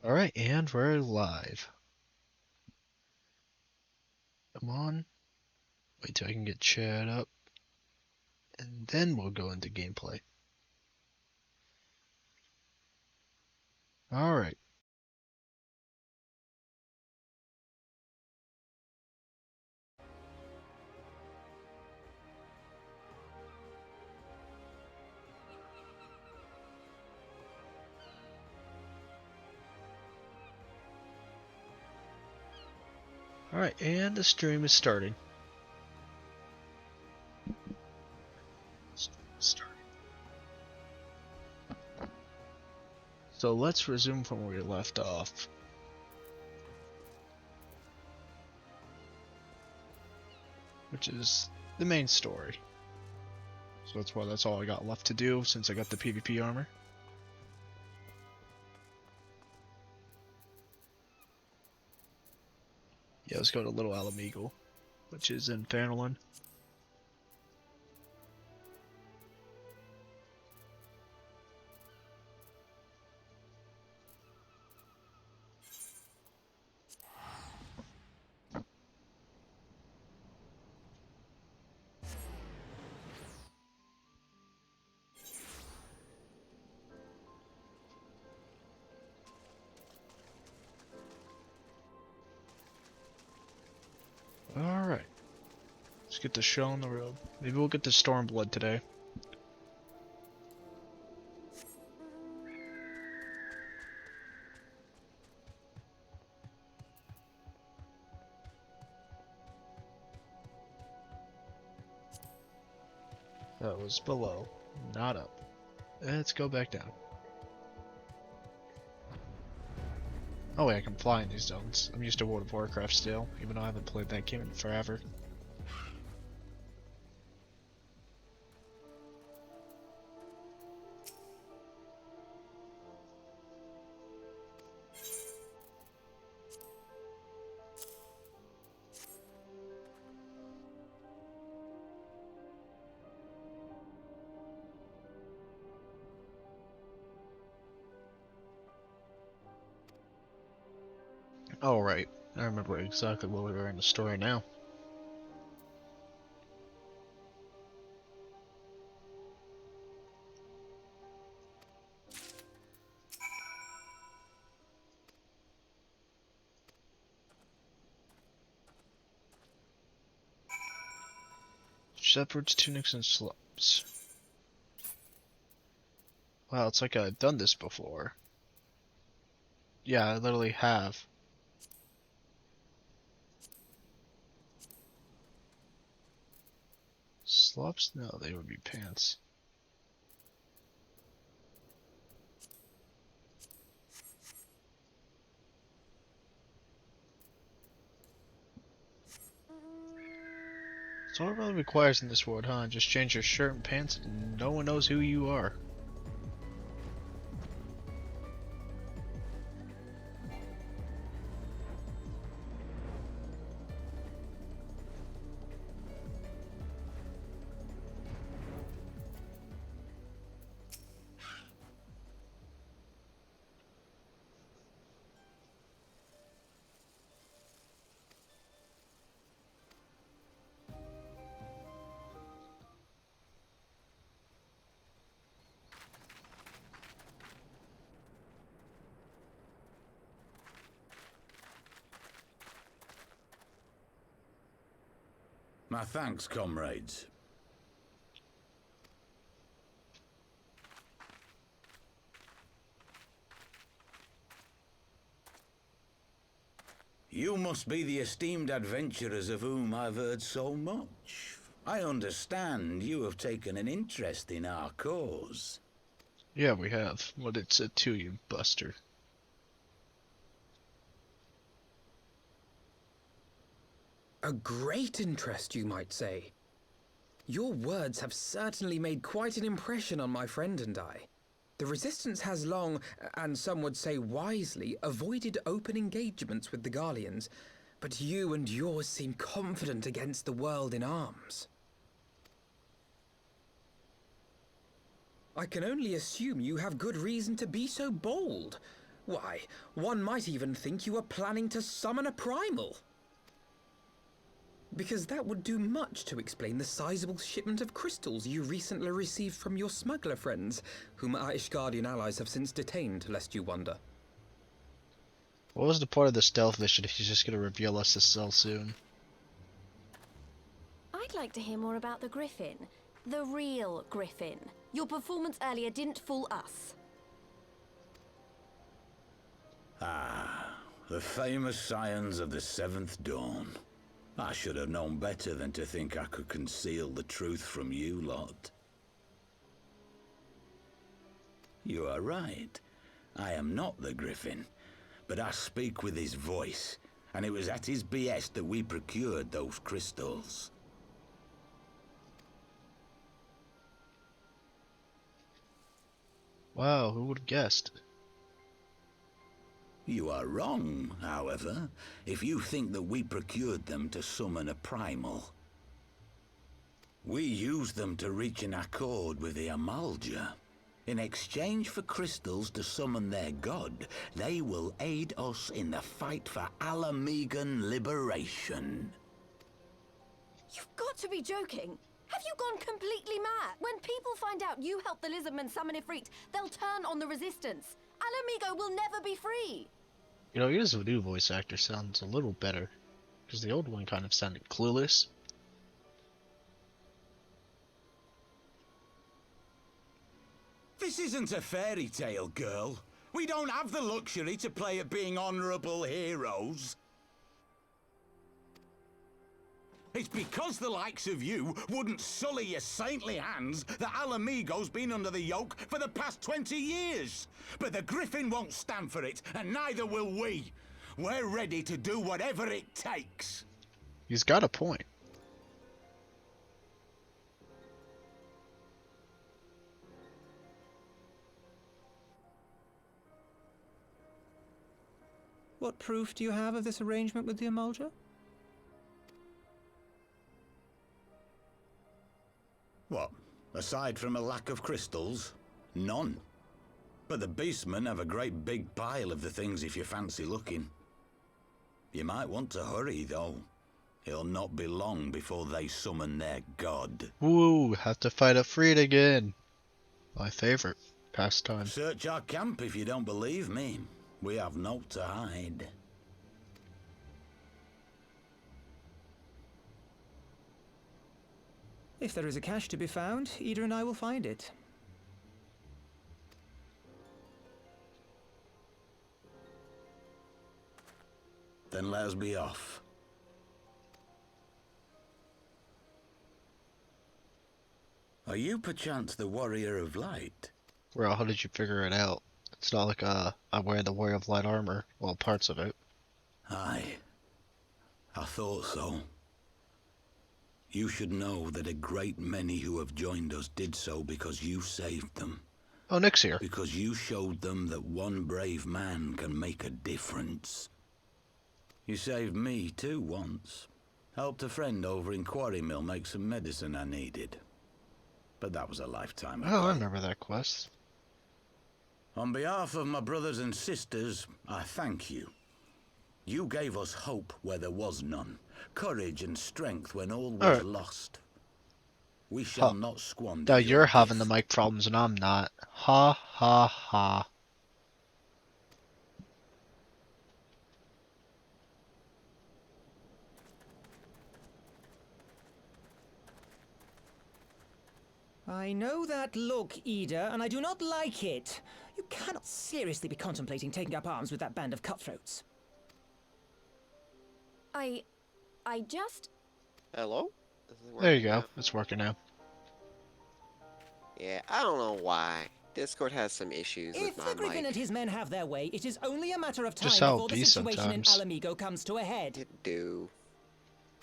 Alright, and we're live. Come on. Wait till I can get chat up. And then we'll go into gameplay. Alright. Alright, and the stream is starting. So let's resume from where we left off. Which is the main story. So that's all I got left to do since I got the PvP armor. Yeah, let's go to Little Alamigo, which is in Fanelin. Alright. Let's get the show on the road. Maybe we'll get the Stormblood today. That was below, not up. Let's go back down. Oh wait, I can fly in these zones. I'm used to World of Warcraft still, even though I haven't played that game in forever. Oh right, I remember exactly where we were in the story now. Shepherds, tunics, and slubs. Wow, it's like I've done this before. Yeah, I literally have. Slubs? No, they would be pants. That's all it really requires in this world, huh? Just change your shirt and pants and no one knows who you are. My thanks, comrades. You must be the esteemed adventurers of whom I've heard so much. I understand you have taken an interest in our cause. Yeah, we have. What it said to you, Buster. A great interest, you might say. Your words have certainly made quite an impression on my friend and I. The Resistance has long, and some would say wisely, avoided open engagements with the Garleans, but you and yours seem confident against the world in arms. I can only assume you have good reason to be so bold. Why, one might even think you are planning to summon a primal. Because that would do much to explain the sizable shipment of crystals you recently received from your smuggler friends, whom our Ishgardian allies have since detained, lest you wonder. What was the point of the stealth mission if he's just gonna reveal us this so soon? I'd like to hear more about the Griffin. The real Griffin. Your performance earlier didn't fool us. Ah, the famous scions of the Seventh Dawn. I should have known better than to think I could conceal the truth from you lot. You are right. I am not the Griffin, but I speak with his voice, and it was at his behest that we procured those crystals. Wow, who would have guessed? You are wrong, however, if you think that we procured them to summon a primal. We used them to reach an accord with the Amalja. In exchange for crystals to summon their god, they will aid us in the fight for Alamegan liberation. You've got to be joking. Have you gone completely mad? When people find out you helped the Lizardmen summon Ifrit, they'll turn on the Resistance. Alamigo will never be free. You know, Ida's new voice actor sounds a little better, because the old one kind of sounded clueless. This isn't a fairy tale, girl. We don't have the luxury to play at being honorable heroes. It's because the likes of you wouldn't sully your saintly hands that Alamigo's been under the yoke for the past 20 years. But the Griffin won't stand for it, and neither will we. We're ready to do whatever it takes. He's got a point. What proof do you have of this arrangement with the Amalja? What? Aside from a lack of crystals? None. But the beastmen have a great big pile of the things if you fancy looking. You might want to hurry, though. It'll not be long before they summon their god. Woo, have to fight Ifrit again. My favorite pastime. Search our camp if you don't believe me. We have naught to hide. If there is a cache to be found, Ida and I will find it. Then let us be off. Are you perchance the Warrior of Light? Well, how did you figure it out? It's not like I wear the Warrior of Light armor. Well, parts of it. Aye. I thought so. You should know that a great many who have joined us did so because you saved them. Oh, Nick's here. Because you showed them that one brave man can make a difference. You saved me too once. Helped a friend over in Quarry Mill make some medicine I needed. But that was a lifetime ago. Oh, I remember that quest. On behalf of my brothers and sisters, I thank you. You gave us hope where there was none, courage and strength when all was lost. We shall not squander. Now your you're having the gift. mic problems and I'm not. Ha ha ha. I know that look, Ida, and I do not like it. You cannot seriously be contemplating taking up arms with that band of cutthroats. I just... Hello? Is it There you working go. now? It's working now. Yeah, I don't know why. Discord has some issues If with the Griffin my and mic. his men have their way, it is only a matter of time Just how before it the be situation in sometimes. Alamigo comes to a head. It do.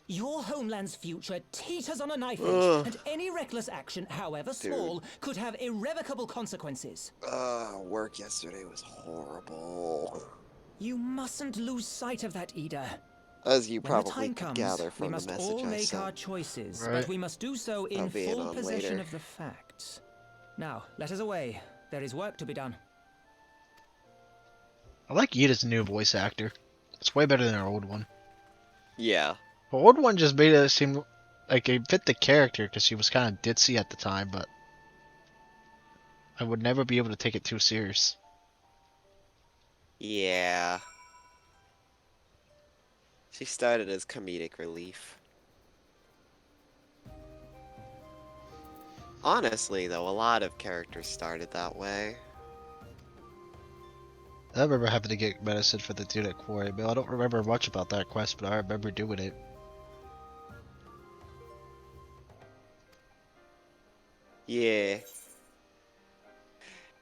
Your homeland's future teeters on a knife edge, Ugh. and any reckless action, however small, could have irrevocable consequences. Work yesterday was horrible. You mustn't lose sight of that, Ida. As you When the probably time could comes, gather we from the must message all I make our sent. choices, Right. but we must do so in I'll be in full on possession later. of the facts. Now, let us away. There is work to be done. I like Ida's new voice actor. It's way better than our old one. Yeah. The old one just made it seem like it fit the character because she was kind of ditzy at the time, but I would never be able to take it too serious. Yeah. She started as comedic relief. Honestly, though, a lot of characters started that way. I remember having to get medicine for the dude at Quarry Mill. I don't remember much about that quest, but I remember doing it. Yeah.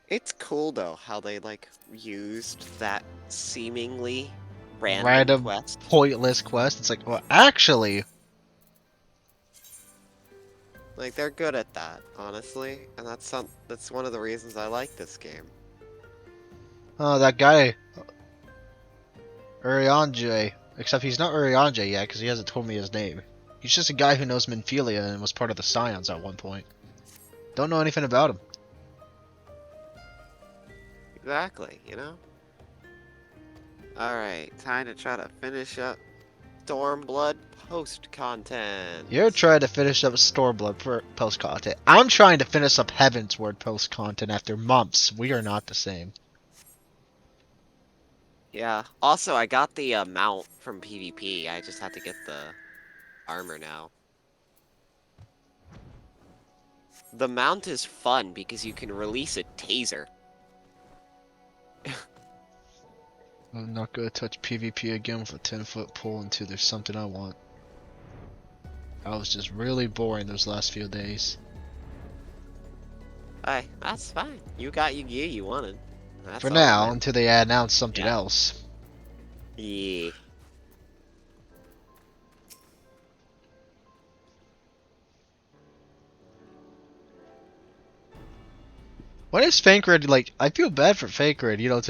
It's cool, though, how they, like, used that seemingly random quest. Pointless quest. It's like, well, actually, Like, they're good at that, honestly. And that's one of the reasons I like this game. oh, that guy, Urianger. Except he's not Urianger yet, because he hasn't told me his name. He's just a guy who knows Minfilia and was part of the Scions at one point. Don't know anything about him. Exactly, you know? Alright, time to try to finish up Stormblood post-content. You're trying to finish up Stormblood for post-content. I'm trying to finish up Heavensward post-content after months. We are not the same. Yeah, also I got the mount from PvP. I just had to get the armor now. The mount is fun because you can release a taser. I'm not gonna touch PvP again with a 10-foot pole until there's something I want. I was just really boring those last few days. Hey, that's fine. You got your gear you wanted. That's For all now, that until they announce something Yeah. else. Yeah. When is Fankred like? I feel bad for Fankred. You know,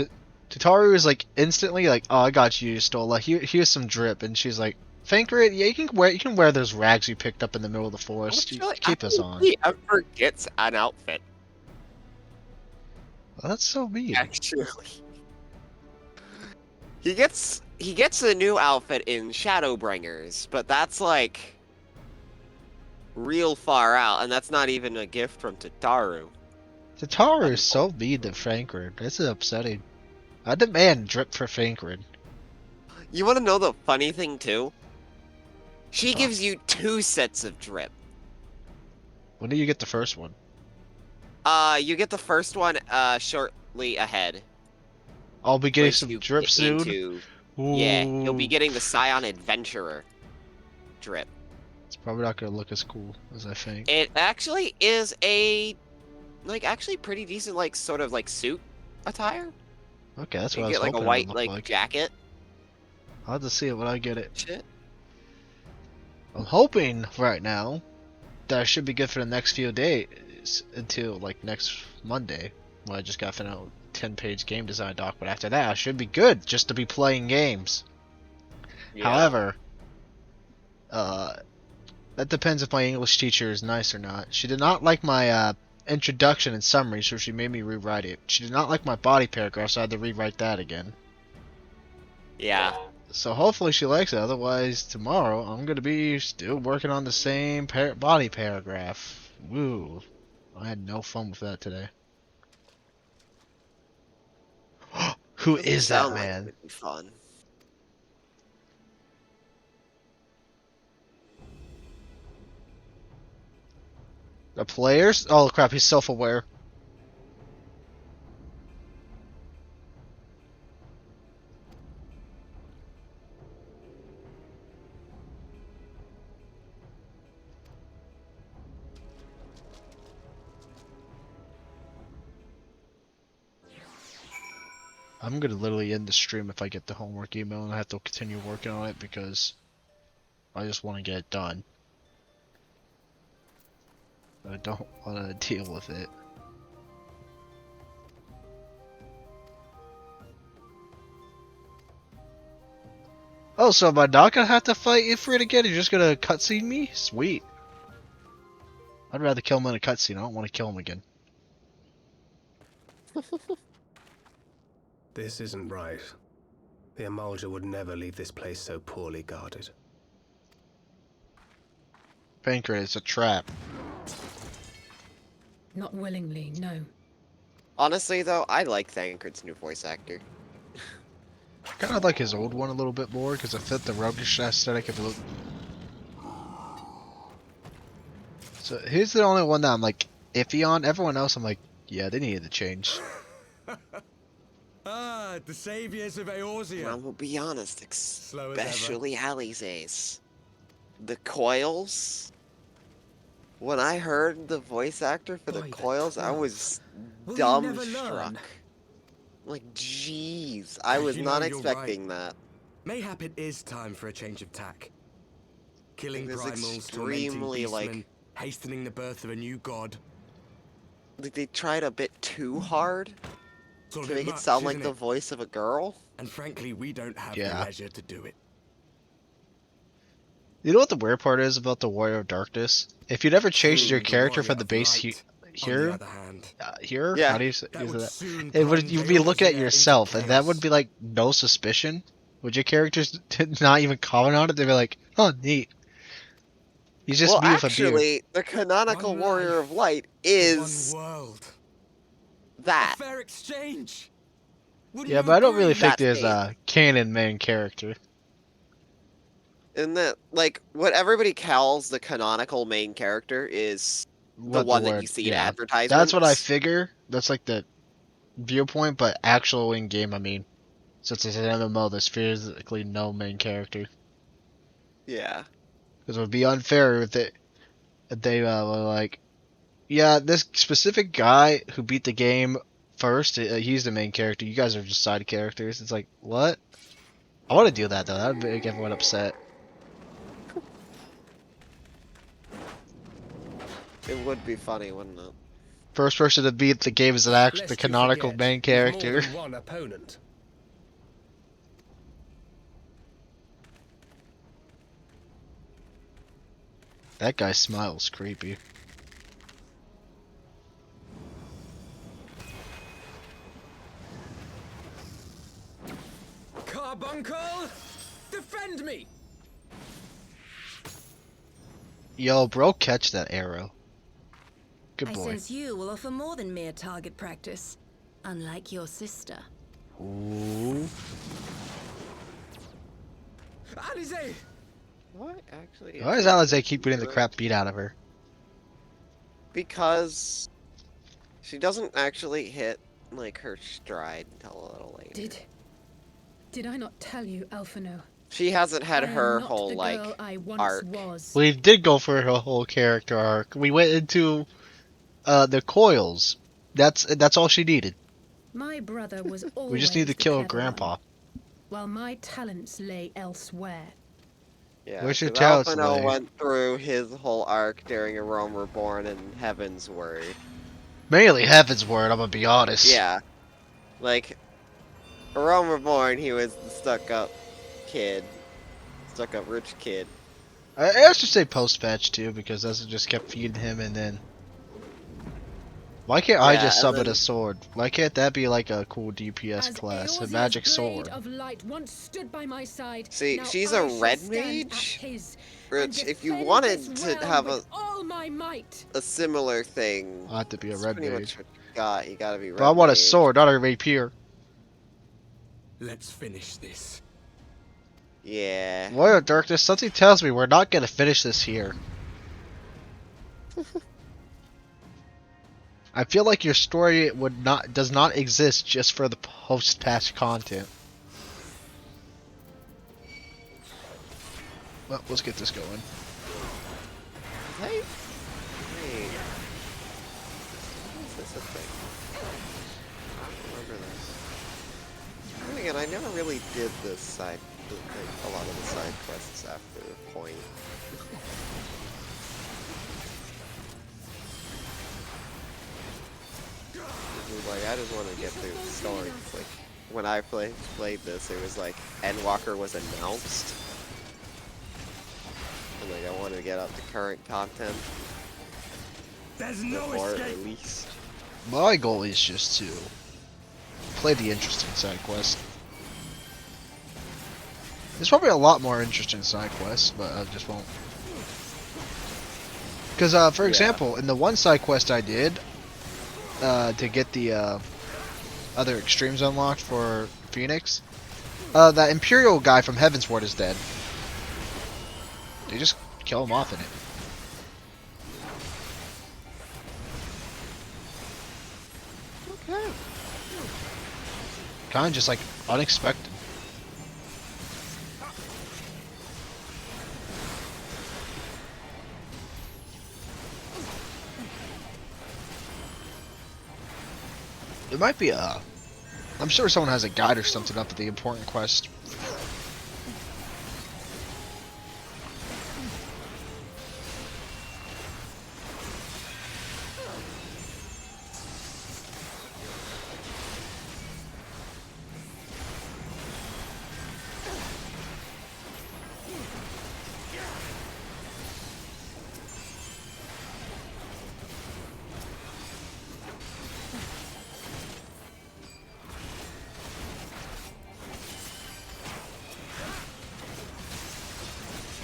Tataru is like instantly like, "Oh, I got you, Stola. Here's some drip," and she's like, "Fankred, yeah, you can wear those rags you picked up in the middle of the forest. Actually, Keep I us think on." he ever gets an outfit. Well, that's so mean. Actually, he gets a new outfit in Shadowbringers, but that's like real far out, and that's not even a gift from Tataru. Tataru is so mean to Fankred. This is upsetting. I demand drip for Fankred. You want to know the funny thing too? She gives you 2 sets of drip. When do you get the first one? You get the first one shortly ahead. I'll be getting Once some you drip get soon. into- Yeah, you'll be Ooh. getting the Scion Adventurer drip. It's probably not gonna look as cool as I think. It actually is a actually pretty decent sort of suit attire. Okay, that's You what I was get like a hoping it white would look like. jacket. I'll have to see it when I get it. Shit. I'm hoping right now that I should be good for the next few days until like next Monday, when I just got to out 10-page game design doc. But after that, I should be good just to be playing games. Yeah. However, that depends if my English teacher is nice or not. She did not like my introduction and summary, so she made me rewrite it. She did not like my body paragraph, so I had to rewrite that again. Yeah. So hopefully she likes it. Otherwise, tomorrow I'm gonna be still working on the same body paragraph. Woo! I had no fun with that today. Who Doesn't is that sound like man? it'd be fun. The players? Oh crap! He's self-aware. I'm gonna literally end the stream if I get the homework email, and I have to continue working on it because I just want to get it done. I don't want to deal with it. Oh, so am I not gonna have to fight Ifrit again? You're just gonna cutscene me? Sweet. I'd rather kill him in a cutscene. I don't want to kill him again. This isn't right. The Amalja would never leave this place so poorly guarded. Banker is a trap. Not willingly, no. Honestly, though, I like Thancred's new voice actor. I kind of like his old one a little bit more because it fit the roguish aesthetic of it. So here's the only one that I'm like iffy on. Everyone else I'm like, yeah, they needed to change. Ah, the saviors of Eorzea. Well, we'll be honest, Slow as ever. especially Alize's. The coils? When I heard the voice actor for the By the coils, I 12. was Will you never dumbstruck. learn? Like, jeez, I was You not know, you're expecting that. Mayhap it is time for a change of tack. Killing It was primals, tormenting extremely, like- beastmen, hastening the birth of a new god. Like, they tried a bit too hard It's all a to bit make it much, sound like isn't the it? voice of a girl. And frankly, we don't have Yeah. the leisure to do it. You know what the weird part is about the Warrior of Darkness? If you'd ever changed your The character warrior from the of base light, on the here, other hand, Yeah. how do you say that would soon It would plunge you'd be looking at Eorzea into yourself, and that chaos. would be like no suspicion. Would your characters not even comment on it? They'd be like, "Oh, neat." He's just Well, me with a beard. actually, the canonical One Warrior life of Light for is one world. A that. fair exchange. Wouldn't Yeah, you but I don't really agree? think That's there's a canon main character. And that, like, what everybody calls the canonical main character is the What one that word- you see in yeah. advertisements. That's what I figure. That's like the viewpoint, but actual in game, I mean, since it's an MMO, there's physically no main character. Yeah. Because it would be unfair if they were like, yeah, this specific guy who beat the game first, he's the main character. You guys are just side characters. It's like, what? I want to do that though. That would make everyone upset. It would be funny, wouldn't it? First person to beat the game is the Lest you canonical forget, main with more character. than one opponent. That guy's smile's creepy. Carbuncle, defend me! Yo, bro, catch that arrow. Good I boy. sense you will offer more than mere target practice, unlike your sister. Ooh. Alize! What, actually? Why does Alize keep getting the crap beat out of her? Because she doesn't actually hit, like, her stride until a little later. Did I not tell you, Alphino? She hasn't had I am her not whole, the like, girl I once arc. was. We did go for her whole character arc. We went into the coils. That's all she needed. My brother was always We just need to the kill clever Grandpa. one, while my talents lay elsewhere. Yeah, Where's your 'cause talents, Alphino Lay? went through his whole arc during A Realm Reborn and Heaven's Word. Mainly Heaven's Word, I'm gonna be honest. Yeah. Like, A Realm Reborn, he was the stuck-up kid. Stuck-up rich kid. I should say post-patch too, because that's just kept feeding him and then... Why can't I Yeah, just and summon then- a sword? Why can't that be like a cool DPS As class? A Eorzea's magic blade sword. of light once stood by my side, See, now she's I a shall red stand at mage, his and Which, if you defend wanted this to realm have with all my might. a similar thing, I have to be a that's red pretty mage. much what you got. You gotta be red But I want a mage. sword, not a rapier. Let's finish this. Yeah. Warrior of Darkness, something tells me we're not gonna finish this here. I feel like your story does not exist just for the post-patch content. Well, let's get this going. Hey. Wait. Is this a thing? I don't remember this. And again, I never really did this side, like, a lot of the side quests after the point. Like, I just want to get through the story. Like, when I played this, it was like Endwalker was announced. And like, I wanted to get up to current content There's no before it escape. released. My goal is just to play the interesting side quest. There's probably a lot more interesting side quests, but I just won't. Because, for example, in the one side quest I did, to get the other extremes unlocked for Phoenix, that Imperial guy from Heavensward is dead. They just kill him off in it. Okay. Kind of just like unexpected. There might be a... I'm sure someone has a guide or something up at the important quest.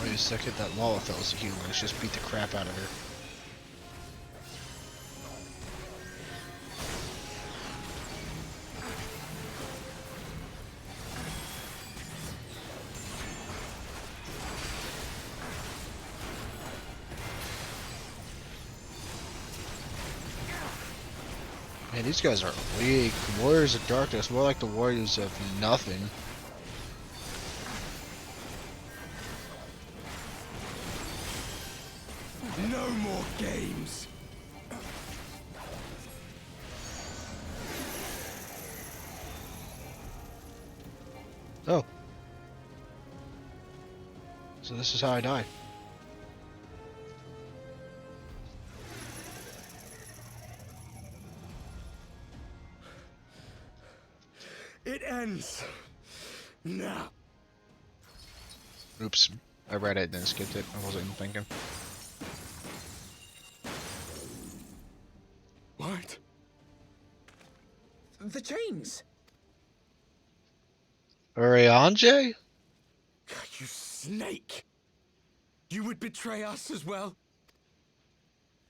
Wait a second, that Lawfell's a human. Let's just beat the crap out of her. Man, these guys are weak. Warriors of Darkness, more like the Warriors of Nothing. No more games. Oh. So this is how I die. It ends now. Oops. I read it, then skipped it. I wasn't even thinking. What? The chains! Urianger? You snake! You would betray us as well?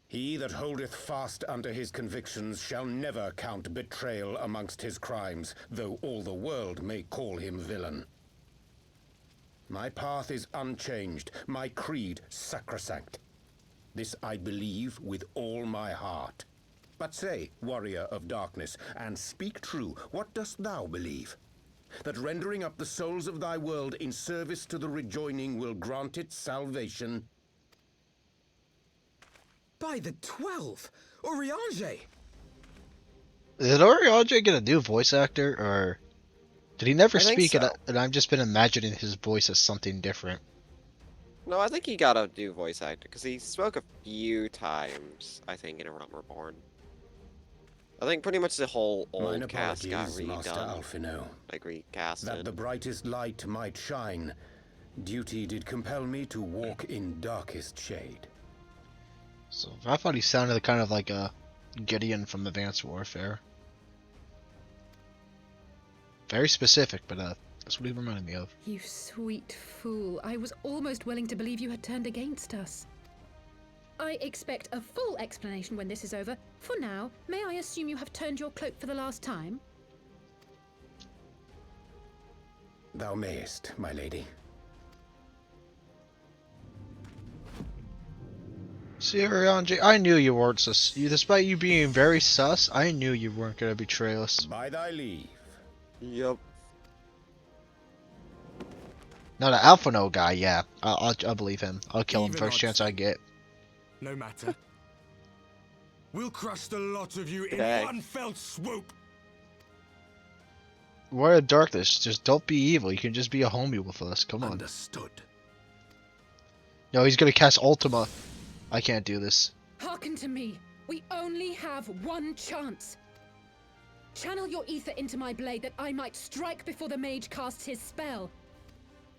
He that holdeth fast unto his convictions shall never count betrayal amongst his crimes, though all the world may call him villain. My path is unchanged, my creed sacrosanct. This I believe with all my heart. But say, warrior of darkness, and speak true, what dost thou believe? That rendering up the souls of thy world in service to the rejoining will grant it salvation? By the 12! Urianger! Did Urianger get a new voice actor, or did he never I think speak so. and I've just been imagining his voice as something different? No, I think he got a new voice actor because he spoke a few times, I think, in A Realm Reborn. I think pretty much the whole Mine old cast got apologies, Master redone, Alphino. like recasted. That the brightest light might shine, duty did compel me to walk in darkest shade. So I thought he sounded kind of like a Gideon from Advanced Warfare. Very specific, but that's what he reminded me of. You sweet fool. I was almost willing to believe you had turned against us. I expect a full explanation when this is over. For now, may I assume you have turned your cloak for the last time? Thou mayest, my lady. See, Urianger, I knew you weren't sus. Despite you being very sus, I knew you weren't gonna betray us. By thy leave. Yup. Now the Alphino guy, yeah, I'll believe him. I'll kill him Even first chance I get. No matter. We'll crush the lot of you in Okay. one fell swoop. Warrior of Darkness, just don't be evil. You can just be a homie with us. Come on. Understood. No, he's gonna cast Ultima. I can't do this. Hearken to me. We only have one chance. Channel your ether into my blade that I might strike before the mage casts his spell.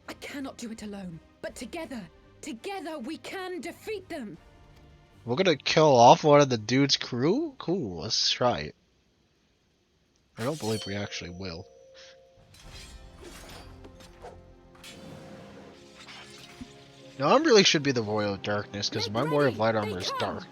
I cannot do it alone, but together we can defeat them. We're gonna kill off one of the dude's crew? Cool, let's try it. I don't believe we actually will. No, I really should be the Warrior of Darkness, because my Warrior of Light Armor is dark.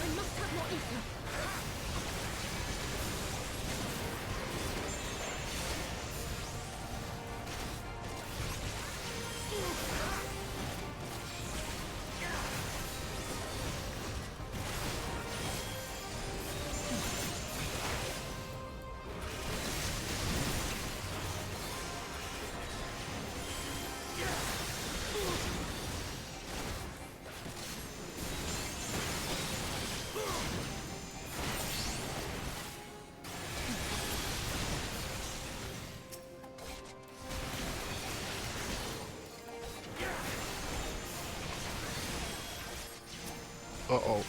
I must have more ether. Uh-oh.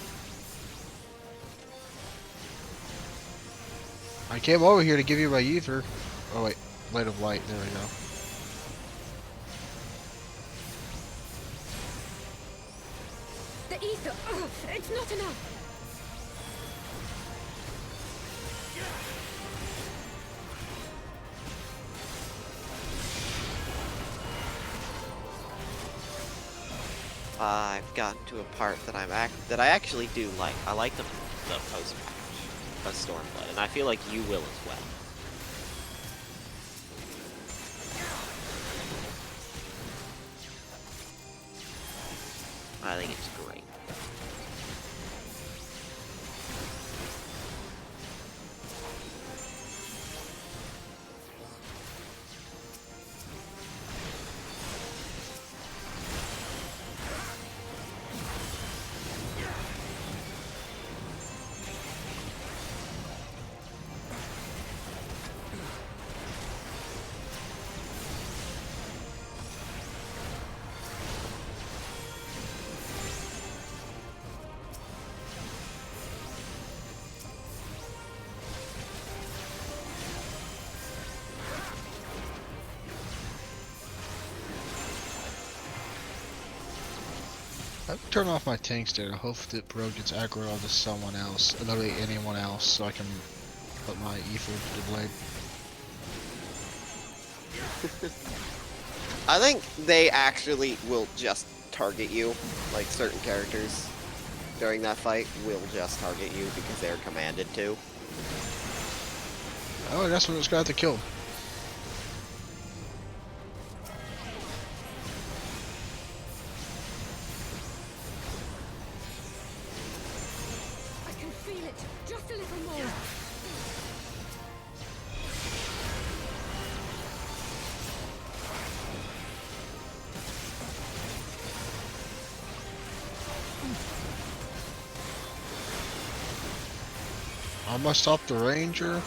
I came over here to give you my ether. Oh wait, Light of Light, there we go. The ether. Ugh, it's not enough. I've gotten to a part that I actually do like. I like the post patch of Stormblood, and I feel like you will as well. I think it's great. I would turn off my tanks there. I hope that bro gets aggro onto someone else, literally anyone else, so I can put my ether to the blade. I think they actually will just target you, like certain characters during that fight will just target you because they're commanded to. Oh, that's when it's gonna have to kill. I can feel it. Just a little more. I must stop the ranger.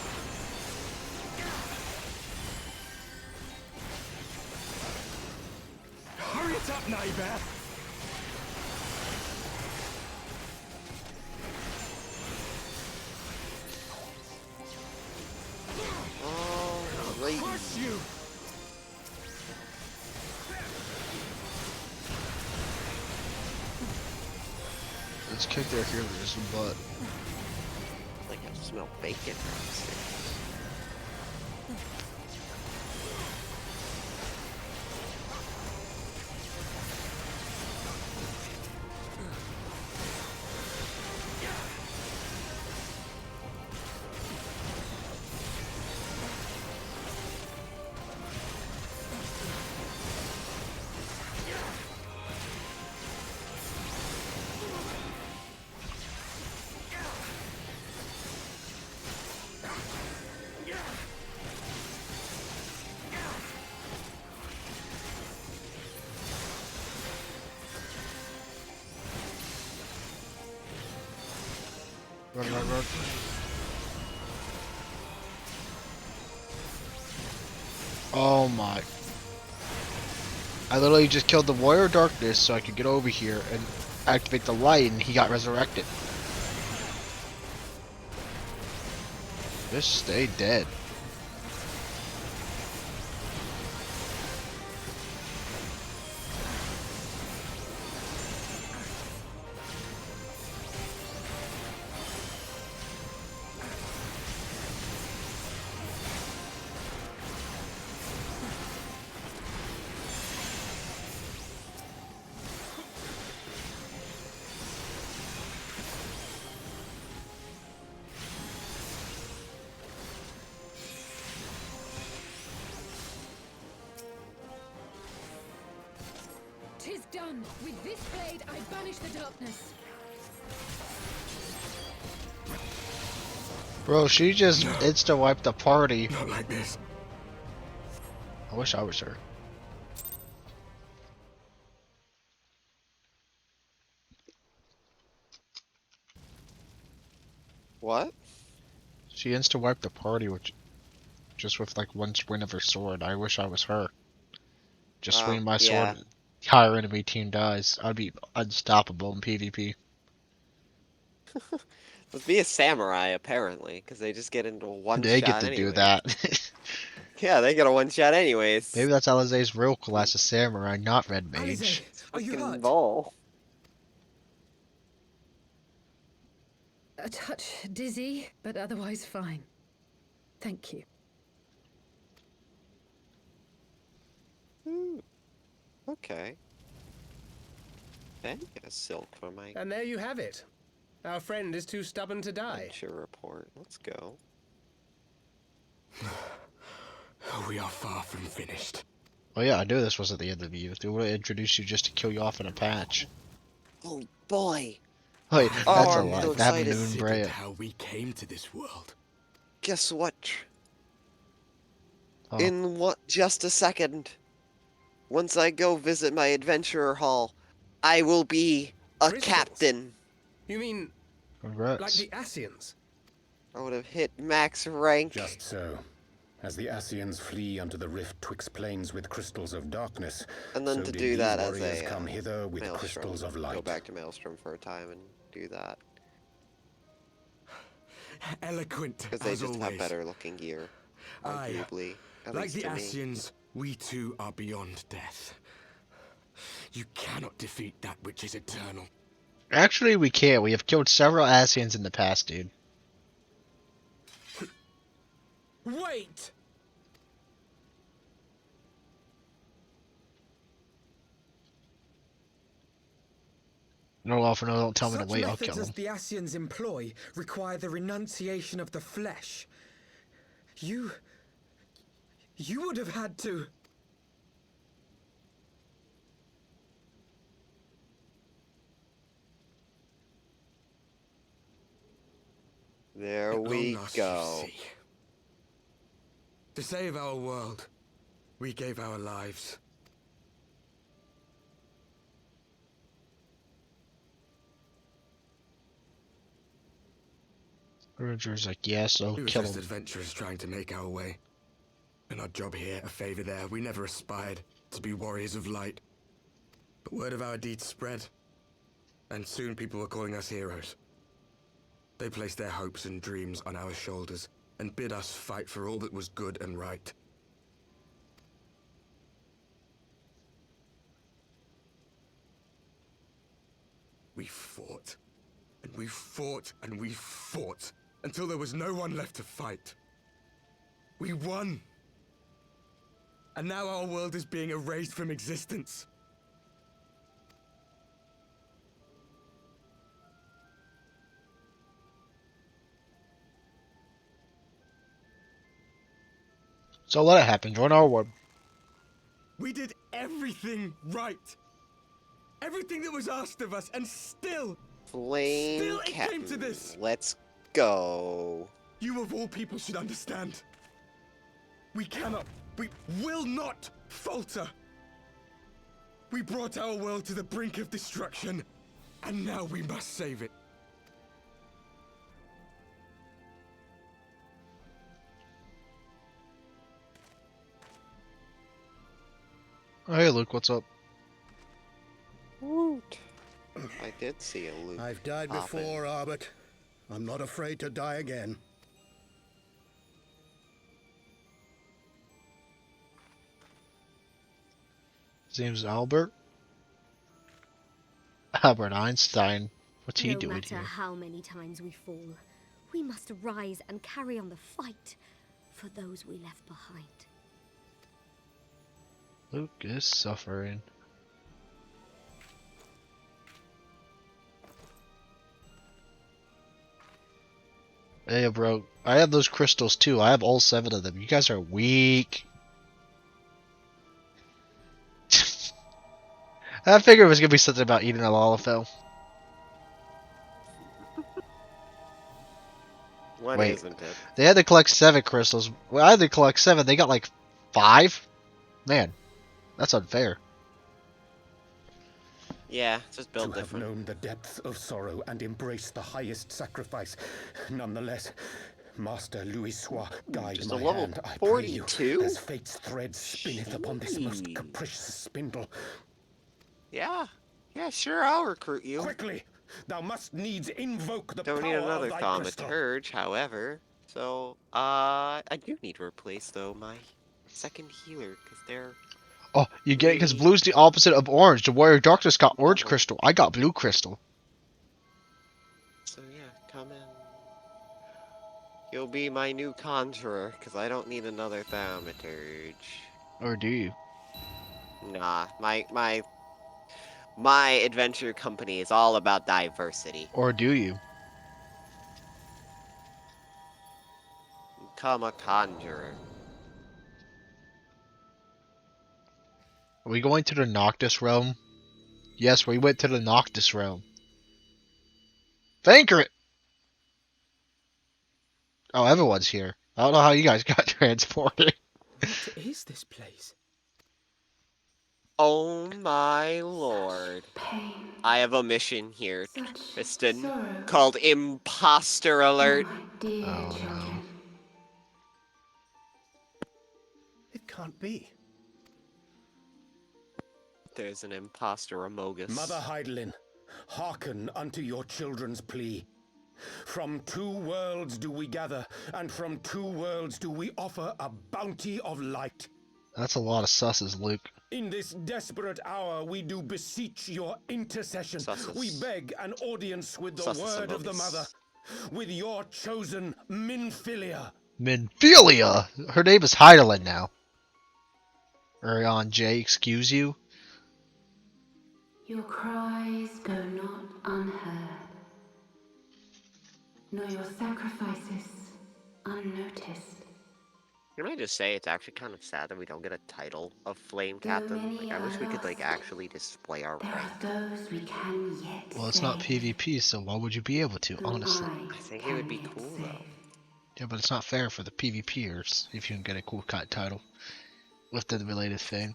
Hurry it up, neighbor! Oh, right. Push you! Let's kick their heroes' butt. Like I smell bacon from upstairs. Run, run, run. Oh my. I literally just killed the Warrior of Darkness so I could get over here and activate the light and he got resurrected. Just stay dead. Tis done. With this blade, I banish the darkness. Bro, she just insta-wiped the party. Not like this. I wish I was her. What? She insta-wiped the party with just with like one swing of her sword. I wish I was her. Just swing my yeah. sword, entire enemy team dies. I'd be unstoppable in PvP. Let's be a samurai, apparently, because they just get into one They shot get to anyway. do that. Yeah, they get a one shot anyways. Maybe that's Alize's real class of samurai, not red mage. Alize, are you Fucking hurt? Vol. A touch dizzy, but otherwise fine. Thank you. Okay. Then get a silk for my And there you have it. Our friend is too stubborn to die. adventure report. Let's go. We are far from finished. Oh yeah, I knew this wasn't the end of you. They would have introduced you just to kill you off in a patch. Oh boy! Wait, Oh, that's a I'm lot. so That excited. Moon Considered Brea. how we came to this world. Guess what? Oh. In what? Just a second. Once I go visit my adventurer hall, I will be a Crystals? captain. You mean Congrats. like the Asians? I would have hit max rank. Just so. As the Asians flee unto the rift twixt plains with crystals of darkness, And then so to did do these that as warriors a come hither with Maelstrom. crystals of light. Go back to Maelstrom for a time and do that. Eloquent Because they as just always. have better looking gear. Aye. Arguably. At Like least the to me. Asians, we too are beyond death. You cannot defeat that which is eternal. Actually, we can't. We have killed several Asians in the past, dude. Wait! No law for no, don't tell me to Such wait, I'll methods kill as him. the Asians employ require the renunciation of the flesh. You would have had to. There At long we last, you go. see. To save our world, we gave our lives. Roger's like, yes, I'll We were kill just him. adventurers trying to make our way. An odd job here, a favor there. We never aspired to be warriors of light. But word of our deeds spread. And soon people were calling us heroes. They placed their hopes and dreams on our shoulders and bid us fight for all that was good and right. We fought, and we fought, and we fought, until there was no one left to fight. We won! And now our world is being erased from existence. So let it happen, join our war. We did everything right. Everything that was asked of us, and still, Flame Still, it came to Captain. this. Let's go. you of all people should understand. We cannot, we will not falter. We brought our world to the brink of destruction, and now we must save it. Oh, hey Luke, what's up? Woot. I did see a loop. I've died happen. before, Arbit. I'm not afraid to die again. His name's Albert. Albert Einstein. What's he No doing matter here? how many times we fall, we must rise and carry on the fight for those we left behind. Luke is suffering. Hey, bro. I have those crystals too. I have all 7 of them. You guys are weak. I figured it was gonna be something about eating a Lalafell. What Wait. isn't it? They had to collect 7 crystals. Well, I had to collect 7. They got like 5? Man, that's unfair. Yeah, just To build have different. known the depths of sorrow and embraced the highest sacrifice. Nonetheless, Master Louis Sois, guide Just my a level hand, I pray 42? you, as fate's thread spinneth upon this most Jeez. capricious spindle. Yeah. Yeah, sure, I'll recruit you. Quickly! Thou must needs invoke the Don't power need another of thy crystal. thaumaturge, however. So, I do need to replace, though, my second healer, because they're... Oh, you get it because blue's the opposite of orange. The Warrior Darkness got orange Oh. crystal. I got blue crystal. So, yeah, come in. You'll be my new conjurer, because I don't need another thaumaturge. Or do you? Nah, my adventure company is all about diversity. Or do you? Become a conjurer. Are we going to the Noctis realm? Yes, we went to the Noctis realm. Anchor it! Oh, everyone's here. I don't know how you guys got transported. What is this place? Oh my lord. Pain. I have a mission here, Such Tristan, sorrow. called Imposter Alert. Oh, my dear Oh, children. It can't be. There's an imposter amogus. Mother Heidelin, hearken unto your children's plea. From 2 worlds do we gather, and from 2 worlds do we offer a bounty of light. That's a lot of susses, Luke. In this desperate hour, we do beseech your intercession. Susses. We beg an audience with the Susses word of the amogus. mother, with your chosen Minfilia. Minfilia! Her name is Heidelin now. Arion J, excuse you? Your cries go not unheard, nor your sacrifices unnoticed. Can I just say it's actually kind of sad that we don't get a title of Flame Though Captain? many Like, I wish are we could, like, lost, actually display our There rank. are those we can yet Well, it's not save, PvP, so why would you be able to, whom honestly? I think it would be can yet cool, save. though. Yeah, but it's not fair for the PvPers if you can get a cool cut title with the related thing.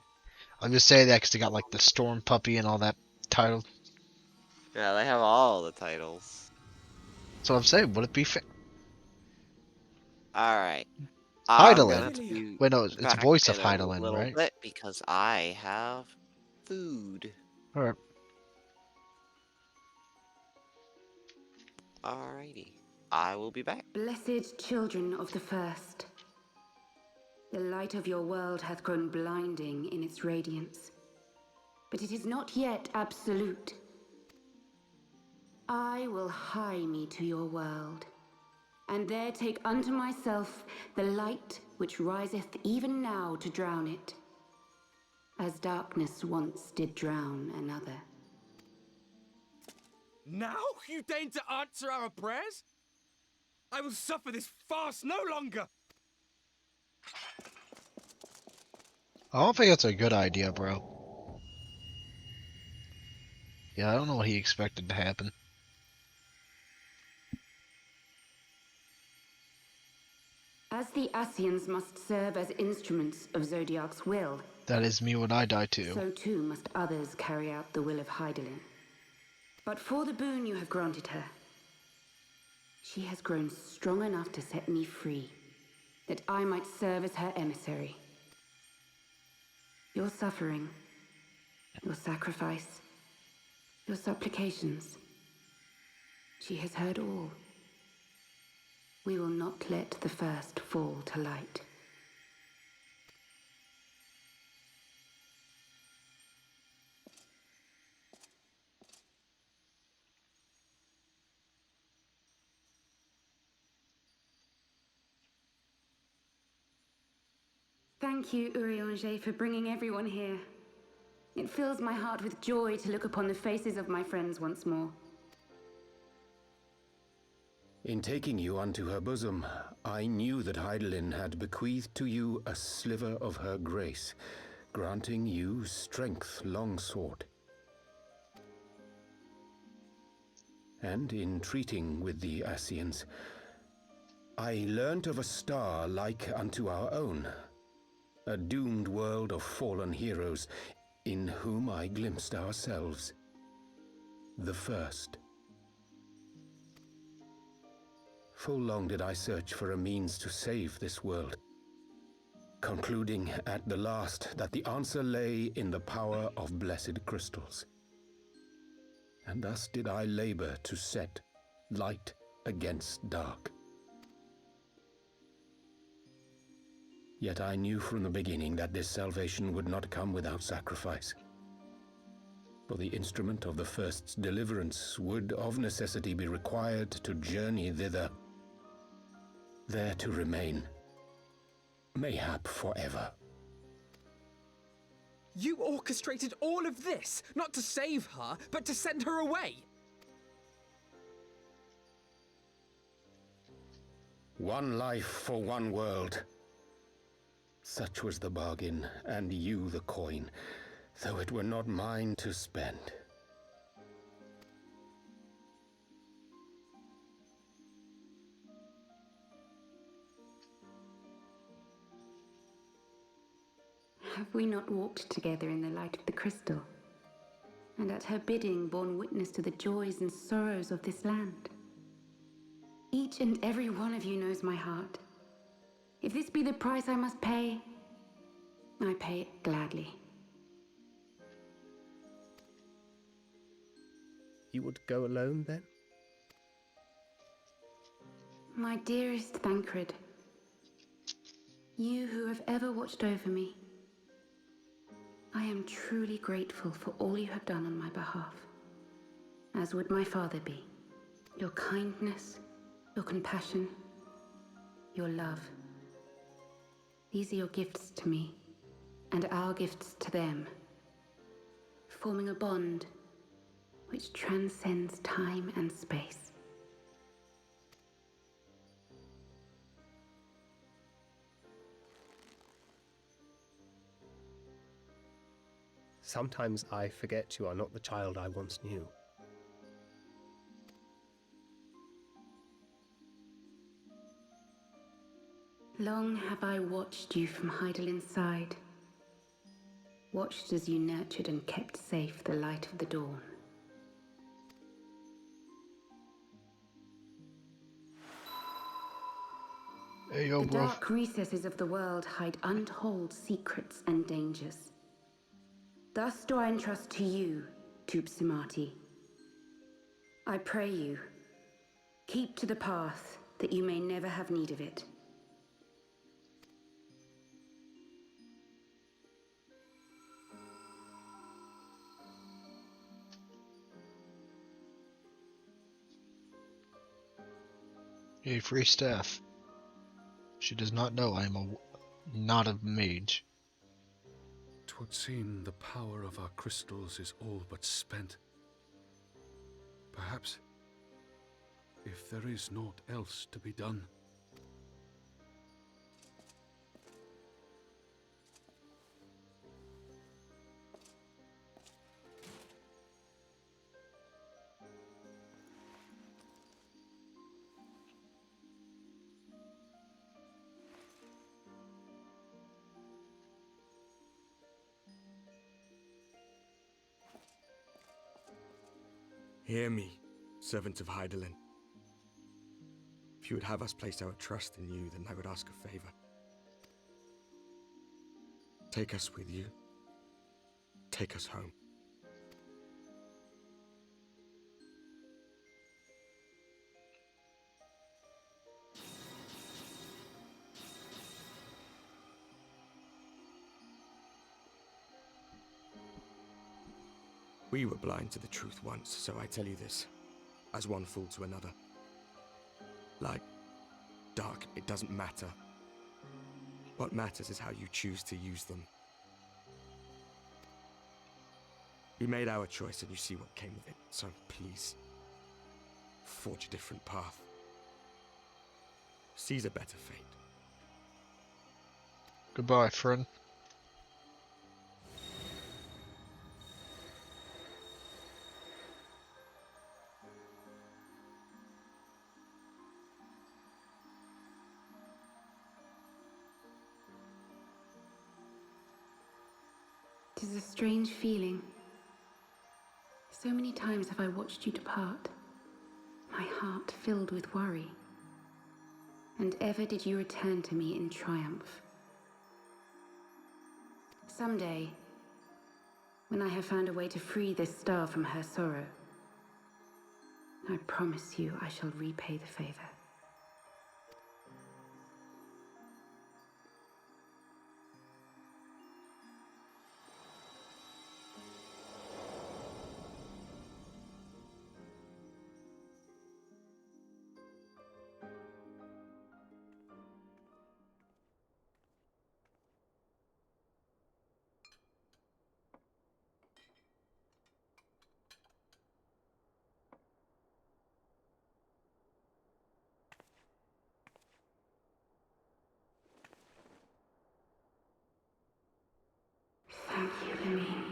I'm just saying that because they got like the Storm Puppy and all that title. Yeah, they have all the titles. That's what I'm saying. Would it be fair? Alright. Heidelin. Wait, no, it's back voice of in a Heidelin, little right? bit because I have food. Alright. Alrighty. I will be back. Blessed children of the first, the light of your world hath grown blinding in its radiance, but it is not yet absolute. I will hie me to your world, and there take unto myself the light which riseth even now to drown it, as darkness once did drown another. Now you deign to answer our prayers? I will suffer this farce no longer! I don't think that's a good idea, bro. Yeah, I don't know what he expected to happen. As the Ascians must serve as instruments of Zodiac's will, That is me when I die too. so too must others carry out the will of Heidelin. But for the boon you have granted her, she has grown strong enough to set me free, that I might serve as her emissary. Your suffering, your sacrifice, Your supplications. She has heard all. We will not let the first fall to light. Thank you, Urianger, for bringing everyone here. It fills my heart with joy to look upon the faces of my friends once more. In taking you unto her bosom, I knew that Heidelin had bequeathed to you a sliver of her grace, granting you strength long sought. And in treating with the Ascians, I learnt of a star like unto our own, a doomed world of fallen heroes, in whom I glimpsed ourselves, the first. Full long did I search for a means to save this world, concluding at the last that the answer lay in the power of blessed crystals. And thus did I labor to set light against dark. Yet I knew from the beginning that this salvation would not come without sacrifice. For the instrument of the first's deliverance would of necessity be required to journey thither, there to remain, mayhap forever. You orchestrated all of this, not to save her, but to send her away! One life for one world. Such was the bargain, and you the coin, though it were not mine to spend. Have we not walked together in the light of the crystal, and at her bidding borne witness to the joys and sorrows of this land? Each and every one of you knows my heart. If this be the price I must pay, I pay it gladly. You would go alone, then? My dearest Thancred, you who have ever watched over me, I am truly grateful for all you have done on my behalf, as would my father be. Your kindness, your compassion, your love. These are your gifts to me, and our gifts to them, forming a bond which transcends time and space. Sometimes I forget you are not the child I once knew. Long have I watched you from Heidelin's side, watched as you nurtured and kept safe the light of the dawn. Hey, yo, The bro. dark recesses of the world hide untold secrets and dangers. Thus do I entrust to you, Tupsimati. I pray you, keep to the path that you may never have need of it. Hey, free staff. She does not know I am not a mage. 'Twould seem the power of our crystals is all but spent. Perhaps, if there is naught else to be done. Hear me, servants of Heidelin. If you would have us place our trust in you, then I would ask a favor. Take us with you. Take us home. We were blind to the truth once, so I tell you this, as one fool to another. Light, dark, it doesn't matter. What matters is how you choose to use them. We made our choice and you see what came of it, so please, forge a different path. Seize a better fate. Goodbye, friend. It is a strange feeling. So many times have I watched you depart, my heart filled with worry. And ever did you return to me in triumph. Someday, when I have found a way to free this star from her sorrow, I promise you I shall repay the favor. Thank you, Lemine,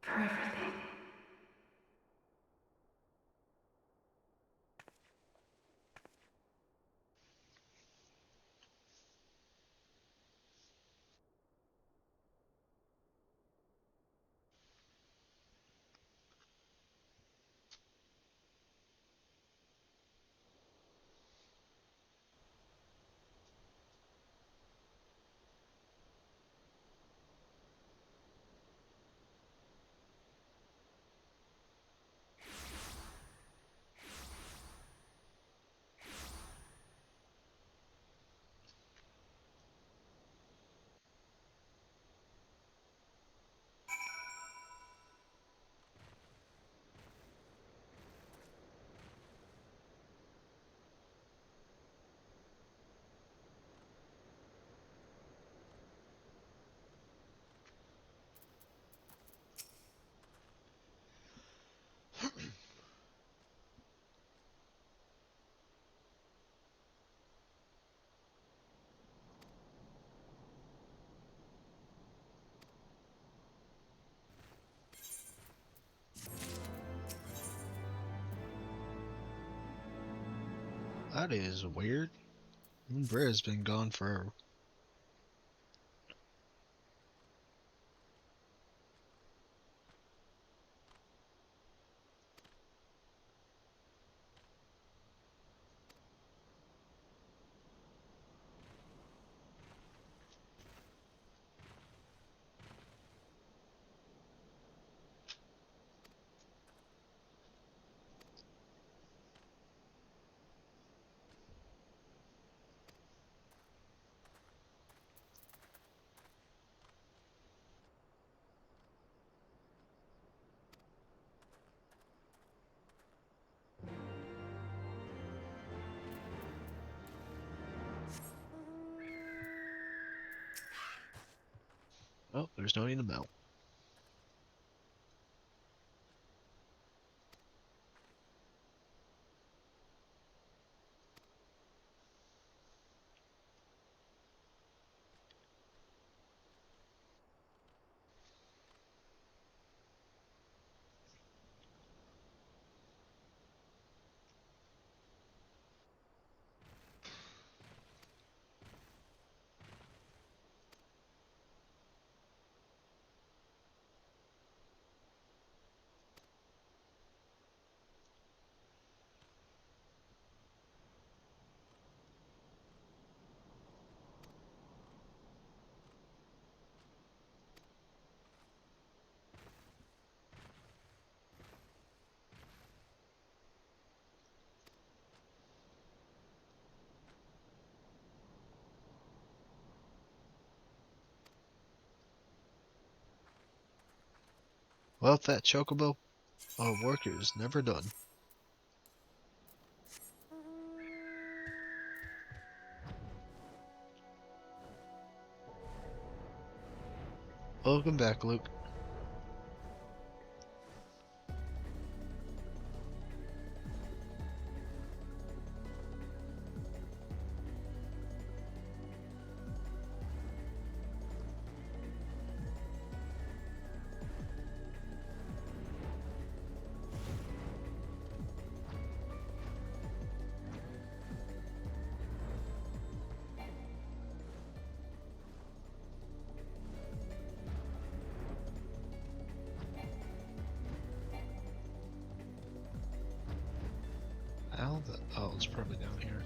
for everything. That is weird. Bria's been gone forever. Oh, there's no need to melt. Well, that chocobo, our work is never done. Welcome back, Luke. How the... Oh, it's probably down here.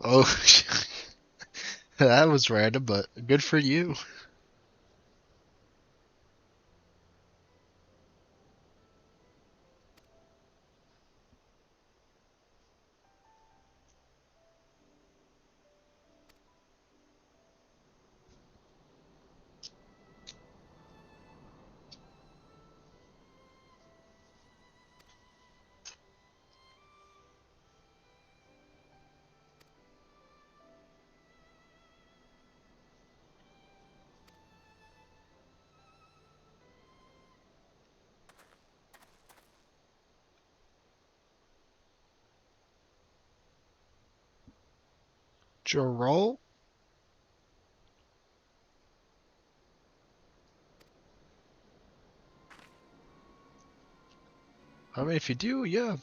Oh, that was random, but good for you. Jarol? I mean, if you do, yeah.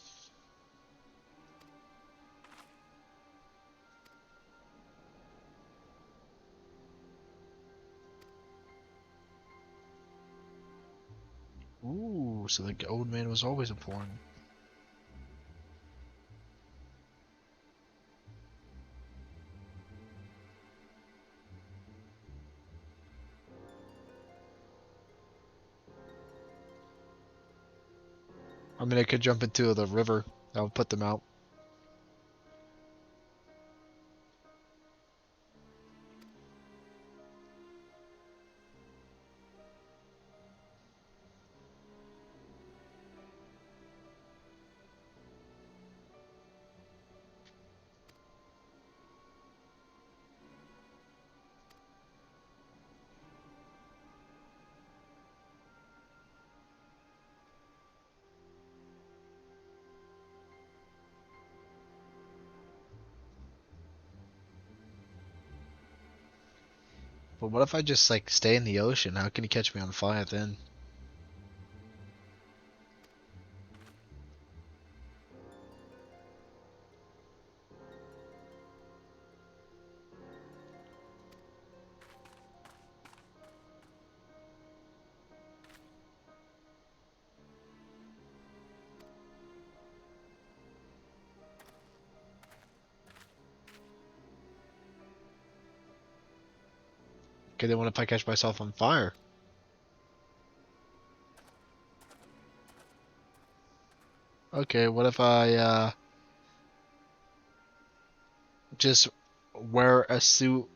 Ooh, so the old man was always important. I mean, I could jump into the river. That would put them out. But what if I just, like, stay in the ocean? How can he catch me on fire then? Okay, then what if I catch myself on fire? Okay, what if I, just wear a suit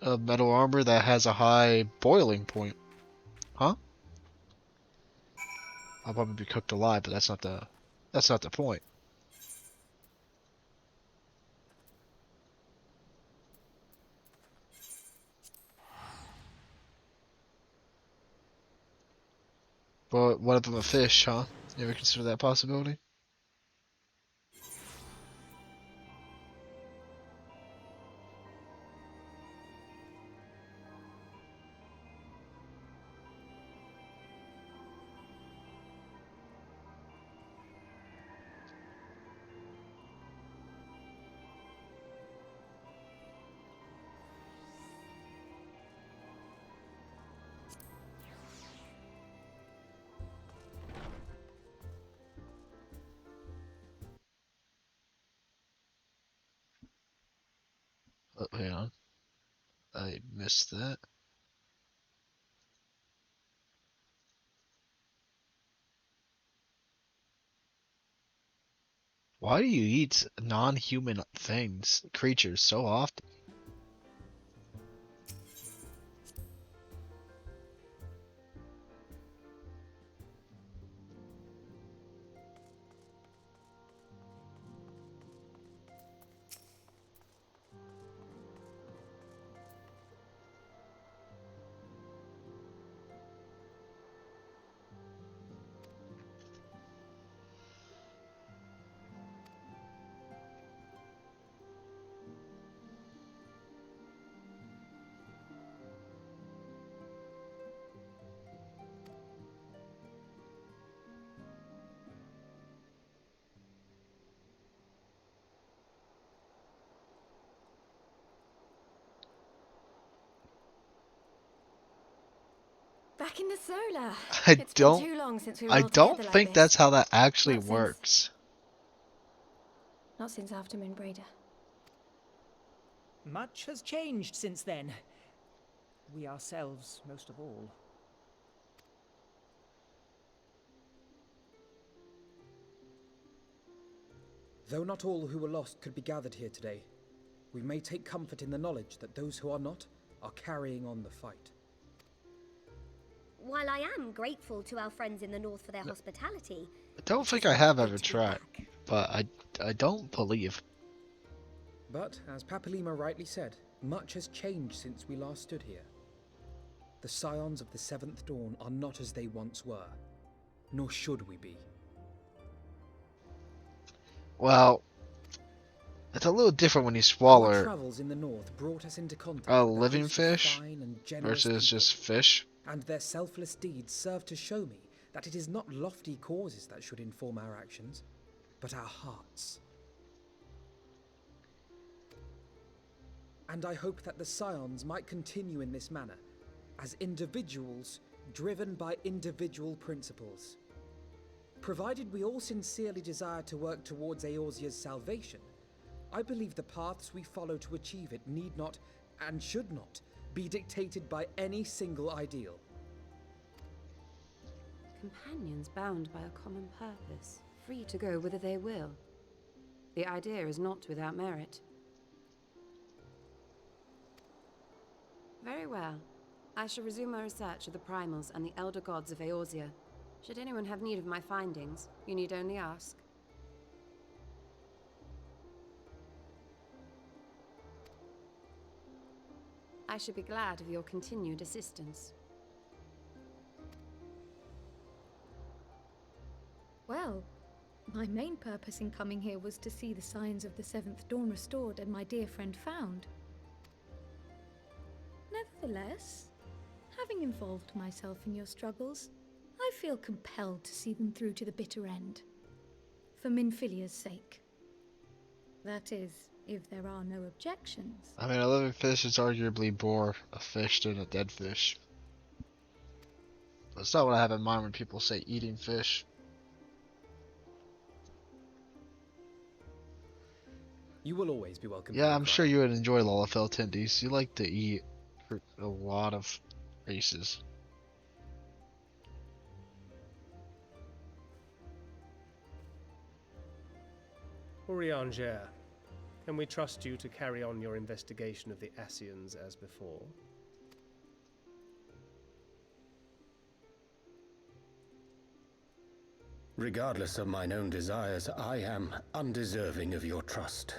of metal armor that has a high boiling point? Huh? I'll probably be cooked alive, but that's not the point. But what if I'm a fish, huh? You ever consider that possibility? Oh, hang on. I missed that. Why do you eat non-human things, creatures, so often? Back in the solar. I It's been don't too long since we were I all don't together like think this. that's how that actually Not since- works. Not since after Moonbreeder. Much has changed since then. We ourselves, most of all. Though not all who were lost could be gathered here today, we may take comfort in the knowledge that those who are not are carrying on the fight. While I am grateful to our friends in the north for their hospitality, I don't it think is I not have good ever to be tried, back. but I don't believe. But, as Papalima rightly said, much has changed since we last stood here. The scions of the Seventh Dawn are not as they once were, nor should we be. Well, it's a little different when you Our swallow travels in the north brought us into contact a with a living host of fish fine and generous versus people, just fish. and their selfless deeds serve to show me that it is not lofty causes that should inform our actions, but our hearts. And I hope that the Scions might continue in this manner, as individuals driven by individual principles. Provided we all sincerely desire to work towards Eorzea's salvation, I believe the paths we follow to achieve it need not, and should not, be dictated by any single ideal. Companions bound by a common purpose, free to go whither they will. The idea is not without merit. Very well. I shall resume my research of the primals and the elder gods of Eorzea. Should anyone have need of my findings, you need only ask. I should be glad of your continued assistance. Well, my main purpose in coming here was to see the signs of the Seventh Dawn restored and my dear friend found. Nevertheless, having involved myself in your struggles, I feel compelled to see them through to the bitter end. For Minfilia's sake. That is, if there are no objections. I mean, a living fish is arguably more a fish than a dead fish. That's not what I have in mind when people say eating fish. You will always be welcome. Yeah, I'm sure you would enjoy Lalafell Tendies. You like to eat a lot of races. Urianger, can we trust you to carry on your investigation of the Ascians as before? Regardless of mine own desires, I am undeserving of your trust,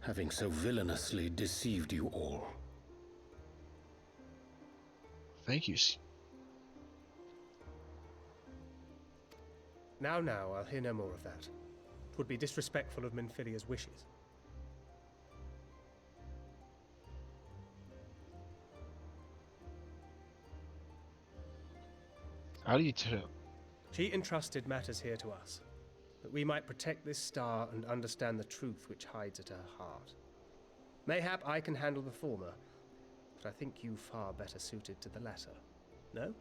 having so villainously deceived you all. Thank you. Now, I'll hear no more of that. 'Twould be disrespectful of Minfilia's wishes. How do you tell? She entrusted matters here to us, that we might protect this star and understand the truth which hides at her heart. Mayhap I can handle the former, but I think you far better suited to the latter. No?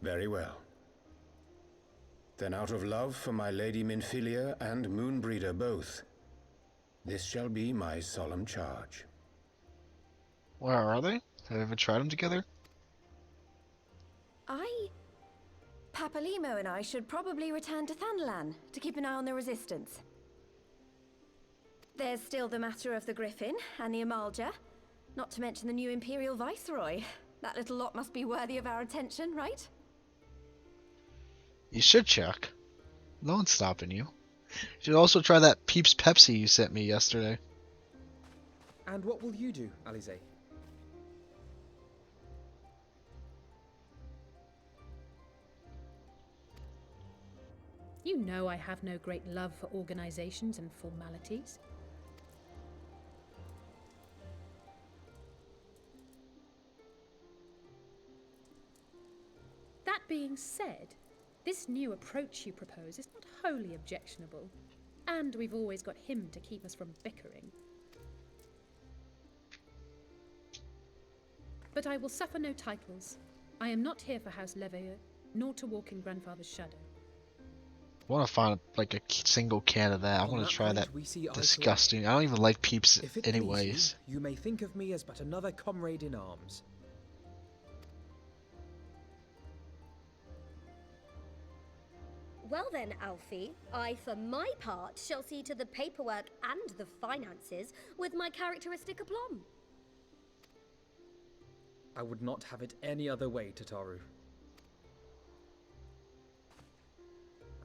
Very well. Then out of love for my Lady Minfilia and Moonbreeder both, this shall be my solemn charge. Where are they? Have you ever tried them together? Papalimo and I should probably return to Thanalan to keep an eye on the Resistance. There's still the matter of the Griffin and the Amalja, not to mention the new Imperial Viceroy. That little lot must be worthy of our attention, right? You should check. No one's stopping you. You should also try that Peeps Pepsi you sent me yesterday. And what will you do, Alize? You know I have no great love for organizations and formalities. That being said, this new approach you propose is not wholly objectionable, and we've always got him to keep us from bickering. But I will suffer no titles. I am not here for House Leveilleur, nor to walk in Grandfather's shadow. I want to find like a single can of that. I want to try that disgusting. I don't even like Peeps If it anyways. please you, you may think of me as but another comrade in arms. Well then, Alfie, I for my part shall see to the paperwork and the finances with my characteristic aplomb. I would not have it any other way, Tataru.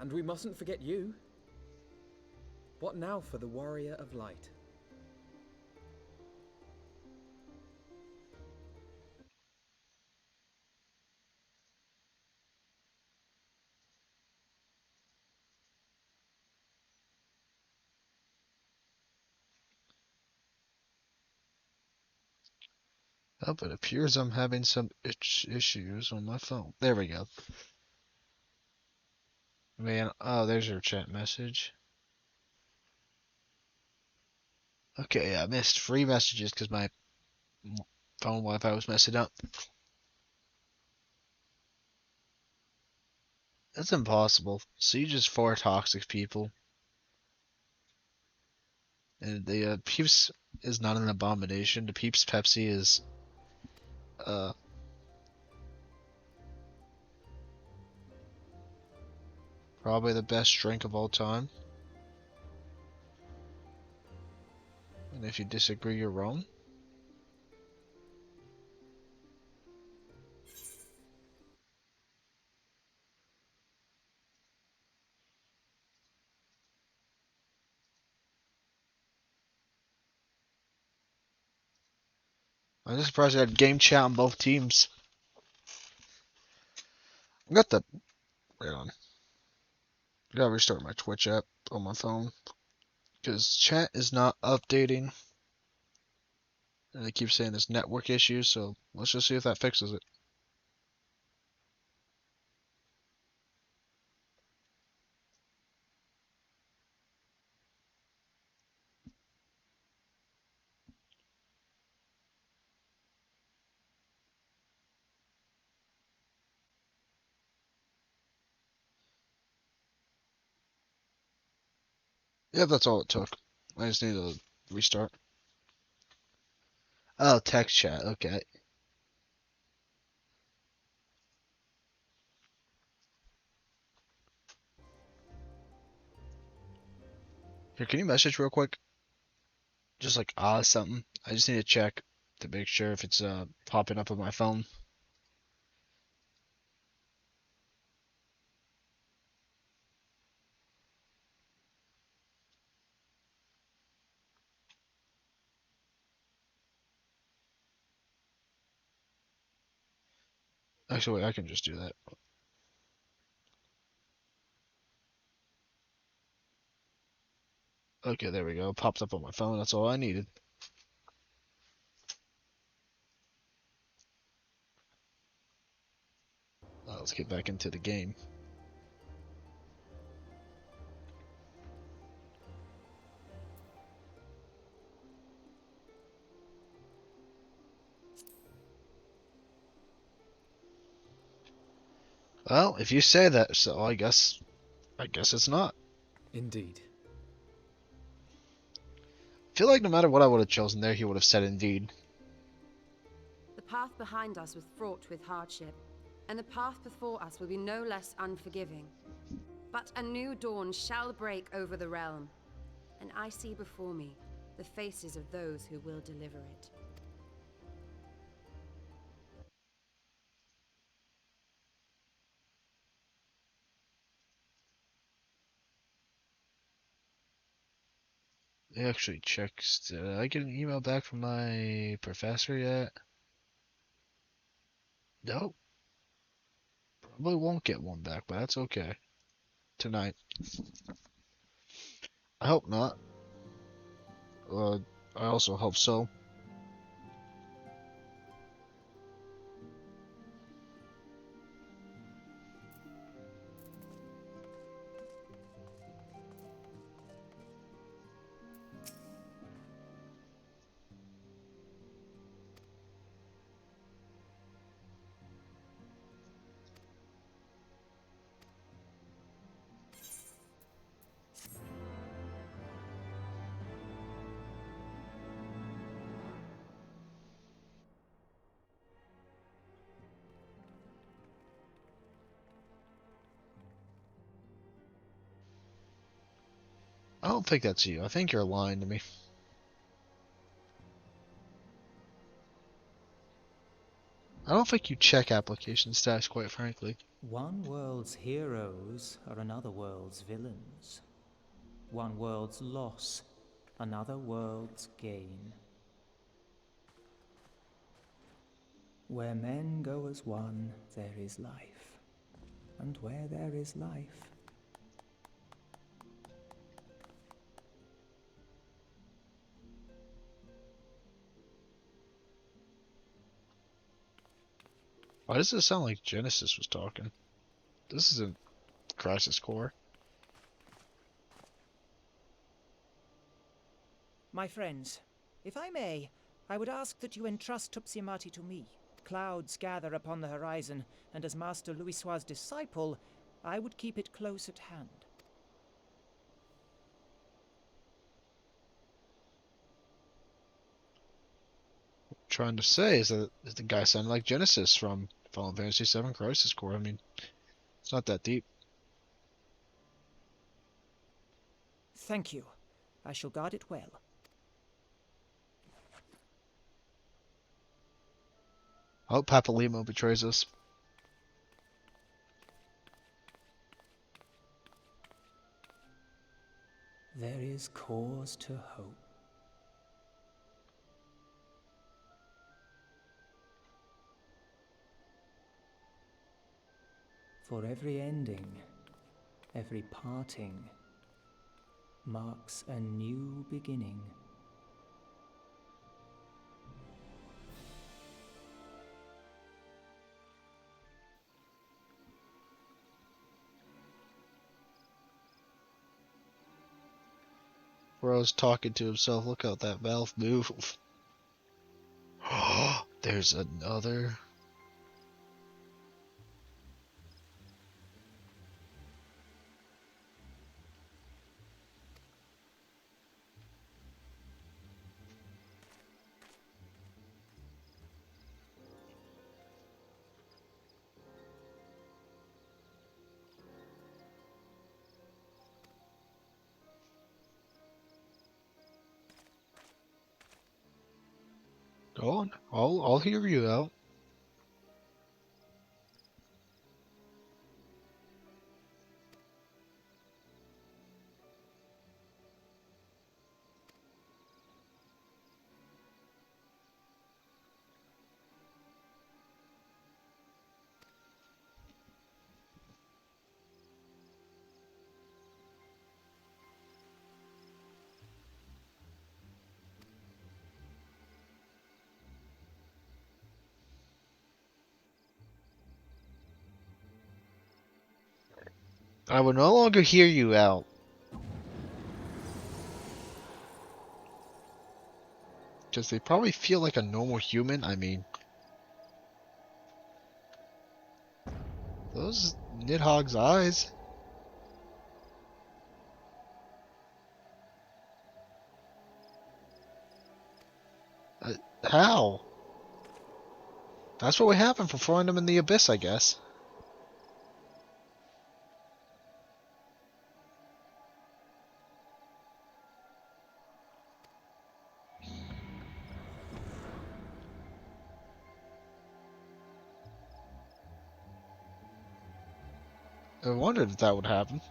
And we mustn't forget you. What now for the Warrior of Light? Oh, but it appears I'm having some issues on my phone. There we go. Man, oh, there's your chat message. Okay, I missed 3 messages because my phone Wi-Fi was messing up. That's impossible. Siege is 4 toxic people. And the Peeps is not an abomination. The Peeps Pepsi is probably the best drink of all time. And if you disagree, you're wrong. I'm just surprised I had game chat on both teams. I got the... Wait on. I gotta restart my Twitch app on my phone. Because chat is not updating. And they keep saying there's network issues, so let's just see if that fixes it. Yeah, that's all it took. I just need to restart. Oh, text chat, okay. Here, can you message real quick? Just like something. I just need to check to make sure if it's popping up on my phone. Actually, wait, I can just do that. Okay, there we go. Popped up on my phone. That's all I needed. Let's get back into the game. Well, if you say that, so I guess it's not. Indeed. I feel like no matter what I would have chosen there, he would have said indeed. The path behind us was fraught with hardship, and the path before us will be no less unforgiving. But a new dawn shall break over the realm, and I see before me the faces of those who will deliver it. It actually checks. Did I get an email back from my professor yet? Nope. Probably won't get one back, but that's okay. Tonight. I hope not. I also hope so. I don't think that's you. I think you're lying to me. I don't think you check application stats, quite frankly. One world's heroes are another world's villains. One world's loss, another world's gain. Where men go as one, there is life. And where there is life, Why does it sound like Genesis was talking? This isn't Crisis Core. My friends, if I may, I would ask that you entrust Tupsimati to me. Clouds gather upon the horizon, and as Master Louisoix's disciple, I would keep it close at hand. What I'm trying to say is that the guy sounded like Genesis from Final Fantasy VII Crisis Core. I mean, it's not that deep. Thank you. I shall guard it well. I hope Papalimo betrays us. There is cause to hope. For every ending, every parting, marks a new beginning. Bro's talking to himself. Look out that mouth move. There's another. Go on. I'll hear you out. I will no longer hear you out. Because they probably feel like a normal human. I mean, those Nidhogg's eyes. How? That's what would happen for throwing them in the abyss, I guess. I wondered if that would happen.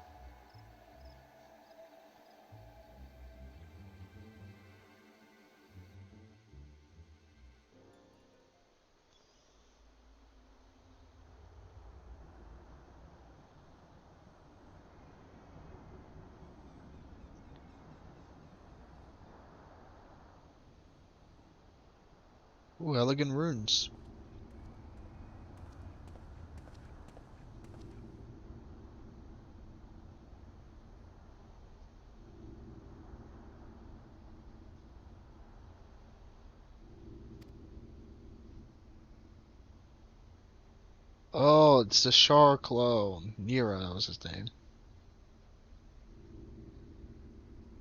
Ooh, elegant runes. Oh, it's the Shar clone. Nero, that was his name.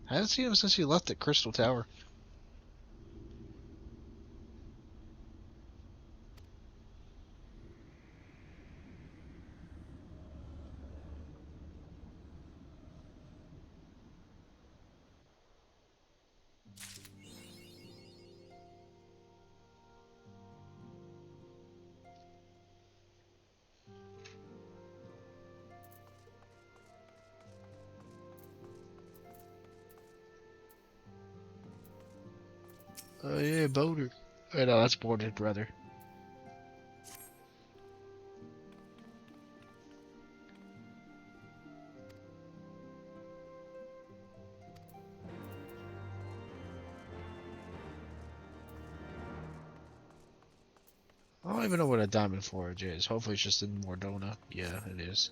I haven't seen him since he left at Crystal Tower. Oh yeah, Boulder. Oh no, that's Border's brother. I don't even know what a diamond forge is. Hopefully it's just in Mordona. Yeah, it is.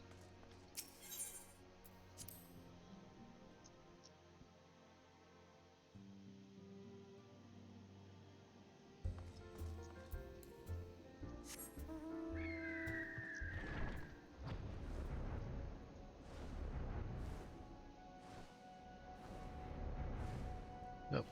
Nope.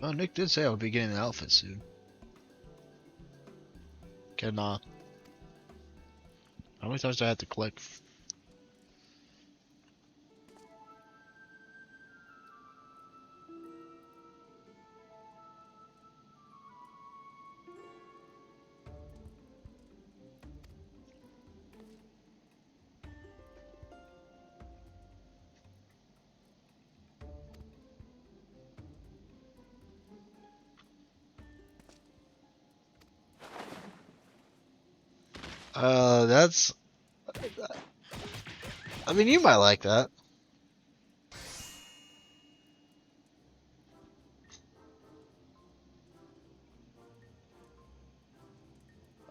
Oh, Nick did say I would be getting an outfit soon. Can how many times do I have to click? That's... I mean, you might like that.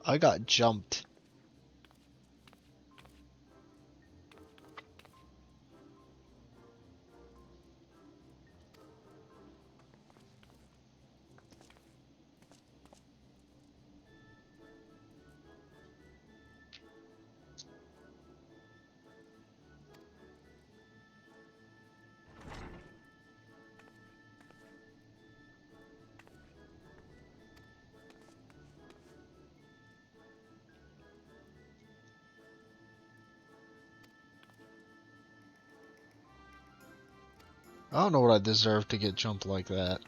I got jumped. I don't know what I deserve to get jumped like that.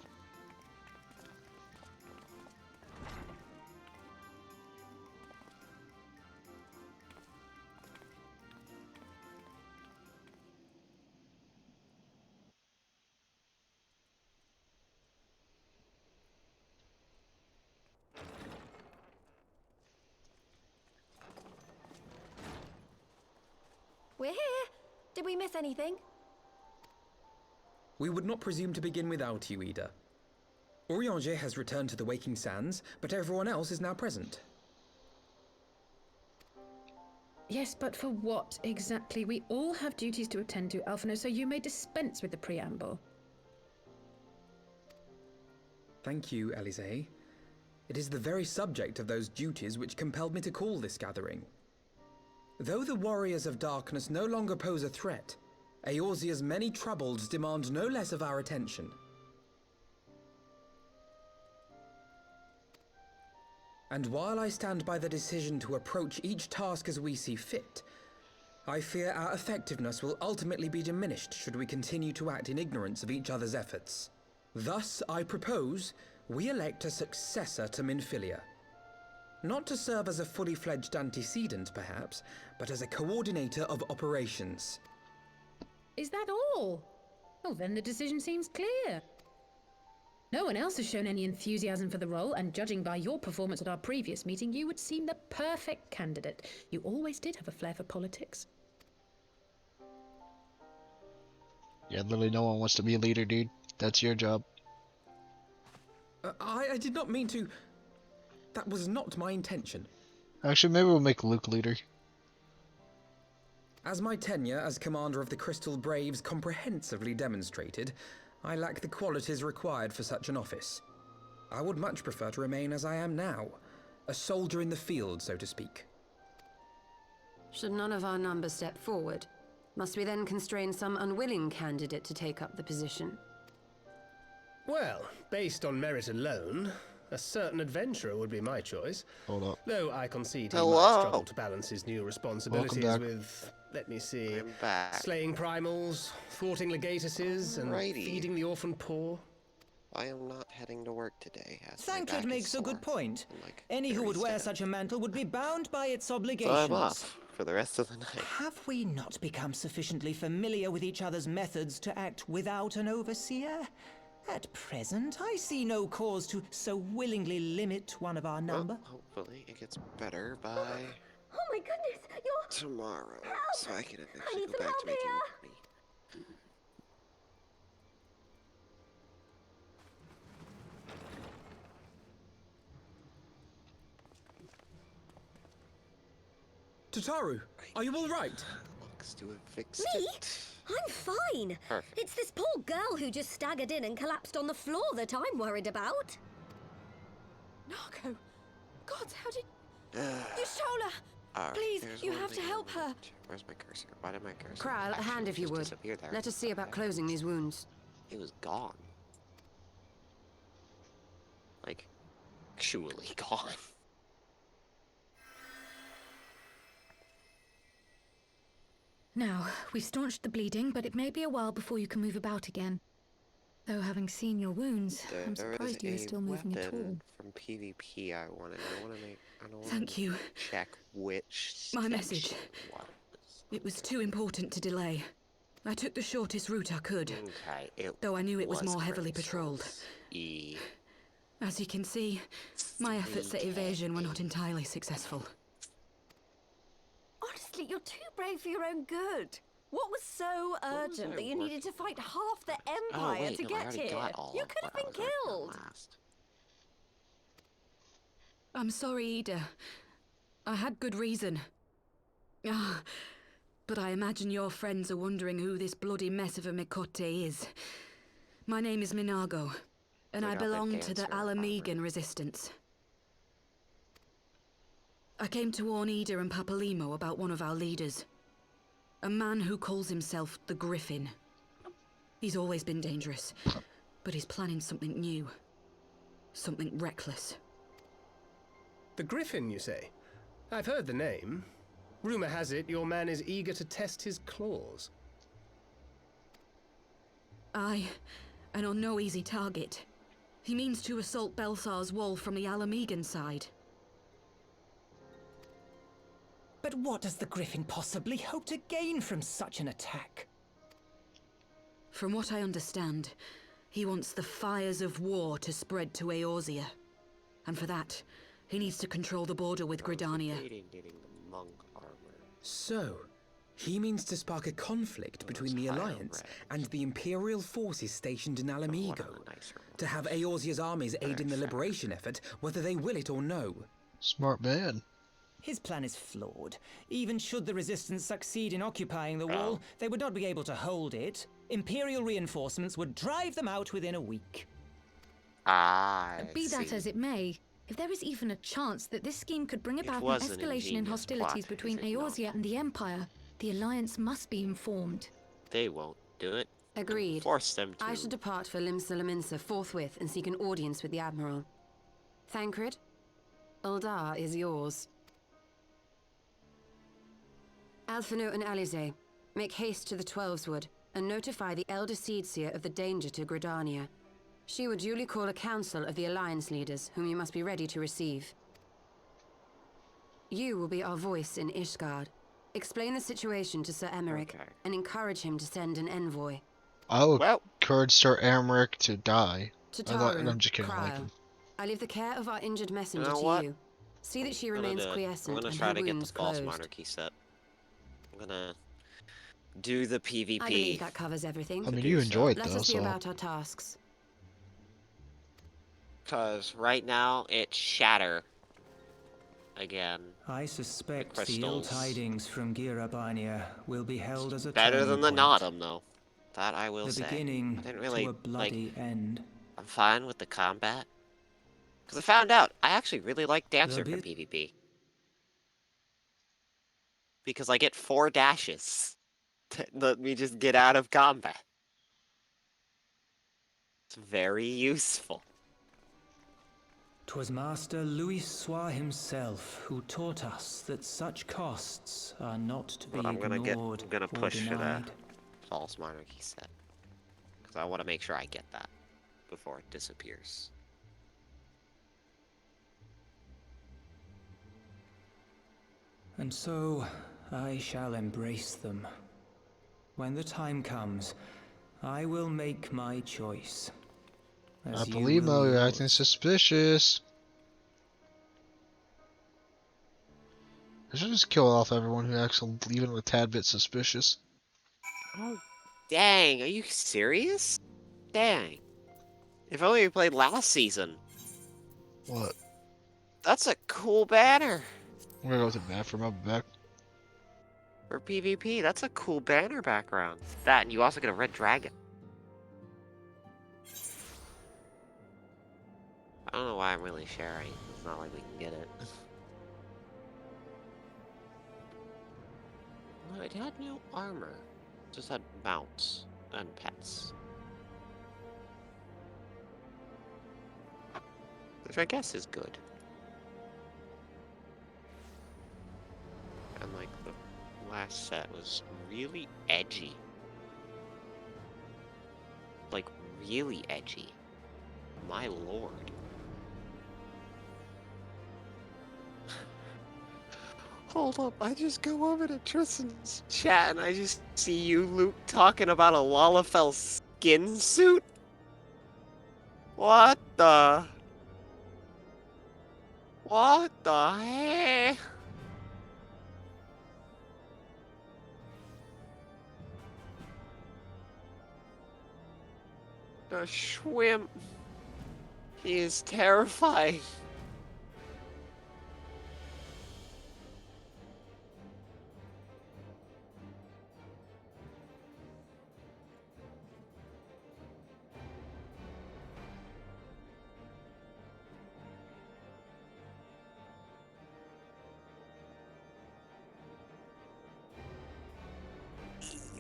We're here. Did we miss anything? We would not presume to begin without you, Ida. Orianger has returned to the Waking Sands, but everyone else is now present. Yes, but for what exactly? We all have duties to attend to, Alphino, so you may dispense with the preamble. Thank you, Elise. It is the very subject of those duties which compelled me to call this gathering. Though the Warriors of Darkness no longer pose a threat, Eorzea's many troubles demand no less of our attention. And while I stand by the decision to approach each task as we see fit, I fear our effectiveness will ultimately be diminished should we continue to act in ignorance of each other's efforts. Thus, I propose we elect a successor to Minfilia. Not to serve as a fully fledged antecedent, perhaps, but as a coordinator of operations. Is that all? Well, then the decision seems clear. No one else has shown any enthusiasm for the role, and judging by your performance at our previous meeting, you would seem the perfect candidate. You always did have a flair for politics. Yeah, literally no one wants to be a leader, dude. That's your job. I did not mean to... That was not my intention. Actually, maybe we'll make Luke leader. As my tenure as commander of the Crystal Braves comprehensively demonstrated, I lack the qualities required for such an office. I would much prefer to remain as I am now, a soldier in the field, so to speak. Should none of our numbers step forward, must we then constrain some unwilling candidate to take up the position? Well, based on merit alone, a certain adventurer would be my choice. Hold up. Though I concede he Hello. might struggle to balance his new responsibilities back. with, let me see, I'm back. slaying primals, thwarting legatuses, and Alrighty. feeding the orphan poor. I am not heading to work today. As my Thancred back is makes a good sore. point. I'm, like, Any who very would wear stiff. such a mantle would be bound by its So obligations. I'm off for the rest of the night. Have we not become sufficiently familiar with each other's methods to act without an overseer? At present, I see no cause to so willingly limit one of our number. Well, hopefully it gets better by Oh my goodness, you're... tomorrow, Help! so I can I eventually need go some back help to making here! money. Tataru, are you all right? Looks to have fixed Me? it. I'm fine. Perfect. It's this poor girl who just staggered in and collapsed on the floor that I'm worried about. Narco! God, how did... Yashola! Alright, Please, there's you one have to thing I help her. wanted. Where's my cursor? Why did my cursor? Kral, a actually hand if you just would. disappear there? Let us see about closing these wounds. It was gone. Like, actually gone. Now, we've staunched the bleeding, but it may be a while before you can move about again. Though having seen your wounds, I'm There is surprised you were a still moving at all. weapon from PvP I wanted. I don't Thank you. check which My message. section it was. It was too important to delay. I took the shortest route I could, Okay, though I knew it was more heavily patrolled. E. As you can see, my efforts at evasion were not entirely successful. Honestly, you're too brave for your own good. What was so urgent that you needed to fight half the Empire to I get already here? got all You of could have what I been was working on killed. last. I'm sorry, Ida. I had good reason. Ah, but I imagine your friends are wondering who this bloody mess of a Mikote is. My name is Minago, and I Got that belong to the dancer armor. Alamegan Resistance. I came to warn Ida and Papalimo about one of our leaders. A man who calls himself the Griffin. He's always been dangerous, but he's planning something new. Something reckless. The Griffin, you say? I've heard the name. Rumor has it your man is eager to test his claws. Aye, and on no easy target. He means to assault Belsar's wall from the Alamegan side. But what does the Griffin possibly hope to gain from such an attack? From what I understand, he wants the fires of war to spread to Eorzea. And for that, he needs to control the border with Gridania. Getting the monk armor. So, He means to spark a conflict between the Alliance and the Imperial forces stationed in Alamigo. To have Eorzea's armies aid in the liberation effort, whether they will it or no. Smart man. His plan is flawed. Even should the Resistance succeed in occupying the wall, they would not be able to hold it. Imperial reinforcements would drive them out within a week. Be that as it may, if there is even a chance that this scheme could bring about an escalation in hostilities between Eorzea and the Empire, the Alliance must be informed. They won't do it. Agreed. Force them to. I should depart for Limsa forthwith and seek an audience with the Admiral. Thancred, Uldar is yours. Alphino and Alize, make haste to the Twelveswood and notify the Elder Seedseer of the danger to Gridania. She will duly call a council of the Alliance leaders, whom you must be ready to receive. You will be our voice in Ishgard. Explain the situation to Sir Emmerich and encourage him to send an envoy. I would encourage Sir Emmerich to die. Tataru, I'm just kidding, I like Cryle, him. I leave the care of our injured messenger You know to what? you. See that she I'm gonna remains do it. quiescent I'm gonna and try her to get the wounds false closed. monarchy set. I'm gonna do the PvP. I believe that covers everything. I mean, you enjoyed Let though, us be so. about our tasks. Because right now it's Shatter. Again. I suspect the ill tidings from Girabania will be held as a Better than the turning point. Nodum, though. That I will The say. beginning I didn't really to a bloody end. I'm fine with the combat. Because I found out I actually really like Dancer for PvP. Because I get 4 dashes to let me just get out of combat. It's very useful. 'Twas Master Louis Soir himself who taught us that such costs are not to be But I'm ignored gonna or push for denied. the false monarchy set. Because I want to make sure I get that before it disappears. And so I shall embrace them. When the time comes, I will make my choice. As you Papalymo, will you're yours. acting suspicious. I should just kill off everyone who acts even a tad bit suspicious. Oh, dang. Are you serious? Dang. If only we played last season. What? That's a cool banner. I'm gonna go with the map for my back. For PvP, that's a cool banner background. That, and you also get a red dragon. I don't know why I'm really sharing. It's not like we can get it. No, it had no armor. It just had mounts and pets. Which I guess is good. And like the last set was really edgy. Like really edgy. My lord. Hold up, I just go over to Tristan's chat and I just see you, Luke, talking about a Lalafell skin suit? What the? What the heck? The Schwimp. He is terrifying.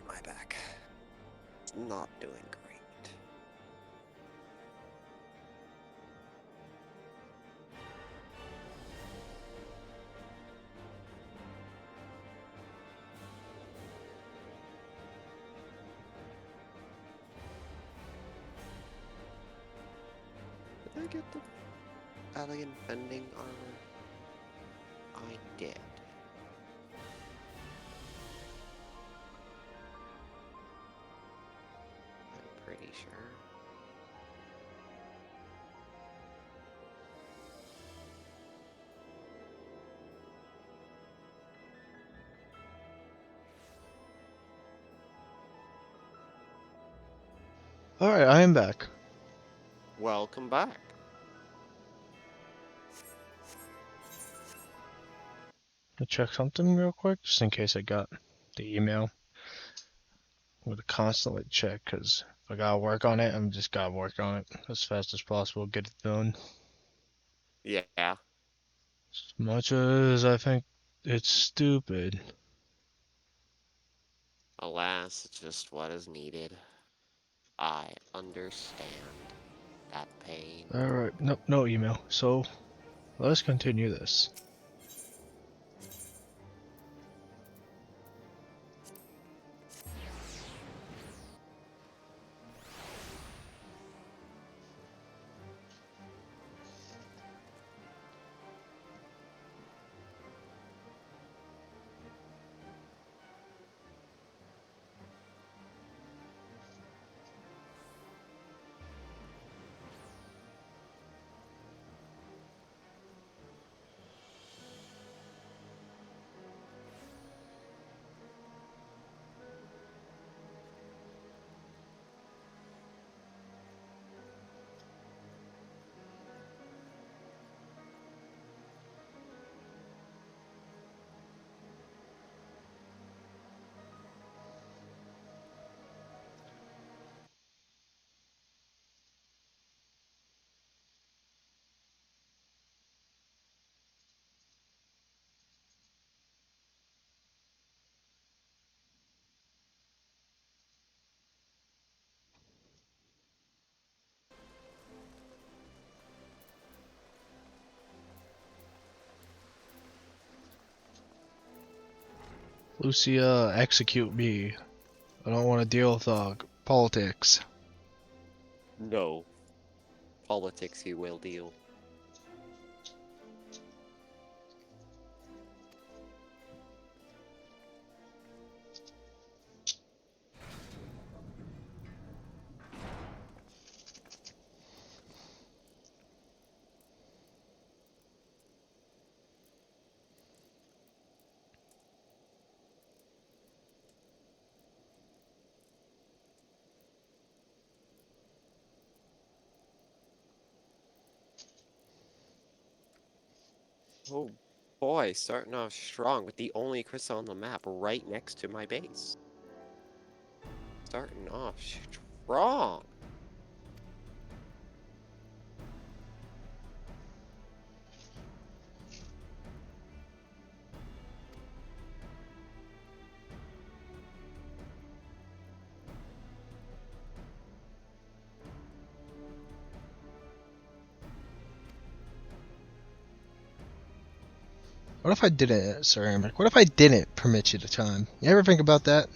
My back. It's not doing great. Did I get the elegant bending armor? I did. I'm pretty sure. Alright, I am back. Welcome back. I'll check something real quick, just in case I got the email. I'm gonna constantly check, because if I gotta work on it, I'm just gotta work on it as fast as possible, get it done. Yeah. As much as I think it's stupid. Alas, it's just what is needed. I understand that pain. Alright, no email, so let's continue this. Lucia, execute me. I don't want to deal with politics. No. Politics he will deal. Oh boy, starting off strong with the only crystal on the map right next to my base. Starting off strong. What if I didn't, Ceramic? What if I didn't permit you the time? You ever think about that?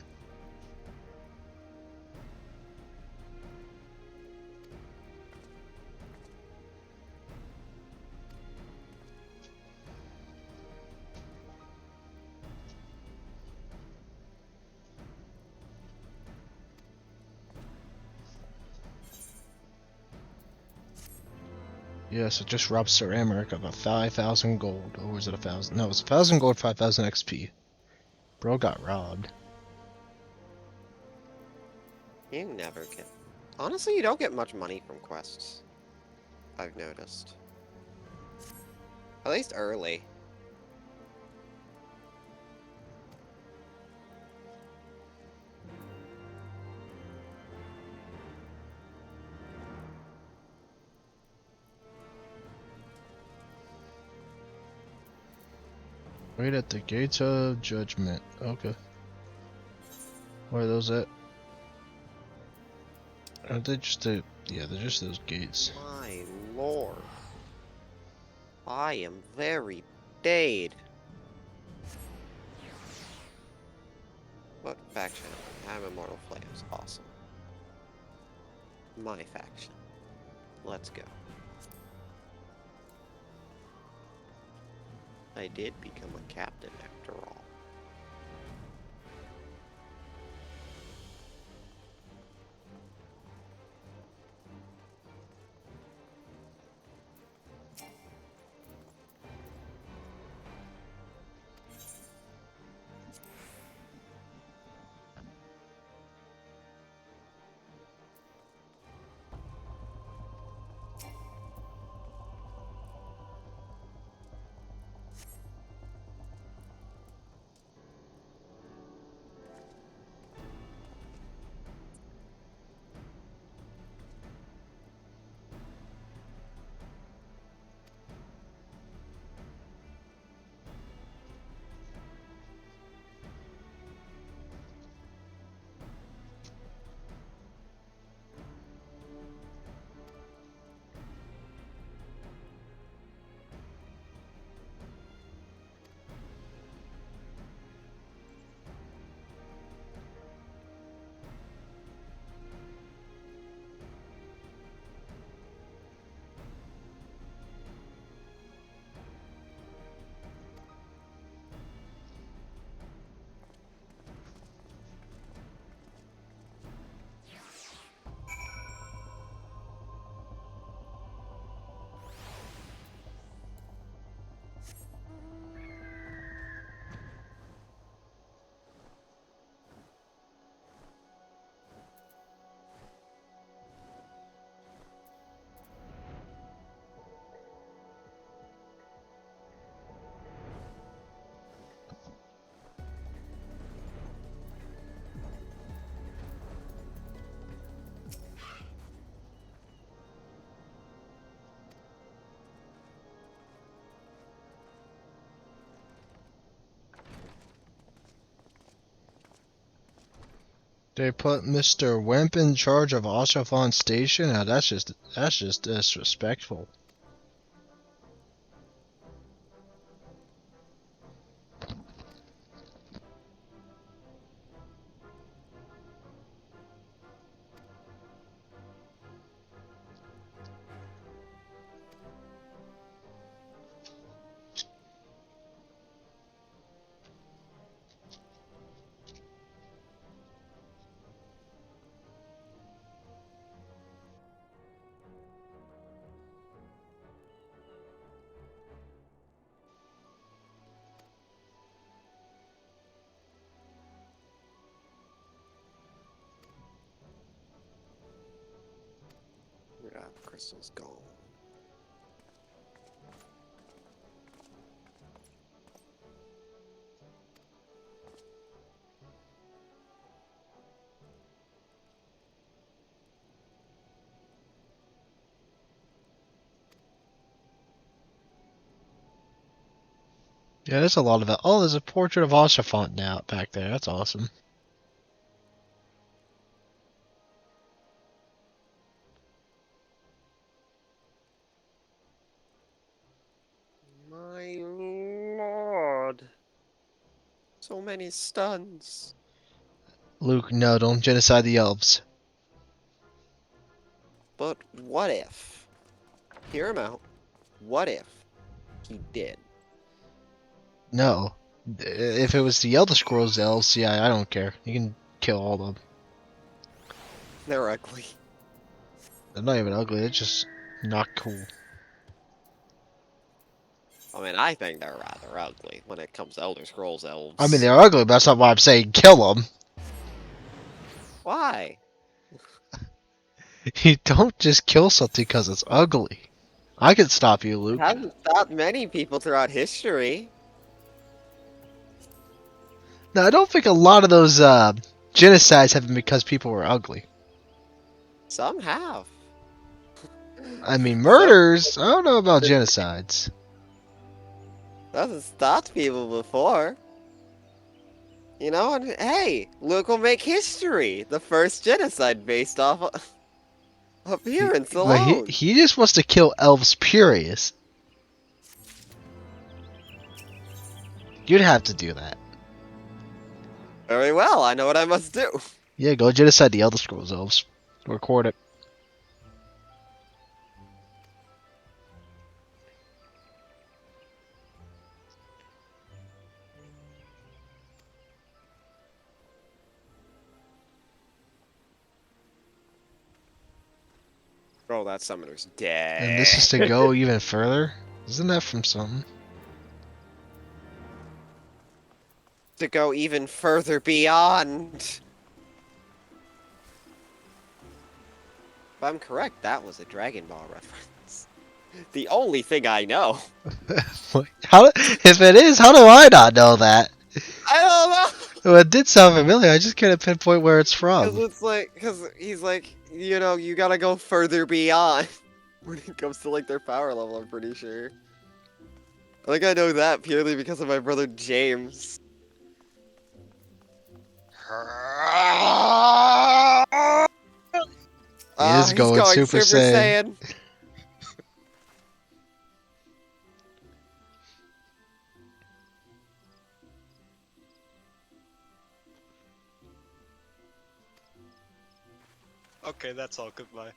Yeah, so just rob Ceramic of a 5,000 gold. Or was it 1,000? No, it was 1,000 gold, 5,000 XP. Bro got robbed. You never get... Honestly, you don't get much money from quests. I've noticed. At least early. Wait at the gates of judgment. Okay. Where are those at? Aren't they just the... Yeah, they're just those gates. My lord. I am very dead. What faction? I have Immortal Flames. Awesome. My faction. Let's go. I did become a captain after all. They put Mr. Wimp in charge of Oshafon Station? Now that's just disrespectful. Yeah, crystal's gone. Yeah, there's a lot of it. Oh, there's a portrait of Oshafont now back there. That's awesome. My lord. So many stuns. Luke, no, don't genocide the elves. But what if? Hear him out. What if he did? No. If it was the Elder Scrolls elves, yeah, I don't care. You can kill all of them. They're ugly. They're not even ugly, they're just not cool. I mean, I think they're rather ugly when it comes to Elder Scrolls elves. I mean, they're ugly, but that's not why I'm saying kill them. Why? You don't just kill something because it's ugly. I can stop you, Luke. It hasn't stopped many people throughout history. No, I don't think a lot of those genocides have been because people were ugly. Some have. I mean, murders, I don't know about genocides. Doesn't stop people before. You know, and hey, look, we'll make history. The first genocide based off of appearance alone. But he just wants to kill elves, period. You'd have to do that. Very well, I know what I must do. Yeah, go genocide the Elder Scrolls elves. Record it. Oh, that summoner's dead. And this is to go even further? Isn't that from something? To go even further beyond. If I'm correct, that was a Dragon Ball reference. The only thing I know. How? If it is, how do I not know that? I don't know. Well, it did sound familiar. I just couldn't pinpoint where it's Because from. it's like, because he's like, you know, you gotta go further beyond when it comes to like their power level. I'm pretty sure. I think I know that purely because of my brother James. He is He's going Super Saiyan. Okay, that's all. Goodbye.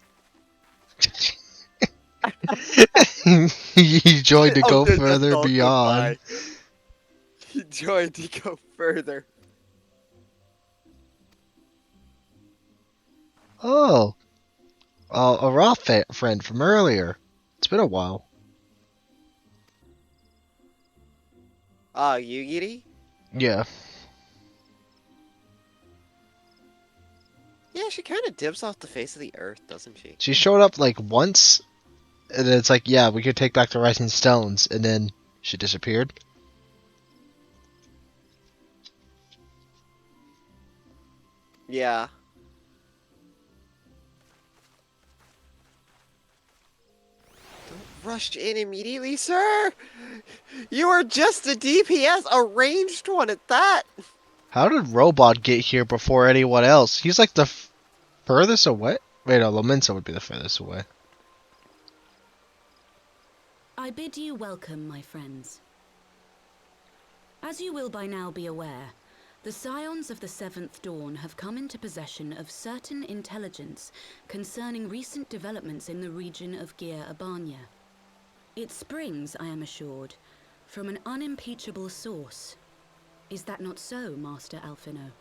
He joined to go Okay, that's further all, beyond. goodbye. He joined to go further. Oh. A Roth friend from earlier. It's been a while. Yugiri? Yeah. Yeah, she kind of dips off the face of the earth, doesn't she? She showed up like once, and then it's like, yeah, we could take back the Rising Stones, and then she disappeared. Yeah. Don't rush in immediately, sir! You are just a DPS, a ranged one at that! How did Robot get here before anyone else? He's like the furthest away. Wait, no, Lominsa would be the furthest away. I bid you welcome, my friends. As you will by now be aware, the Scions of the Seventh Dawn have come into possession of certain intelligence concerning recent developments in the region of Gir Abania. It springs, I am assured, from an unimpeachable source. Is that not so, Master Alphino?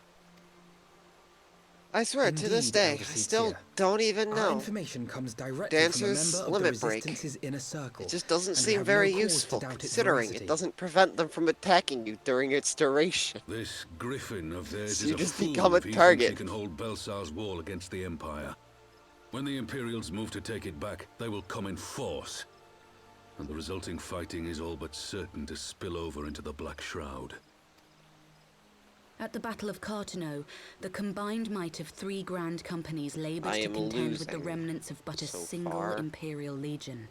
I swear, to this Indeed, day, Elder I still Seetsier. don't even Our know. information comes directly Dancer's from a member of the limit break. Resistance's inner circle. It just doesn't and we seem have very no cause to useful, doubt its considering veracity. it doesn't prevent them from attacking you during its duration. This griffin of theirs So is you a just fool become a if he thinks target. he can hold Belsar's wall against the Empire. When the Imperials move to take it back, they will come in force. And the resulting fighting is all but certain to spill over into the Black Shroud. At the Battle of Cartano, the combined might of 3 grand companies laboured I to am contend with the losing remnants of but a so single far. Imperial legion.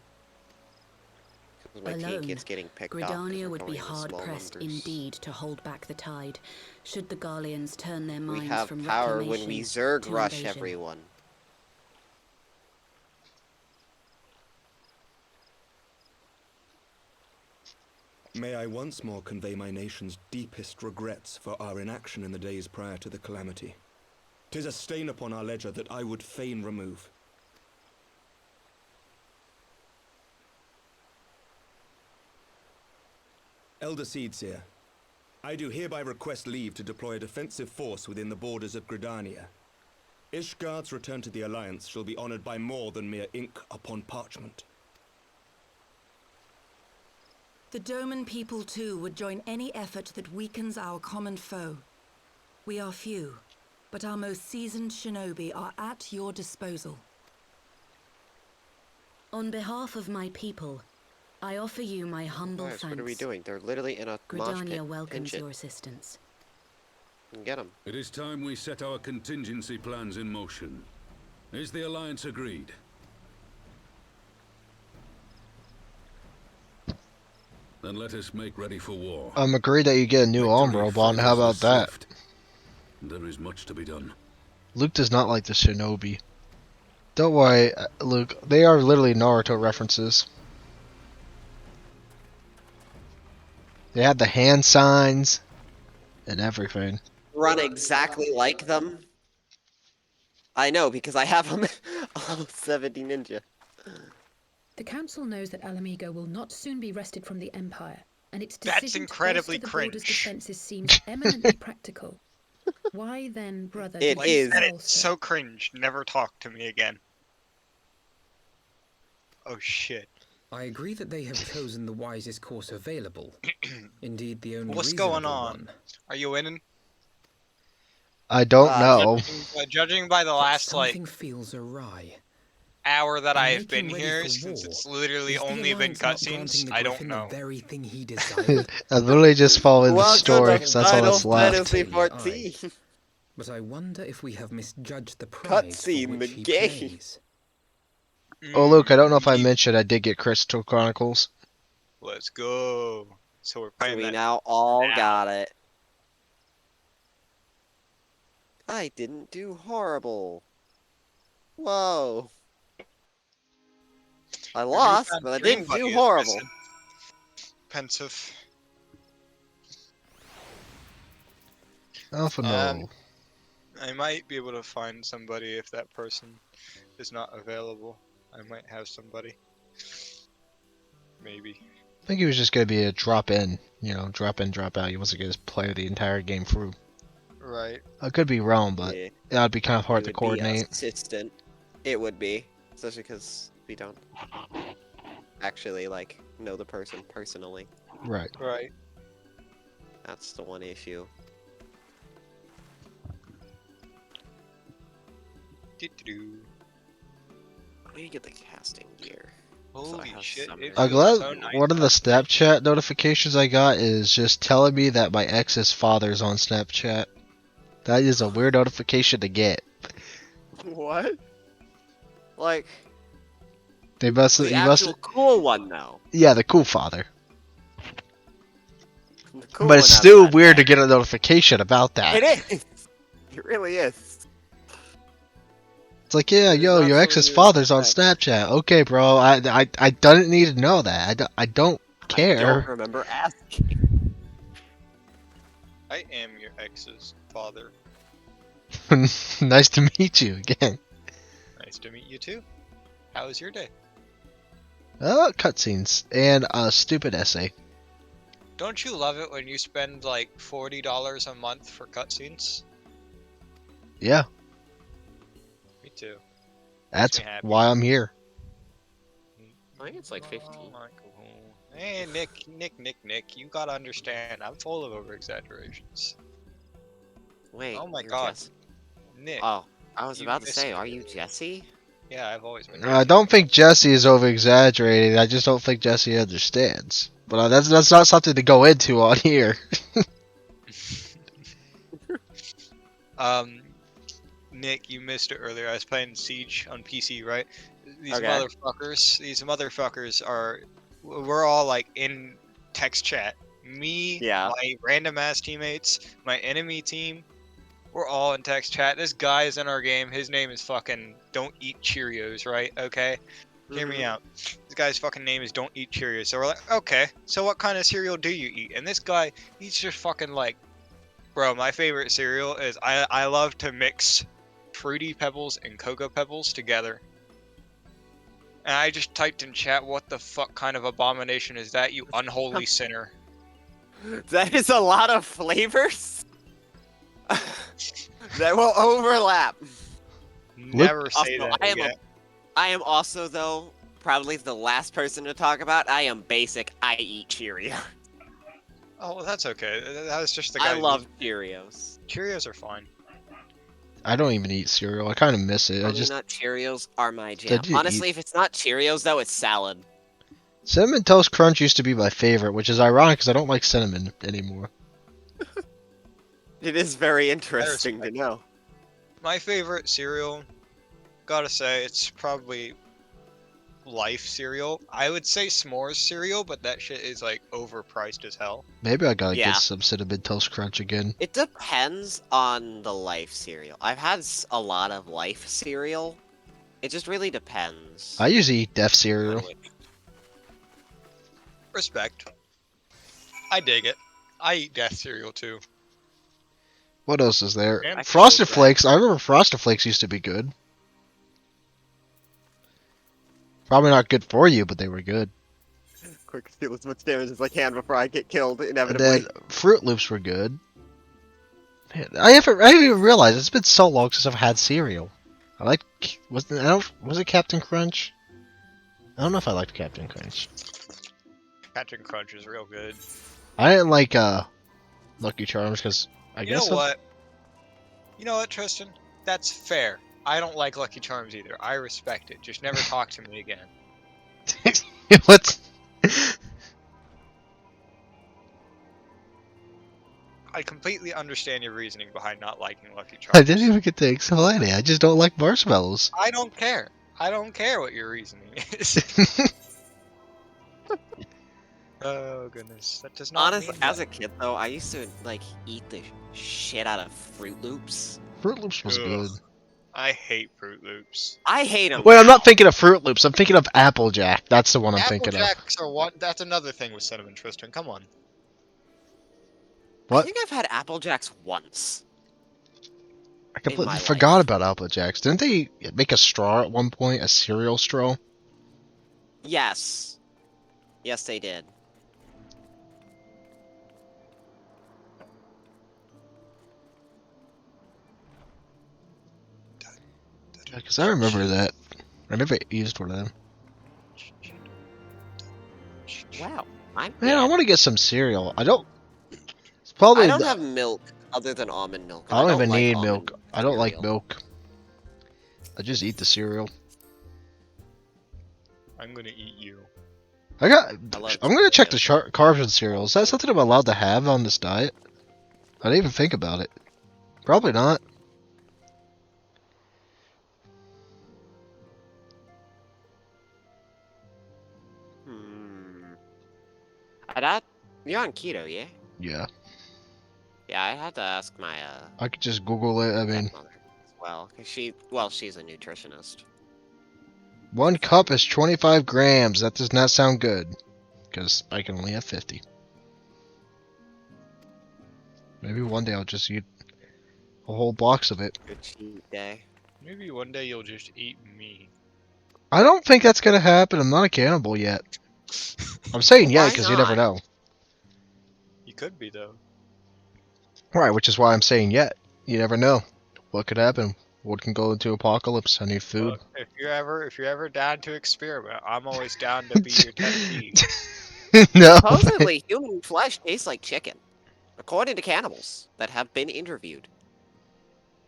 My team Alone, keeps getting picked off 'cause Gridania we're would be going in small hard-pressed numbers. indeed to hold back the tide, should the Garleans turn their We minds have from power when reclamation we Zerg to rush invasion. everyone. May I once more convey my nation's deepest regrets for our inaction in the days prior to the calamity. 'Tis a stain upon our ledger that I would fain remove. Elder Seedseer, I do hereby request leave to deploy a defensive force within the borders of Gridania. Ishgard's return to the Alliance shall be honored by more than mere ink upon parchment. The Doman people too would join any effort that weakens our common foe. We are few, but our most seasoned shinobi are at your disposal. On behalf of my people, I offer you my humble Guys, thanks. what are we doing? They're literally in a mosh pit. Gridania welcomes Pinch it your assistance. and get them. It is time we set our contingency plans in motion. Is the Alliance agreed? Then let us make ready for war. I'm agreed that you get a new arm robot, and how about that? There is much to be done. Luke does not like the shinobi. Don't worry, Luke. They are literally Naruto references. They had the hand signs and everything. Run exactly like them. I know, because I have them. Oh, 70 Ninja. The Council knows that Alamigo will not soon be wrested from the Empire, and its That's decision incredibly to bolster the border's cringe. defenses seems eminently practical. Why then, brother, It do you is. That bolster? is so cringe. Never talk to me again. Oh shit. I agree that they have chosen the wisest course available. Indeed, the only What's reasonable going on? one. Are you winning? I don't know. Judging by the last Something feels awry. hour that In I have been making ready here, for since war, it's literally is the only been Alliance not granting cutscenes, the I don't Griffin know. The very thing he desired. I literally just following the Welcome story to because that's all Final that's left. Fantasy Aye. 14. But I wonder if we have misjudged the prize for Cutscene, the which he game. plays. Oh, Luke, I don't know if I mentioned I did get Crystal Chronicles. Let's go. So we're So playing we that now all now. got it. I didn't do horrible. Whoa. I lost, but I didn't do horrible. Pensive. Alpha no. I might be able to find somebody if that person is not available. I might have somebody. Maybe. I think he was just gonna be a drop in, you know, drop in, drop out. He wasn't gonna play the entire game through. Right. I could be wrong, but Yeah. that would be kind of hard It to would be coordinate. assistant. It would be, especially because we don't actually like know the person personally. Right. Right. That's the one issue. Where do you get the casting gear? So I Holy have shit, some it I'm feels glad so nice. one of the Snapchat notifications I got is just telling me that my ex's father's on Snapchat. That is a weird notification to get. What? Like They must. the You actual must. cool one, though. Yeah, the cool father. The cool But it's one out of still that weird to pack. get a notification about that. It is. It really is. It's like, yeah, It is yo, not your something ex's you father's on expect. Snapchat. Okay, bro, I didn't need to know that. I don't I care. don't remember asking. I am your ex's father. Nice to meet you again. Nice to meet you too. How was your day? Cutscenes and a stupid essay. Don't you love it when you spend like $40 a month for cutscenes? Yeah, Me too. that's me happy. why I'm here. I think it's like 15. Hey, Nick, you gotta understand, I'm full of over-exaggerations. Wait. Oh my you're god. Jesse. Nick. Oh, I was you about to missed say, me. are you Jesse? Yeah, I've always been I don't think Jesse is over exaggerating. I just don't think Jesse understands. But that's not something to go into on here. Nick, you missed it earlier. I was playing Siege on PC, right? These Okay. motherfuckers are. We're all like in text chat. Me, Yeah. my random ass teammates, my enemy team. We're all in text chat. This guy is in our game. His name is fucking Don't Eat Cheerios, right? Okay? Hear me out. This guy's fucking name is Don't Eat Cheerios. So we're like, okay, so what kind of cereal do you eat? And this guy, he's just fucking like, bro, my favorite cereal is I love to mix Fruity Pebbles and Cocoa Pebbles together. And I just typed in chat, what the fuck kind of abomination is that, you unholy sinner? That is a lot of flavors that will overlap. Never say Also, that again. I am also, though, probably the last person to talk about. I am basic. I eat Cheerios. Oh, well, that's okay. That's just the guy. I love Cheerios. Cheerios are fine. I don't even eat cereal. I kind of miss it. I Honey just Nut Cheerios are my I jam. do Honestly, eat. if it's not Cheerios, though, it's salad. Cinnamon Toast Crunch used to be my favorite, which is ironic because I don't like cinnamon anymore. It is very interesting to know. My favorite cereal, gotta say, it's probably Life cereal. I would say S'mores cereal, but that shit is like overpriced as hell. Maybe I gotta Yeah. get some Cinnamon Toast Crunch again. It depends on the Life cereal. I've had a lot of Life cereal. It just really depends. I usually eat Def cereal. Respect. I dig it. I eat death cereal too. What else is there? And Frosted Jack. Flakes. I remember Frosted Flakes used to be good. Probably not good for you, but they were good. Quick, steal as much damage as I can before I get killed, And inevitably. then Fruit Loops were good. Man, I didn't even realize it's been so long since I've had cereal. I like was it Captain Crunch? I don't know if I liked Captain Crunch. Captain Crunch is real good. I didn't like Lucky Charms because I You guess know what? You know what, Tristan? That's fair. I don't like Lucky Charms either. I respect it. Just never talk to me again. What's I completely understand your reasoning behind not liking Lucky I Charms. didn't even get to explain it. I just don't like marshmallows. I don't care. I don't care what your reasoning is. Oh goodness, that does not Honestly, mean as that. a kid though, I used to like eat the shit out of Fruit Loops. Fruit Loops was Ugh. good. I hate Fruit Loops. I hate them. Wait, I'm not thinking of Fruit Loops. I'm thinking of Applejack. That's the one I'm thinking of. Applejacks are one. That's another thing with cinnamon, Tristan. Come on. I What? think I've had Apple Jacks once. I completely my forgot life. about Applejacks. Didn't they make a straw at one point? A cereal straw? Yes. Yes, they did. Because I remember that. I never used one of them. Wow. I'm Man, I dead. want to get some cereal. I don't. It's probably. I don't have milk other than almond milk. And I don't even like need almond milk. I don't like cereal. milk. I just eat the cereal. I'm gonna eat you. I'm love gonna check the carbs in cereal. Is that something I'm allowed to have on this diet? I didn't even think about it. Probably not. That you're on keto, yeah? Yeah. Yeah, I had to ask my I could just Google it. I mean, stepmother as well, cause she's a nutritionist. 1 cup is 25 grams. That does not sound good, because I can only have 50. Maybe one day I'll just eat a whole box of it. Good cheat day. Maybe one day you'll just eat me. I don't think that's gonna happen. I'm not a cannibal yet. I'm saying Well, yet why because you never not? know. You could be though. Right, which is why I'm saying yet. You never know. What could happen? What can go into apocalypse? I need food. Look, if you're ever down to experiment, I'm always down to be your test. No. Supposedly, human flesh tastes like chicken, according to cannibals that have been interviewed.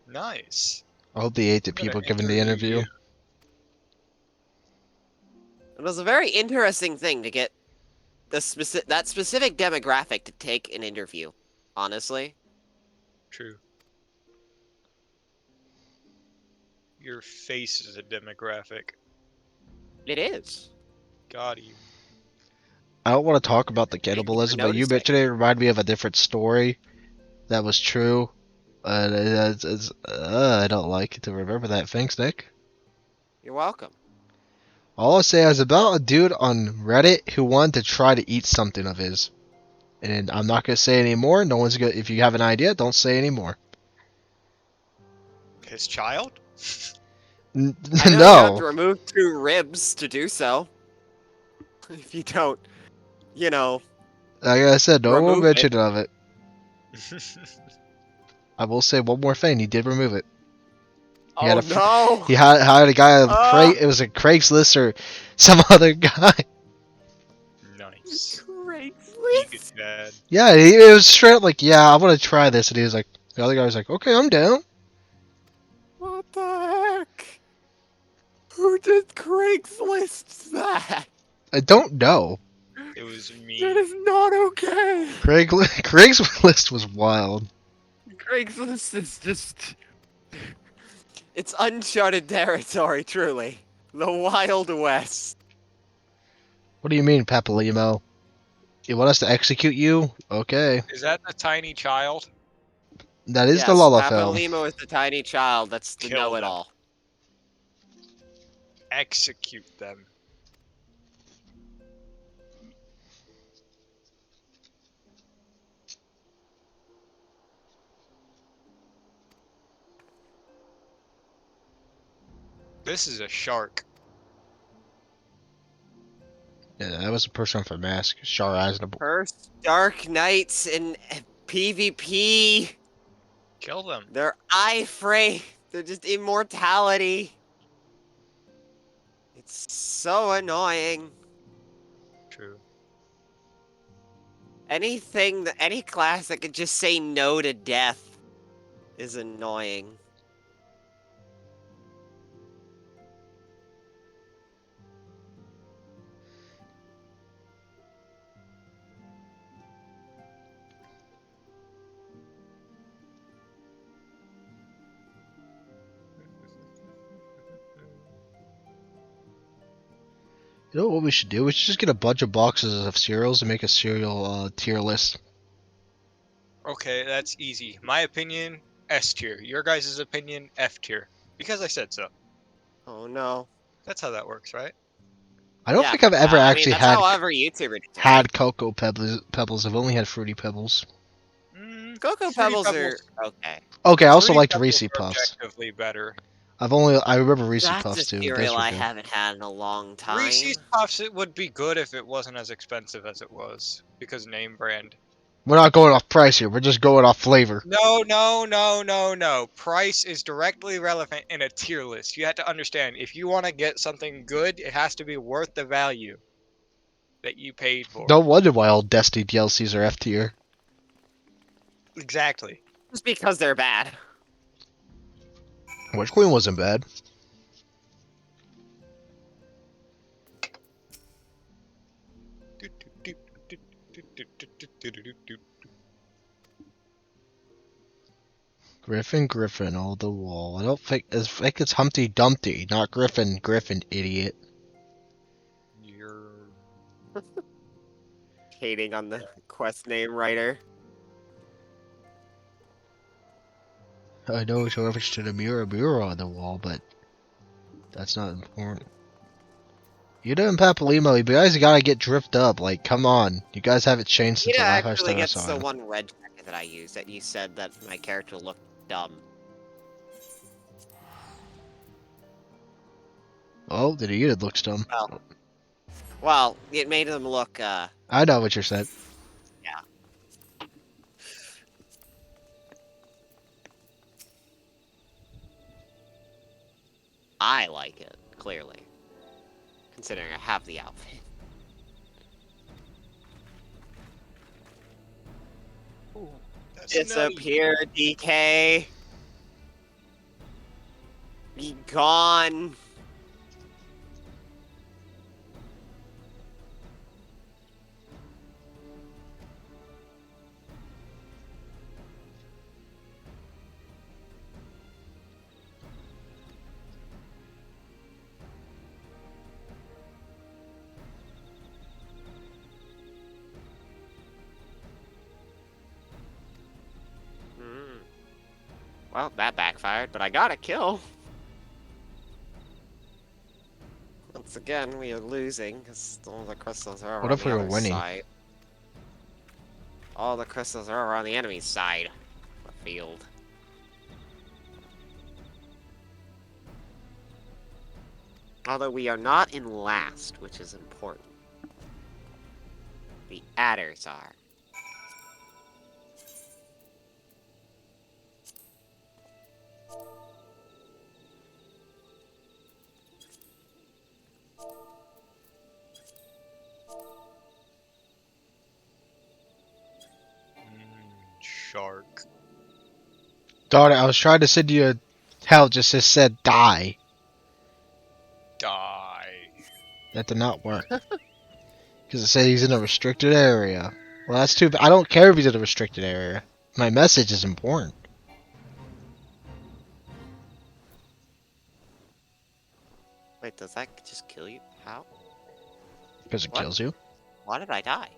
Nice. I hope they ate the I'm gonna people giving the interview interview. you. It was a very interesting thing to get that specific demographic to take an interview. Honestly, True. Your face is a demographic. it is. Got you. I don't want to talk about the Thank you for cannibalism, but you noticing. mentioned it reminded me of a different story that was true. I don't like to remember that. Thanks, Nick. You're welcome. All I'll say is about a dude on Reddit who wanted to try to eat something of his. And I'm not going to say any more. No one's going to... If you have an idea, don't say any more. His child? I know you have to No. remove 2 ribs to do so. If you don't, you know, Like I said, no one remove it. mentioned of it. I will say one more thing. He did remove it. He Oh had no! He hired a guy on it was a Craigslist or some other guy. Nice. Craigslist? Dad. Yeah, it was straight up like, yeah, I want to try this. And he was like, the other guy was like, okay, I'm down. What the heck? Who did Craigslist that? I don't know. It was me. That is not okay. Craigslist was wild. Craigslist is just... It's uncharted territory, truly. The Wild West. What do you mean, Papalimo? You want us to execute you? Okay. Is that the tiny child? That is Yes, the Lalafell. Papa Limo is the tiny child. That's the Kill know-it-all. Execute them. This is a shark. Yeah, that was a person with a mask. Char Aznable. First Dark Knights in PvP. Kill them. They're iframe. They're just immortality. It's so annoying. True. Any class that could just say no to death is annoying. You know what we should do? We should just get a bunch of boxes of cereals and make a cereal tier list. Okay, that's easy. My opinion, S tier. Your guys' opinion, F tier. Because I said so. Oh no. That's how that works, right? I don't think I've ever actually that's had how every YouTuber does it. had Cocoa Pebbles. I've only had Fruity Pebbles. Cocoa Fruity Pebbles are Pebbles- okay. Okay, I also Fruity liked Pebbles Reese are Puffs. objectively better. I remember Reese That's Puffs a too. Those cereal were I good. haven't had in a long time. Reese's Puffs, it would be good if it wasn't as expensive as it was. Because name brand. We're not going off price here. We're just going off flavor. No. Price is directly relevant in a tier list. You have to understand, if you want to get something good, it has to be worth the value that you paid for. No wonder why all Destiny DLCs are F tier. Exactly. Just because they're bad. Witch Queen wasn't bad. Griffin, all the wall. I think it's Humpty Dumpty, not Griffin, idiot. You're Hating on the quest name writer. I know it's a reference to the mirror on the wall, but that's not important. Ida and Papalimo, you guys gotta get dripped up. Like, come on. You guys haven't changed since Ida the last actually time I gets saw the him. one red jacket that I used that you said that my character looked dumb. Oh, did Ida looks dumb? Well, it made him look, I know what you're saying. yeah. I like it, clearly. Considering I have the outfit. Disappear, DK! Be gone! Well, that backfired, but I got a kill. Once again, we are losing, because all the crystals are What on if the we were other winning? side. All the crystals are on the enemy's side of the field. Although we are not in last, which is important. The adders are. Shark. Darn it, I was trying to send you a hell just said die. Die. That did not work. Because it said he's in a restricted area. Well, that's too bad. I don't care if he's in a restricted area. My message is important. Wait, does that just kill you? How? Because it kills you. Why did I die?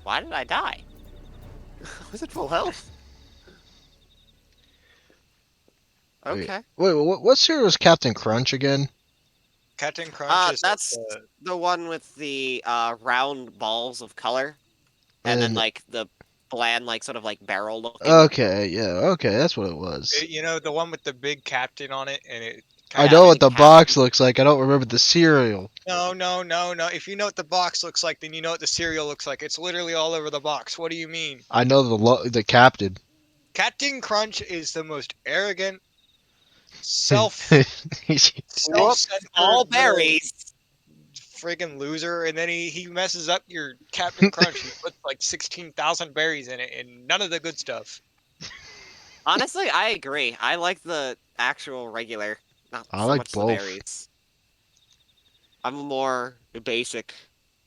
Why did I die? Was it full health? Okay. Wait, what cereal is Captain Crunch again? Captain Crunch is That's the one with the round balls of color, and then And- like the bland, like sort of like barrel looking. Okay, yeah, okay, that's what it was. You know, the one with the big captain on it, and it. I know what the box looks like. I don't remember the cereal. No. If you know what the box looks like, then you know what the cereal looks like. It's literally all over the box. What do you mean? I know the captain. Captain Crunch is the most arrogant, all berries. Friggin' loser, and then he messes up your Captain Crunch. He puts like 16,000 berries in it, and none of the good stuff. Honestly, I agree. I like the actual regular, not I so like much both. the berries. I'm more basic.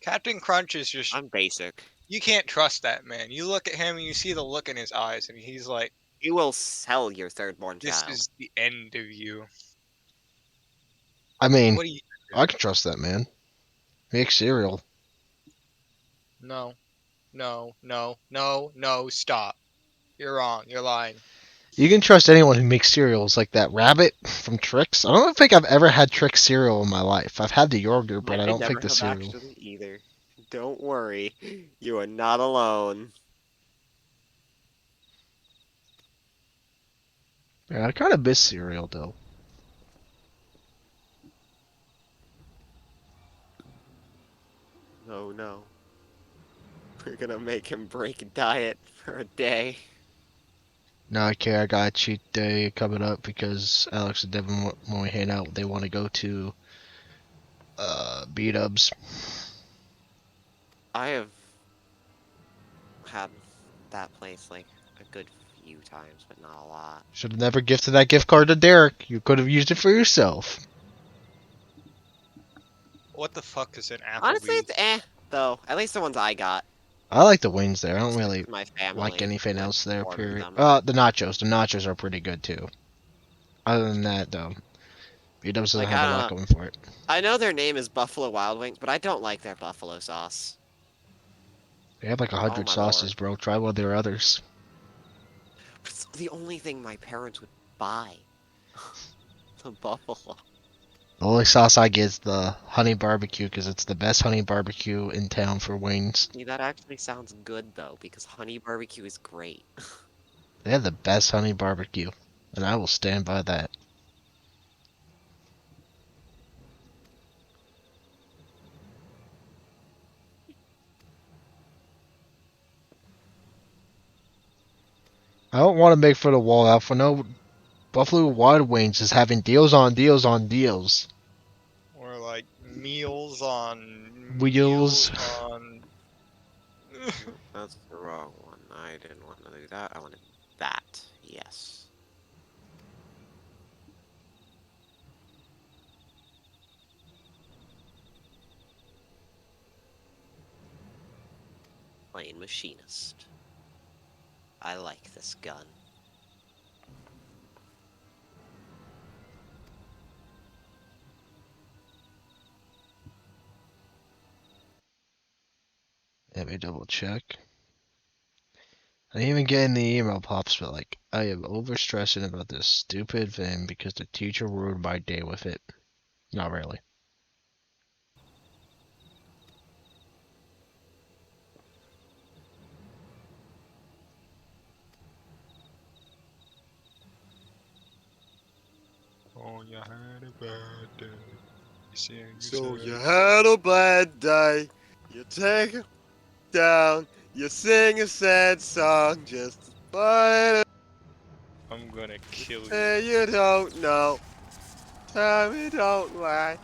Captain Crunch is just. I'm basic. You can't trust that man. You look at him and you see the look in his eyes, and he's like, "You will sell your third-born child. This is the end of you." I mean, What do you I can trust that man. Make cereal. No, stop. You're wrong. You're lying. You can trust anyone who makes cereals, like that rabbit from Trix. I don't think I've ever had Trix cereal in my life. I've had the yogurt, but I don't think the cereal. Actually either. Don't worry, you are not alone. Yeah, I kind of miss cereal though. Oh no. We're gonna make him break a diet for a day. No, I care. I got a cheat day coming up because Alex and Devin, when we hang out, they want to go to B-dubs. I have had that place like a good few times, but not a lot. Should have never gifted that gift card to Derek. You could have used it for yourself. What the fuck is an Applebee's? Honestly, it's though. At least the ones I got. I like the wings there. I don't really My family like anything else there, ordered period. them. The nachos. The nachos are pretty good, too. Other than that, though, B-dubs doesn't Like, have a lot going for it. I know their name is Buffalo Wild Wings, but I don't like their buffalo sauce. They have like 100 my sauces, bro. Try one of their others. It's the only thing my parents would buy. The buffalo. The only sauce I get is the honey barbecue because it's the best honey barbecue in town for wings. See, that actually sounds good though, because honey barbecue is great. They have the best honey barbecue, and I will stand by that. I don't want to make for the wall out for no Buffalo Wild Wings is having deals on deals on deals. Or like meals on Wheels. on. That's the wrong one. I didn't want to do that. I wanted that. Yes. Plain machinist. I like this gun. Let me double check. I didn't even get in the email pops, but like, I am overstressing about this stupid thing because the teacher ruined my day with it. Not really. Oh, you had a bad day. So you had a bad day. You take it down. You sing a sad song just to fight it. I'm gonna kill you. Hey, you don't know. Tell me don't lie.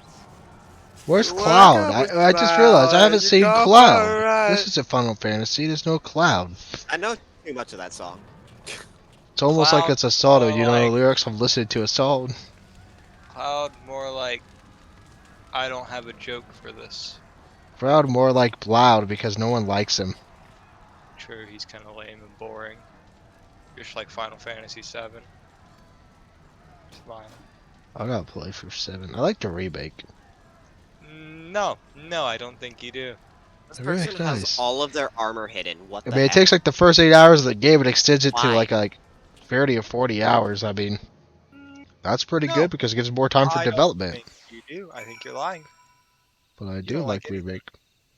Where's You wake Cloud? up with I just realized I Cloud haven't and you seen go Cloud. alright. This is a Final Fantasy. There's no Cloud. I know too much of that song. It's almost like it's a Cloud, song. more You know the like lyrics from listening to a song. Cloud, more like I don't have a joke for this. Cloud more like Bloud because no one likes him. True, he's kind of lame and boring. Just like Final Fantasy VII. Smile. I gotta play for 7. I like the remake. No, I don't think you do. This The person remake's has nice. all of their armor hidden. What I the mean, it heck? takes like the first 8 hours of the game and extends it to Why? like 30 or 40 hours. I mean, that's pretty No, good because it gives more time for I don't development. think you do. I think you're lying. But I You do don't like like it. remake.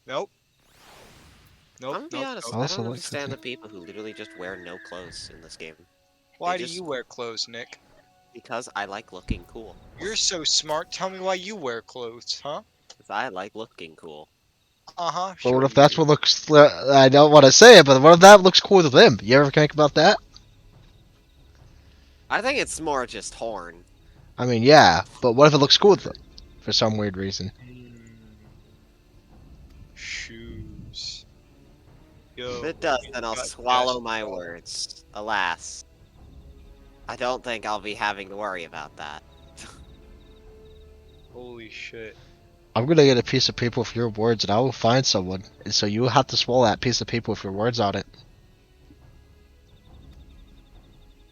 Nope. I'm gonna be honest, I I also don't like understand the- the people who literally just wear no clothes in this game. Why They do you wear clothes, Nick? Because I like looking cool. You're so smart. Tell me why you wear clothes, huh? Because I like looking cool. Uh-huh, But sure what if you that's do. what looks? I don't want to say it, but what if that looks cool to them? You ever think about that? I think it's more just horn. I mean, yeah, but what if it looks cool to them for some weird reason? Shoes. Yo, If it does, you then I'll got swallow chest my bro. words. Alas. I don't think I'll be having to worry about that. Holy shit. I'm gonna get a piece of paper with your words, and I will find someone, and so you will have to swallow that piece of paper with your words on it.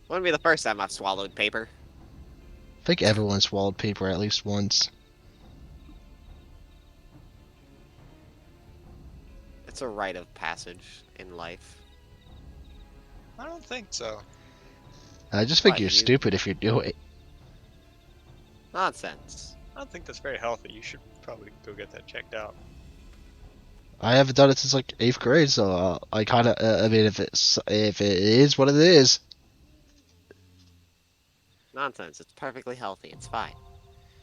Wouldn't be the first time I've swallowed paper. I think everyone swallowed paper at least once. It's a rite of passage in life. I don't think so. I just think What, you're you- stupid if you do it. Nonsense. I don't think that's very healthy. You should probably go get that checked out. I haven't done it since like 8th grade, so I kind of. I mean, if it is what it is. Nonsense. It's perfectly healthy. It's fine.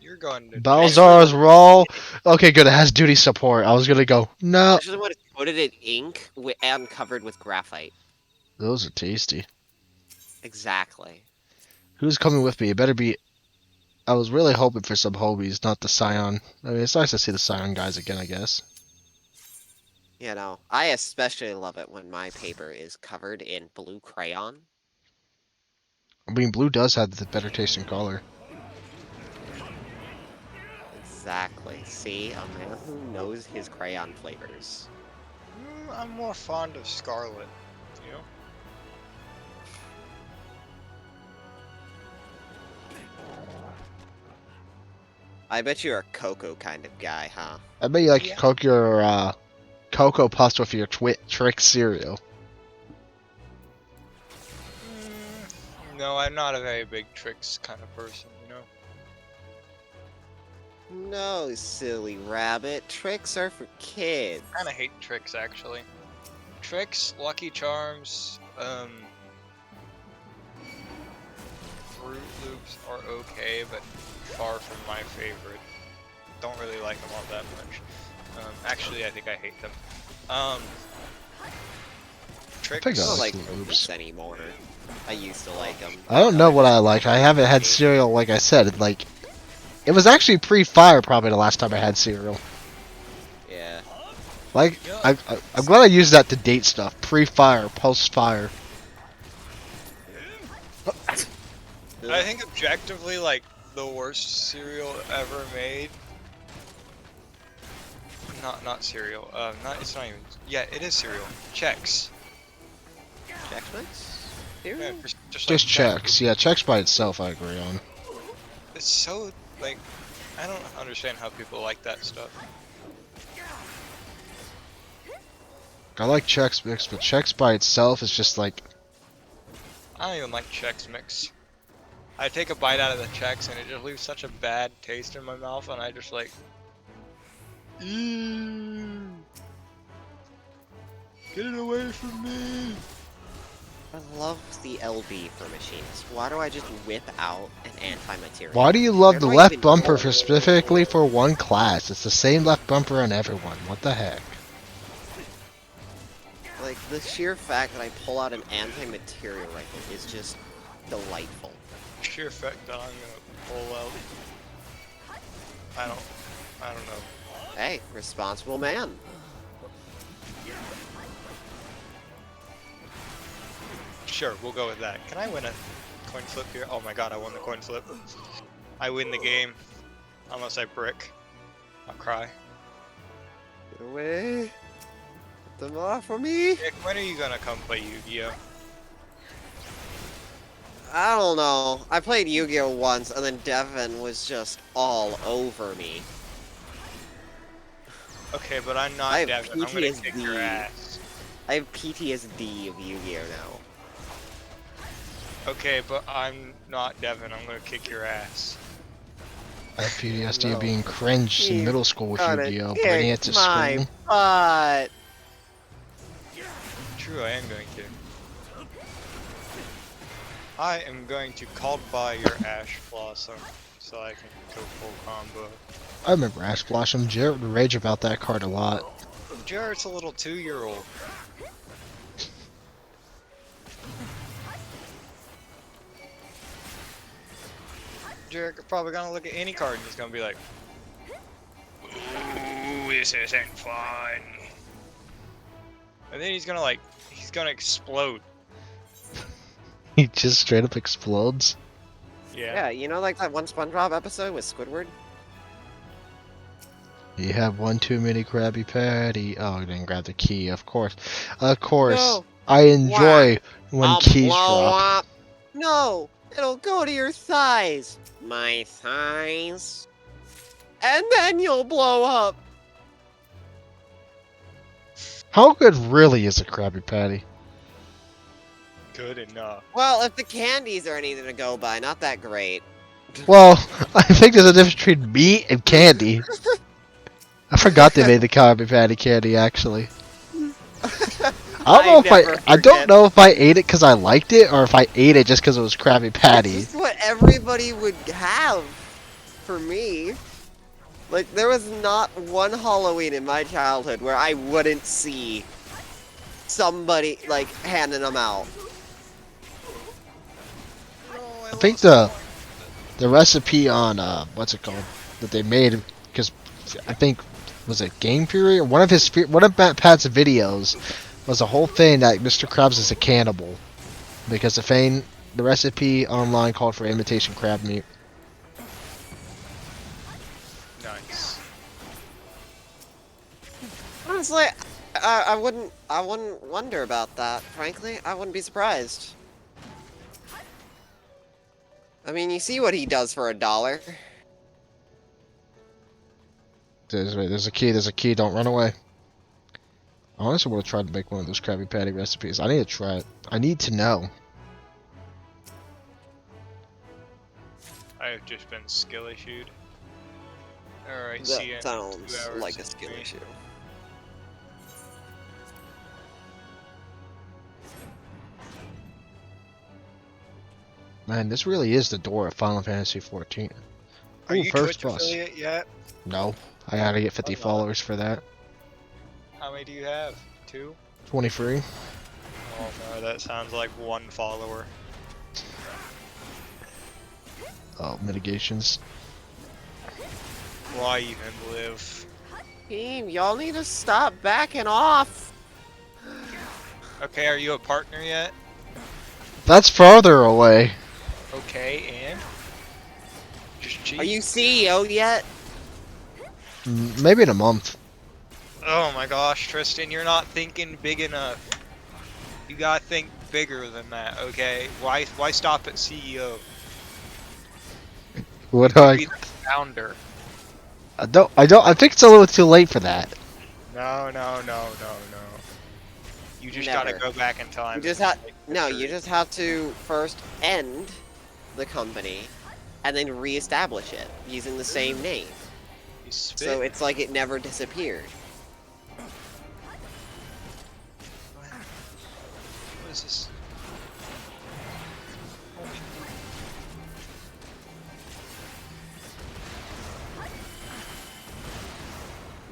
You're going to Balzar's raw. Okay, good. It has duty support. I was gonna go no. Especially when it's coated in ink and covered with graphite. Those are tasty. Exactly. Who's coming with me? It better be. I was really hoping for some homies, not the Scion. I mean, it's nice to see the Scion guys again, I guess. You know, I especially love it when my paper is covered in blue crayon. I mean, blue does have the better tasting color. Exactly. See, a man who knows his crayon flavors. I'm more fond of Scarlet, you know? I bet you're a cocoa kind of guy, huh? I bet you like your Cocoa Puffs with your Trick cereal. No, I'm not a very big tricks kind of person, you know? No, silly rabbit. Tricks are for kids. I kinda hate tricks, actually. Tricks, Lucky Charms, Fruit Loops are okay, but far from my favorite. Don't really like them all that much. Actually, I think I hate them. Tricks. I don't like Loops anymore. I used to like them. I don't know what I like. I haven't had cereal, like I said. Like, it was actually pre-fire probably the last time I had cereal. Yeah. Like, I'm glad I used that to date stuff. Pre-fire, post-fire. I think objectively, like, the worst cereal ever made. Not cereal. It's not even. Yeah, it is cereal. Chex. Chex Mix? Yeah, Just like Chex. Yeah, Chex by itself I agree on. It's so, like, I don't understand how people like that stuff. I like Chex Mix, but Chex by itself is just like... I don't even like Chex Mix. I take a bite out of the Chex and it just leaves such a bad taste in my mouth, and I just like... Ew. Get it away from me! I love the LB for machines. Why do I just whip out an anti-material? Why do you love Where the do I left even bumper go? for specifically for one class? It's the same left bumper on everyone. What the heck? Like, the sheer fact that I pull out an anti-material rifle is just delightful. Sheer fact that I'm gonna pull out. I don't know. Hey, responsible man. Sure, we'll go with that. Can I win a coin flip here? Oh my god, I won the coin flip. I win the game. Unless I brick. I'll cry. Get away. Get them off of me. Nick, when are you gonna come play Yu-Gi-Oh? I don't know. I played Yu-Gi-Oh! Once, and then Devin was just all over me. Okay, but I'm not I have Devin. I'm gonna kick PTSD. your ass. I have PTSD of Yu-Gi-Oh! now. Okay, but I'm not Devin. I'm gonna kick your ass. I have PTSD of being cringed in middle school with Gotta Yu-Gi-Oh! Bringing it to kick my school. butt. True, I am going to. I am going to call by your Ash Blossom so I can go full combo. I remember Ash Blossom. Jared would rage about that card a lot. Jarrett's a little 2-year-old. Jarrett probably gonna look at any card and he's gonna be like, "Ooh, this isn't fun." And then he's gonna explode. He just straight up explodes. Yeah, you know, like that one SpongeBob episode with Squidward? You have one too many Krabby Patty. Oh, I didn't grab the key, of course. Of course. No. I enjoy when I'll keys blow drop. up. No, it'll go to your thighs. My thighs. And then you'll blow up. How good really is a Krabby Patty? Good enough. Well, if the candies are anything to go by, not that great. Well, I think there's a difference between meat and candy. I forgot they made the Krabby Patty candy, actually. I don't know if I ate it because I liked it, or if I ate it just because it was Krabby Patty. It's just what everybody would have for me. Like, there was not one Halloween in my childhood where I wouldn't see somebody, like, handing them out. I think the recipe on what's it called that they made, because I think was it Game Fury or one of Matt Pat's videos was a whole thing that Mr. Krabs is a cannibal because the recipe online called for imitation crab meat. Nice. Honestly, I wouldn't wonder about that. Frankly, I wouldn't be surprised. I mean, you see what he does for $1. There's a key, don't run away. I honestly would have tried to make one of those Krabby Patty recipes. I need to try it. I need to know. I've just been skill issued. Alright, That see you in 2 sounds hours. like a skill issue. Man, this really is the door of Final Fantasy 14. Are Ooh, you first Twitch boss. affiliate yet? No, I gotta get 50 Why not? followers for that. How many do you have? 2? 23. Oh no, that sounds like 1 follower. Oh, mitigations. Why even live? Team, y'all need to stop backing off. Okay, are you a partner yet? That's farther away. Okay, and? Just cheat? Are you CEO yet? Maybe in a month. Oh my gosh, Tristan, you're not thinking big enough. You gotta think bigger than that, okay? Why stop at CEO? What You do I? be the founder. I think it's a little too late for that. No. You just Never. gotta go back in time. You just you just have to first end the company and then re-establish it using the same name. You spit. So it's like it never disappeared. What is this?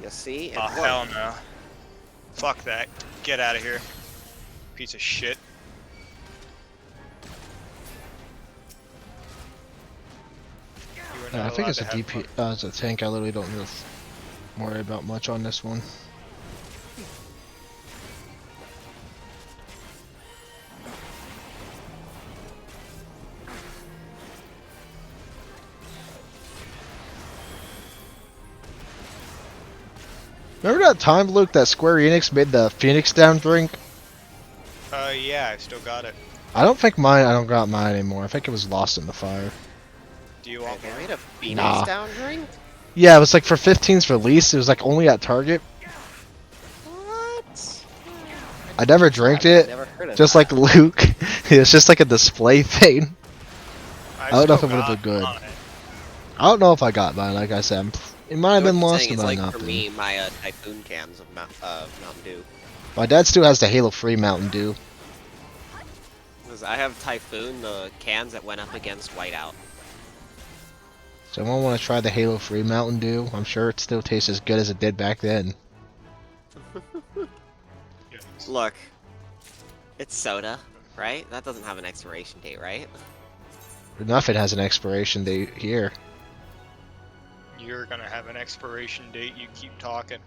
You see? It Oh, worked. hell no. Fuck that. Get out of here. Piece of shit. You are Yeah, I not think allowed it's a to have DP. fun. It's a tank. I literally don't really worry about much on this one. Remember that time, Luke, that Square Enix made the Phoenix Down drink? Yeah, I still got it. I don't got mine anymore. I think it was lost in the fire. Do you want They more? made a Phoenix Nah. Down drink? Yeah, it was like for 15's release. It was like only at Target. What? I never drank I've it. never heard of Just that. like Luke. It's just like a display thing. I don't know if it still would have been got good. mine. I don't know if I got mine, like I said. It might have You know been what I'm lost, saying? it It's might like not for been. me, my Typhoon cans of Mountain Dew. My dad still has the Halo Free Mountain Dew. Because I have Typhoon, the cans that went up against Whiteout. So I want to try the Halo Free Mountain Dew. I'm sure it still tastes as good as it did back then. Look, it's soda, right? That doesn't have an expiration date, right? Nothing has an expiration date here. You're gonna have an expiration date. You keep talking.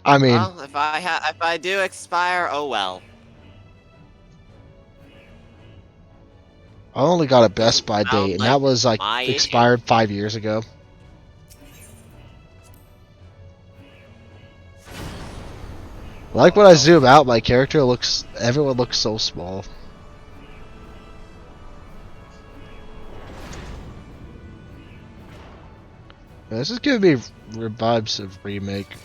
I mean, Well, if I do expire, oh well. I only got a Best Doesn't Buy sound date, and like that was like my issue. expired 5 years ago. Like when I zoom out, my character everyone looks so small. This is giving me vibes of Remake.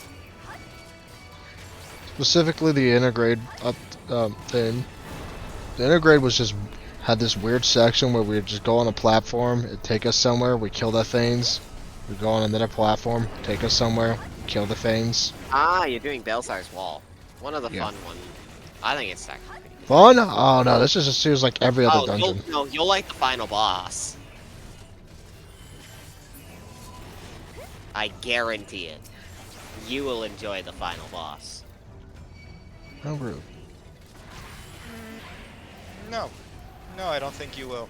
Specifically the Intergrade thing. The Intergrade was just had this weird section where we'd just go on a platform, it'd take us somewhere, we kill the Thanes. We go on another platform, take us somewhere, kill the Thanes. Ah, you're doing Belsar's Wall. One of the Yeah. fun ones. I think it's actually pretty Fun? Oh no, this just seems like every other dungeon. You'll like the final boss. I guarantee it. You will enjoy the final boss. How rude. No. No, I don't think you will.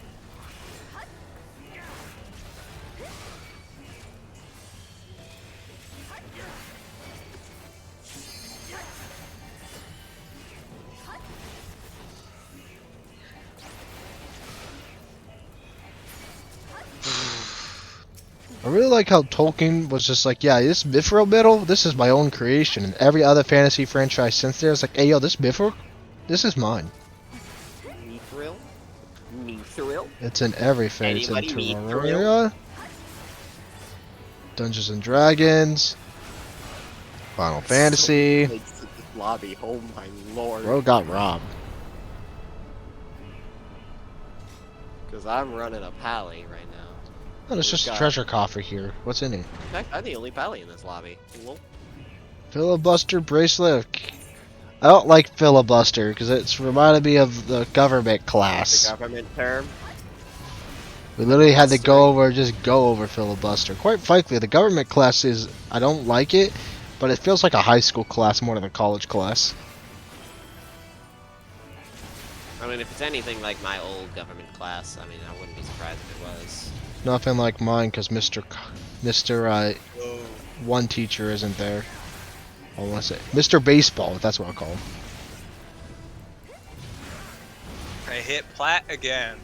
I really like how Tolkien was just like, yeah, this Mithril Metal, this is my own creation, and every other fantasy franchise since there is like, hey yo, this Mithril, this is mine. Mithril? Mithril? It's in everything. It's in Anybody Terraria, Dungeons and Dragons, Final Fantasy. So this lobby, oh my lord. Bro got robbed. Because I'm running a pally right now. Oh, there's just a treasure coffer here. What's in it? In fact, I'm the only pally in this lobby. Cool. Filibuster bracelet. I don't like filibuster because it's reminded me of the government class. The government term. We literally had to just go over filibuster. Quite frankly, the government class I don't like it, but it feels like a high school class more than a college class. I mean, if it's anything like my old government class, I mean, I wouldn't be surprised if it was. Nothing like mine because Mr. One teacher isn't there. I want to say Mr. Baseball. That's what I'll call him. I hit plat again.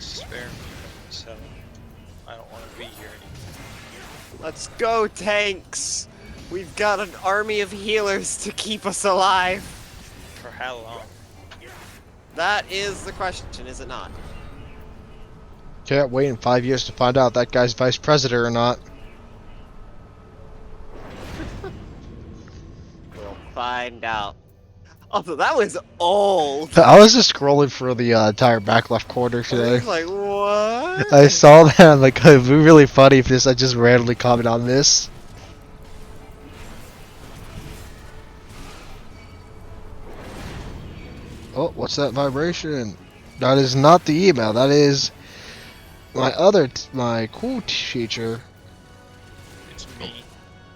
Spare me, so I don't want to be here anymore. Let's go, tanks! We've got an army of healers to keep us alive. For how long? That is the question, is it not? Can't wait in 5 years to find out if that guy's vice president or not. We'll find out. Also, that was old. I was just scrolling through the entire back left corner today. I was like, what? I saw that. I'm like, it'd be really funny if I just randomly comment on this. Oh, what's that vibration? That is not the email. That is my cool teacher. It's me.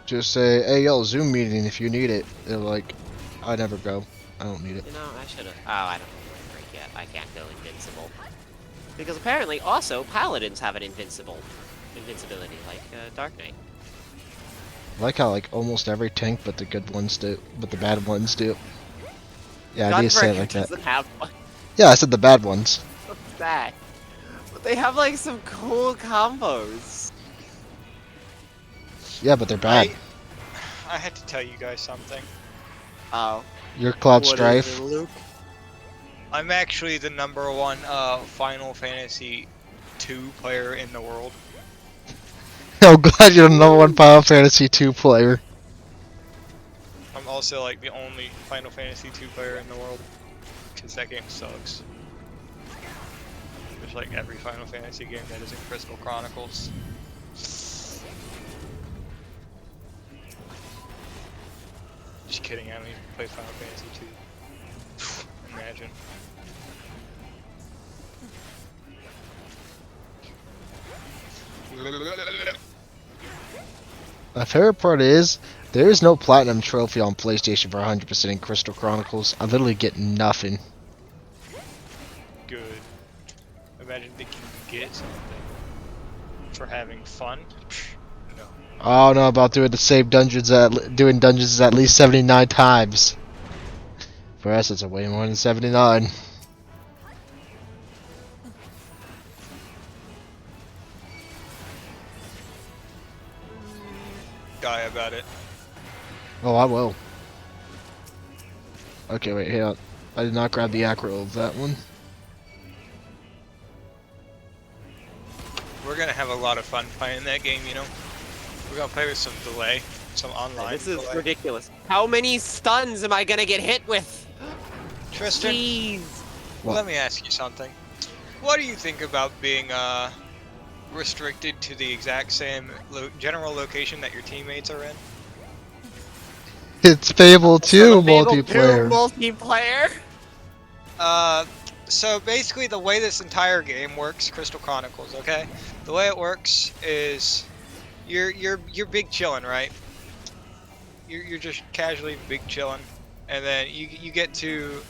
Just say, hey, yo, Zoom meeting if you need it. They're like, I never go. I don't need it. You know, I should've. Oh, I don't have a break yet. I can't go invincible. Because apparently, also, paladins have an invincibility, like Dark Knight. I like how like almost every tank but the good ones do, but the bad ones do. Yeah, I God need to say it Breaker like that. doesn't have one. Yeah, I said the bad ones. What's that? But they have like some cool combos. Yeah, but they're bad. I had to tell you guys something. Oh. You're Cloud What is Strife. it, Luke? I'm actually the #1 Final Fantasy II player in the world. I'm glad you're the #1 Final Fantasy II player. I'm also like the only Final Fantasy II player in the world, because that game sucks. Just like every Final Fantasy game that isn't Crystal Chronicles. Just kidding, I don't even play Final Fantasy II. Imagine. My favorite part is, there is no Platinum Trophy on PlayStation for 100% in Crystal Chronicles. I literally get nothing. Good. Imagine thinking you get something for having fun. No. I don't know about doing the same dungeons doing dungeons at least 79 times. For us, it's a way more than 79. Die about it. Oh, I will. Okay, wait, hang on. I did not grab the acro of that one. We're gonna have a lot of fun playing that game, you know? We're gonna play with some delay, some online This is delay. ridiculous. How many stuns am I gonna get hit with? Tristan, Jeez. let me ask you something. What do you think about being restricted to the exact same general location that your teammates are in? It's Fable 2 Fable 2 multiplayer. multiplayer? So basically the way this entire game works, Crystal Chronicles, okay? The way it works is you're big chillin', right? You're just casually big chillin', and then you get to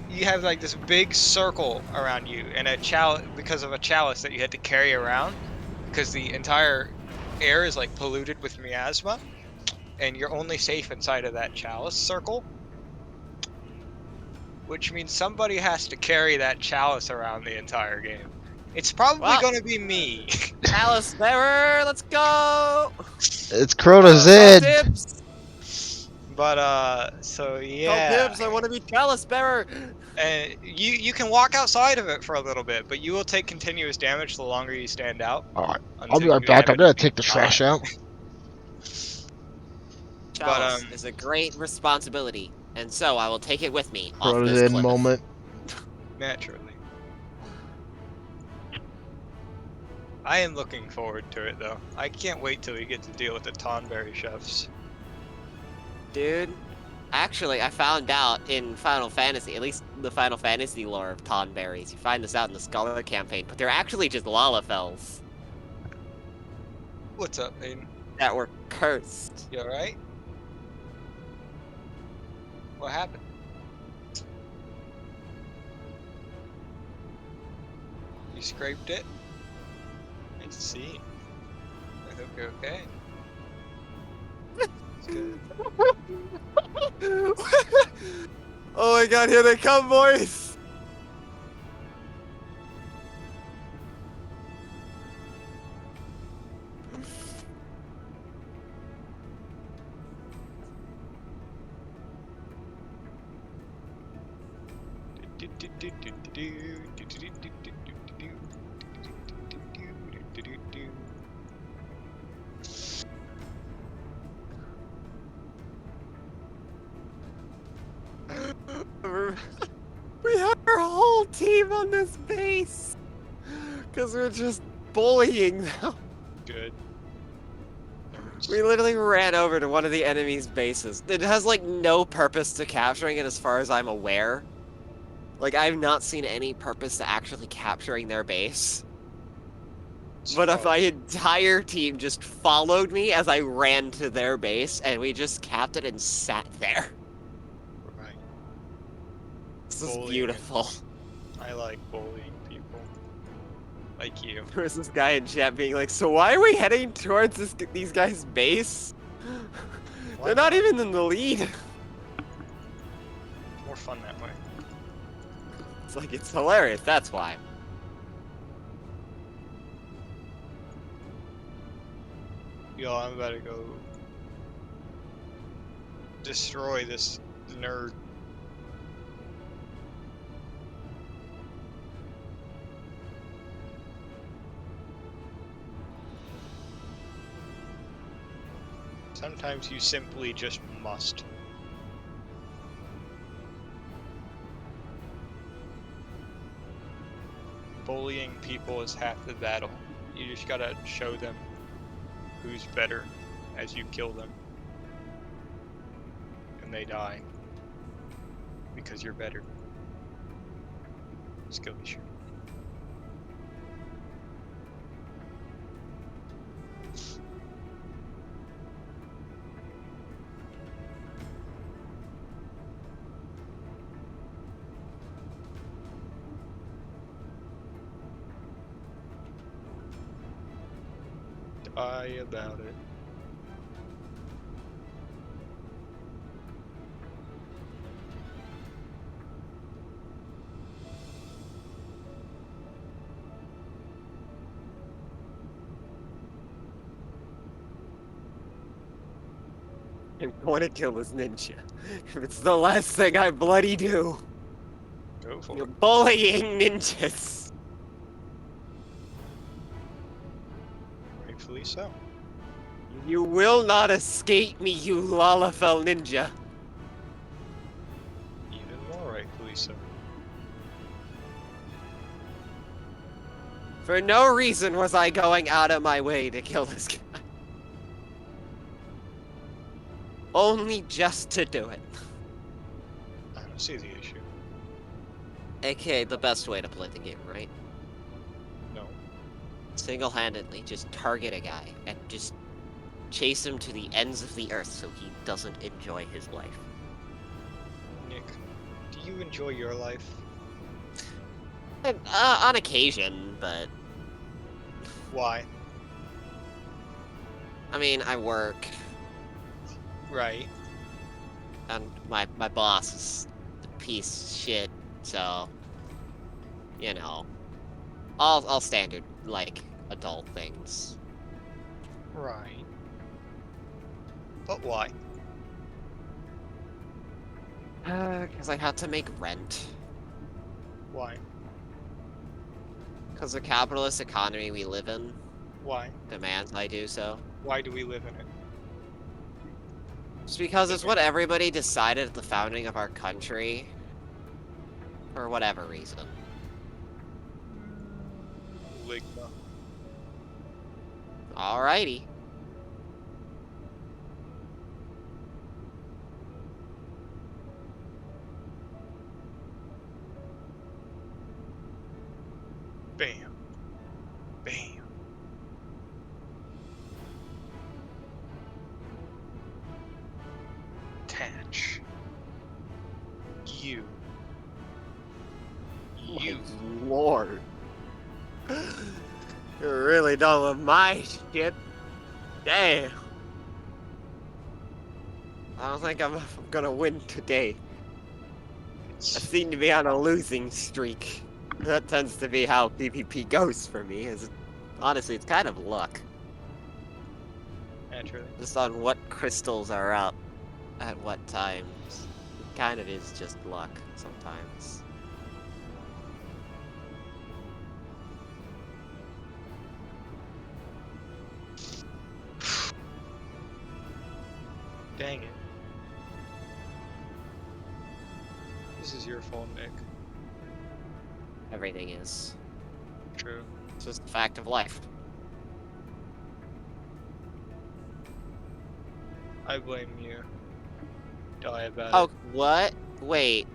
you have like this big circle around you and a chalice because of a chalice that you had to carry around because the entire air is like polluted with miasma, and you're only safe inside of that chalice circle. Which means somebody has to carry that chalice around the entire game. It's probably gonna be me. Chalice bearer, let's go! It's Crota's in. But so yeah. Call dibs, I want to be chalice bearer. And you can walk outside of it for a little bit, but you will take continuous damage the longer you stand out. Alright, I'll be right back. I'm gonna take the trash out. Chalice is a great responsibility. And so I will take it with me off this Frozen cliff. moment. Naturally. I am looking forward to it though. I can't wait till we get to deal with the Tonberry chefs. Dude, actually, I found out in Final Fantasy, at least the Final Fantasy lore of Tonberries. You find this out in the Scholar campaign, but they're actually just Lalafels What's up, Aiden? that were cursed. You alright? What happened? You scraped it? I see. I hope you're okay. It's good. Oh my god, here they come, boys! We have our whole team on this base! Because we're just bullying them. Good. We literally ran over to one of the enemy's bases. It has, like, no purpose to capturing it as far as I'm aware. Like, I've not seen any purpose to actually capturing their base. But if my entire team just followed me as I ran to their base, and we just capped it and sat there. Right. This is Bullying beautiful. I like bullying people. Like you. There was this guy in chat being like, so why are we heading towards these guys' base? They're not even in the lead. More fun that way. It's like, it's hilarious, that's why. Yo, I'm about to go destroy this nerd. Sometimes you simply just must. Bullying people is half the battle. You just gotta show them who's better as you kill them. And they die. Because you're better. Skill issue. Die about it. I'm going to kill this ninja. If it's the last thing I bloody do. Go for You're it. bullying ninjas. Rightfully so. You will not escape me, you Lalafell ninja. Even more rightfully so. For no reason was I going out of my way to kill this guy. Only just to do it. I don't see the issue. AKA the best way to play the game, right? No. Single-handedly just target a guy and just chase him to the ends of the earth so he doesn't enjoy his life. Nick, do you enjoy your life? On occasion, but... Why? I mean, I work, Right. and my boss is a piece of shit, so... You know. All standard, like, adult things. Right. But why? Because I had to make rent. Why? Because the capitalist economy we live in Why? demands I do so. Why do we live in it? Just because it's what everybody decided at the founding of our country. For whatever reason. Ligma. Alrighty. Bam. Bam. Attach. You. My lord. You're really done with my shit. Damn. I don't think I'm gonna win today. I seem to be on a losing streak. That tends to be how PvP goes for me. Honestly, it's kind of luck. Naturally. Just on what crystals are up at what times. It kind of is just luck sometimes. Dang it. This is your fault, Nick. Everything is. True. It's just a fact of life. I blame you. Die about Oh, it. what? Wait.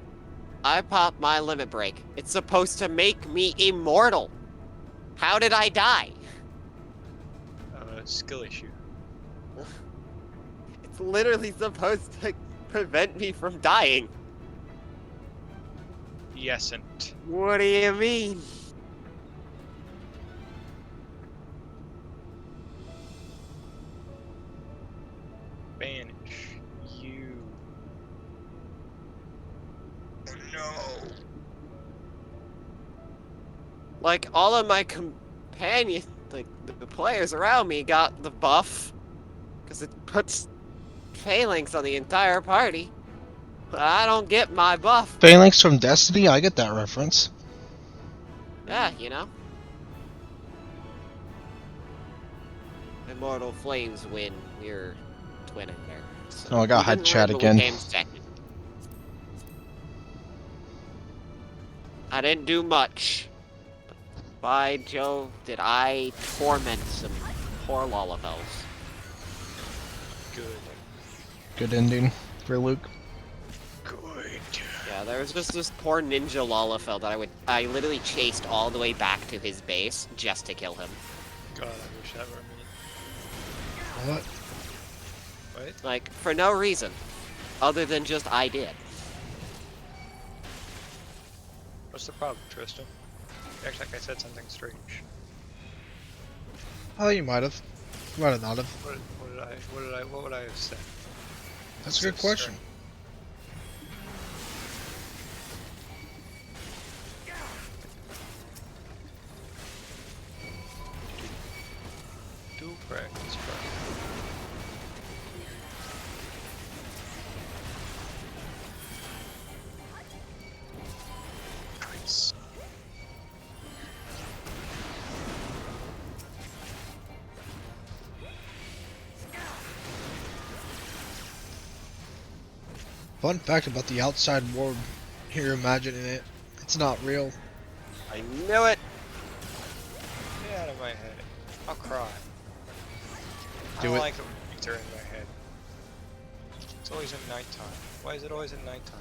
I popped my limit break. It's supposed to make me immortal. How did I die? Skill issue. It's literally supposed to prevent me from dying. Yesn't. What do you mean? Banish. You. Oh no. Like, all of my companions, like, the players around me got the buff. Because it puts phalanx on the entire party. But I don't get my buff. Phalanx from Destiny? I get that reference. Yeah, you know. Immortal Flames win. We're twinning there. So Oh, I got we hide didn't chat win, but again. we came second. I didn't do much. By Jove, did I torment some poor Lollivells. Good. Good ending for Luke. Good. Yeah, there was just this poor ninja Lollifel that I literally chased all the way back to his base just to kill him. God, I wish that were me. What? What? Like, for no reason. Other than just I did. What's the problem, Tristan? You act like I said something strange. Oh, you might have. You might have not have. What would I have said? That's a good question. Do practice, Nice. Fun fact about the outside world, you're imagining it. It's not real. I knew it! Get out of my head. I'll cry. I Do don't it. like it when things are in my head. It's always at nighttime. Why is it always at nighttime?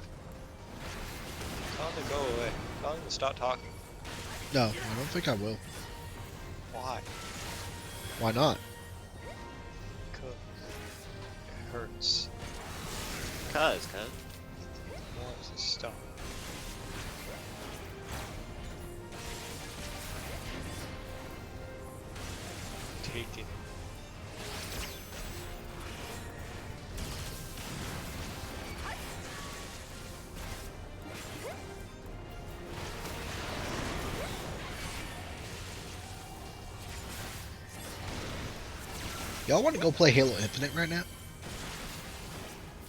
Tell him to go away. Tell him to stop talking. No, I don't think I will. Why? Why not? Because it hurts. Cuz. He wants to stop. Take it. Y'all want to go play Halo Infinite right now?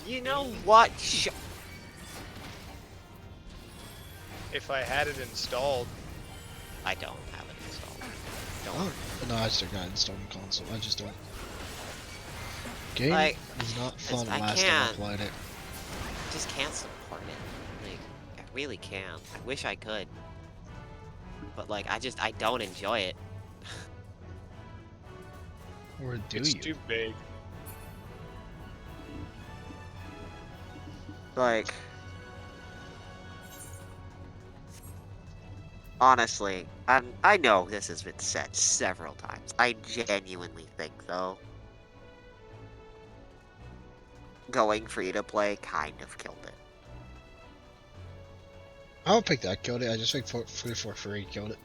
You know what? If I had it installed. I don't have it installed. Oh, no, I still got it installed on console. I just don't. Game Like, is not fun I last time I can't. played it. Just can't support it. Like, I really can't. I wish I could. But like, I don't enjoy it. Or do It's you? too big. Like, honestly, I know this has been said several times. I genuinely think, though, going free to play kind of killed it. I don't think that killed it. I just think free for free killed it.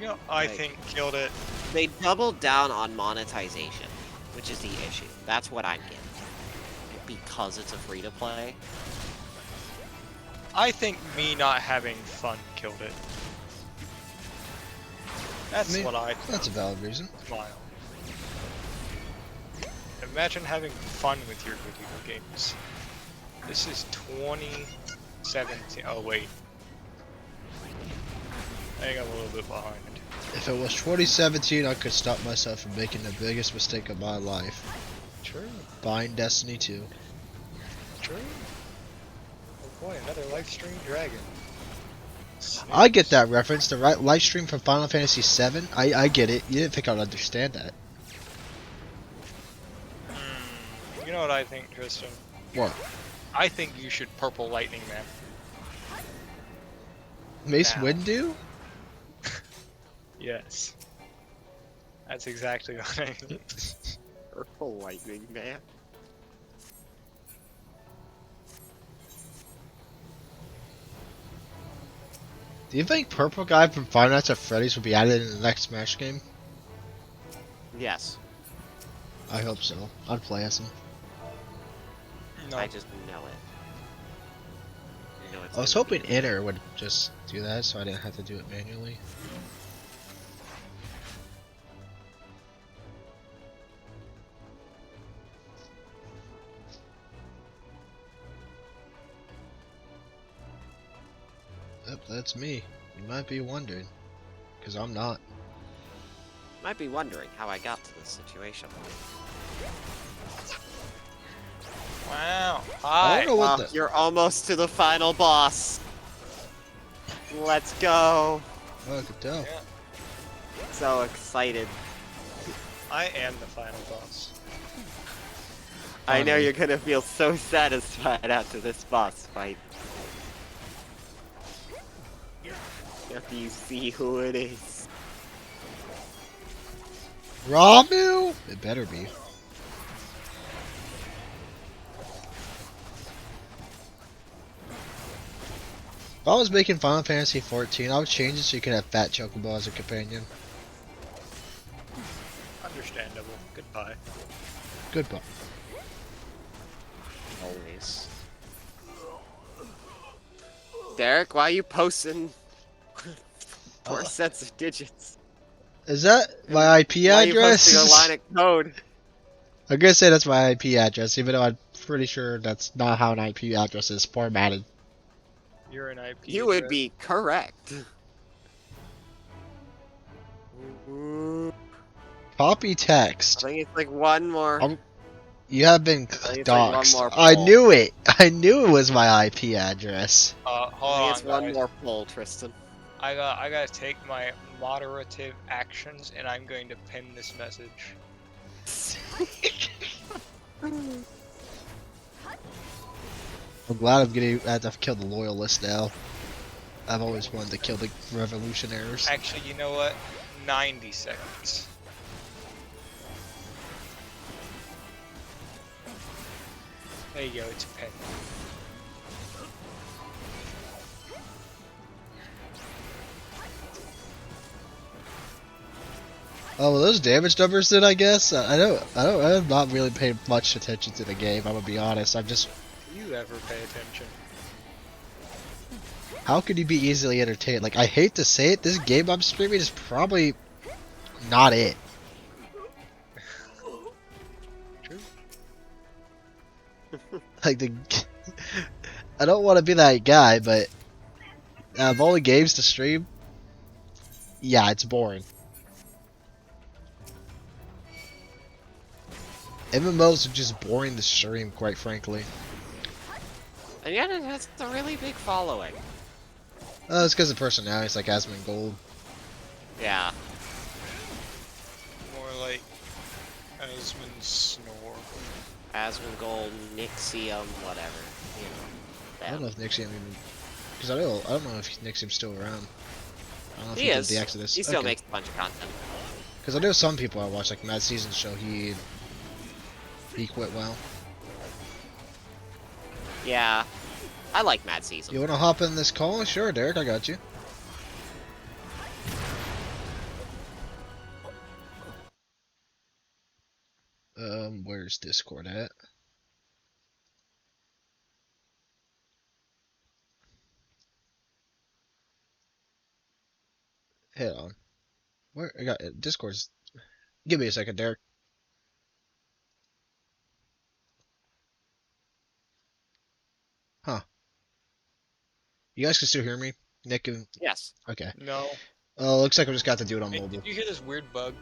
You know, I Like, think killed it. They doubled down on monetization, which is the issue. That's what I'm getting. Because it's a free to play. I think me not having fun killed it. That's what I think. That's a valid reason. Smile. Imagine having fun with your video games. This is 2017. Oh wait. I think I'm a little bit behind. If it was 2017, I could stop myself from making the biggest mistake of my life. True. Buying Destiny 2. True. Oh boy, another live stream dragon. I get that reference. The right live stream from Final Fantasy VII. I get it. You didn't think I'd understand that. You know what I think, Tristan? What? I think you should purple lightning man. Mace Now. Windu? Yes. That's exactly what I mean. Purple lightning man. Do you think Purple Guy from Five Nights at Freddy's will be added in the next Smash game? Yes. I hope so. I'd play as him. No. I just know it. You know it's I was gonna hoping Inner would just do that so I didn't have to do it manually. Yep, that's me. You might be wondering. Because I'm not. Might be wondering how I got to this situation. Wow. I don't know what Oh, you're almost to the final boss. Let's go. Oh, I could tell. Yeah. So excited. I am the final boss. I know Finally. you're gonna feel so satisfied after this boss fight. After you see who it is. Ramu? It better be. If I was making Final Fantasy 14, I would change it so you could have Fat Chocobo as a companion. Understandable. Goodbye. Goodbye. Always. Derek, why are you posting 4 sets of digits? Is that my IP Why are you address? posting a line of code? I'm gonna say that's my IP address, even though I'm pretty sure that's not how an IP address is formatted. You're an IP. You would address. be correct. Copy I text. think it's like one more. You have been think it's like one doxxed. more I poll. knew it. I knew it was my IP address. I Hold think on, it's one guys. more poll, Tristan. I gotta take my moderative actions, and I'm going to pin this message. I'm glad I'm getting I have to kill the loyalists now. I've always wanted to kill the revolutionaries. Actually, you know what? 90 seconds. There you go, it's pinned. Oh, well, those damage numbers then, I guess? I have not really paid much attention to the game, I'm gonna be honest. I'm just... You ever pay attention? How could you be easily entertained? Like, I hate to say it, this game I'm streaming is probably not it. True. Like, I don't want to be that guy, but of all the games to stream, yeah, it's boring. MMOs are just boring to stream, quite frankly. And yet it has a really big following. It's because of personalities like Asmongold. Yeah. More like Asmund Snore. Asmongold, Nixium, whatever. You know. I don't know if Nixium even... Because I don't know if Nixium's still around. I don't know if He did is. the Exodus. He still makes a bunch of content. Because I know some people I watch, like Mad Season's show, he quit well. Yeah. I like Mad Season. You want to hop in this call? Sure, Derek, I got you. Where's Discord at? Hold on. Where I got it. Discord's. Give me a second, Derek. Huh. You guys can still hear me? Nick and... Yes. Okay. No. Looks like I just got to do it on Hey, mobile. did you hear this weird bug?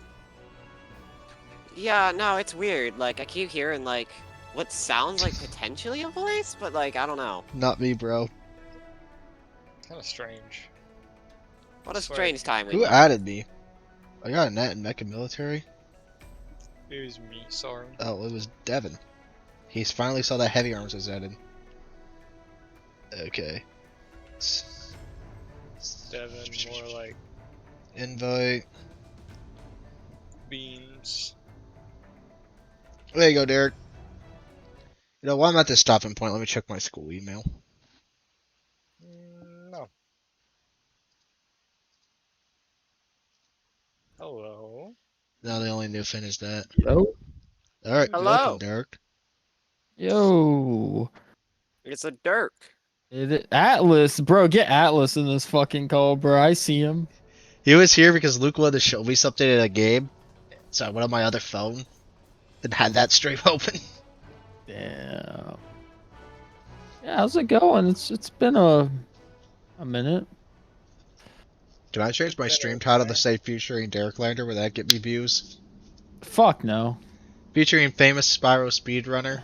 Yeah, no, it's weird. Like, I keep hearing, like, what sounds like potentially a voice, but, like, I don't know. Not me, bro. Kind of strange. What a strange time we Who live. added me? I got a net in Mecha Military. It was me, sorry. Oh, it was Devin. He's finally saw that heavy arms was added. Okay. Devin, more like Invite. beans. There you go, Derek. You know, while I'm at this stopping point, let me check my school email. No. Hello. No, they only knew finished that. Yo. Alright, Hello. welcome, Derek. Yo. It's a Dirk. Atlas, bro, get Atlas in this fucking call, bro. I see him. He was here because Luke wanted to show me something in a game, so I went on my other phone and had that stream open. Damn. Yeah, how's it going? It's been a minute. Can I change my stream title to say featuring Derek Lander? Would that get me views? Fuck no. Featuring famous Spyro speedrunner.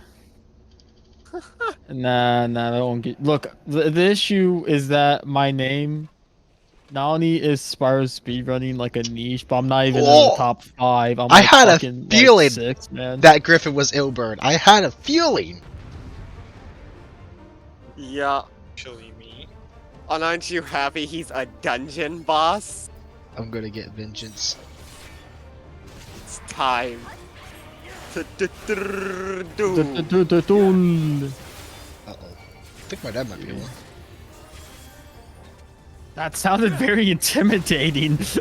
Nah, that won't get. Look, the issue is that my name not only is Spyro speedrunning like a niche, but I'm not even in the top 5. I'm I like had a fucking, feeling like 6, man. that Griffin was Ilbird. I had a feeling. Yeah. Actually, me. And aren't you happy he's a dungeon boss? I'm gonna get vengeance. It's time. To Uh-oh. I think my dad might be one. That sounded very intimidating. Is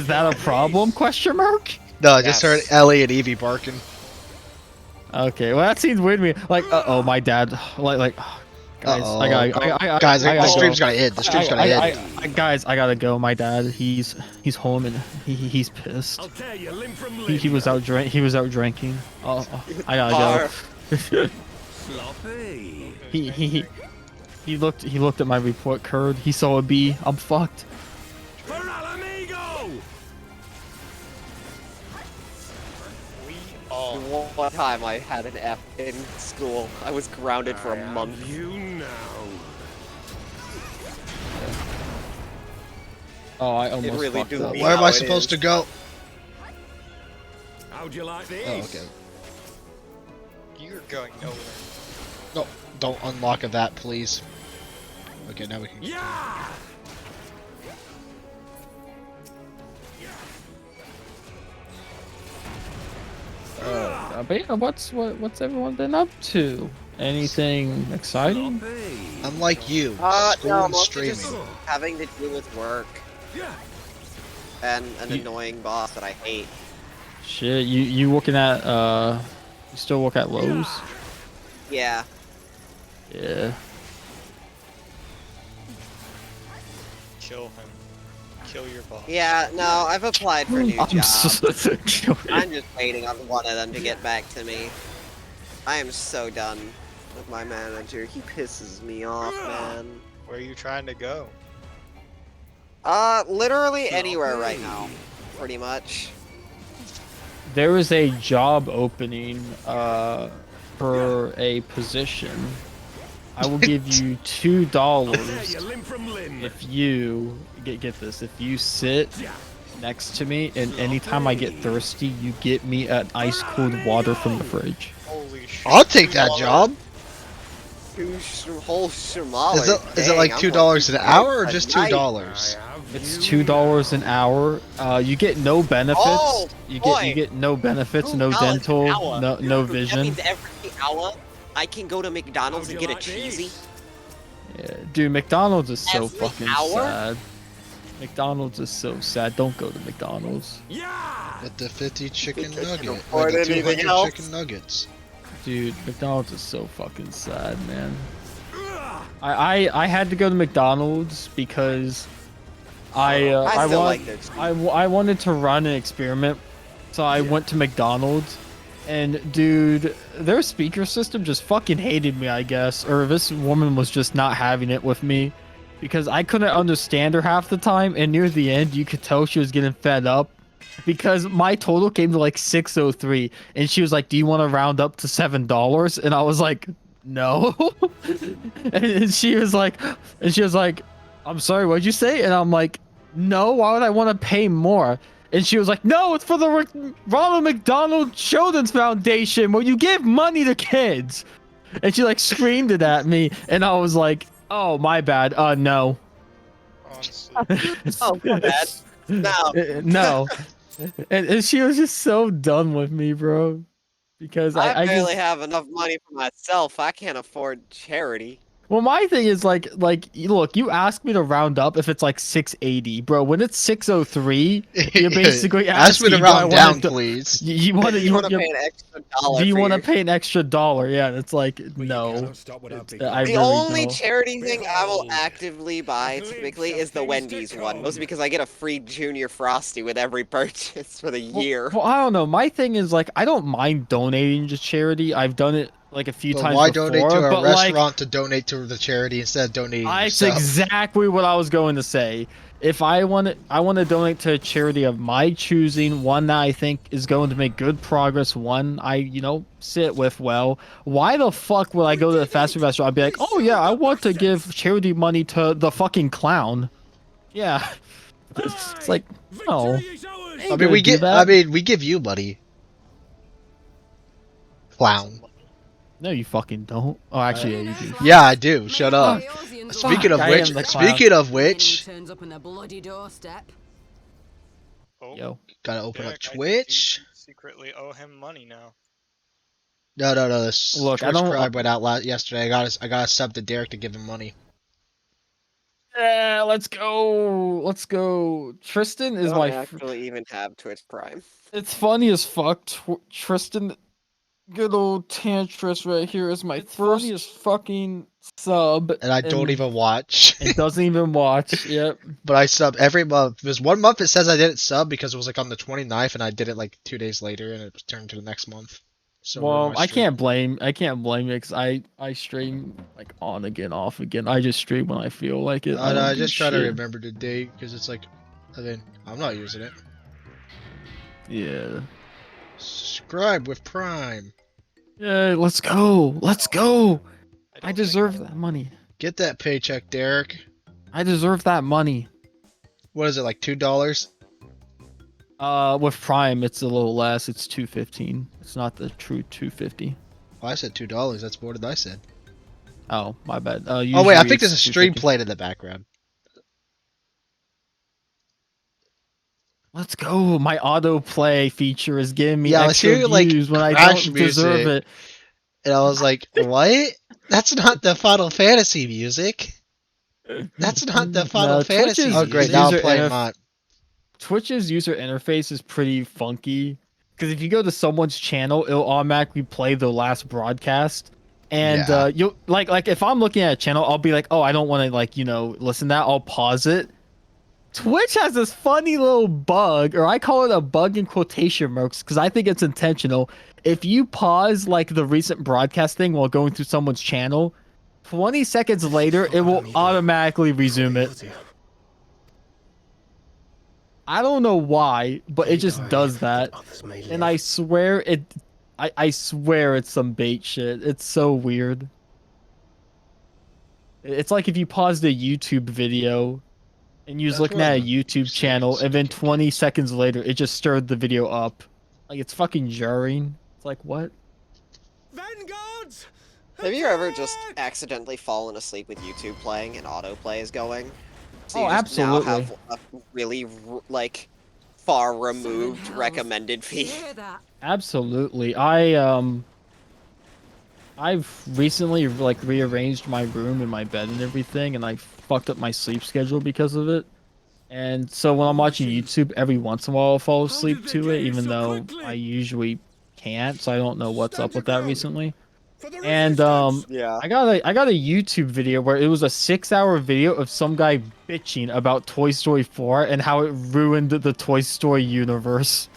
that a problem? Question mark? No, I just heard Ellie and Evie barking. Okay, well that seems weird to me. Like, my dad. Like, guys, Guys, the gotta stream's go. gotta end. The stream's gotta end. Guys, I gotta go. My dad, he's home and he's pissed. I'll tear you limb from limb. He was out drinking. Oh, I gotta go. Sloppy. He looked at my report card. He saw a B. I'm fucked. For Alamigo! One time I had an F in school. I was grounded for a month. You now. Oh, I almost really fucked do up. be Where am how I it supposed to is. go? How'd you like this? Oh, okay. You're going nowhere. No, don't unlock that, please. Okay, now we can. Yeah! But yeah, what's everyone been up to? Anything exciting? Unlike you, school No, and mostly streaming. just having to deal with work. And an annoying boss that I hate. Shit, you working at you still work at Lowe's? Yeah. Yeah. Kill him. Kill your boss. Yeah, no, I've applied for new I'm jobs. so I'm just waiting on one of them to get back to me. I am so done with my manager. He pisses me off, man. Where are you trying to go? Literally anywhere right now. Pretty much. there is a job opening for a position. I will give you $2 if you get this. If you sit next to me, and anytime I get thirsty, you get me an ice cold water from the fridge. Holy shit. I'll take that job. Whole Somali. Is it like $2 an hour or just $2? It's $2 an hour. You get no benefits. Oh, you boy. get no benefits, no $2 dental, an hour. no That vision. means every hour I can go to McDonald's and get a cheesy. Yeah, dude, McDonald's is so Every fucking hour? sad. McDonald's is so sad. Don't go to McDonald's. With the 50 chicken nugget. afford Like the anything 200 else. chicken nuggets. Dude, McDonald's is so fucking sad, man. I had to go to McDonald's because I still want like their cheese. I wanted to run an experiment, so I went to McDonald's, and dude, their speaker system just fucking hated me, I guess, or this woman was just not having it with me, because I couldn't understand her half the time, and near the end you could tell she was getting fed up, because my total came to like 603, and she was like, "Do you want to round up to $7?" And I was like, "No." and she was like, "I'm sorry, what'd you say?" And I'm like, "No, why would I want to pay more?" And she was like, "No, it's for the Ronald McDonald Children's Foundation, where you give money to kids." And she like screamed it at me, and I was like, "Oh, my bad. No." Oh, my bad. No. No. And she was just so done with me, bro. Because I I barely just... have enough money for myself. I can't afford charity. Well, my thing is like, look, you ask me to round up if it's like 680, bro. When it's 603, you're basically Ask me to asking, round down, please. You want to pay an extra dollar. Do you for want to your- pay an extra dollar? Yeah, and it's like, no. I The really only don't. charity thing I will actively buy typically is the Wendy's one, mostly because I get a free Junior Frosty with every purchase for the year. Well, I don't know. My thing is like, I don't mind donating to charity. I've done it like a few But times why before. donate to a but like, restaurant to donate to the charity instead of donating That's yourself? exactly what I was going to say. If I want to donate to a charity of my choosing, one that I think is going to make good progress, one I sit with well. Why the fuck would I go to the fast food restaurant? I'd be like, "Oh yeah, I want to give charity money to the fucking clown." Yeah, it's like, no. I mean, we give you money. Clown. No, you fucking don't. Oh, actually, yeah, you do. Yeah, I do. Shut up. Speaking of I which, am the clown. Turns up on their bloody doorstep. Yo, gotta open up Derek, I Twitch. secretly owe him money now. No. This Look, I Twitch don't- Prime went out yesterday. I got a sub to Derek to give him money. Yeah, let's go. Let's go. Tristan is I my. don't actually even have Twitch Prime. It's funny as fuck. Tristan, good old Tantris right here is my funniest fucking sub. And I don't even watch. It doesn't even watch. Yep. But I sub every month. There's 1 month it says I didn't sub because it was like on the 29th and I did it like 2 days later and it was turned to the next month. So Well, I can't blame you because I stream like on again, off again. I just stream when I feel like it. I don't do just try to shit. remember the date because it's like, I'm not using it. Yeah. Subscribe with Prime. Yeah, let's go. Let's go. I deserve that money. Get that paycheck, Derek. I deserve that money. What is it, like $2? With Prime, it's a little less. It's $2.15. It's not the true $2.50. Oh, I said $2. That's more than I said. Oh, my bad. Oh wait, I Usually think there's a it's stream $2.50. playing in the background. Let's go. My autoplay feature is giving me Yeah, I was extra hearing like views when I crash don't deserve music, it. and I was like, "What? That's not the Final Fantasy music. That's not the Final Fantasy." Twitch's Oh great, now I'm user playing mine. Twitch's user interface is pretty funky because if you go to someone's channel, it'll automatically play the last broadcast. And Yeah. you'll like if I'm looking at a channel, I'll be like, "Oh, I don't want to listen to that." I'll pause it. Twitch has this funny little bug, or I call it a bug in quotation marks because I think it's intentional. If you pause like the recent broadcast thing while going through someone's channel, 20 seconds later, it will automatically resume it. I don't know why, but it just does that. And I swear I swear it's some bait shit. It's so weird. It's like if you paused a YouTube video and you was That's looking one at a of the YouTube channel and then 20 seconds later it just stirred the video up. Like it's fucking jarring. It's like what? Have you ever just accidentally fallen asleep with YouTube playing and autoplay is going? So you Oh, just now absolutely. have a really, like, far removed recommended feed. Absolutely. I've recently like rearranged my room and my bed and everything, and I fucked up my sleep schedule because of it. And so when I'm watching YouTube, every once in a while I'll fall asleep to it, even though I usually can't. So I don't know what's up with that recently. And Yeah. I got a YouTube video where it was a 6-hour video of some guy bitching about Toy Story 4 and how it ruined the Toy Story universe.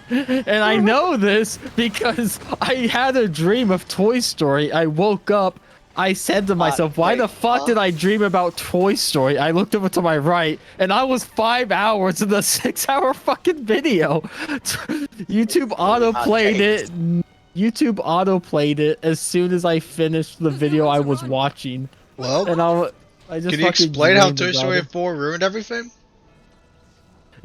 And I know this because I had a dream of Toy Story. I woke up. I said to myself, why the fuck did I dream about Toy Story? I looked over to my right, and I was 5 hours in the 6-hour fucking video. YouTube auto-played it. YouTube auto-played it as soon as I finished the video I was watching. Well, and I just can you fucking explain how dreamed Toy about Story it. 4 ruined everything?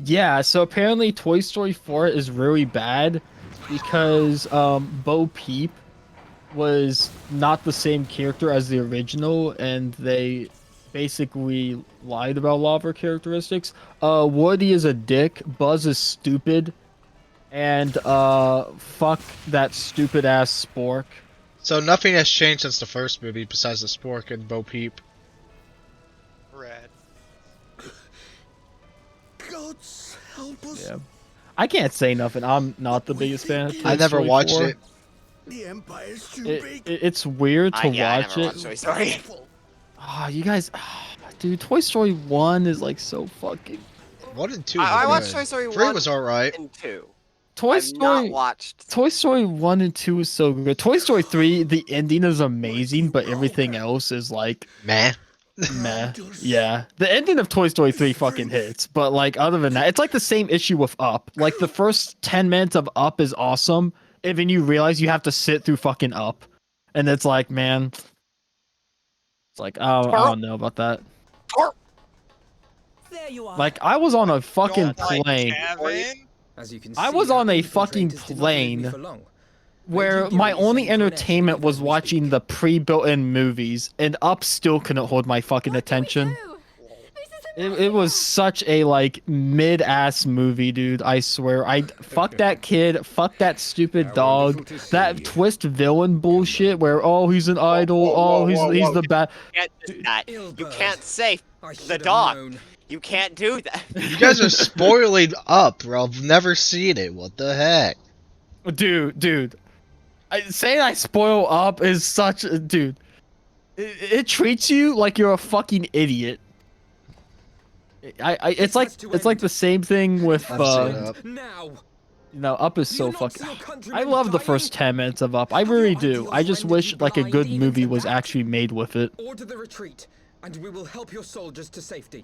Yeah, so apparently Toy Story 4 is really bad because Bo Peep was not the same character as the original, and they basically lied about a lot of her characteristics. Woody is a dick, Buzz is stupid, and fuck that stupid ass Spork. So nothing has changed since the first movie besides the Spork and Bo Peep. Rad. Gods help us. Yeah. I can't say nothing. I'm not the biggest fan of Toy I never Story watched 4. it. The Empire's too big. It's weird to Yeah, I watch never it. watched Toy Story. Ah, you guys, dude, Toy Story 1 is like so fucking. 1 and 2 I were watched good. Toy Story 3 1 was alright. and 2. Toy I've Story. not watched. Toy Story 1 and 2 is so good. Toy Story 3, the ending is amazing, but everything else is like meh. Meh. Yeah. The ending of Toy Story 3 fucking hits, but like other than that, it's like the same issue with Up. Like the first 10 minutes of Up is awesome, and then you realize you have to sit through fucking Up. And it's like, man, it's like, I don't know about that. There you are. Like I was on a fucking Like plane. Kevin? As you can I see, was our on a infiltrators fucking did not leave me plane for long. where my only entertainment was watching the pre-built-in movies, and Up still couldn't hold my fucking attention. It was such a like mid-ass movie, dude. I swear. Fuck that kid. Fuck that stupid dog. That twist villain bullshit where he's an idol. He's the bad. You can't do that. You can't say the dog. You can't do that. You guys are spoiling Up, bro. I've never seen it. What the heck? Dude. Saying I spoil Up is such a dude. It treats you like you're a fucking idiot. It's like the same thing with Up is so fucking. I love the first 10 minutes of Up. I really do. I just wish like a good movie was actually made with it. Order the retreat, and we will help your soldiers to safety.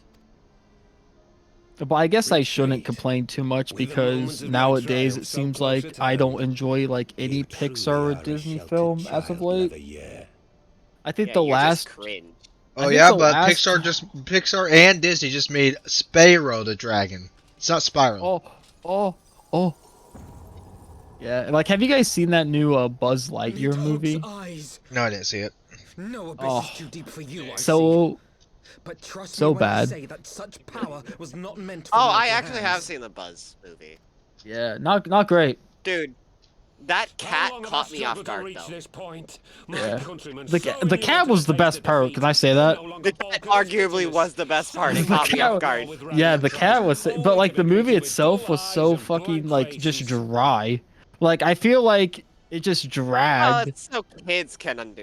But I guess I shouldn't complain too much because nowadays it seems like I don't enjoy like any Pixar or Disney film as of late. I think the last. Oh yeah, but Pixar and Disney just made Spyro the Dragon. It's not Spiral. Oh. Yeah, like have you guys seen that new Buzz Lightyear movie? No, I didn't see it. No abyss is too deep for you, I so But trust so me when I bad. say that such power was not meant for Oh, I mortal actually hands. have seen the Buzz movie. Yeah, not great. Dude, that cat caught me off guard, though. Yeah. The cat was the best part. Can I say that? The cat arguably was the best part. It caught me off guard. Yeah, the cat was, but like the movie itself was so fucking like just dry. Like I feel like it just Well, dragged. it's so kids can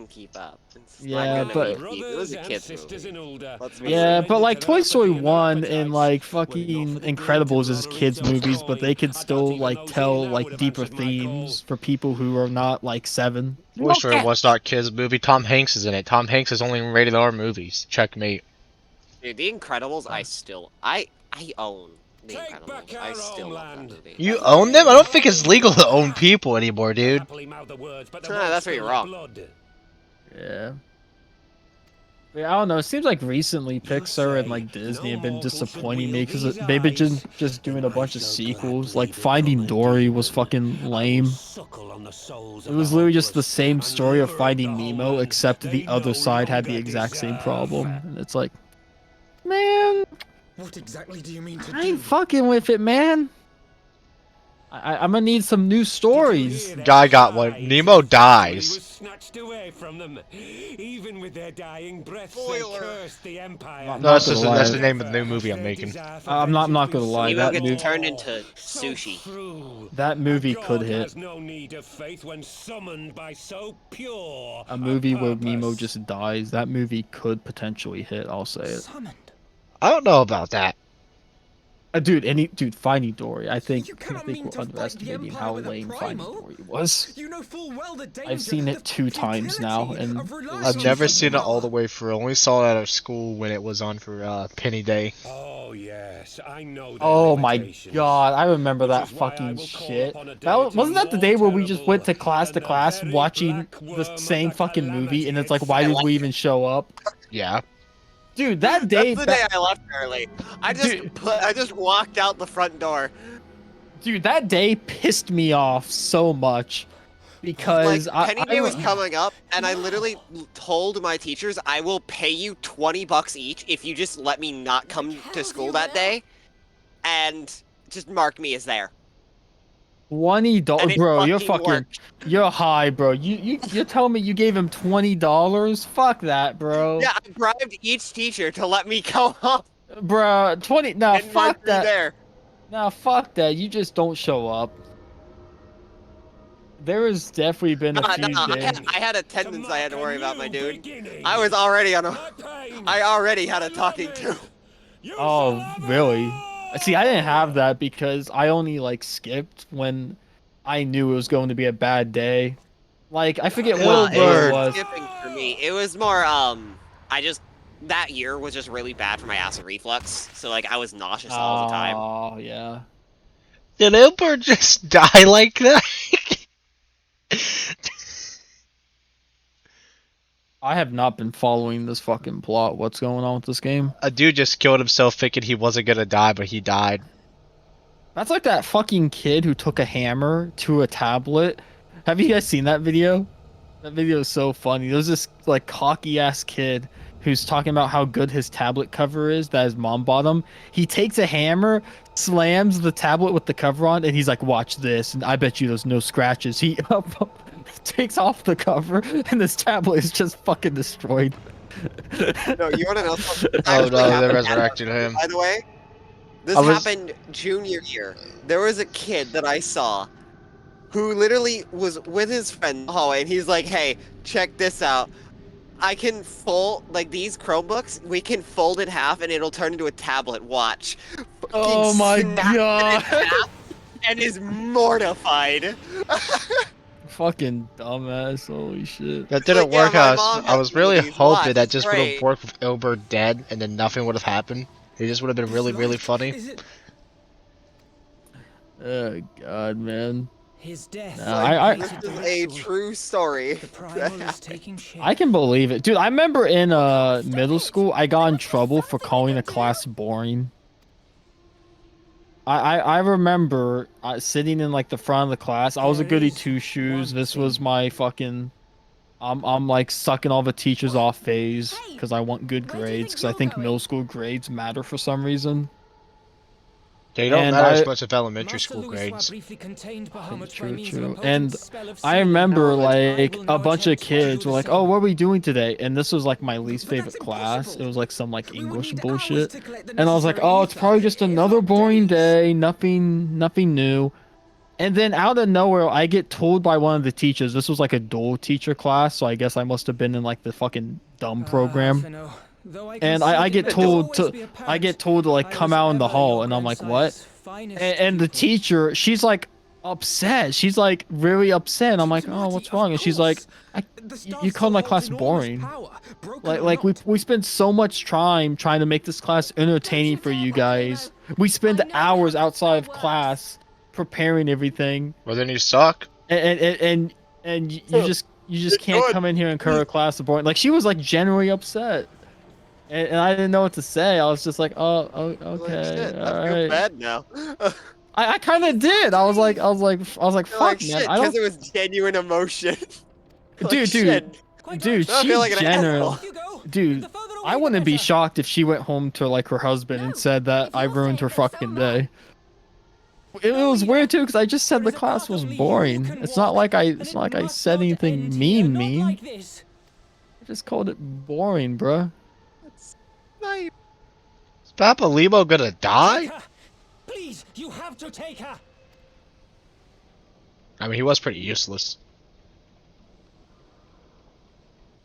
keep up. It's Yeah, not but- gonna be, it was a kids movie. Let's be Yeah, real. but like Toy Story 1 and like fucking Incredibles is kids movies, but they can still like tell like deeper themes for people who are not like 7. Toy Story 1's not a kids movie. Tom Hanks is in it. Tom Hanks is only in rated R movies. Checkmate. Dude, The Incredibles, I own the Incredibles. I still love that movie. You own them? I don't think it's legal to own people anymore, dude. That's where you're wrong. Yeah. I don't know. It seems like recently Pixar and like Disney have been disappointing me because they've been just doing a bunch of sequels. Like Finding Dory was fucking lame. It was literally just the same story of Finding Nemo, except the other side had the exact same problem. And it's like, man, What exactly do you mean to I ain't fucking with it, man. I'm gonna need some new stories. Guy got one. Nemo dies. Snatched away from them. Even with their dying breaths, they cursed the Empire. No, that's the name of the new movie I'm making. I'm not gonna lie. Nemo That gets turned into sushi. That movie could hit. Has no need of faith when summoned by so pure A movie where Nemo just dies. That movie could potentially hit. I'll say it. I don't know about that. Dude, Finding Dory. I think we're underestimating how lame Finding Dory was. You know full well the danger, I've seen it 2 times now, and I've never seen it all the way through. I only saw it at school when it was on for Penny Day. Oh yes, I know. Oh my god, I remember that fucking shit. Wasn't that the day where we just went to class watching the same fucking movie, and it's like, why did we even show up? Yeah. Dude, that day. That's the day I left early. I just walked out the front door. Dude, that day pissed me off so much because Penny Day was coming up, and I literally told my teachers, I will pay you $20 each if you just let me not come to school that day, and just mark me as there. $20, bro. You're worked. you're high, bro. You're telling me you gave him $20? Fuck that, bro. Yeah, I bribed each teacher to let me go up. Bro, 20. Nah, and mark fuck me that. there. Nah, fuck that. You just don't show up. There has definitely been a few days. I had attendance I had to worry about, my dude. I was already on a. I already had a talking to. Oh, really? See, I didn't have that because I only like skipped when I knew it was going to be a bad day. Like, I forget what day it was. Skipping for me. It was more that year was just really bad for my acid reflux, so like I was nauseous all the time. Oh yeah. Did Ilbert just die like that? I have not been following this fucking plot. What's going on with this game? A dude just killed himself thinking he wasn't gonna die, but he died. That's like that fucking kid who took a hammer to a tablet. Have you guys seen that video? That video is so funny. There's this like cocky ass kid who's talking about how good his tablet cover is that his mom bought him. He takes a hammer, slams the tablet with the cover on, and he's like, watch this, and I bet you there's no scratches. He takes off the cover, and this tablet is just fucking destroyed. No, you wanna know something? Oh no, they resurrected him. By the way, this happened junior year. There was a kid that I saw who literally was with his friend in the hallway, and he's like, hey, check this out. I can fold, like, these Chromebooks, we can fold in half and it'll turn into a tablet. Watch. Oh my god. And is mortified. Fucking dumbass, holy shit. That didn't work out. I was really hoping that just would have worked with Ilbert dead and then nothing would have happened. It just would have been really, really funny. Oh god, man. His death. This is a true story. I can believe it. Dude, I remember in middle school, I got in trouble for calling a class boring. I remember sitting in like the front of the class. I was a goody two-shoes. This was my fucking... I'm like sucking all the teachers off phase because I want good grades because I think middle school grades matter for some reason. They don't matter as much as elementary school grades. True. And I remember like a bunch of kids were like, "Oh, what are we doing today?" And this was like my least favorite class. It was like some like English bullshit. And I was like, "Oh, it's probably just another boring day. Nothing new." And then out of nowhere, I get told by one of the teachers. This was like a dual teacher class, so I guess I must have been in like the fucking dumb program. And I get told to like come out in the hall, and I'm like, what? And the teacher, she's like upset. She's like really upset. I'm like, oh, what's wrong? And she's like, you called my class boring. Like we spent so much time trying to make this class entertaining for you guys. We spend hours outside of class preparing everything. Well, then you suck. And you just can't come in here and call her class boring. Like she was like genuinely upset. And I didn't know what to say. I was just like, oh okay, Shit, all I feel right. bad now. I kind of did. I was like, You're fuck, like, man. shit, I don't. because it was genuine emotion. Dude, shit. dude, I she feel like an generally, asshole. dude, I wouldn't be shocked if she went home to like her husband and said that I ruined her fucking day. It was weird too, because I just said the class was boring. It's not like I said anything mean. I just called it boring, bruh. Is Papa Limo gonna die? Please, you have to take her. I mean, he was pretty useless.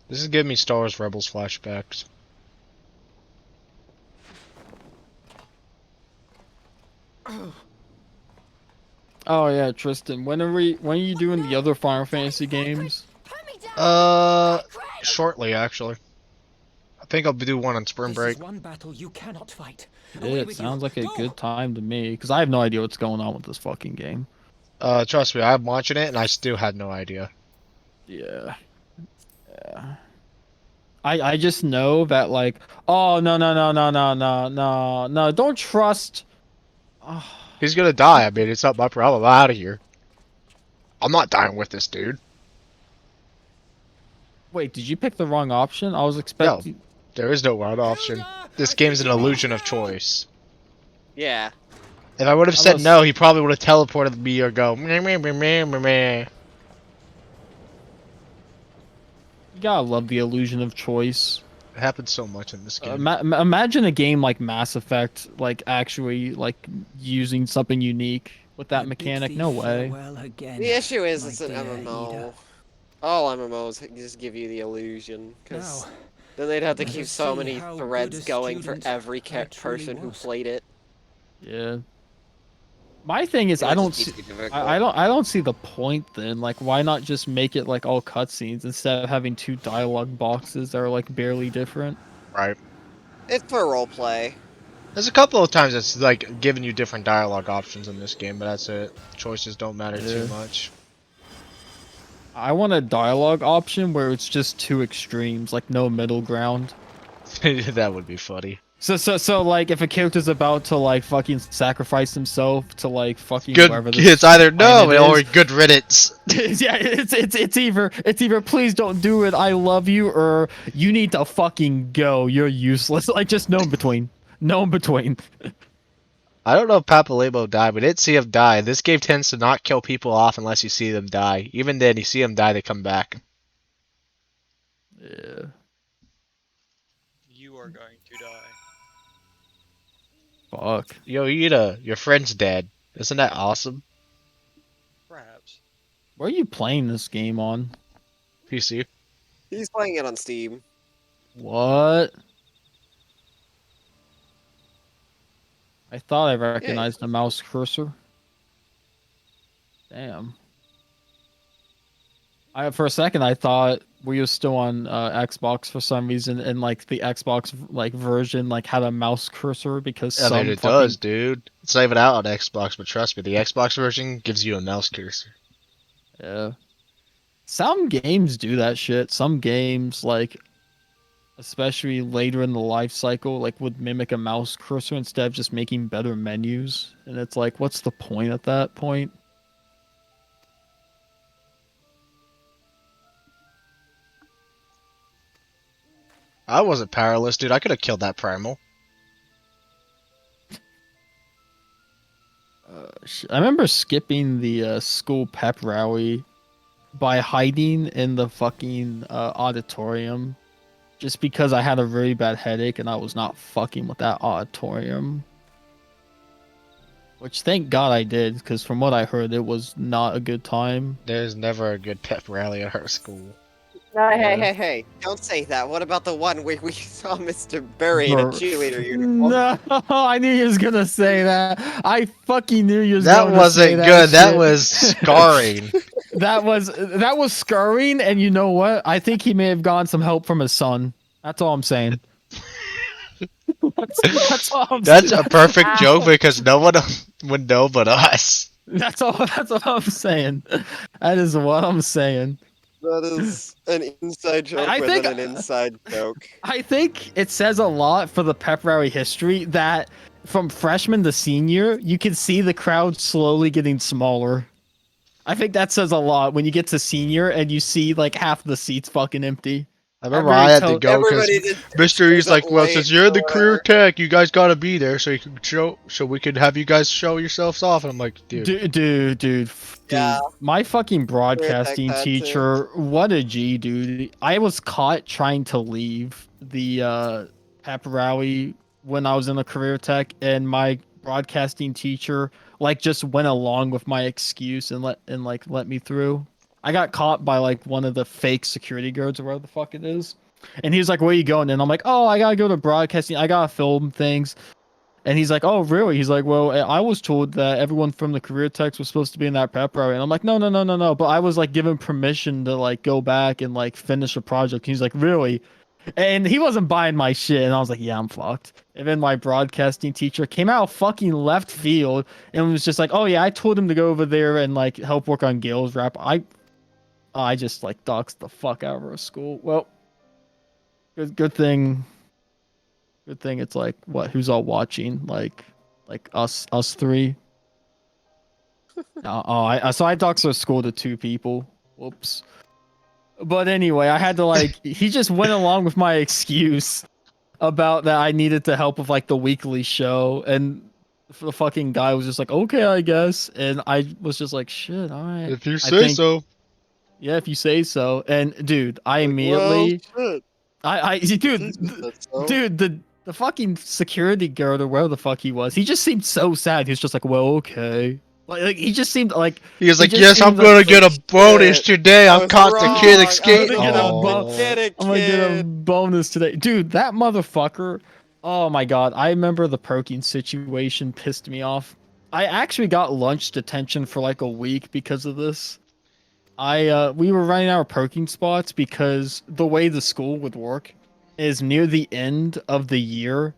This is giving me Star Wars Rebels flashbacks. Oh yeah, Tristan. When are you doing the other Final Fantasy games? Shortly actually. I think I'll do one on spring break. This is one battle you cannot fight. It sounds like a good time to me, because I have no idea what's going on with this fucking game. Trust me, I'm watching it and I still had no idea. Yeah. Yeah. I just know that like, oh no, don't trust. Oh. He's gonna die. I mean, it's not my problem. I'm out of here. I'm not dying with this dude. Wait, did you pick the wrong option? I was expecting. No, there is no wrong option. This game's an illusion of choice. Yeah. If I would have said no, he probably would have teleported me or go meh, meh, meh, meh, meh, meh. You gotta love the illusion of choice. It happens so much in this game. Imagine a game like Mass Effect, like actually like using something unique with that mechanic. No way. The issue is it's an MMO. All MMOs just give you the illusion, because then they'd have to keep so many threads going for every person who played it. Yeah. My thing is, I don't see the point then. Like, why not just make it like all cutscenes instead of having two dialogue boxes that are like barely different? Right. It's for roleplay. There's a couple of times it's like giving you different dialogue options in this game, but that's it. Choices don't matter too much. I want a dialogue option where it's just two extremes, like no middle ground. That would be funny. So like if a character's about to like fucking sacrifice himself to like fucking good, whoever it's either no or good riddance. Yeah, it's either please don't do it, I love you, or you need to fucking go, you're useless. Like just no in between. No in between. I don't know if Papalebo died, but I didn't see him die. This game tends to not kill people off unless you see them die. Even then, you see them die, they come back. Yeah. You are going to die. Fuck. Yo, Ida, your friend's dead. Isn't that awesome? Perhaps. Where are you playing this game on? PC. He's playing it on Steam. What? I thought I recognized the mouse cursor. Damn. For a second I thought we were still on Xbox for some reason, and like the Xbox like version like had a mouse cursor because I mean, it does, dude. It's not even out on Xbox, but trust me, the Xbox version gives you a mouse cursor. Yeah. Some games do that shit. Some games, like, especially later in the life cycle, like would mimic a mouse cursor instead of just making better menus. And it's like, what's the point at that point? I wasn't powerless, dude. I could have killed that primal. I remember skipping the school pep rally by hiding in the fucking auditorium just because I had a really bad headache and I was not fucking with that auditorium. Which, thank God I did, because from what I heard, it was not a good time. There's never a good pep rally at our school. Hey, don't say that. What about the one where we saw Mr. Burry in a cheerleader uniform? No, I knew you was gonna say that. I fucking knew you was That going to say wasn't that good. That shit. was scarring. that was scarring, and you know what? I think he may have gotten some help from his son. That's all I'm saying. that's all I'm That's saying. a perfect joke because no one would know but us. That's all I'm saying. That is what I'm saying. That is an inside joke I within think an inside joke. I think it says a lot for the pep rally history that from freshman to senior, you can see the crowd slowly getting smaller. I think that says a lot when you get to senior and you see like half the seats fucking empty. I remember I had to go because Everybody just Mr. E's shows up like, well, late since you're in the or career whatever. tech, you guys gotta be there so you can so we could have you guys show yourselves off. And I'm like, Dude, Yeah. my fucking Career tech broadcasting had to. teacher, what a G, dude. I was caught trying to leave the pep rally when I was in a career tech, and my broadcasting teacher like just went along with my excuse and let me through. I got caught by like one of the fake security guards or whatever the fuck it is. And he was like, "Where you going?" And I'm like, "Oh, I gotta go to broadcasting. I gotta film things." And he's like, "Oh, really?" He's like, "Well, I was told that everyone from the career techs was supposed to be in that prep rally." And I'm like, "No. But I was like given permission to like go back and like finish a project." And he's like, "Really?" And he wasn't buying my shit. And I was like, "Yeah, I'm fucked." And then my broadcasting teacher came out of fucking left field and was just like, "Oh yeah, I told him to go over there and like help work on Gale's rap." I just like doxed the fuck out of our school. Well, good thing. Good thing it's like what? Who's all watching? Like us three. So I doxed our school to 2 people. Whoops. But anyway, I had to like he just went along with my excuse about that I needed to help with like the weekly show, and the fucking guy was just like, "Okay, I guess," and I was just like, "Shit, all right." if you I say think, so. yeah, if you say so. And dude, I Like, well, immediately, shit. dude, the fucking security guard or wherever the fuck he was, he just seemed so sad. He was just like, "Well, okay." Like he just seemed like He was like, just yes, I'm seemed gonna like, get a bonus today. I I'm was caught the wrong. kid I escape. was about to get a I'm gonna get a kid. bonus today. Dude, that motherfucker. Oh my god. I remember the proking situation pissed me off. I actually got lunch detention for like a week because of this. We were running out of proking spots because the way the school would work is near the end of the year,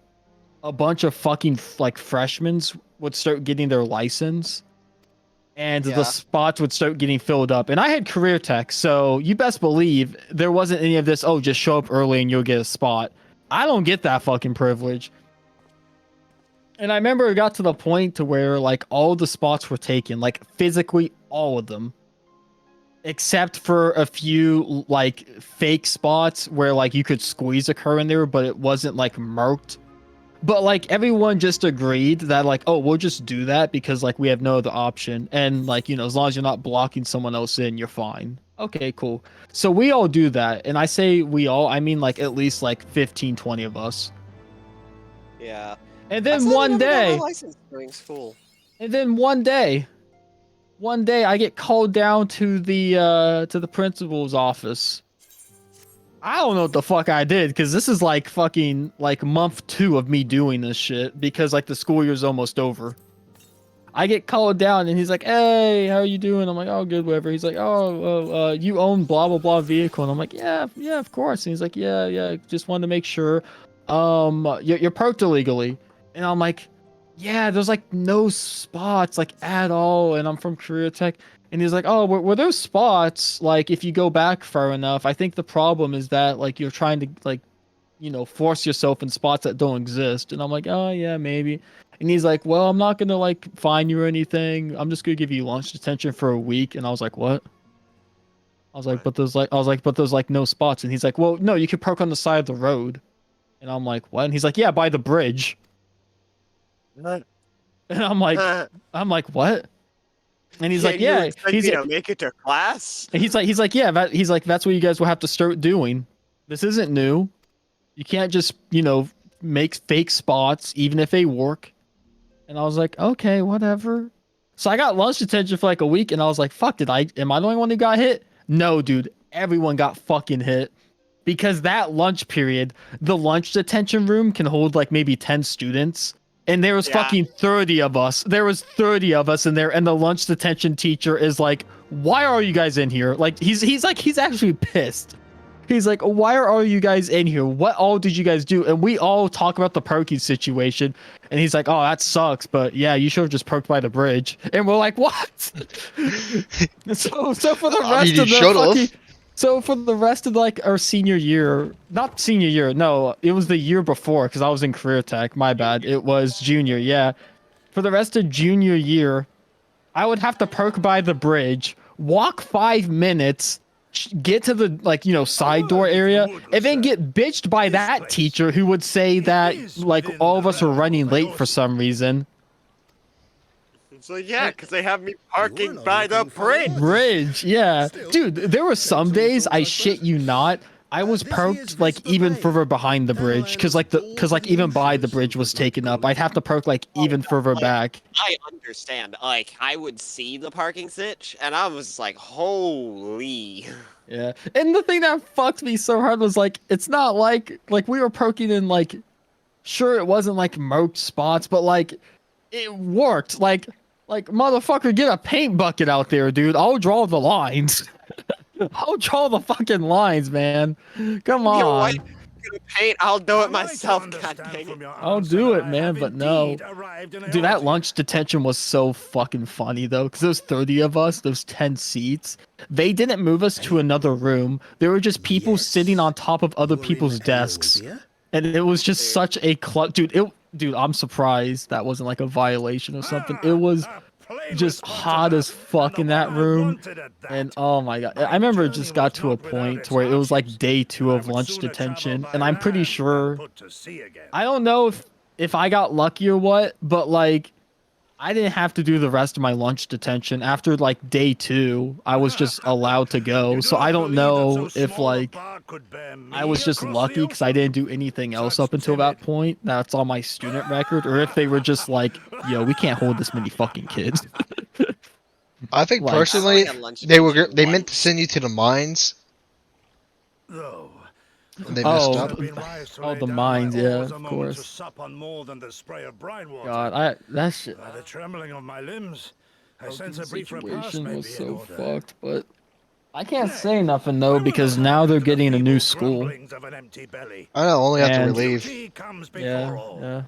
a bunch of fucking like freshmen would start getting their license, and the Yeah. spots would start getting filled up. And I had career tech, so you best believe there wasn't any of this, "Oh, just show up early and you'll get a spot." I don't get that fucking privilege. And I remember it got to the point to where like all the spots were taken, like physically all of them, except for a few like fake spots where like you could squeeze a cur in there, but it wasn't like marked. But like everyone just agreed that like, "Oh, we'll just do that because like we have no other option." And like, as long as you're not blocking someone else in, you're fine. Okay, cool. So we all do that. And I say we all, I mean like at least like 15, 20 of us. Yeah. And I then still one never got my day, license during school. one day I get called down to the principal's office. I don't know what the fuck I did, because this is like fucking like month 2 of me doing this shit, because like the school year's almost over. I get called down and he's like, "Hey, how are you doing?" I'm like, "Oh, good, whatever." He's like, "Oh, you own blah blah blah vehicle," and I'm like, "Yeah, of course." And he's like, "Yeah, just wanted to make sure you're parked illegally." And I'm like, "Yeah, there's like no spots like at all, and I'm from Career Tech." And he's like, "Oh, were those spots like if you go back far enough? I think the problem is that like you're trying to like force yourself in spots that don't exist." And I'm like, "Oh yeah, maybe." And he's like, "Well, I'm not gonna like fine you or anything. I'm just gonna give you lunch detention for a week." And I was like, "What?" I was like, "But there's like no spots." And he's like, "Well, no, you could park on the side of the road." And I'm like, "What?" And he's like, "Yeah, by the bridge." And I'm like, "What?" And he's like, Can you "Yeah." expect He's me like, to make it to class? he's like, "Yeah." He's like, "That's what you guys will have to start doing. This isn't new. You can't just make fake spots even if they work." And I was like, "Okay, whatever." So I got lunch detention for like a week, and I was like, "Fuck, am I the only one who got hit?" No, dude. everyone got fucking hit. Because that lunch period, the lunch detention room can hold like maybe 10 students. And there was fucking 30 of us. There was 30 of us in there, and the lunch detention teacher is like, "Why are you guys in here?" Like he's actually pissed. He's like, "Why are all you guys in here? What all did you guys do?" And we all talk about the perking situation, and he's like, "Oh, that sucks, but yeah, you should have just perked by the bridge." And we're like, "What?" so for the rest of the fucking, so for the rest of like our senior year, not senior year, no, it was the year before because I was in career tech. My bad. It was junior. Yeah, for the rest of junior year, I would have to perk by the bridge, walk 5 minutes, get to the like side door area, and then get bitched by that teacher who would say that like all of us are running late for some reason. So yeah, because they have me parking by the Bridge, yeah. Dude, there were some days, I shit you not, I was perked like even further behind the bridge because like even by the bridge was taken up. I'd have to perk like even further back. I understand. Like, I would see the parking sitch, and I was like, holy. Yeah, and the thing that fucked me so hard was like, it's not like we were perking in like, sure it wasn't like marked spots, but like it worked. Like motherfucker, get a paint bucket out there, dude. I'll draw the lines. I'll draw the fucking lines, man. Come on. You know what? Gonna paint, I'll do it myself, god dang it. I'll do it, man, but no. Dude, that lunch detention was so fucking funny, though, because those 30 of us, those 10 seats, they didn't move us to another room. There were just people sitting on top of other people's desks. And it was just such a Dude, I'm surprised that wasn't like a violation or something. It was just hot as fuck in that room. And oh my god, I remember it just got to a point where it was like day 2 of lunch detention, and I'm pretty sure, I don't know if I got lucky or what, but like I didn't have to do the rest of my lunch detention. After like day 2, I was just allowed to go. So I don't know if like I was just lucky because I didn't do anything else up until that point. That's on my student record, or if they were just like, "Yo, we can't hold this many fucking kids." I think Like- personally, they meant to send you to the mines. And they messed up. Oh, the mines, yeah, of course. God, that shit. By the trembling of my limbs, I sense a The brief repast situation may was be in so order. fucked, but I can't say nothing though because now they're getting a new school. I know, only after we And- leave. Yeah.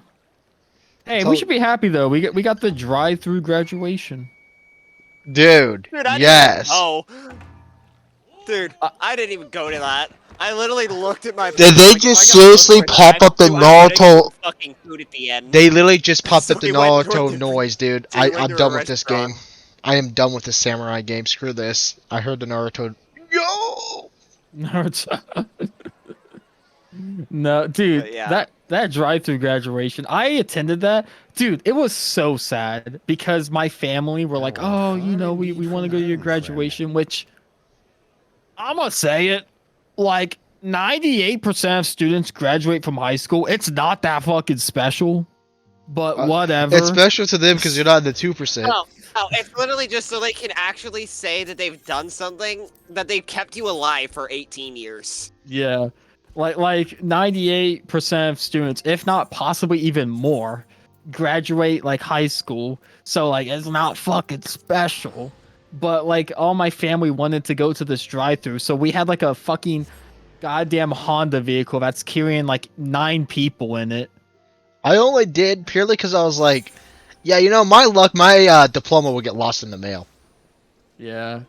Hey, we should be happy though. We got the drive-through graduation. Dude, I yes. Oh, dude, I didn't even go to that. I literally looked at my. Did they like, if just I got seriously looked pop at up the I'm gonna get Naruto? some fucking food at the end. They literally just popped So up the we went to Naruto a- noise, dude. so we went I'm to a done with this restaurant. game. I am done with the samurai game. Screw this. I heard the Naruto. Yo! Naruto. No, dude, But yeah. that drive-through graduation, I attended that. Dude, it was so sad because my family were like, "Oh, we want to go to your graduation," which I'm gonna say it, like 98% of students graduate from high school. It's not that fucking special, but whatever. It's special to them because you're not in the 2%. Oh, it's literally just so they can actually say that they've done something, that they've kept you alive for 18 years. Yeah. Like 98% of students, if not possibly even more, graduate like high school. So like it's not fucking special. But like all my family wanted to go to this drive-through, so we had like a fucking goddamn Honda vehicle that's carrying like 9 people in it. I only did purely because I was like, yeah, my luck, my diploma would get lost in the mail. Yeah.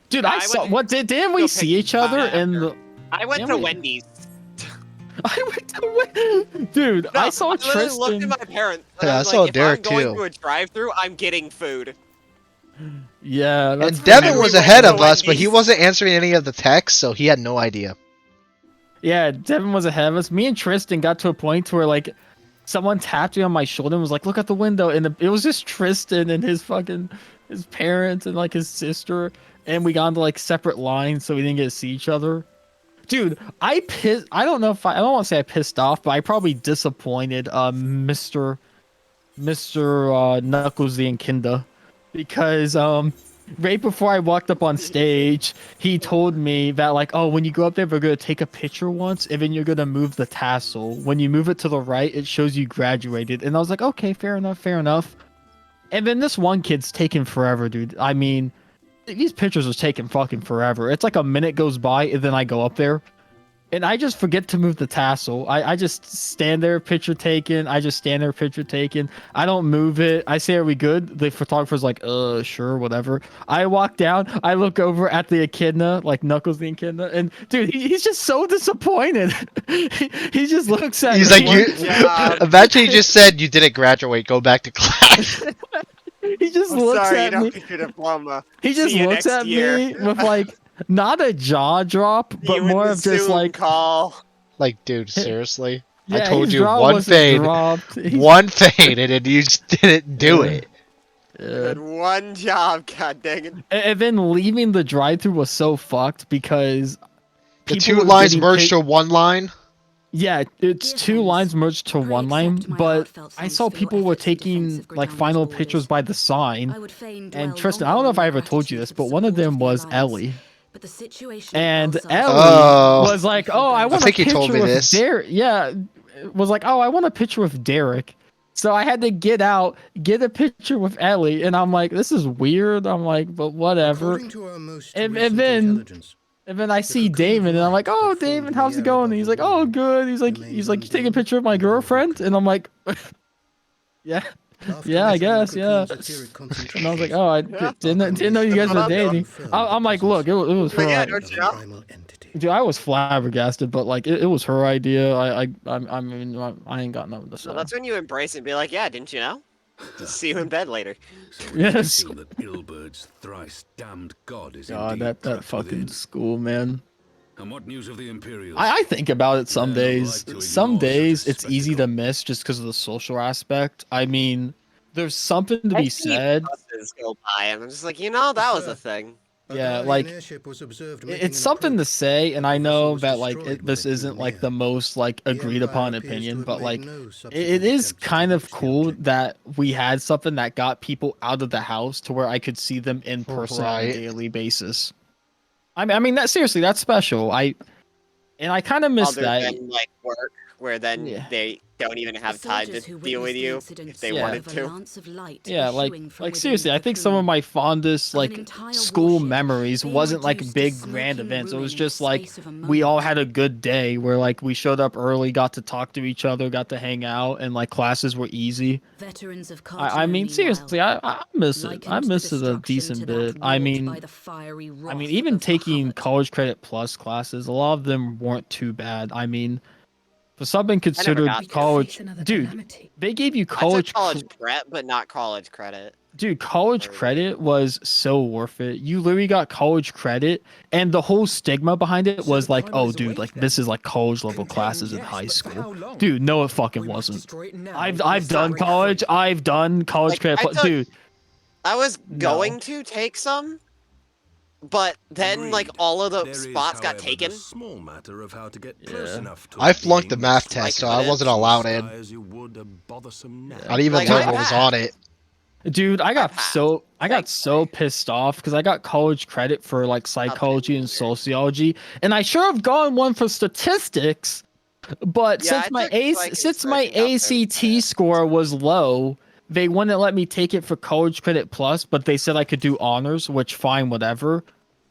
Dude, I saw didn't we see each other in the I went to Wendy's. Dude, No, I saw literally Tristan. looked at my parents. And Yeah, I was I saw like, Derek, if I'm going too. to a drive-through, I'm getting food. Yeah, that's And Devin funny. was ahead of us, but he wasn't answering any of the texts, so he had no idea. Yeah, Devin was ahead of us. Me and Tristan got to a point where like someone tapped me on my shoulder and was like, "Look at the window," and it was just Tristan and his parents and like his sister, and we got into like separate lines so we didn't get to see each other. Dude, I don't know if I don't want to say I pissed off, but I probably disappointed Mr. Knuckles the Kinda because right before I walked up on stage, he told me that like, oh, when you go up there, we're gonna take a picture once, and then you're gonna move the tassel. When you move it to the right, it shows you graduated. And I was like, okay, fair enough, fair enough. And then this one kid's taking forever, dude. I mean, these pictures are taking fucking forever. It's like a minute goes by, and then I go up there. And I just forget to move the tassel. I just stand there, picture taken. I just stand there, picture taken. I don't move it. I say, are we good? The photographer's like, sure, whatever. I walk down. I look over at the echidna, like Knuckles the echidna. And dude, he's just so disappointed. he just looks at He's me. like, you. Imagine he just said you didn't graduate. Go back to class. He just I'm looks sorry, at you don't me. get your diploma. He just See you looks next at year. me with like not a jaw drop, but You more in the of just Zoom like call. Like, dude, seriously? I Yeah, told his you jaw one wasn't fade, dropped. one fade, and then you just didn't do it. You had one job, god dang it. And then leaving the drive-through was so fucked because The people two were lines getting merged to one line. Yeah, it's two lines merged to one line, but I saw people were taking like final pictures by the sign. And Tristan, I don't know if I ever told you this, but one of them was Ellie. And Ellie was like, "Oh, I want a think you told picture me with this. Derek." Yeah, was like, "Oh, I want a picture with Derek." So I had to get out, get a picture with Ellie, and I'm like, "This is weird." I'm like, "But whatever." And then I see Damon, and I'm like, "Oh, Damon, how's it going?" And he's like, "Oh, good." He's like, "You taking a picture of my girlfriend?" And I'm like, "Yeah, yeah, I guess, yeah." And I was like, "Oh, I didn't know you guys were dating." I'm like, "Look, it was her." Yeah, don't you know? Dude, I was flabbergasted, but like, it was her idea. I mean, I ain't got nothing to say. So that's when you embrace it and be like, yeah, didn't you know? Just see you in bed later. Yes. Feel that Ilbert's thrice damned god is God, indeed that trapped fucking within. school, man. And what news of the Imperials? I think about it some days. like to Some ignore such a days it's easy to miss just because of the social aspect. I mean, there's something to I be see said. buses go by and I'm just like, you know, that was a thing. Yeah, like it's something to say, and I know that like this isn't like the most like agreed upon opinion, but like it is kind of cool that we had something that got people out of the house to where I could see them in person on a Right. daily basis. I mean that seriously, that's special. I kind of miss Other that. than like work, where then Yeah. they don't even have time to deal with you if they wanted to. Yeah, like seriously, I think some of my fondest like school memories wasn't like big grand events. It was just like we all had a good day where like we showed up early, got to talk to each other, got to hang out, and like classes were easy. Veterans of I mean, seriously, I miss it. I miss it a decent bit. I mean, even taking college credit plus classes, a lot of them weren't too bad. I mean, for something considered got to. college, dude, they gave you I college. took college prep, but not college credit. Dude, college credit was so worth it. You literally got college credit, and the whole stigma behind it was like, oh, dude, like this is like college level classes in high school. Dude, no, it fucking wasn't. I've done college. I've done college Like, credit, dude. I was going to take some, but then like all of the spots got taken. Small matter of how to get close enough to I flunked the math test, so I wasn't allowed in. I didn't even Like, learn I what was on it. Dude, I got so pissed off because I got college credit for like psychology and sociology, and I sure have gone one for statistics. But Yeah, since my ACT score was low, they wouldn't let me take it for college credit plus, but they said I could do honors, which fine, whatever.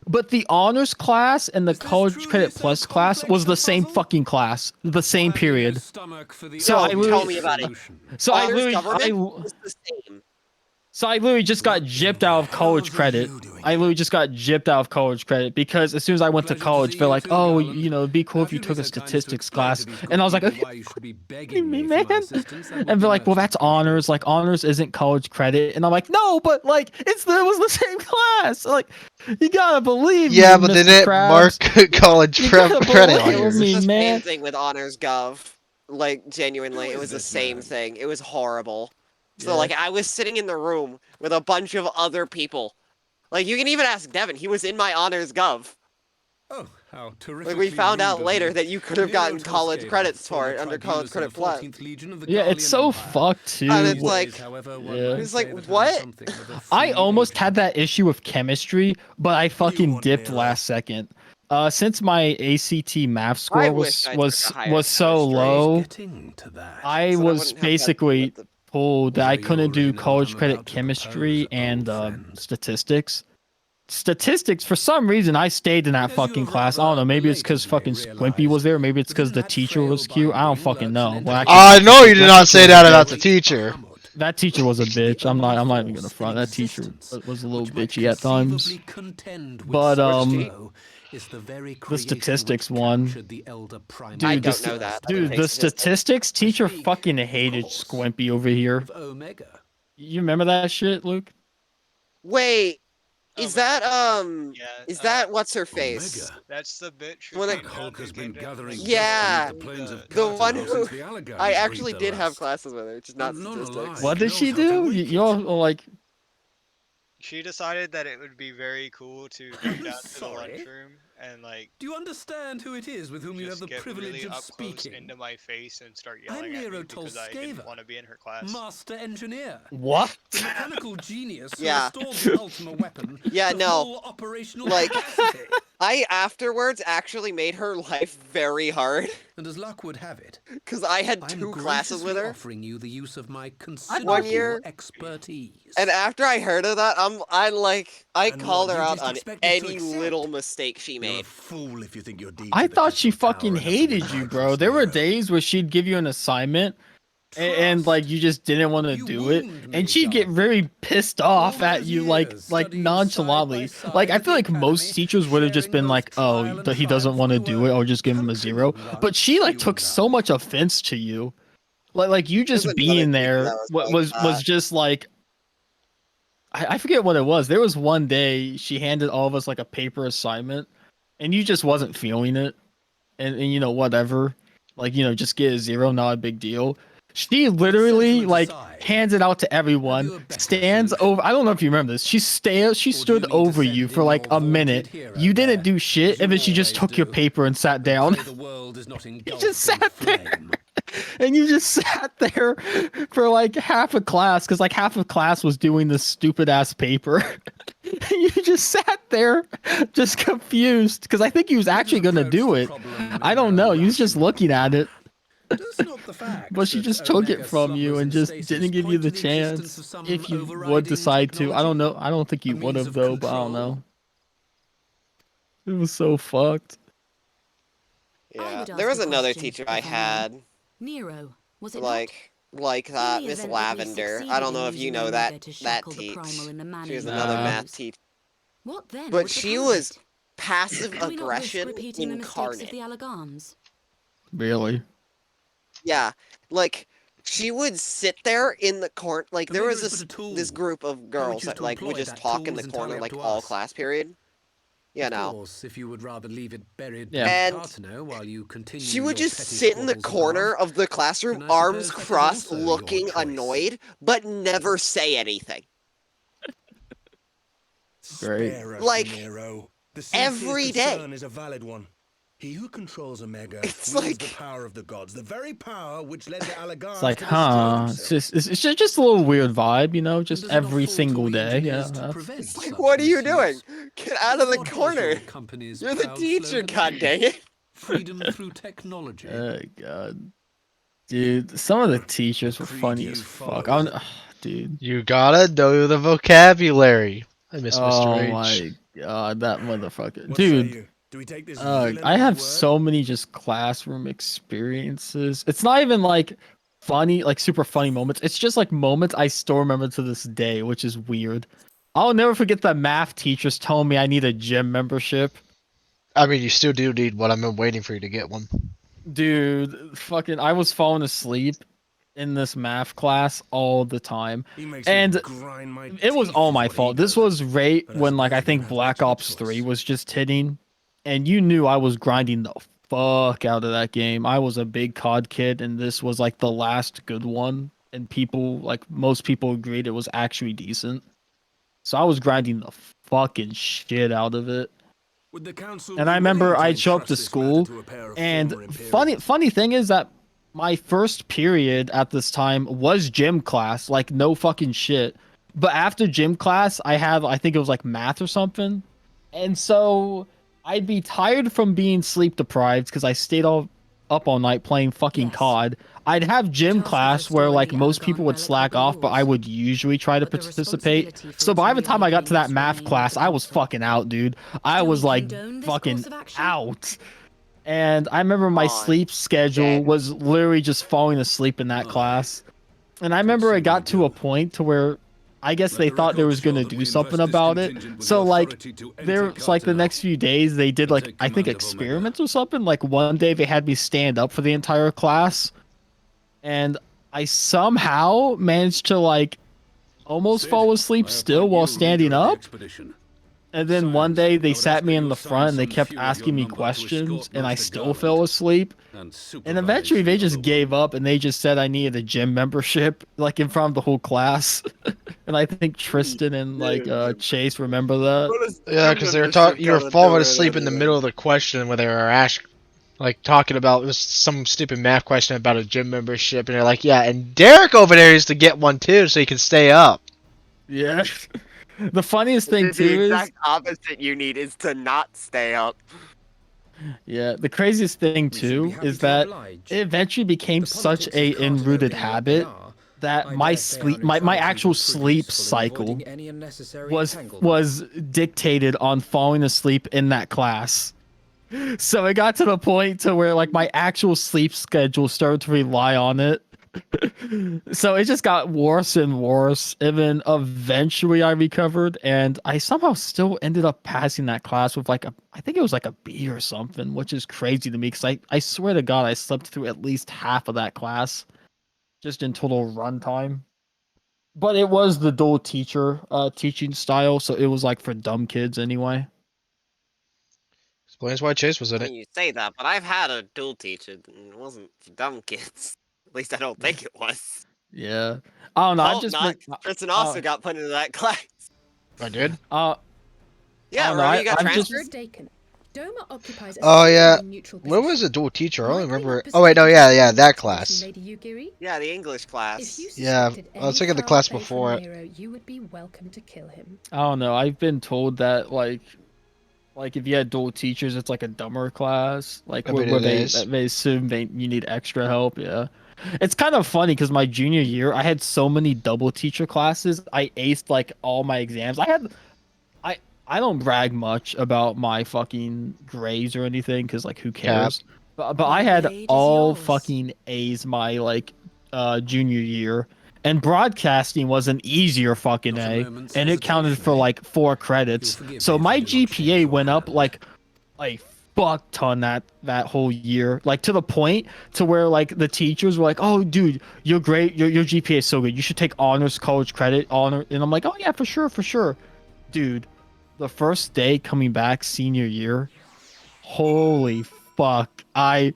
But the honors class and the college credit plus class was the same fucking class, the same period. So I tell me about it. So I Honors literally, government was the same. So I literally just got gypped out of college credit. I literally just got gypped out of college credit because as soon as I went to college, they're like, "Oh, you know, it'd be cool if you took a statistics class." And I was like, "Okay, me, man." And they're like, "Well, that's honors. Like, honors isn't college credit." And I'm like, "No, but like, it was the same class. Like, you gotta believe Yeah, me, but Mr. they didn't Krabs. mark college You prep gotta credit believe on yours. me, It's the man. same thing with honors gov. Like genuinely, it was the same thing. It was horrible. So Yeah. like I was sitting in the room with a bunch of other people. Like you can even ask Devin. He was in my honors gov. Oh, how Like, terrifically we found rude out of later you. that you could have gotten Nero college Tosceva, credits for former it under tribunus College of Credit the Plus. 14th Legion of the Yeah, it's Gallian so Empire. fucked too. And it's These like, days, however, one Yeah. might it's say like, that I'm what? something of a I free almost agent. had that issue with chemistry, but I fucking want, dipped Nero? last second. Since my ACT math I score wish I was took a higher was so chemistry. low, Getting to that. I So I was wouldn't have had to basically put the- told that I So you couldn't do already know what college I'm credit about to chemistry propose, and old friend. statistics. Statistics, for some reason, I stayed in that Because you fucking have class. I don't know. Maybe it's because belatedly fucking Squimpy was there. Maybe it's because the teacher was cute. I don't fucking know. Well, actually, No, you did that not teacher say was a that about bitch. the teacher. That teacher was a bitch. I'm not even gonna front. That teacher was a little bitchy at times. But is the very the statistics one, the elder dude, I don't know that. dude, the statistics teacher fucking hated Squimpy over here. Omega. You remember that shit, Luke? Wait, is that Yeah, what's her face? That's the bitch When who it- came down has been gathering Yeah, dust beneath the plains of the one Carthage who since the Allegans I actually breathed their did have last. classes with her, just not And none statistics. What did she do? You all like? She decided that it would be very cool to come down to the lunchroom and like. Do you understand who it is with whom you have the get privilege really of up close speaking? into my face and start I'm yelling at me Nero because I didn't want to be in her class. Master engineer. What? The mechanical genius who Yeah. restored the Ultima weapon Yeah, to no. full operational Like, capacity. I afterwards actually made her life very hard. And as luck would have it, Because I had I'm 2 classes with graciously her offering you the use of my 1 considerable year. expertise. And after I heard of that, I And called what, her you out just on expect us to any accept? little mistake she You're made. a fool if you think your deeds I are the thought she crystal tower fucking enough to hated win you, my bro. trust, There were Nero. days where she'd give you an assignment and like you just didn't want to do it, and she'd get very pissed off at you, like nonchalantly. Like I feel like most teachers would have just been like, "Oh, he doesn't want to do it," or just give him a 0. But she like took so much offense to you, like you There's just another being teacher there that was like was just like. I forget what it was. There was one day she handed all of us like a paper assignment, and you just wasn't feeling it, and you know whatever, like just get a 0, not a big deal. She literally like hands it out to everyone, stands over. I don't know if you remember this. She stood over you for like a minute. You didn't do shit, and then she just took your paper and sat down. You just sat there. And you just sat there for like half a class, because like half of class was doing this stupid ass paper. And you just sat there, just confused, because I think he was actually gonna do it. I don't know. He was just looking at it. But she just took it from you and just didn't give you the chance if you would decide to. I don't know. I don't think you would have though, but I don't know. It was so fucked. Yeah, would there ask was a another question, teacher if I I may. had, Nero, was it like that, the Miss event that we Lavender. I don't succeeded in know if you using know Omega that to that shackle the teach. primal in the man She was in another the math nose? teacher. What then But was the she point of was it? passive Do we not risk aggression repeating the mistakes of incarnate. the Allegans? Really? Yeah, like she would sit there in the corner. Like there was this group of girls that like would just talk in the corner like all class period. You Of know. course, if you would rather leave it buried Yeah. beneath And Cartano while you continue She would your just petty sit in the squabbles corner above, of the classroom, then I arms suppose that is crossed, also your looking choice. annoyed, but never say anything. Great. Spare us, Like, Nero. The every Cynthia day. concern is a valid one. He who controls Omega It's wields like- the power of the gods, the very power which led the Allegans It's like, to destroy huh? themselves. It's just a little weird vibe, Just every single day. Yeah. It's like, what are you doing? Get out of the corner. You're the teacher, god dang it. Freedom through technology. Oh god, dude, some of the teachers were funny as fuck. Dude. You gotta know the vocabulary. I miss Oh Mr. H. my god, that motherfucker, What say dude. you? Do we take this villain I at have his word? so many just classroom experiences. It's not even like funny, like super funny moments. It's just like moments I still remember to this day, which is weird. I'll never forget that math teachers telling me I need a gym membership. I mean, you still do need one. I've been waiting for you to get one. Dude, fucking, I was falling asleep in this math class all the time, He makes me and grind my it was teeth all is my what he fault. This does. was right But I when, like, suppose I we think don't have Black much of a Ops 3 choice. was just hitting, and you knew I was grinding the fuck out of that game. I was a big COD kid, and this was like the last good one, and most people agreed it was actually decent. So I was grinding the fucking shit out of it. Would the council And be I remember willing to I'd show up to entrust this matter school, to a pair of and former Imperials? funny thing is that my first period at this time was gym class, like no fucking shit. But after gym class, I think it was like math or something, and so I'd be tired from being sleep deprived because I stayed up all night playing fucking COD. I'd have gym class where like most people would slack off, but I would usually try to participate. So by the time I got to that math class, I was fucking out, dude. I was like fucking out. And I remember my sleep schedule was literally just falling asleep in that class. And I remember it got to a point to where I guess they thought they was gonna do something about it. So like there's like the next few days they did like I think experiments or something. Like one day they had me stand up for the entire class, and I somehow managed to like almost fall asleep still while standing up. And then one day they sat me in the front and they kept asking me questions and I still fell asleep. And eventually they just gave up and they just said I needed a gym membership like in front of the whole class. And I think Tristan and like Chase remember that. Yeah, because they were talking. You were falling asleep in the middle of the question where they were like talking about this some stupid math question about a gym membership, and they're like, "Yeah, and Derek over there used to get one too, so he can stay up." Yeah. The funniest thing too the is exact opposite you need is to not stay up. yeah, the craziest thing too is that it eventually became such a enrooted habit that my sleep my actual sleep cycle was dictated on falling asleep in that class. So it got to the point to where like my actual sleep schedule started to rely on it. So it just got worse and worse, and then eventually I recovered, and I somehow still ended up passing that class with like I think it was like a B or something, which is crazy to me because I swear to God I slept through at least half of that class just in total runtime. But it was the dual teacher teaching style, so it was like for dumb kids anyway. Explains why Chase was in I it. mean, you say that, but I've had a dual teacher, and it wasn't for dumb kids. At least I don't think it was. Yeah. I don't know. I've Hope just not. been. Tristan also got put into that class. I did. Yeah, I don't know, remember you got I'm just- transferred? Doma occupies a Oh yeah. secure neutral What was position. a dual teacher? I only remember. Might Oh wait, no, we yeah, that class. Lady Yugiri? Yeah, the English class. Yeah, I was thinking the class Foul play from before it. Nero, you would be welcome to kill him. I don't know. I've been told that like if you had dual teachers, it's like a dumber class. Like I where, mean, where it they is. they assume you need extra help. Yeah, it's kind of funny because my junior year I had so many double teacher classes. I aced like all my exams. I don't brag much about my fucking grades or anything because like who cares. But I had all fucking A's my like junior year. And broadcasting was an easier fucking A, and it counted for like 4 credits. So my GPA went up like a fuck ton that whole year, like to the point to where like the teachers were like, "Oh, dude, you're great. Your GPA is so good. You should take honors college credit honor." And I'm like, "Oh yeah, for sure, dude." The first day coming back senior year, holy fuck! I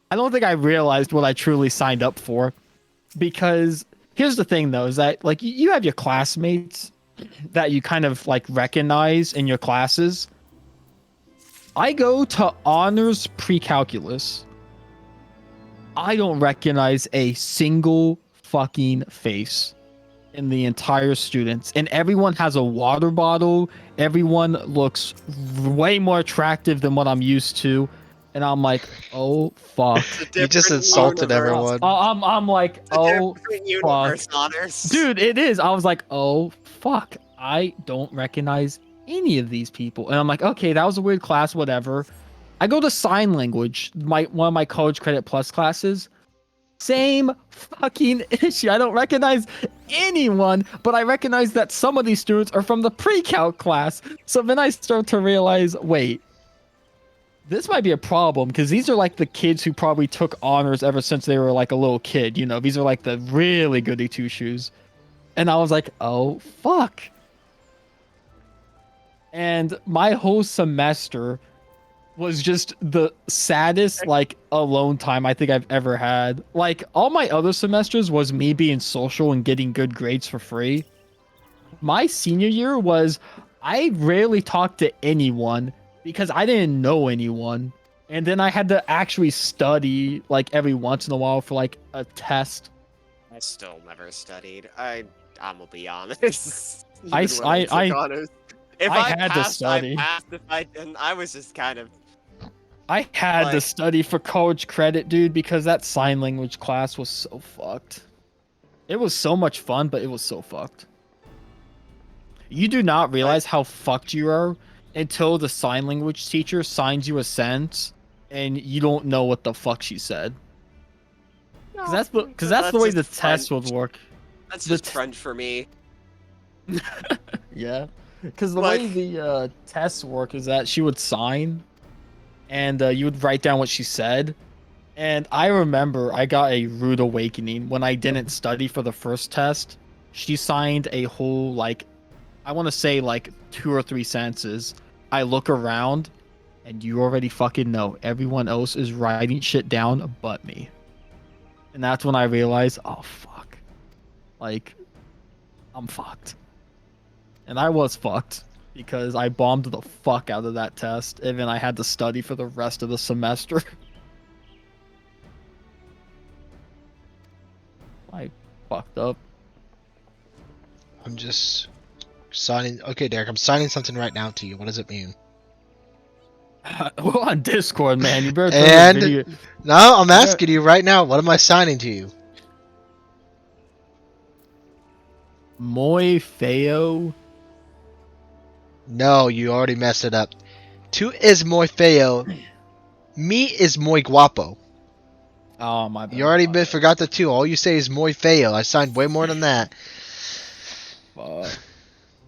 don't think I realized what I truly signed up for, because here's the thing though, is that like you have your classmates that you kind of like recognize in your classes. I go to honors pre-calculus. I don't recognize a single fucking face in the entire students, and everyone has a water bottle. Everyone looks way more attractive than what I'm used to. And I'm like, oh fuck! You just insulted everyone. I'm like, oh Universe fuck, honors. dude, it is. I was like, oh fuck, I don't recognize any of these people. And I'm like, okay, that was a weird class, whatever. I go to sign language, one of my college credit plus classes. Same fucking issue. I don't recognize anyone, but I recognize that some of these students are from the pre-calc class. So then I start to realize, wait, this might be a problem, because these are like the kids who probably took honors ever since they were like a little kid. You know, these are like the really goody two shoes. And I was like, oh, fuck. And my whole semester was just the saddest like alone time I think I've ever had. Like all my other semesters was me being social and getting good grades for free. My senior year was I rarely talked to anyone, because I didn't know anyone. And then I had to actually study like every once in a while for like a test. I still never studied. I'm gonna be honest. I Even s- when I took I honors. If I I had to passed, I study. passed. If I didn't, I was just kind of I had to like, study for college credit, dude, because that sign language class was so fucked. It was so much fun, but it was so fucked. You do not realize how fucked you are until the sign language teacher signs you a sentence and you don't know what the fuck she said. Because that's the way the just test would French. work. That's The just French for me. Yeah, because the Like- way the tests work is that she would sign, and you would write down what she said. And I remember I got a rude awakening when I didn't study for the first test. She signed a whole like, I want to say like 2 or 3 sentences. I look around, and you already fucking know everyone else is writing shit down but me. And that's when I realized, oh fuck, like I'm fucked. And I was fucked because I bombed the fuck out of that test, and then I had to study for the rest of the semester. I fucked up. I'm just signing. Okay, Derek, I'm signing something right now to you. What does it mean? We're on Discord, man. You better turn the video. No, I'm asking you right now. What am I signing to you? Muy feo. No, you already messed it up. Tú es muy feo. Me is muy guapo. Oh my bad. You already forgot the two. All you say is muy feo. I signed way more than that. Yeah,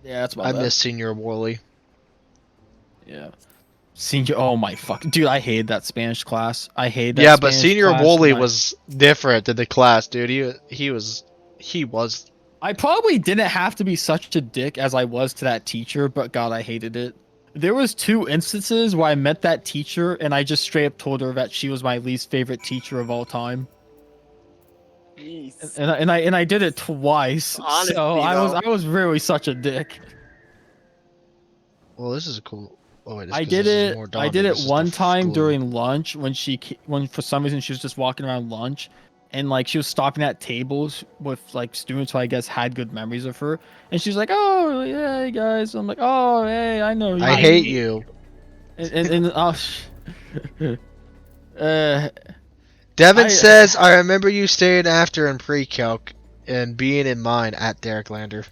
that's my I bad. miss Senior Wooly. Yeah. Senior, oh my fuck, dude, I hated that Spanish class. I hated that. Yeah, Spanish but Senior class, Wooly and was different than the class, dude. He was. I probably didn't have to be such a dick as I was to that teacher, but God, I hated it. There was 2 instances where I met that teacher and I just straight up told her that she was my least favorite teacher of all time. And I did it twice. Honestly, so I though. was really such a dick. Well, this is cool. Oh wait, I did it. I did it one time glue. during lunch when for some reason she was just walking around lunch, and like she was stopping at tables with like students who I guess had good memories of her, and she's like, "Oh yeah, hey guys." I'm like, "Oh hey, I know you." I hate you. And Devin says, "I remember you staying after in pre-calc and being in mine at Derek Lander."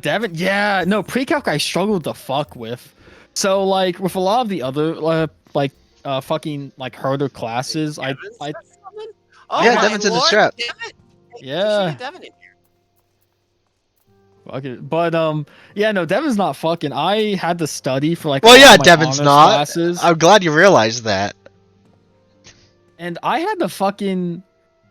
Devin, yeah, no, pre-calc I struggled to fuck with. So like with a lot of the other fucking like harder classes, Oh yeah, my Devin's in the lord, strap. Devin. Yeah. We should get Devin in here. Fuck it. But yeah, no, Devin's not fucking. I had to study for like Well, all yeah, my Devin's honors not. classes. I'm glad you realized that. And I had to fucking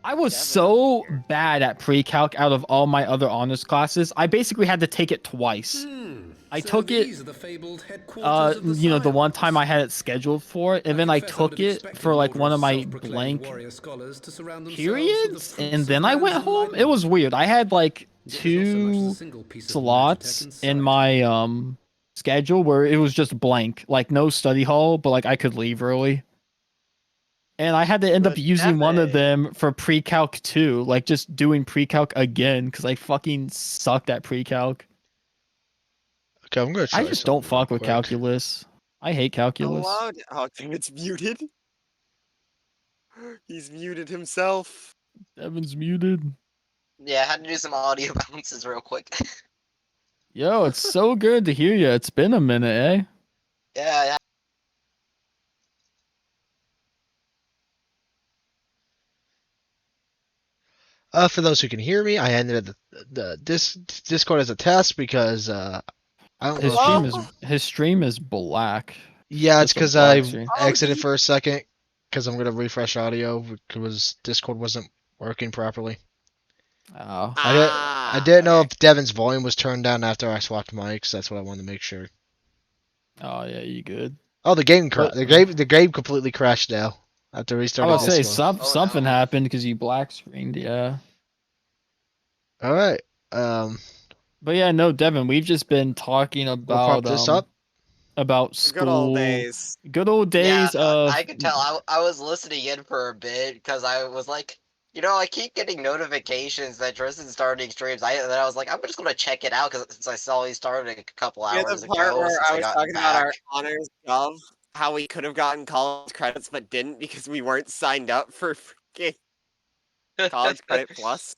I was so bad at pre-calc out of all my other honors classes. I basically had to take it twice. I took it you know, the one time I had it scheduled for, and then I took it for like one of my blank periods, and then I went home. It was weird. I had like 2 slots in my schedule where it was just blank, like no study hall, but like I could leave early. And I had to end up using one of them for pre-calc too, like just doing pre-calc again because I fucking sucked at pre-calc. Okay, I'm gonna try. I just don't fuck with calculus. I hate calculus. Hello? Oh, it's muted. He's muted himself. Devin's muted. Yeah, I had to do some audio balances real quick. Yo, it's so good to hear you. It's been a minute, eh? Yeah. For those who can hear me, I ended this Discord as a test because I don't know. His stream is black. Yeah, it's Just a because black I screen. exited for a second because I'm gonna refresh audio because Discord wasn't working properly. Oh. I didn't know if Devin's volume was turned down after I swapped mics. That's what I wanted to make sure. Oh yeah, you good? Oh, the game completely crashed now after restarting. I would say Discord. something happened because you black screened. Yeah. All right. But yeah, no, Devin, we've just been talking about prop this up? about school. Good old days. Good old Yeah, days of. I could tell. I was listening in for a bit because I was like, I keep getting notifications that Tristan's starting streams. Then I was like, I'm just gonna check it out because since I saw he started a couple Yeah, hours the part ago where since I I was got talking about back. our honors gov, how we could have gotten college credits but didn't because we weren't signed up for freaking college credit plus.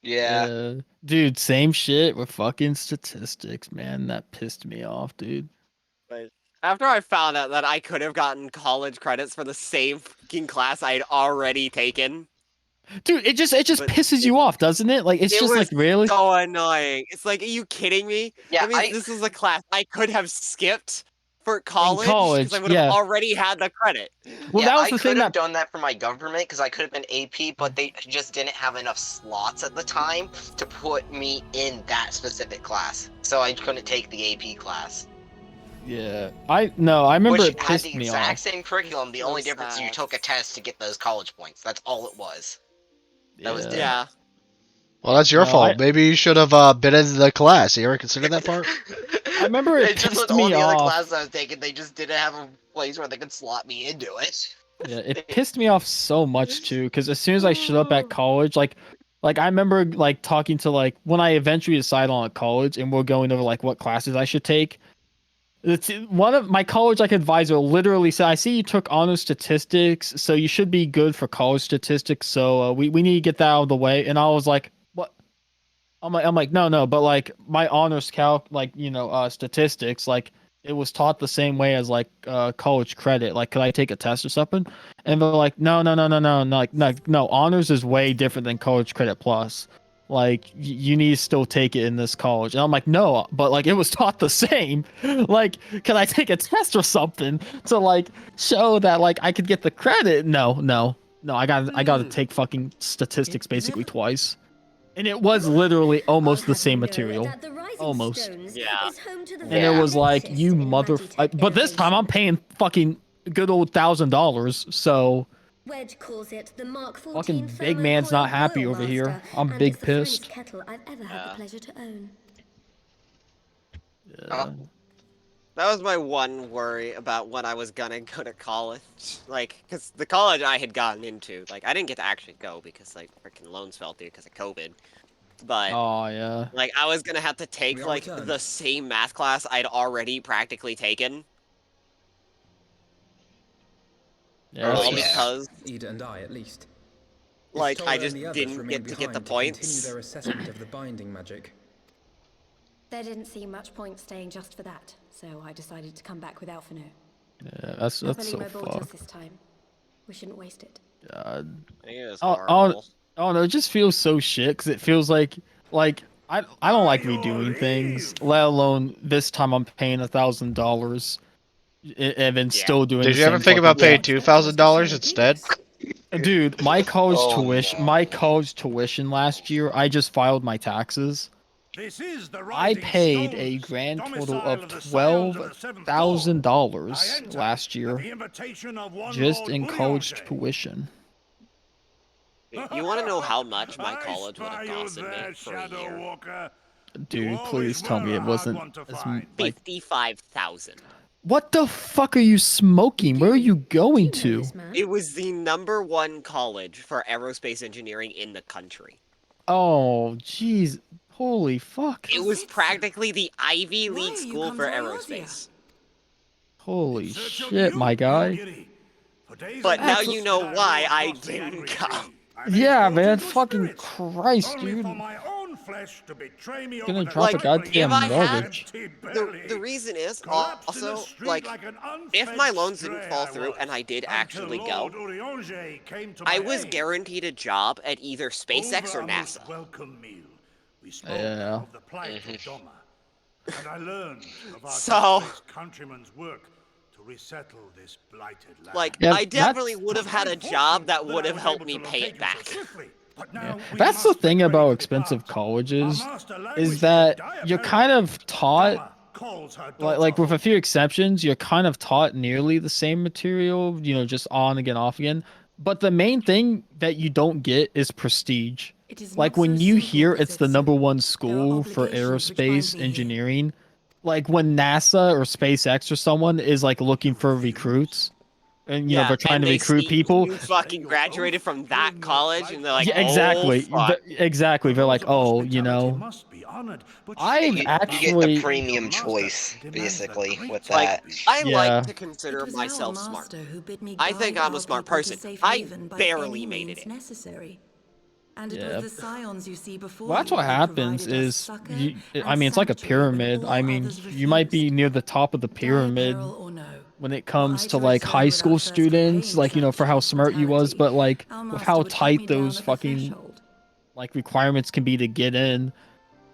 Yeah. Dude, same shit with fucking statistics, man. That pissed me off, dude. But after I found out that I could have gotten college credits for the same fucking class I had already taken. Dude, it just But pisses you off, doesn't it? Like it's it just was like really. so annoying. It's like, are you kidding me? Yeah, That means this is a class I could have skipped for In college because I college, would have yeah. already had the credit. Well, Yeah, that was I the thing could have that. done that for my government because I could have been AP, but they just didn't have enough slots at the time to put me in that specific class. So I couldn't take the AP class. Yeah, I remember Which it had pissed the me exact off. same curriculum. The only So difference is you sad. took a test to get those college points. That's all it was. That was different. Yeah. Well, that's your No, fault. Maybe you should have been in the class. You ever considered that part? I remember it It's just pissed with all me the other off. classes I was taking, they just didn't have a place where they could slot me into it. Yeah, it pissed me off so much too, because as soon as I showed up at college, like I remember like talking to like when I eventually decided on a college and we're going over like what classes I should take. It's one of my college like advisor literally said, "I see you took honors statistics, so you should be good for college statistics. So we need to get that out of the way." And I was like, "What?" I'm like, no, but like my honors calc, like statistics, like it was taught the same way as like college credit. Like, could I take a test or something? And they're like, no, like no, honors is way different than college credit plus. Like you need to still take it in this college. And I'm like, no, but like it was taught the same. Like, can I take a test or something to like show that like I could get the credit? No, I got to take fucking statistics basically twice. And it was literally almost the same material. Almost. Yeah. And it was like, you but this time I'm paying fucking good old $1,000. So Wedge calls it the Mark 14 fucking big man's not happy over here. I'm and big it's the finest pissed. kettle I've ever had the pleasure to own. Yeah. That was my one worry about when I was gonna go to college. Like, because the college I had gotten into, like, I didn't get to actually go because, like, freaking loans fell through because of COVID. But, Oh, yeah. like, I was gonna have to take, like, the same math class I'd already practically taken. Yeah, All because, Ida and I, at least. like, If I Tola just and the others didn't remain get to get the behind points. Continue their assessment of the binding magic. There didn't seem much point staying just for that, so I decided to come back with Alphino. Yeah, that's so Papalimo bought us fucked. this time. We shouldn't waste it. God. It was Oh, horrible. no, it just feels so shit because it feels like I don't like redoing things, let alone this time I'm paying $1,000 and then still doing. Did the you ever same think about paying fucking $2,000 instead? Dude, my college Oh, tuition, my college tuition last year, I just filed my taxes. I paid a grand total of $12,000 last year just in college tuition. You want to know how much my college would have costed me for a year? Dude, please tell me it wasn't as like. 55,000. What the fuck are you smoking? Where are you going to? It was the #1 college for aerospace engineering in the country. Oh, jeez. Holy fuck. It was practically the Ivy League school for aerospace. Holy shit, my guy. But now you know why I didn't go. Yeah, man. Fucking Christ, dude. Gonna drop a goddamn mortgage. The reason is also, like, if my loans didn't fall through and I did actually go, I was guaranteed a job at either SpaceX or NASA. Yeah. And I learned of our So, displaced countrymen's work to resettle this blighted land. like, Yeah, I definitely would have had a job that would have helped me pay it back. Yeah. That's the thing about expensive colleges, is that you're kind of taught, like with a few exceptions, you're kind of taught nearly the same material, just on again, off again. But the main thing that you don't get is prestige. Like when you hear it's the #1 school for aerospace engineering, like when NASA or SpaceX or someone is like looking for recruits, and you know they're trying and to they recruit see people. you fucking graduated from that college, and they're like, Yeah, oh, exactly. fuck. Exactly. They're like, oh, you know, I've You get the actually, premium choice, basically, with Like, that. I like yeah. to consider It was myself your smart. master who bid me I guide think I'm our a smart people to person. safe I haven by barely any made it means in. necessary. And it Yeah. was the scions you see before Well, that's you what who happens provided us is, succor I and mean, it's like a sanctuary when pyramid. all I mean, others you might be refused. near the top of the pyramid peril or no, when it were comes I to to like return high without school first students, repaying like, you know, for how such smart you was, hospitality, but like our with master how would keep me tight down those at the fucking threshold. like requirements can be to get in.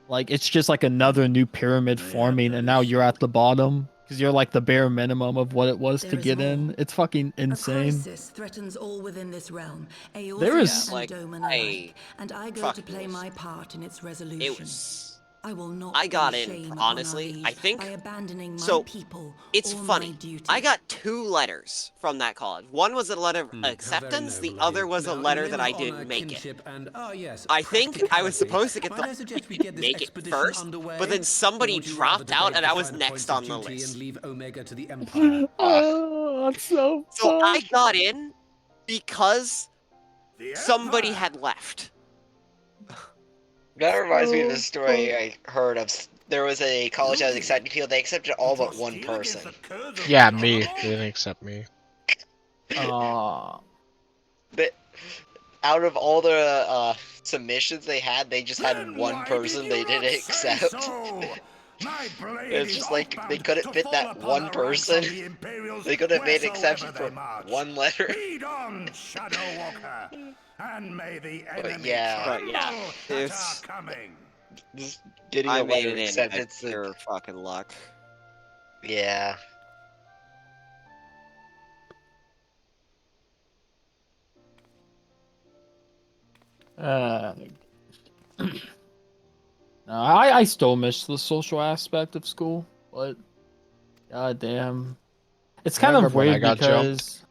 Like it's just like another new pyramid forming, and now you're at the bottom because you're like the bare minimum of what it was to There is get more. in. It's fucking A insane. crisis threatens all within this realm, There Eorzean is- and Like, Doman I alike, and I go to fucking play was. my part in its It resolution. was. I will not I got bring in, shame upon our honestly. liege I think. by abandoning my So, people it's or my funny. duty. I got 2 letters from that college. One was a letter of acceptance, the other was a letter that I didn't make it. I think I was supposed to get the make it first, but then somebody dropped out and I was next on the list. Oh, that's so So I got in because somebody had left. That reminds me of Oh, a story I heard of. There was a college that was accepting people. They accepted all but one person. Yeah, me. They didn't accept me. Aw. But out of all the submissions they had, they just had one person they didn't accept. It's just like they couldn't fit that one person. They could have made an exception for one letter. And may the But enemy yeah, It's just getting I a made letter it in by acceptance. pure fucking luck. Yeah. No, I still miss the social aspect of school, but god damn, it's kind of remember when I weird got because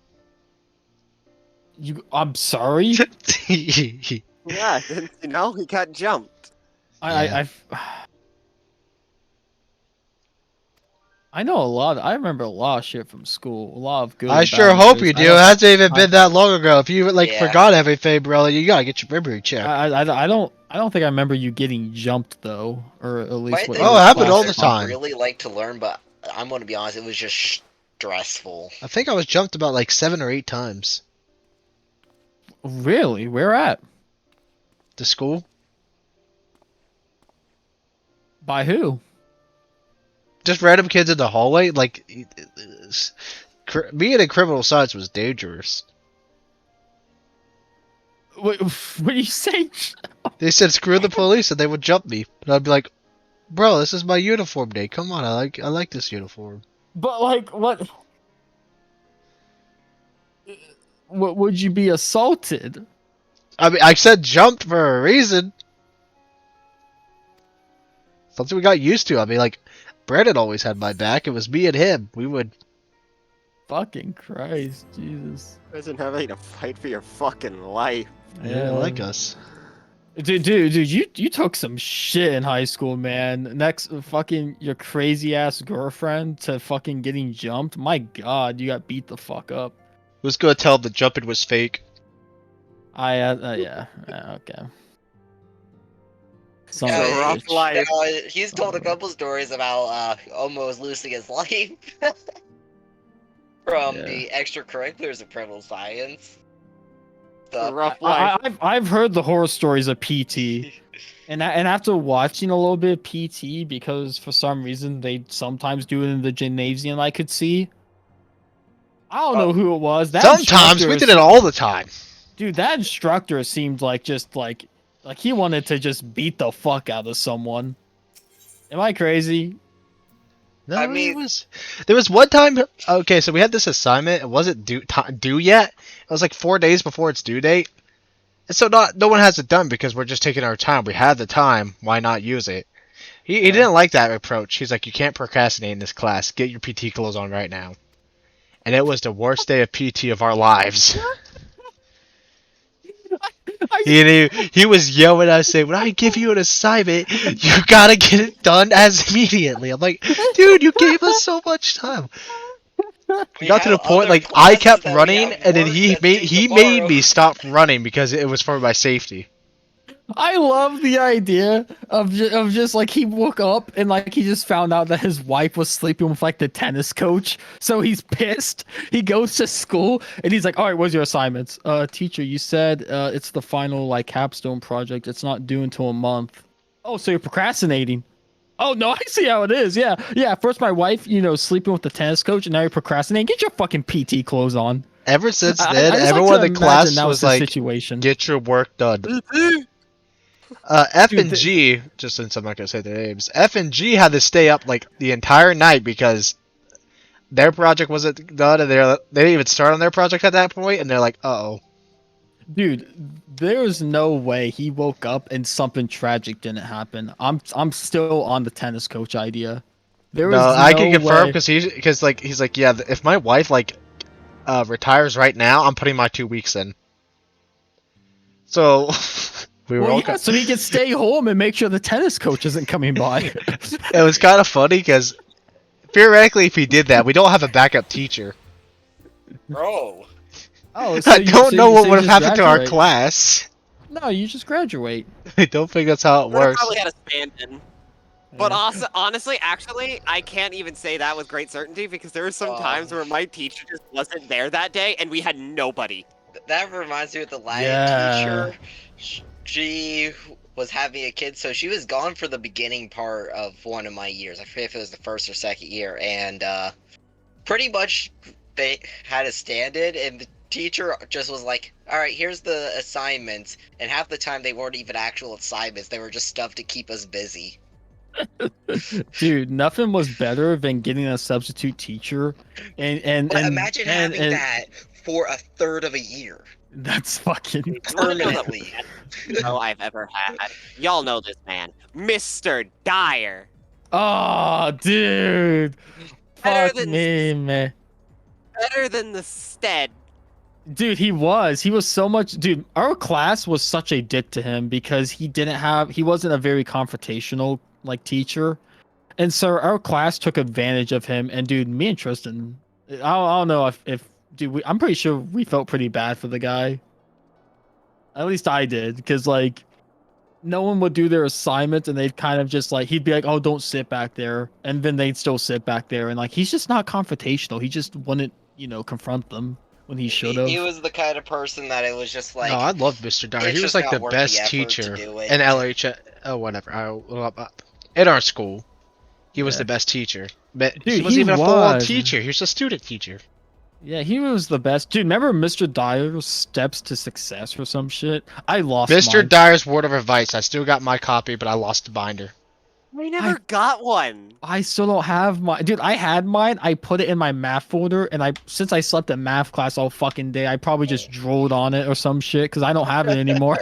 I'm sorry. Yeah, didn't you know he got jumped? I know a lot. I remember a lot of shit from school. A lot of good. I and sure bad hope memories. you do. It hasn't even been that long ago. If you like Yeah. forgot everything, bro, you gotta get your memory checked. I don't think I remember you getting jumped though, or at least My what thing your Oh, it happened class all the was time. I really like to learn, but I'm gonna be honest, it was just stressful. I think I was jumped about like 7 or 8 times. Really? Where at? To school? By who? Just random kids in the hallway. Like, being in criminal science was dangerous. What do you say? They said screw the police and they would jump me. And I'd be like, bro, this is my uniform day. Come on, I like this uniform. But like, what? What would you be assaulted? I mean, I said jumped for a reason. Something we got used to. I mean, like, Brandon always had my back. It was me and him. We would. Fucking Christ, Jesus. Imagine having to fight for your fucking life. Yeah, like us. Dude, you took some shit in high school, man. Next, fucking your crazy ass girlfriend to fucking getting jumped. My God, you got beat the fuck up. Who's gonna tell him the jumping was fake? Yeah, okay. He's told a couple stories about almost losing his life from the extracurriculars of criminal science. I've heard the horror stories of PT, and after watching a little bit of PT, because for some reason they sometimes do it in the gymnasium, I could see. I don't know who it was. Sometimes we did it all the time. Dude, that instructor seemed like just like he wanted to just beat the fuck out of someone. Am I crazy? No, I mean, there was one time. Okay, so we had this assignment. It wasn't due yet. It was like 4 days before its due date, and so no one has it done because we're just taking our time. We had the time. Why not use it? He didn't like that approach. He's like, you can't procrastinate in this class. Get your PT clothes on right now. And it was the worst day of PT of our lives. He was yelling at us saying, when I give you an assignment, you gotta get it done as immediately. I'm like, dude, you gave us so much time. We got to the point like I kept running, and then he made me stop running because it was for my safety. I love the idea of just like he woke up and like he just found out that his wife was sleeping with like the tennis coach, so he's pissed. He goes to school and he's like, "All right, what's your assignments?" Teacher, you said it's the final like capstone project. It's not due until a month. Oh, so you're procrastinating? Oh no, I see how it is. Yeah, yeah. First my wife, sleeping with the tennis coach, and now you're procrastinating. Get your fucking PT clothes on. Ever since then, everyone in the class was like, situation. "Get your work done." F and G, just since I'm not gonna say their names, F and G had to stay up like the entire night because their project wasn't done, and they didn't even start on their project at that point, and they're like, "Uh-oh." Dude, there's no way he woke up and something tragic didn't happen. I'm still on the tennis coach idea. There is I can no confirm way. because he's like, yeah, if my wife retires right now, I'm putting my 2 weeks in. So we were all so he can stay home and make sure the tennis coach isn't coming by. It was kind of funny because theoretically, if he did that, we don't have a backup teacher. Bro. Oh, I don't know what would have happened to our class. No, you just graduate. I don't think that's how it works. Probably had a stand-in. But also, honestly, actually, I can't even say that with great certainty because there were some times where my teacher just wasn't there that day and we had nobody. That reminds me of the Latin teacher. She was having a kid, so she was gone for the beginning part of one of my years. I forget if it was the first or second year, and pretty much they had a stand-in, and the teacher just was like, "All right, here's the assignments," and half the time they weren't even actual assignments; they were just stuff to keep us busy. Dude, nothing was better than getting a substitute teacher, and imagine having that for a third of a year. That's fucking permanently. No, I've ever had. Y'all know this man, Mr. Dyer. Oh, dude. Fuck me, man. Better than the Stead. Dude, he was so much. Dude, our class was such a dick to him because he wasn't a very confrontational like teacher, and so our class took advantage of him. And dude, me and Tristan, I don't know if dude, I'm pretty sure we felt pretty bad for the guy. At least I did, because like no one would do their assignments, and they'd kind of just like he'd be like, "Oh, don't sit back there," and then they'd still sit back there, and like he's just not confrontational. He just wouldn't, confront them when he should have. He was the kind of person that it was just like. No, I love Mr. Dyer. He was like the best teacher in LH. Oh, whatever. In our school, he was the best teacher. But Dude, he wasn't even a full-on teacher. He was a student teacher. Yeah, he was the best. Dude, remember Mr. Dyer's Steps to Success or some shit? I lost Mr. mine. Dyer's Word of Advice. I still got my copy, but I lost the binder. I never got one. I still don't have mine. Dude, I had mine. I put it in my math folder, and since I slept in math class all fucking day, I probably just drooled on it or some shit, because I don't have it anymore.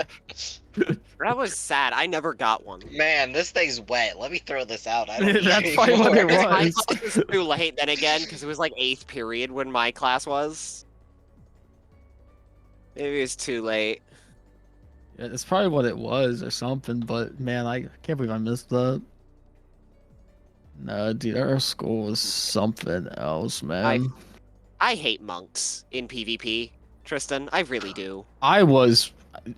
That was sad. I never got one. Man, this thing's wet. Let me throw this out. I don't That's probably what it was. My class was too late then again, because it was like 8th period when my class was. Maybe it was too late. Yeah, that's probably what it was or something, but man, I can't believe I missed that. No, dude, our school was something else, man. I hate monks in PvP, Tristan. I really do.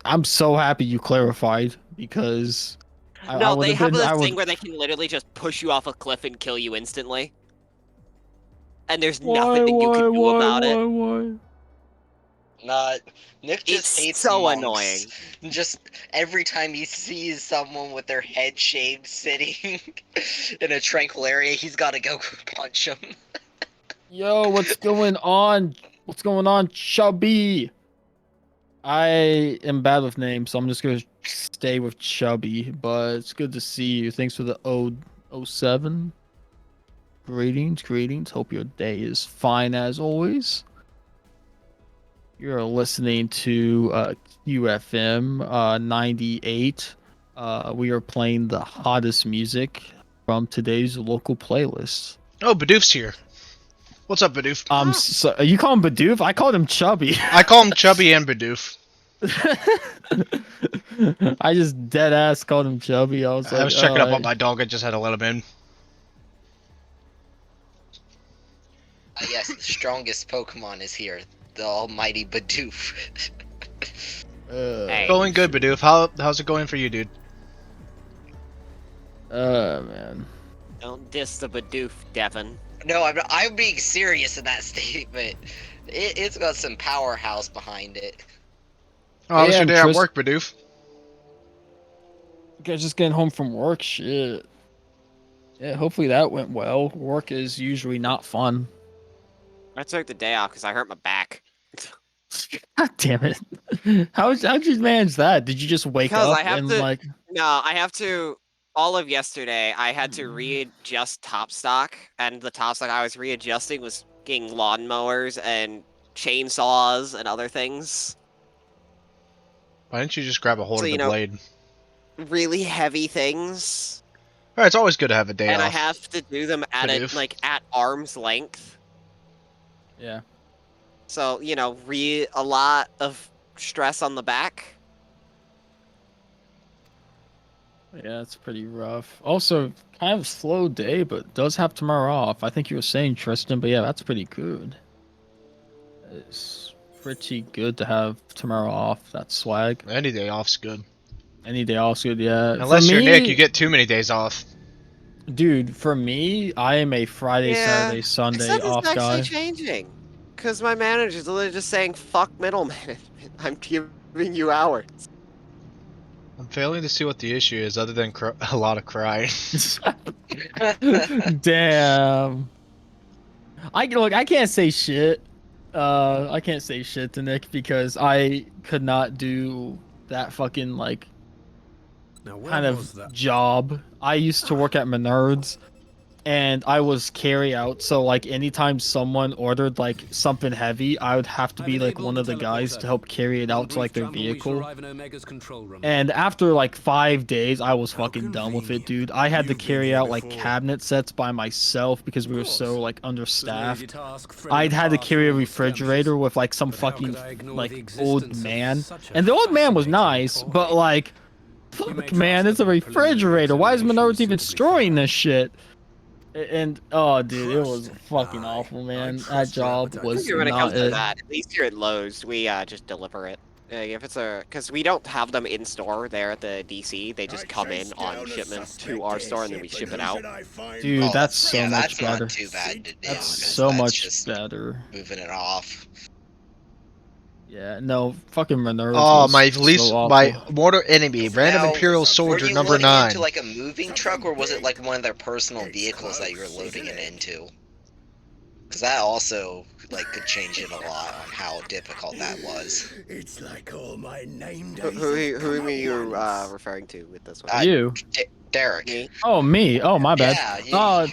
I'm so happy you clarified, because they have this thing where they can literally just push you off a cliff and kill you instantly. And there's nothing that you can do about it. Nick just hates so monks. annoying. Just every time he sees someone with their head shaved sitting in a tranquil area, he's gotta go punch him. Yo, what's going on? What's going on, Chubby? I am bad with names, so I'm just gonna stay with Chubby, but it's good to see you. Thanks for the 07. Greetings. Hope your day is fine as always. You're listening to UFM 98. We are playing the hottest music from today's local playlist. Oh, Bidoof's here. What's up, Bidoof? So, you call him Bidoof? I called him Chubby. I call him Chubby and Bidoof. I just dead ass called him chubby. I was like, I was checking up on "Alright." my dog. I just had to let him in. Yes, the strongest Pokemon is here. The almighty Bidoof. Hey. Going good, Bidoof. How's it going for you, dude? Man. Don't diss the Bidoof, Devin. No, I'm being serious in that statement. It's got some powerhouse behind it. Oh, how was your Yeah, day at work, Bidoof? Guys just getting home from work. Shit. Yeah, hopefully that went well. Work is usually not fun. I took the day off because I hurt my back. God damn it. How'd you manage that? Did you just wake Because up I have and to. like... No, I have to. All of yesterday, I had to readjust top stock, and the top stock I was readjusting was getting lawnmowers and chainsaws and other things. Why didn't you just grab a hold So, of the blade? Really heavy things. Alright, it's always good to have a day And off. I have to do them at at arm's length. Yeah. So, a lot of stress on the back. Yeah, it's pretty rough. Also, kind of slow day, but does have tomorrow off. I think you were saying, Tristan, but yeah, that's pretty good. It's pretty good to have tomorrow off. That's swag. Any day off's good. Any day off's good, yeah. Unless For you're me, Nick, you get too many days off. Dude, for me, I am a Friday, Saturday, Sunday Except off it's actually guy. changing. Because my manager's literally just saying, fuck middle management. I'm giving you hours. I'm failing to see what the issue is other than a lot of crying. Damn. I can't say shit. I can't say shit to Nick because I could not do that fucking kind of job. I used to work at Menards and I was carry out, so anytime someone ordered something heavy, I would have to be one of the guys to help carry it out to their vehicle. And after 5 days, I was fucking done with it, dude. I had to carry out cabinet sets by myself because we were so understaffed. I'd had to carry a refrigerator with some fucking old man, and the old man was nice, but fuck man, it's a refrigerator. Why is Menards even storing this shit? And oh, dude, it was fucking awful, man. That job was When it not comes to it. that, at least here at Lowe's, we just deliver it. If it's because we don't have them in store there at the DC, they just come in on shipment to our store and then we ship it out. Dude, that's so much that's better. not too bad to do. That's so much better. Moving it off. Yeah, no, fucking Menards. Oh, was my least, so my awful. mortal enemy, random Now, Imperial were Soldier you number loading 9. into a moving truck, or was it one of their personal vehicles that you were loading it into? Because that also could change it a lot on how difficult that was. It's like all my name Who are you referring to with this one? You. Derek. Me? Oh, me. Oh, my bad. Yeah,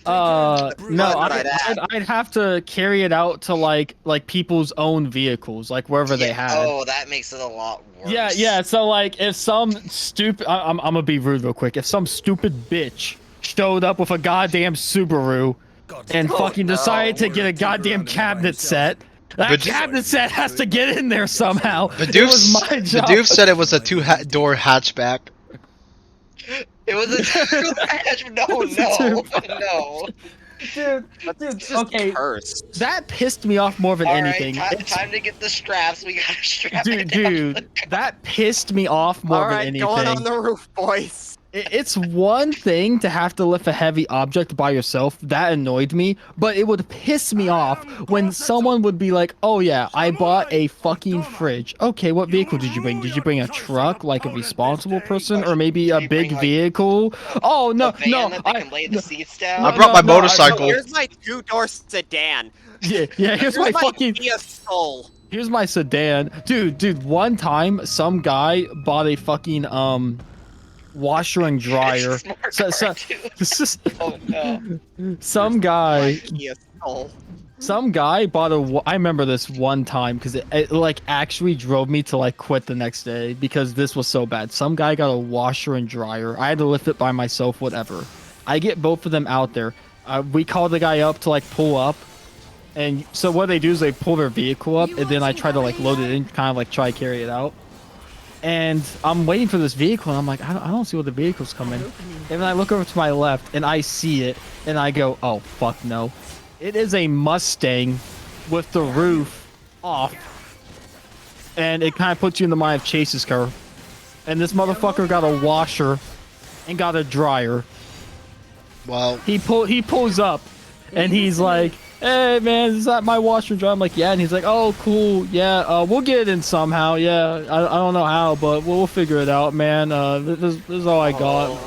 No, I'd have to carry it out to people's own vehicles, wherever they had. Oh, that makes it a lot worse. Yeah. So if some stupid, I'm gonna be rude real quick. If some stupid bitch showed up with a goddamn Subaru and fucking decided to get a goddamn cabinet set, that cabinet set has to get in there somehow. It was my job. Bidoof said it was a two-door hatchback. It was a no. Dude, okay. That pissed me off more than anything. Time to get the straps. We gotta strap it down. Dude, that pissed me off more than anything. Going on the roof, boys. It's one thing to have to lift a heavy object by yourself. That annoyed me, but it would piss me off when someone would be like, "Oh yeah, I bought a fucking fridge." Okay, what vehicle did you bring? Did you bring a truck, like a responsible person, or maybe a big vehicle? Oh no, I can lay the seats down. I brought my motorcycle. Here's my two-door sedan. Yeah. Here's my fucking. Soul. Here's my sedan, dude. One time, some guy bought a fucking washer and dryer. Oh no. Some guy bought a. I remember this one time because it actually drove me to quit the next day because this was so bad. Some guy got a washer and dryer. I had to lift it by myself. Whatever. I get both of them out there. We call the guy up to pull up. And so what they do is they pull their vehicle up, and then I try to like load it in, kind of like try to carry it out. And I'm waiting for this vehicle, and I'm like, I don't see what the vehicle's coming. And then I look over to my left, and I see it, and I go, oh, fuck no. It is a Mustang with the roof off. And it kind of puts you in the mind of Chase's car. And this motherfucker got a washer and got a dryer. Well, he pulls up, and he's like, hey man, is that my washer and dryer? I'm like, yeah. And he's like, oh cool, yeah, we'll get it in somehow. Yeah, I don't know how, but we'll figure it out, man. This is all I got.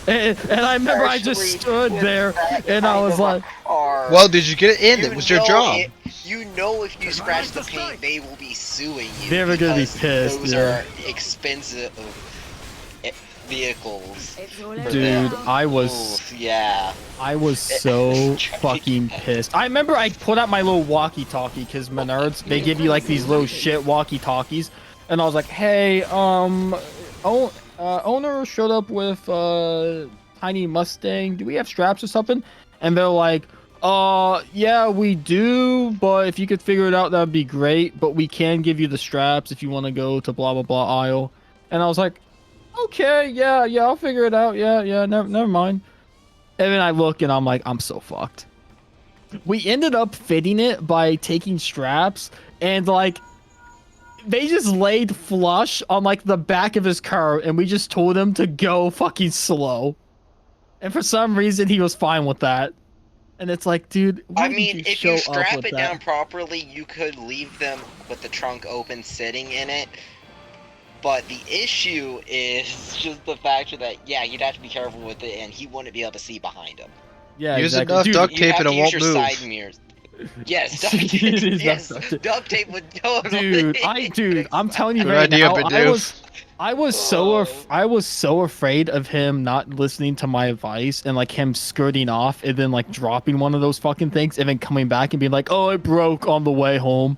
And I remember I just stood there, and I was like, well, did you get it in? It was your job. You know, if you scratch the paint, they will be suing you. They're gonna be pissed. Those Yeah. are expensive vehicles. Dude, I was so fucking pissed. I remember I put out my little walkie-talkie because Menards, they give you like these little shit walkie-talkies, and I was like, hey, owner showed up with tiny Mustang. Do we have straps or something? And they're like, yeah, we do, but if you could figure it out, that'd be great. But we can give you the straps if you want to go to blah blah blah aisle. And I was like, okay, yeah, I'll figure it out. Yeah, never mind. And then I look and I'm like, I'm so fucked. We ended up fitting it by taking straps, and like they just laid flush on like the back of his car, and we just told him to go fucking slow. And for some reason he was fine with that. And it's like, dude, I mean, if you strap it down properly, you could leave them with the trunk open sitting in it. But the issue is just the fact that, yeah, you'd have to be careful with it, and he wouldn't be able to see behind him. Yeah, use exactly. enough Dude, duct tape and it won't move. Side mirrors. Yes, duct tape. Yes, duct tape would totally. Dude, I'm telling you Good right idea, now, Bidoof. I was so afraid of him not listening to my advice and like him skirting off and then like dropping one of those fucking things and then coming back and being like, oh, it broke on the way home.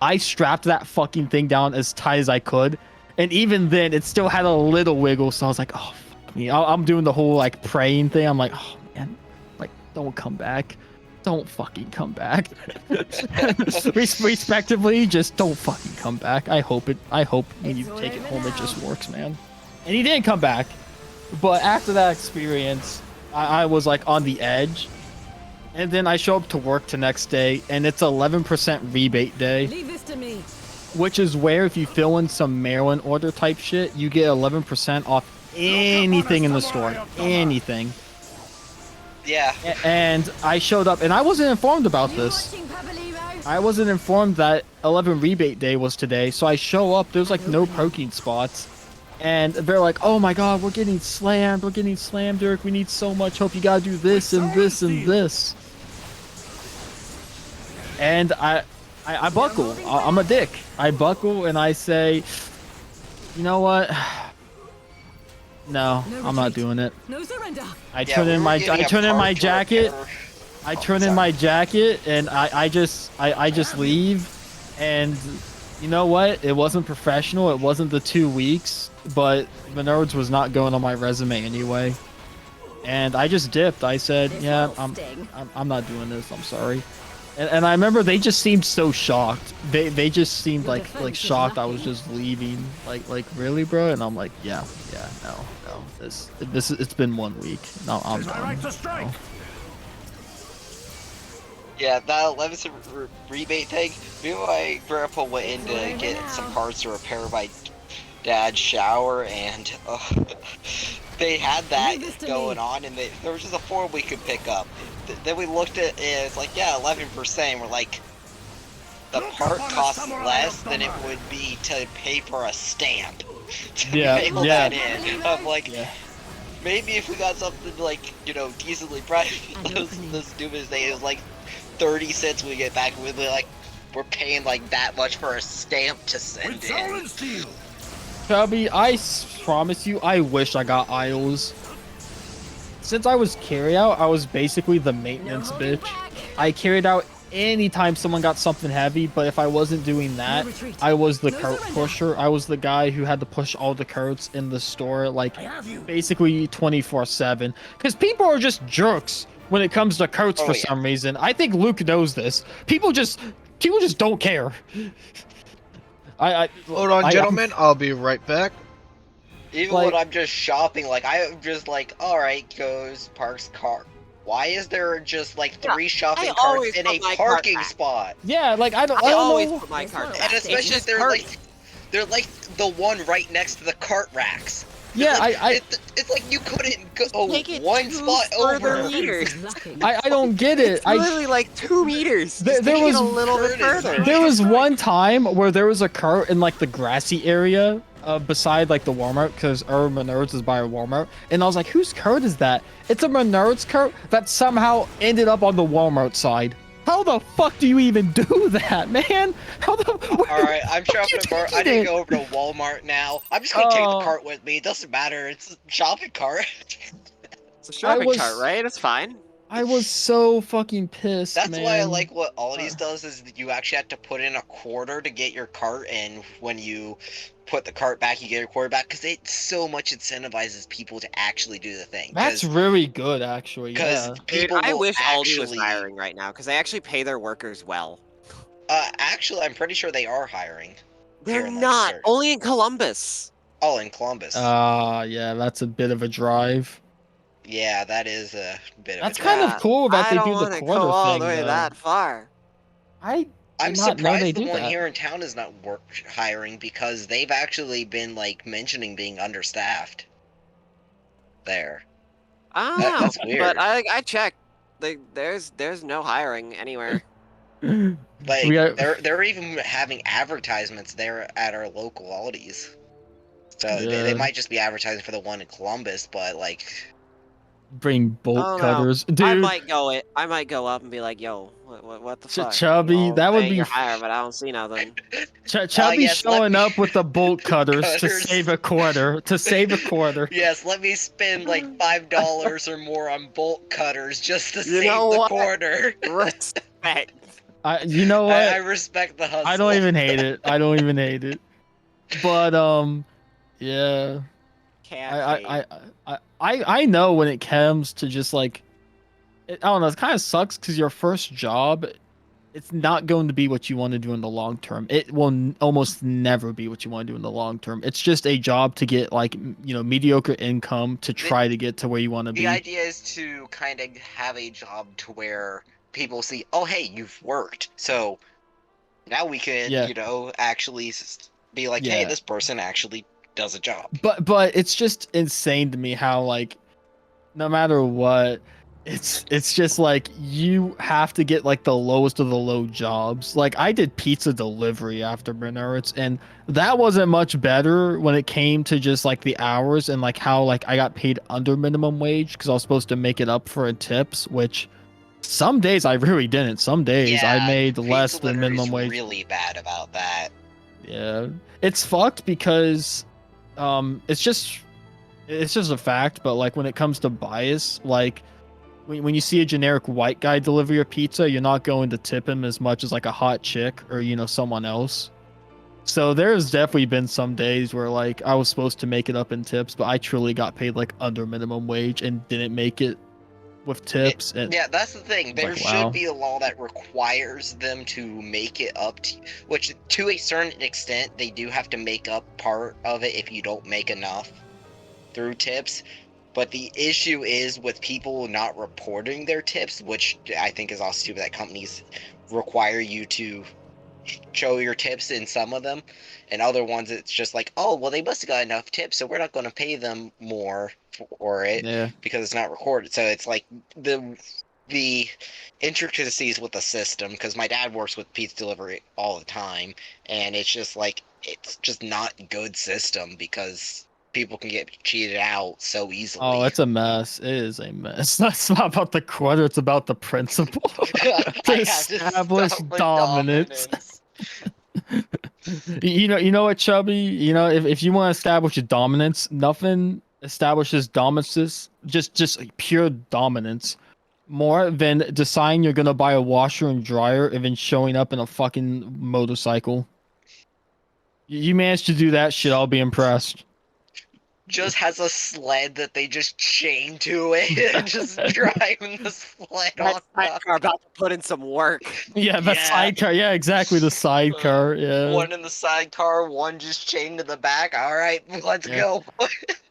I strapped that fucking thing down as tight as I could, and even then it still had a little wiggle. So I was like, oh, fuck me. I'm doing the whole like praying thing. I'm like, oh man, like don't come back. Don't fucking come back. Respectively, just don't fucking come back. I hope when you take it home, it just works, man. And he didn't come back. But after that experience, I was like on the edge. And then I show up to work the next day, and it's 11% rebate day. Leave this to me. Which is where if you fill in some Maryland order type shit, you get 11% off anything in the store. Anything. Yeah. And I showed up, and I wasn't informed about this. I wasn't informed that 11 rebate day was today, so I show up, there's like no parking spots. And they're like, oh my god, we're getting slammed, Dirk, we need so much help, you gotta do this and this and this. And I buckle, I'm a dick. I buckle and I say, you know what? No, I'm not doing it. No surrender. I turn in my jacket. I turn in my jacket and I just leave. And you know what? It wasn't professional. It wasn't the 2 weeks, but Menards was not going on my resume anyway. And I just dipped. I said, yeah, I'm not doing this. I'm sorry. And I remember they just seemed so shocked. They just seemed like shocked I was just leaving. Like really, bro? And I'm like, yeah, no. It's been 1 week. No, I'm done. No. Yeah, that 11% rebate thing. Me and my grandpa went in to get some parts to repair my dad's shower, and they had that going on, and there was just a form we could pick up. Then we looked at it, and it's like, yeah, 11%. We're like, the part costs less than it would be to pay for a stamp to mail that in. I'm like, maybe if we got something like, you know, decently priced, the stupidest thing is like 30 cents we get back, and we're paying like that much for a stamp to send in. Chubby, I promise you, I wish I got aisles. Since I was carryout, I was basically the maintenance bitch. I carried out anytime someone got something heavy, but if I wasn't doing that, I was the cart pusher. I was the guy who had to push all the carts in the store, like, basically 24/7. Because people are just jerks. when it comes to carts Oh, for yeah. some reason. I think Luke knows this. People just don't care. Hold on, gentlemen. I'll be right back. Even Like- when I'm just shopping, like I'm just like, all right, goes parks cart. Why is there just like 3 shopping carts always in put a my cart parking back. spot? Yeah, like I don't always know. put my cart And back. especially if they're like the one right next to the cart racks. Yeah, it's like you couldn't go Take it one 2 spot further over. meters. I don't get it. It's literally like 2 meters. There Just take was it a little bit further. There was one time where there was a cart in like the grassy area beside like the Walmart, because our Menards is by a Walmart, and I was like, whose cart is that? It's a Menards cart that somehow ended up on the Walmart side. How the fuck do you even do that, man? Alright, I'm shopping at Walmart. I need to go over to Walmart now. I'm just gonna take the cart with me. It doesn't matter. It's a shopping cart. It's a shopping cart, right? It's fine. I was so fucking pissed, That's man. why I like what Aldi's does, is you actually have to put in a quarter to get your cart, and when you put the cart back, you get your quarter back, because it so much incentivizes people to actually do the thing. That's really good, actually. Yeah. Dude, people I will wish Aldi was actually- hiring right now, because they actually pay their workers well. Actually, I'm pretty sure they are hiring. They're not. Only in Columbus. Oh, in Columbus. Yeah, that's a bit of a drive. Yeah, that is a bit That's of a kind drive. of cool that I they don't do the wanna quarter go all thing. the way though. that far. I I'm did not know they surprised the do one that. here in town is not hiring, because they've actually been like mentioning being understaffed. There. I don't know, That's weird. but I checked. There's no hiring anywhere. Like We got- they're even having advertisements there at our local Aldi's. So they Yeah. might just be advertising for the one in Columbus, but like Bring bolt Oh, no. cutters, dude. I might go up and be like, "Yo, what the fuck?" Chubby, You know, that would saying be you're hired, but I don't see nothing. Chubby yes, let showing me- up with the bolt cutters, to Cutters. save a quarter. To save a quarter. yes, let me spend like $5 or more on bolt cutters just to You save know the what? quarter. Respect. You know what? I respect the hustle. I don't even hate it. I don't even hate it. But yeah. I know when it comes to just like, I don't know, it kind of sucks because your first job, it's not going to be what you want to do in the long term. It will almost never be what you want to do in the long term. It's just a job to get like, mediocre income to try to get to where you want to The be. idea is to kind of have a job to where people see, oh, hey, you've worked. So now we can, Yeah. actually be like, hey, Yeah. this person actually does a job. But it's just insane to me how like, no matter what, it's just like you have to get like the lowest of the low jobs. Like I did pizza delivery after Menards, and that wasn't much better when it came to just like the hours and like how like I got paid under minimum wage because I was supposed to make it up for tips, which some days I really didn't. Some days I made less than minimum wage. Really bad about that. Yeah, it's fucked because it's just a fact. But like when it comes to bias, like when you see a generic white guy deliver your pizza, you're not going to tip him as much as like a hot chick or someone else. So there's definitely been some days where like I was supposed to make it up in tips, but I truly got paid like under minimum wage and didn't make it with tips. Yeah, that's the thing. There like, should wow. be a law that requires them to make it up to, which to a certain extent they do have to make up part of it if you don't make enough through tips. But the issue is with people not reporting their tips, which I think is also stupid that companies require you to show your tips in some of them, and other ones it's just like, oh, well, they must have got enough tips, so we're not going to pay them more for it because it's not recorded. So it's like the intricacies with the system, because my dad works with pizza delivery all the time, and it's just like, it's just not a good system because people can get cheated out so easily. Oh, it's a mess. It is a mess. It's not about the quarter. It's about the principle to establish dominance. You know what, Chubby? If you want to establish a dominance, nothing establishes dominance, just pure dominance, more than deciding you're gonna buy a washer and dryer and then showing up in a fucking motorcycle. You managed to do that shit, I'll be impressed. just has a sled that they just chain to it and just driving the sled That on sidecar about to put in some work. Yeah, the sidecar. Yeah, exactly, the sidecar. Yeah. One in the sidecar, one just chained to the back. All right, let's Yeah. go.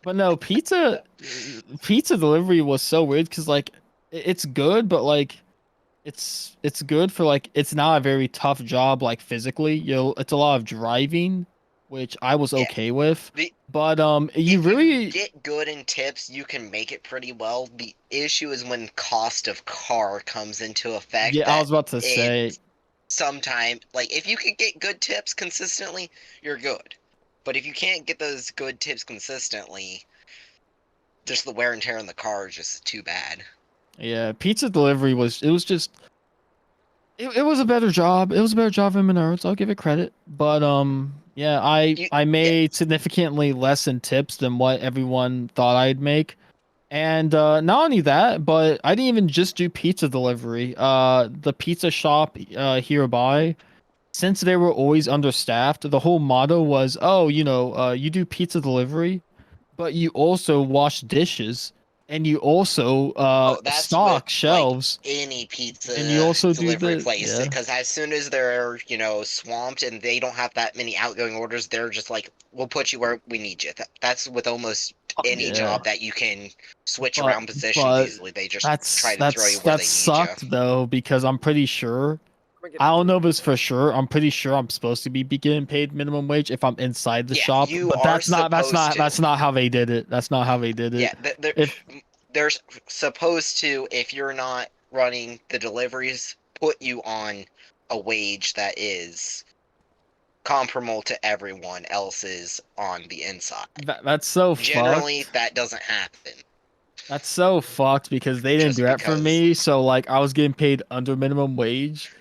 But no, pizza delivery was so weird because like it's good, but like it's good for like it's not a very tough job like physically. It's a lot of driving, which I was Yeah. okay with. The- But you if really you get good in tips, you can make it pretty well. The issue is when cost of car comes into effect. yeah, I was about to say Sometime, like if you can get good tips consistently, you're good. But if you can't get those good tips consistently, just the wear and tear on the car is just too bad. yeah, pizza delivery was it was a better job. It was a better job than Menards. I'll give it credit. But yeah, I made significantly less in tips than what everyone thought I'd make. And not only that, but I didn't even just do pizza delivery. The pizza shop hereby, since they were always understaffed, the whole motto was, oh, you do pizza delivery, but you also wash dishes and you also That's with stock shelves. any pizza And you also do delivery the place, yeah. because as soon as they're swamped and they don't have that many outgoing orders, they're just like, we'll put you where we need you. That's with almost any Yeah. job that you can switch But around positions easily. They just try to throw you where that they need sucked you. though because I'm pretty sure I don't know if it's for sure. I'm pretty sure I'm supposed to be getting paid minimum wage if I'm inside the shop. You But are that's not how they did it. That's not how they did it. Yeah, If they're supposed to, if you're not running the deliveries, put you on a wage that is comparable to everyone else's on the inside. that's so Generally, fucked. that doesn't happen. That's so fucked because they didn't Just do that for because me. So like I was getting paid under minimum wage,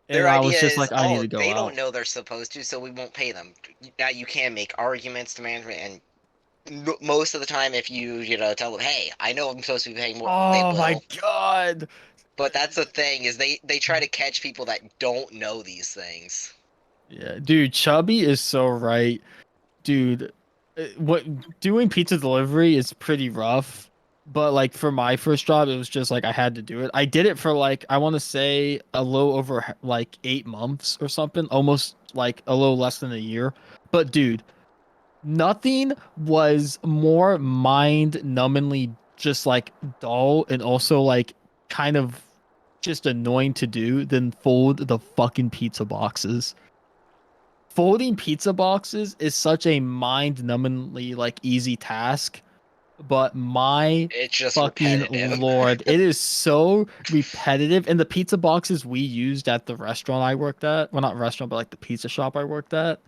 and their I was idea just is, like, I need to go they out. don't know they're supposed to, so we won't pay them. Now you can make arguments to management, and most of the time, if you tell them, "Hey, I know I'm supposed to be paying more," they Oh will. my god! But that's the thing, is they try to catch people that don't know these things. Yeah, dude, Chubby is so right. Dude, what doing pizza delivery is pretty rough, but like for my first job, it was just like I had to do it. I did it for like I want to say a little over like 8 months or something, almost like a little less than a year. But dude, nothing was more mind-numbingly just like dull and also like kind of just annoying to do than fold the fucking pizza boxes. Folding pizza boxes is such a mind-numbingly like easy task, but my It's just fucking repetitive. lord, it is so repetitive. And the pizza boxes we used at the restaurant I worked at, well, not restaurant, but like the pizza shop I worked at,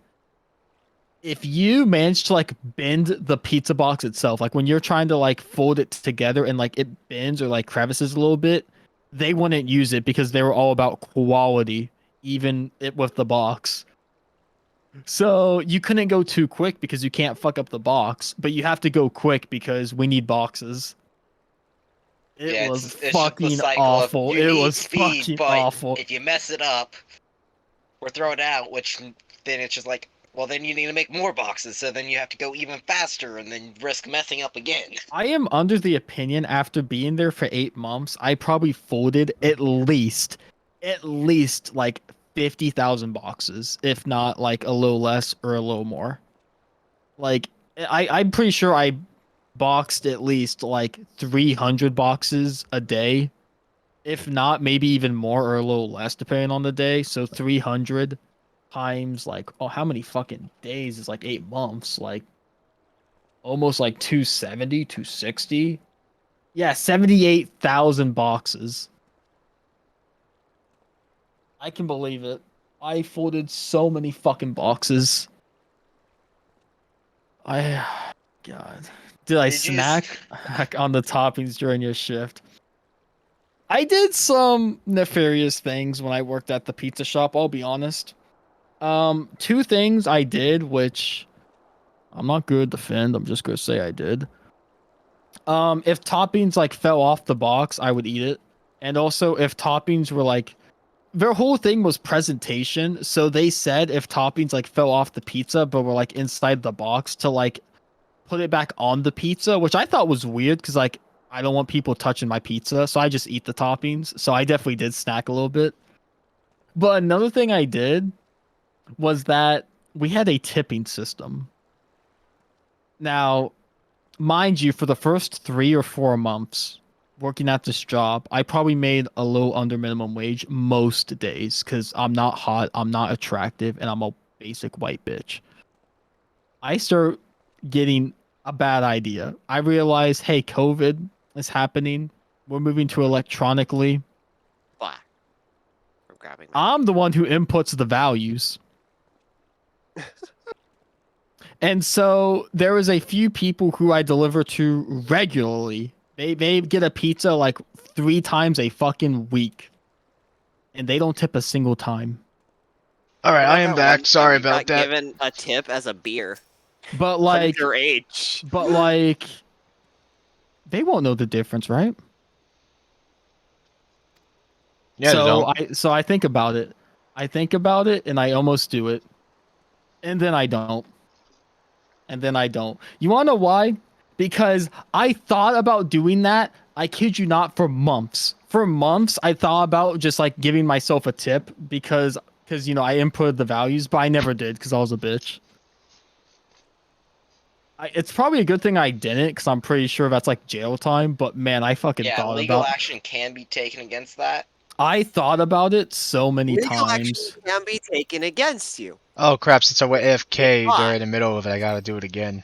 if you manage to like bend the pizza box itself, like when you're trying to like fold it together and like it bends or like crevices a little bit, they wouldn't use it because they were all about quality, even it with the box. So you couldn't go too quick because you can't fuck up the box, but you have to go quick because we need boxes. It was It's just the fucking cycle awful. of you It need was speed, fucking but awful. if you mess it up or throw it out, which then it's just like, well, then you need to make more boxes, so then you have to go even faster and then risk messing up again. I am under the opinion after being there for 8 months, I probably folded at least like 50,000 boxes, if not like a little less or a little more. Like I'm pretty sure I boxed at least like 300 boxes a day, if not maybe even more or a little less depending on the day. So 300 times like, oh, how many fucking days is like 8 months? Like almost like 270, 260. Yeah, 78,000 boxes. I can believe it. I folded so many fucking boxes. God. Did I snack on the toppings during your shift? I did some nefarious things when I worked at the pizza shop, I'll be honest. Two things I did, which I'm not going to defend, I'm just going to say I did. If toppings like fell off the box, I would eat it. And also if toppings were like their whole thing was presentation, so they said if toppings like fell off the pizza but were like inside the box to like put it back on the pizza, which I thought was weird because like I don't want people touching my pizza, so I just eat the toppings. So I definitely did snack a little bit. But another thing I did was that we had a tipping system. Now, mind you, for the first 3 or 4 months working at this job, I probably made a little under minimum wage most days because I'm not hot, I'm not attractive, and I'm a basic white bitch. I start getting a bad idea. I realize, hey, COVID is happening. We're moving to electronically. Blah. I'm grabbing that. I'm the one who inputs the values. And so there was a few people who I deliver to regularly. They get a pizza like 3 times a fucking week. And they don't tip a single time. Alright, I am back. Sorry about that. Given a tip as a beer. But like underage. But like they won't know the difference, right? Yeah, so I think about it. I think about it and I almost do it. And then I don't. And then I don't. You want to know why? Because I thought about doing that. I kid you not, for months. For months, I thought about just like giving myself a tip because you know I inputted the values, but I never did because I was a bitch. It's probably a good thing I didn't because I'm pretty sure that's like jail time. But man, I fucking Yeah, thought legal about. action can be taken against that. I thought about it so many Legal times. action can be taken against you. Oh crap, since I went AFK during the middle of it, I gotta do it again.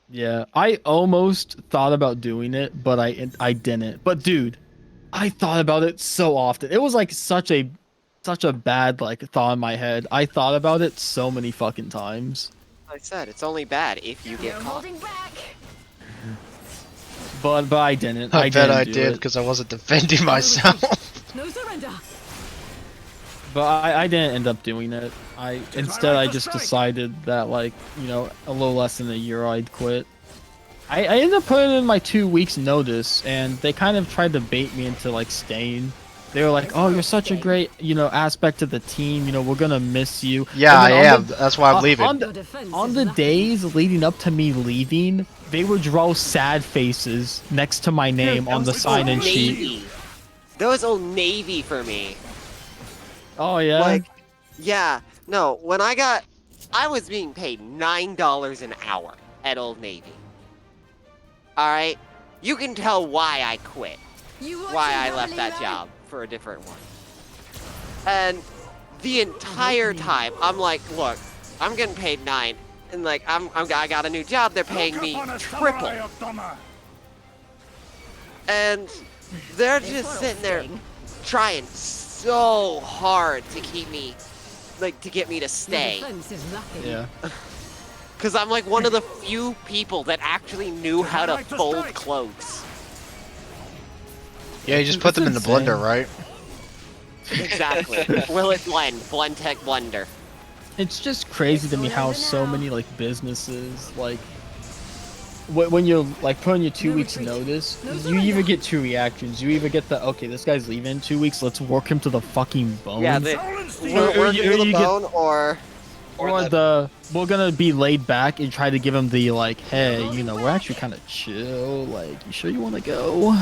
Yeah, I almost thought about doing it, but I didn't. But dude, I thought about it so often. It was like such a bad like thought in my head. I thought about it so many fucking times. I said it's only bad if you get caught. But I didn't. I bet I do did it. because I wasn't defending myself. No surrender. But I didn't end up doing it. Instead I just decided that like, you know, a little less than a year I'd quit. I ended up putting in my 2 weeks notice and they kind of tried to bait me into like staying. They were like, "Oh, you're such a great, you know, aspect of the team. You know, we're gonna miss you." Yeah, I am. That's why I'm leaving. On the days leading up to me leaving, they would draw sad faces next to my name on the sign-in sheet. That was Old Navy for me. Oh yeah. Like, yeah, no. When I was being paid $9 an hour at Old Navy. All right, you can tell why I quit. Why I left that job for a different one. And the entire time, I'm like, look, I'm getting paid $9, and like I got a new job. They're paying me triple. And they're just sitting there trying so hard to keep me, like, to get me to stay. Yeah. Because I'm like one of the few people that actually knew how to fold clothes. Yeah, you just put them in the blender, right? Exactly. Will it blend? Blend Tech Blender. It's just crazy to me how so many like businesses like when you're like putting your 2 weeks notice, you either get 2 reactions. You either get the okay, this guy's leaving in 2 weeks, let's work him to the fucking bone. Yeah, we're to the bone, or the we're gonna be laid back and try to give him the like, hey, you know, we're actually kind of chill. Like, you sure you want to go?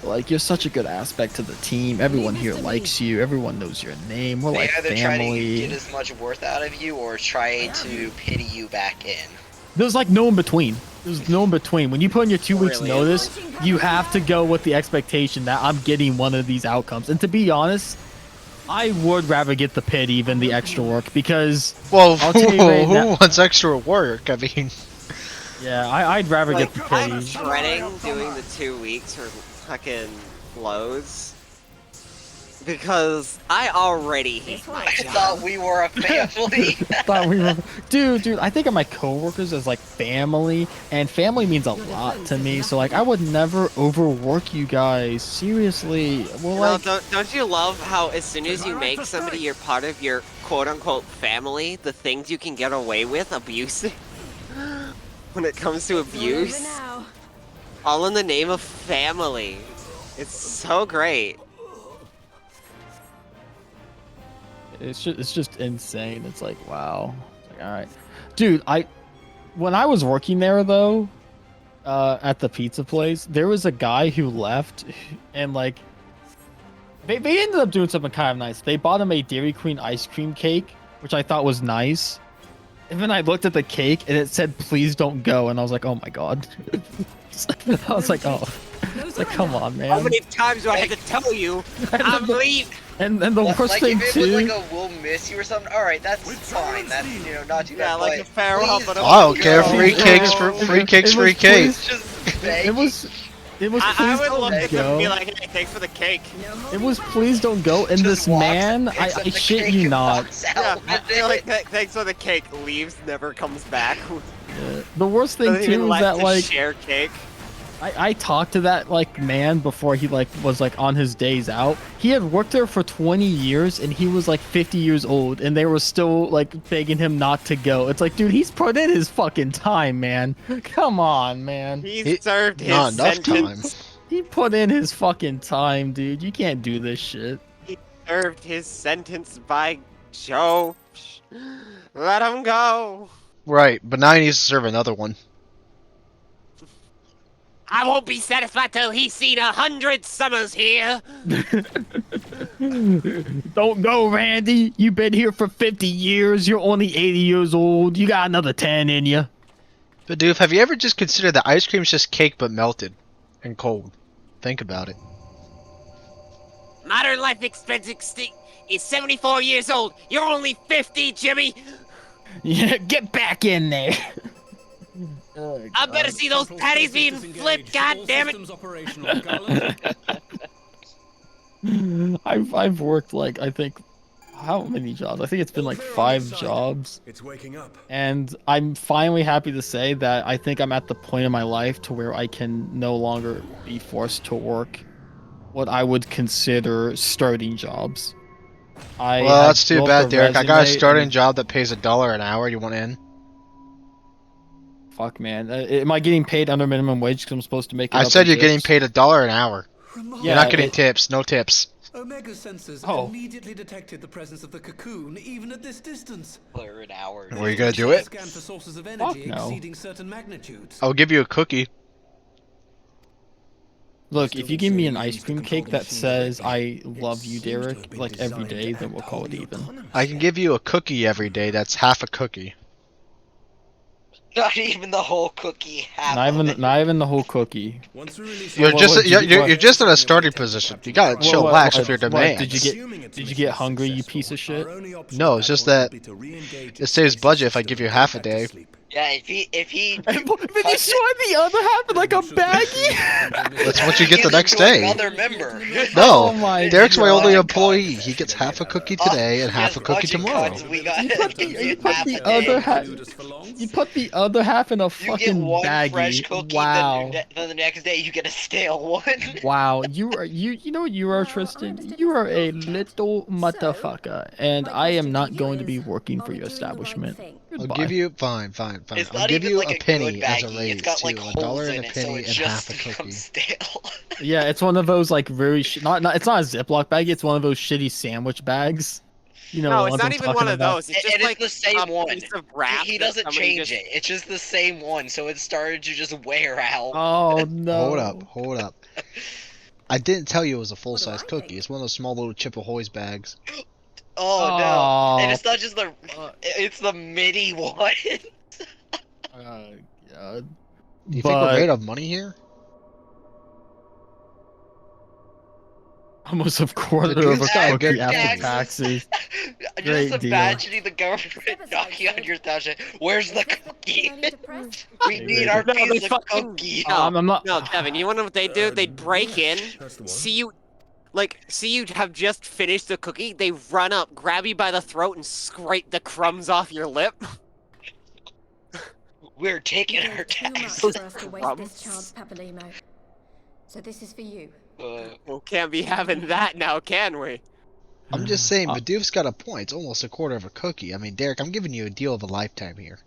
Like you're such a good aspect to the team. Everyone here likes you. Everyone knows your name. We're They like either try to family. get as much worth out of you or try to pity you back in. There's like no in between. There's no in between. When you put in your 2 weeks Really? notice, you have to go with the expectation that I'm getting one of these outcomes. And to be honest, I would rather get the pity than the extra work because Well, I'll tell you right who now- wants extra work? I mean, yeah, I'd rather get the I'm pity. dreading doing the 2 weeks for fucking clothes. Because I already hate my I job. thought we were a family. Thought we were, dude. I think of my coworkers as like family, and family means a lot to me. So like, I would never overwork you guys. Seriously, well, like, Don't you love how as soon as you make somebody you're part of your quote-unquote family, the things you can get away with abusing? When it comes to abuse, all in the name of family. It's so great. it's just insane. It's like, wow. It's like, all right, dude. when I was working there though, at the pizza place, there was a guy who left, and like, they ended up doing something kind of nice. They bought him a Dairy Queen ice cream cake, which I thought was nice. And then I looked at the cake and it said, "Please don't go," and I was like, "Oh my god." I was like, "Oh." It's like, come on, man. How many times do I have to tell you? I'm leaving. And the worst like thing if it too. was like a "we'll miss you" or something. All right, that's fine. That's not too bad. Yeah, like but a farewell, please but I don't care. Free cakes for free cakes, free cake. It was. It was. I Please would look don't at them and be go. like, "Hey, thanks for the cake." It was please don't go, and this man, I shit you not. Yeah, I feel like thanks for the cake. Leaves, never comes back. The worst thing Doesn't even too is like that to like share cake. I talked to that like man before he like was like on his days out. He had worked there for 20 years and he was like 50 years old and they were still like begging him not to go. It's like, dude, he's put in his fucking time, man. Come on, man. He's served his Not enough sentence. time. He put in his fucking time, dude. You can't do this shit. He served his sentence by Joe. Let him go. Right, but now he needs to serve another one. I won't be satisfied till he's seen 100 summers here. Don't go, Randy. You've been here for 50 years. You're only 80 years old. You got another 10 in you. But dude, have you ever just considered that ice cream's just cake but melted and cold? Think about it. Modern life expectancy is 74 years old. You're only 50, Jimmy. Yeah, get back in there. I better see those patties being flipped. God damn it! I've worked like I think how many jobs? I think it's been like 5 jobs. It's waking up. And I'm finally happy to say that I think I'm at the point in my life to where I can no longer be forced to work what I would consider starting jobs. Well, that's too bad, Derek. I got a starting job that pays $1 an hour. You want in? Fuck, man. Am I getting paid under minimum wage because I'm supposed to make it I up said in you're getting tips? paid $1 an hour. You're not getting it- tips. No tips. Omega sensors Oh. immediately detected the presence of the cocoon, even at this distance. For an hour. Were you gonna do it? Scan for sources of Fuck energy no. exceeding certain magnitudes. I'll give you a cookie. Look, if you give me an ice cream cake that says "I love you, Derek," like every day, then we'll call it even. I can give you a cookie every day. That's half a cookie. Not even the whole cookie. Half of it. Not even the whole cookie. You're What- just what- you're just in a starting position. You gotta chill, relax with your demands. Did you get hungry, you piece of shit? No, it's just that it saves budget if I give you half a day. Yeah, if he Then you swipe the other half in like a baggie. That's what you get the gives it next to day. Another member. No, Oh my Derek's my God. only employee. He gets half a cookie today and half a cookie tomorrow. We got You put the other half. You put the other half in a You get fucking one fresh baggie. cookie, Wow. then the next day you get a stale one. Wow, you know what you are, Tristan? You are a little motherfucker, and I am not going to be working for your establishment. I'll Goodbye. give you fine. It's I'll not give even you like a a penny good as a baggie. raise It's got too. like $1 holes and in a it, so penny it and half just a cookie. becomes stale. Yeah, it's one of those like very not it's not a Ziploc bag. It's one of those shitty sandwich bags. You know, No, the it's ones not I'm even talking one of about. those. It's just And like it's the same a one. piece of wrap He that doesn't somebody change just- it. It's just the same one, so it started to just wear out. Oh no! Hold up. I didn't tell you it was a full-size cookie. It's one of those small little Chippehoy's bags. Oh no! Oh. And it's not just the, it's the mini one. God. Do you think we're made of money here? Almost a quarter Dude, of a after cookie after taxes. taxes. Great Just deal. imagining the government knocking on your thousand. Where's the cookie? We need our No, they piece of fucking- cookie. No, I'm not. no, Kevin, you wanna know what they do? They'd break in, see you have just finished the cookie, they run up, grab you by the throat, and scrape the crumbs off your lip. We're taking our Too much taxes. for us to waste this chance, Papalimo. So this is for you. Well, can't be having that now, can we? I'm just saying, Madoof's got a point. It's almost a quarter of a cookie. I mean, Derek, I'm giving you a deal of a lifetime here.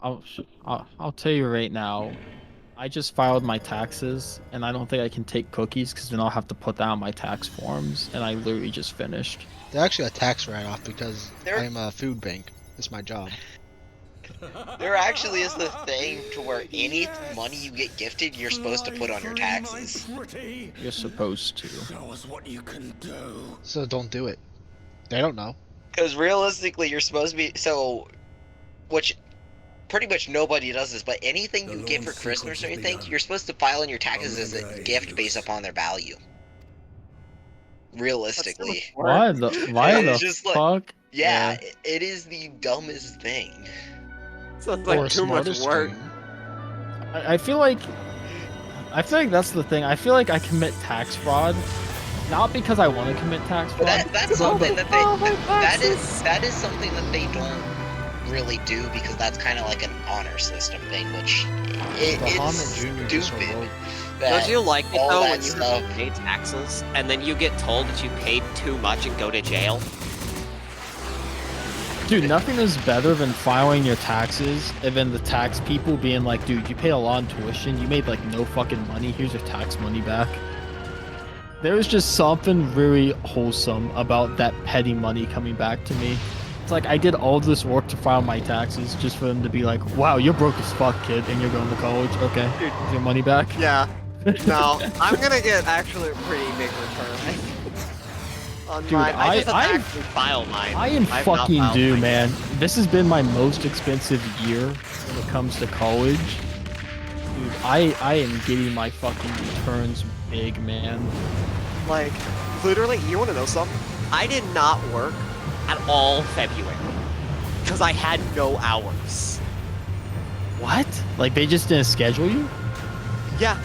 I'll tell you right now. I just filed my taxes, and I don't think I can take cookies because then I'll have to put that on my tax forms, and I literally just finished. They're actually a tax write-off because I'm a food bank. It's my job. There actually is the thing to where any money you get gifted, you're supposed to put on your taxes. You're supposed to. Show us what you can do. So don't do it. They don't know. Because realistically, you're supposed to be which pretty much nobody does this. But anything you get for Christmas or anything, you're supposed to file in your taxes as a gift based upon their value. Realistically. Why the It's just fuck? Like, yeah, it is the dumbest thing. Sounds like too much work. I feel like that's the thing. I feel like I commit tax fraud, not because I want to commit tax fraud. But that's something that that is something that they don't really do because that's kind of like an honor system thing, which is stupid. Don't you like it all though that when you have to pay taxes and then you get told that you paid too much and go to jail? Dude, nothing is better than filing your taxes and then the tax people being like, dude, you paid a lot in tuition, you made like no fucking money, here's your tax money back. There's just something really wholesome about that petty money coming back to me. It's like I did all this work to file my taxes just for them to be like, wow, you're broke as fuck, kid, and you're going to college. Okay, here's your money back. Yeah. No, I'm gonna get actually a pretty big return. On Dude, mine. I just I actually file mine. I am I've not fucking filed due, mine. man. This has been my most expensive year when it comes to college. Dude, I am getting my fucking returns big, man. Like, literally, you wanna know something? I did not work at all February. Because I had no hours. What? Like, they just didn't schedule you? Yeah.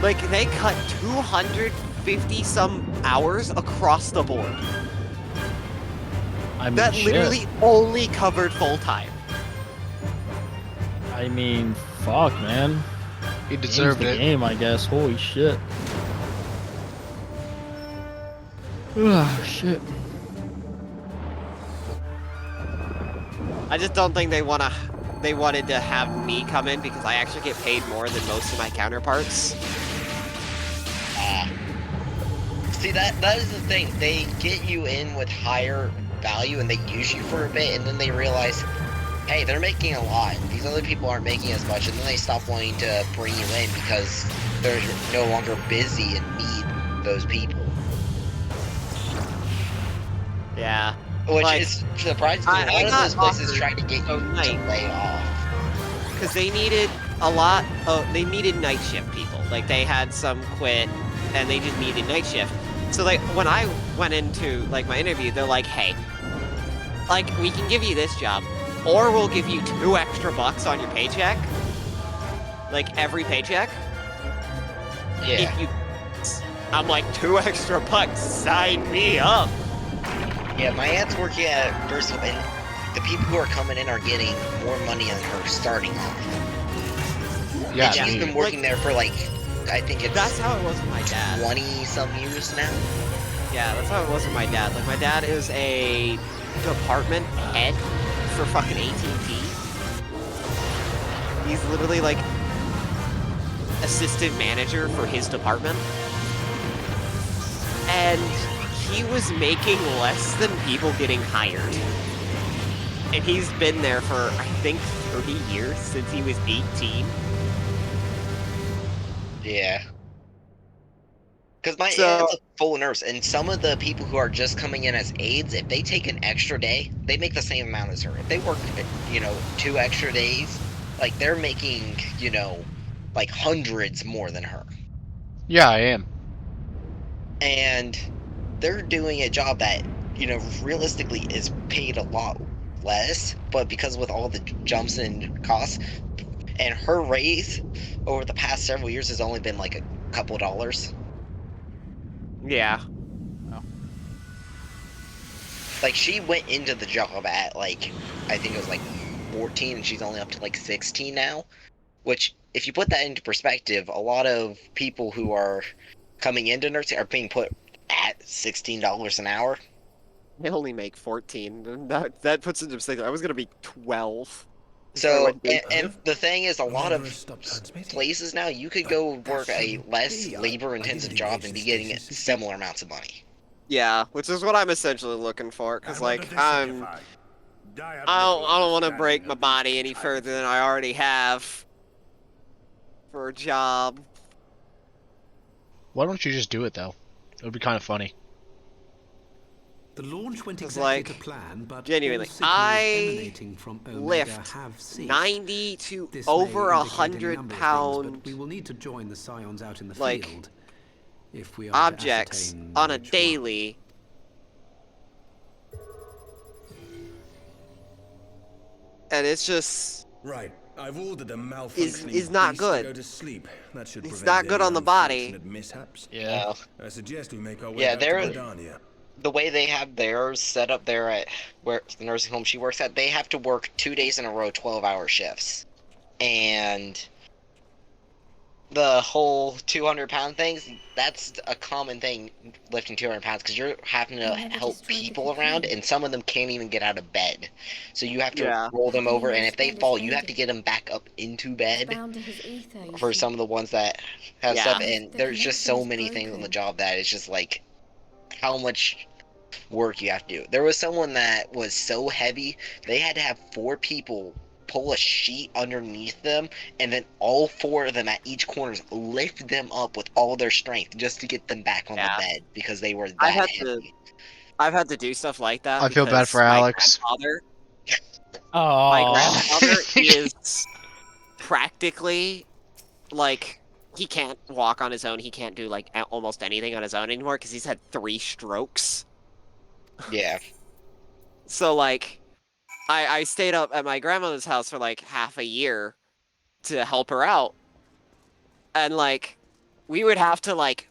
Like, they cut 250 some hours across the board. I mean, That shit. literally only covered full time. I mean, fuck, man. He deserved Game's it. the game, I guess. Holy shit. Oh, shit. I just don't think they wanted to have me come in because I actually get paid more than most of my counterparts. See, that is the thing. They get you in with higher value and they use you for a bit, and then they realize, hey, they're making a lot. These other people aren't making as much, and then they stop wanting to bring you in because they're no longer busy and need those people. Yeah. Which Like, is surprising. A lot of those places tried to get you to lay off. Because they needed they needed night shift people. Like, they had some quit, and they just needed night shift. So, like, when I went into, like, my interview, they're like, hey, like, we can give you this job, or we'll give you $2 extra on your paycheck. Like, every paycheck. Yeah. If you... I'm like, $2 extra, sign me up. Yeah, my aunt's working at Bristol, and the people who are coming in are getting more money than her starting off. Yeah, and she's been working there for, like, I think it's... That's how it was with my dad. 20-some years now. Yeah, that's how it was with my dad. Like, my dad is a department head for fucking AT&T. He's literally, like, assistant manager for his department. And he was making less than people getting hired. And he's been there for, I think, 30 years since he was 18. Yeah. Because my aunt's a full nurse, and some of the people who are just coming in as aides, if they take an extra day, they make the same amount as her. If they work, 2 extra days, like, they're making, like, hundreds more than her. Yeah, I am. And they're doing a job that, realistically is paid a lot less, but because with all the jumps in costs, and her raise over the past several years has only been like a couple dollars. Yeah. Like, she went into the job at, like, I think it was like 14, and she's only up to like 16 now. Which, if you put that into perspective, a lot of people who are coming into nursing are being put at $16 an hour. They only make 14. That puts it into perspective. I was gonna be 12. So, and the thing is, a lot of places now, you could go work a less labor-intensive job and be getting similar amounts of money. Yeah, which is what I'm essentially looking for, because, like, I don't want to break my body any further than I already have for a job. Why don't you just do it though? It would be kind of funny. The launch went Because, exactly to plan, but genuinely, all signals I emanating from Omega lift have ceased. 90 to This over may indicate any 100 number of pound things, but we will need to join the scions out in the like, field if we are objects to ascertain on a which daily. And it's just Right. I've ordered a malfunctioning is not beast good. to go to sleep. That should It's prevent not good any on the body. unfortunate mishaps. Yeah. I suggest we make our way Yeah, back to they're Gardania. the way they have theirs set up there at where the nursing home she works at. They have to work 2 days in a row, 12-hour shifts, and the whole 200-pound things. That's a common thing, lifting 200 pounds, because you're having to help people around, and some of them can't even get out of bed. So you have to roll them over, and if they fall, you have to get them back up into bed. Bound to his ether, you For see. some of the ones that have Yeah. stuff, and The there's just so connection is many things on the broken. job that it's just like how much work you have to do. There was someone that was so heavy they had to have 4 people pull a sheet underneath them, and then all 4 of them at each corners lift them up with all their strength just to get them back on the bed because they were that heavy. I've had to do stuff like that I feel bad because for Alex. my Oh. grandfather is practically like he can't walk on his own. He can't do like almost anything on his own anymore because he's had 3 strokes. Yeah. So like, I stayed up at my grandmother's house for like half a year to help her out, and like, we would have to like,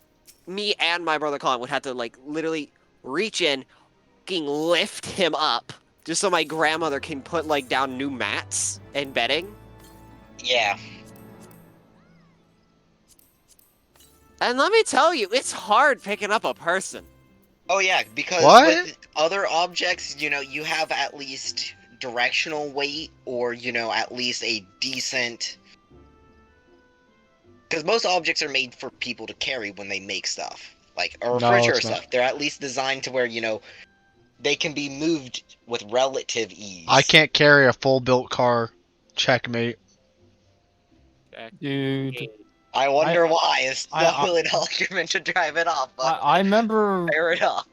me and my brother Colin would have to like literally reach in, fucking lift him up just so my grandmother can put like down new mats and bedding. Yeah. And let me tell you, it's hard picking up a person. Oh yeah, because What? with other objects, you have at least directional weight, or at least a decent. Because most objects are made for people to carry when they make stuff, like or No, refrigerator it's not. stuff. They're at least designed to where they can be moved with relative ease. I can't carry a full built car. Checkmate. Dude. I wonder why. It's I- not really like you're meant to drive it off, but I remember. fire it up.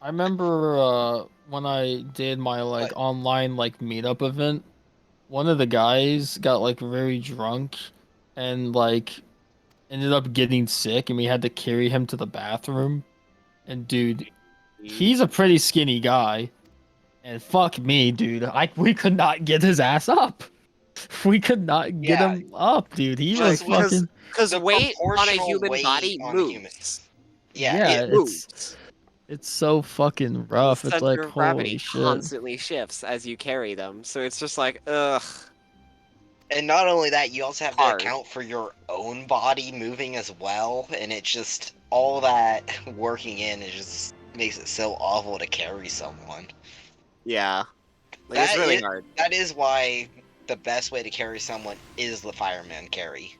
I remember when I did my like online like meetup event, one of the guys got like very drunk and like ended up getting sick, and we had to carry him to the bathroom. And dude, he's a pretty skinny guy, and fuck me, dude, we could not get his ass up. We could not get him up, dude. He was fucking. Because weight on a proportional human weight body on moves. humans. Yeah, it moves. it's so fucking rough. The It's center like of gravity holy shit. constantly shifts as you carry them, so it's just like, ugh. And not only that, you also have Hard. to account for your own body moving as well, and it's just all that working in is just makes it so awful to carry someone. Yeah. Like, it's really is- hard. That is why the best way to carry someone is the fireman carry.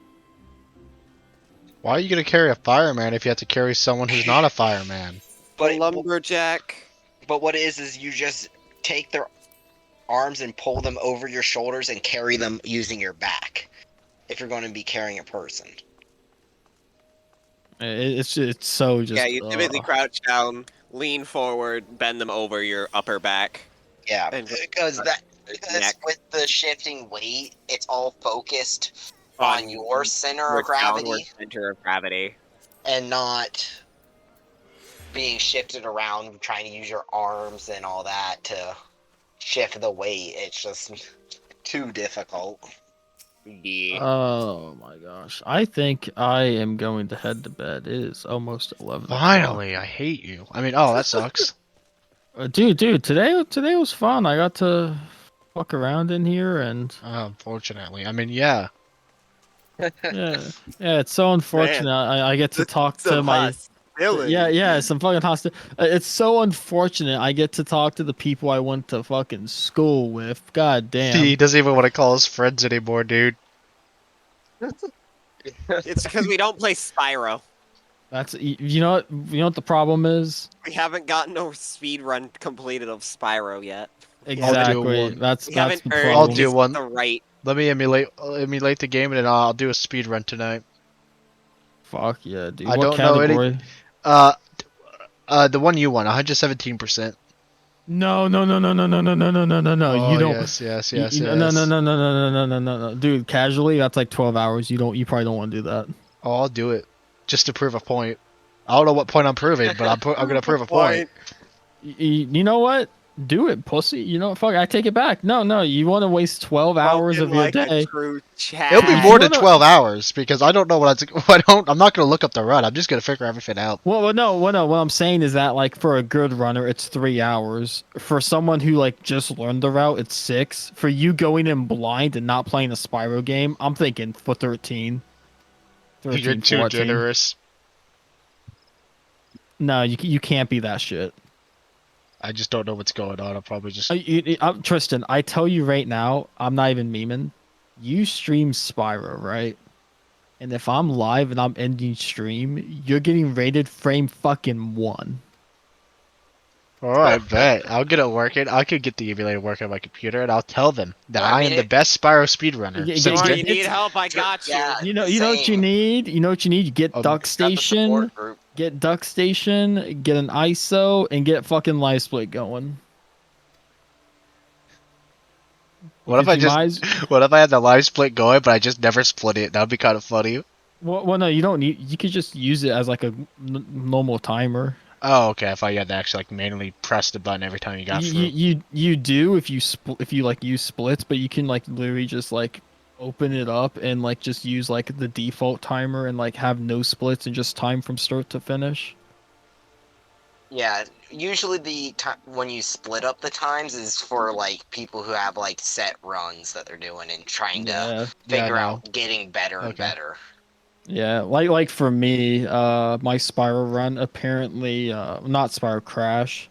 Why are you gonna carry a fireman if you have to carry someone who's not a fireman? But lumberjack. But what it is you just take their arms and pull them over your shoulders and carry them using your back. If you're going to be carrying a person. It's so just. Yeah, you typically crouch down, lean forward, bend them over your upper back. Yeah, and because with the shifting weight, it's all focused on your center of gravity Center of gravity. and not being shifted around, trying to use your arms and all that to shift the weight. It's just too difficult. Yeah. Oh my gosh! I think I am going to head to bed. It is almost 11. Finally, I hate you. I mean, oh, that sucks. Dude, today was fun. I got to fuck around in here, and unfortunately, I mean, yeah. yeah, it's so unfortunate. I get to talk to my some fucking hostil. It's so unfortunate. I get to talk to the people I went to fucking school with. God damn. He doesn't even want to call us friends anymore, dude. It's because we don't play Spyro. That's you know what the problem is. We haven't gotten no speed run completed of Spyro yet. Exactly. one. That's You the haven't earned I'll problem. do one. the right. Let me emulate the game, and then I'll do a speed run tonight. Fuck yeah, dude. I What don't know any. category? Uh, the one you won, 117%. No, no, no, no, no, no, no, no, no, no, no, no. Oh You don't. yes, yes, You, yes, no, no, no, yes. no, no, no, no, no, no, no. Dude, casually, that's like 12 hours. You don't. You probably don't want to do that. Oh, I'll do it just to prove a point. I don't know what point I'm proving, but I'm gonna prove a point. You know what? Do it, pussy. You know what? Fuck. I take it back. No, no. You want to waste 12 hours of your like a day? true It'll be Chad. more than 12 hours because I don't know what I'm not gonna look up the run. I'm just gonna figure everything out. Well, no. What I'm saying is that like for a good runner, it's 3 hours. For someone who like just learned the route, it's 6. For you going in blind and not playing a Spyro game, I'm thinking for 13. You're 13, too 14. generous. No, you can't be that shit. I just don't know what's going on. I'll probably just. Tristan, I tell you right now, I'm not even memeing. You stream Spyro, right? And if I'm live and I'm ending stream, you're getting rated frame fucking 1. Alright, bet. I'll get it working. I could get the emulator working on my computer, and I'll tell them that I I mean, am the best Spyro speedrunner. You need help? I got you. Yeah, You know what you need? You know what you need? You get Duck Station, get Duck Station, get an ISO, and get fucking Live Split going. What if I just? What if I had the live split going, but I just never split it? That would be kind of funny. Well, no, you don't need. You could just use it as like a normal timer. Oh, okay. I thought you had to actually like manually press the button every time you got through. You do if you like use splits, but you can like literally just like open it up and like just use like the default timer and like have no splits and just time from start to finish. Yeah, usually the time when you split up the times is for like people who have like set runs that they're doing and trying to figure out getting better and better. Yeah, like for me, my Spyro run apparently, not Spyro Crash.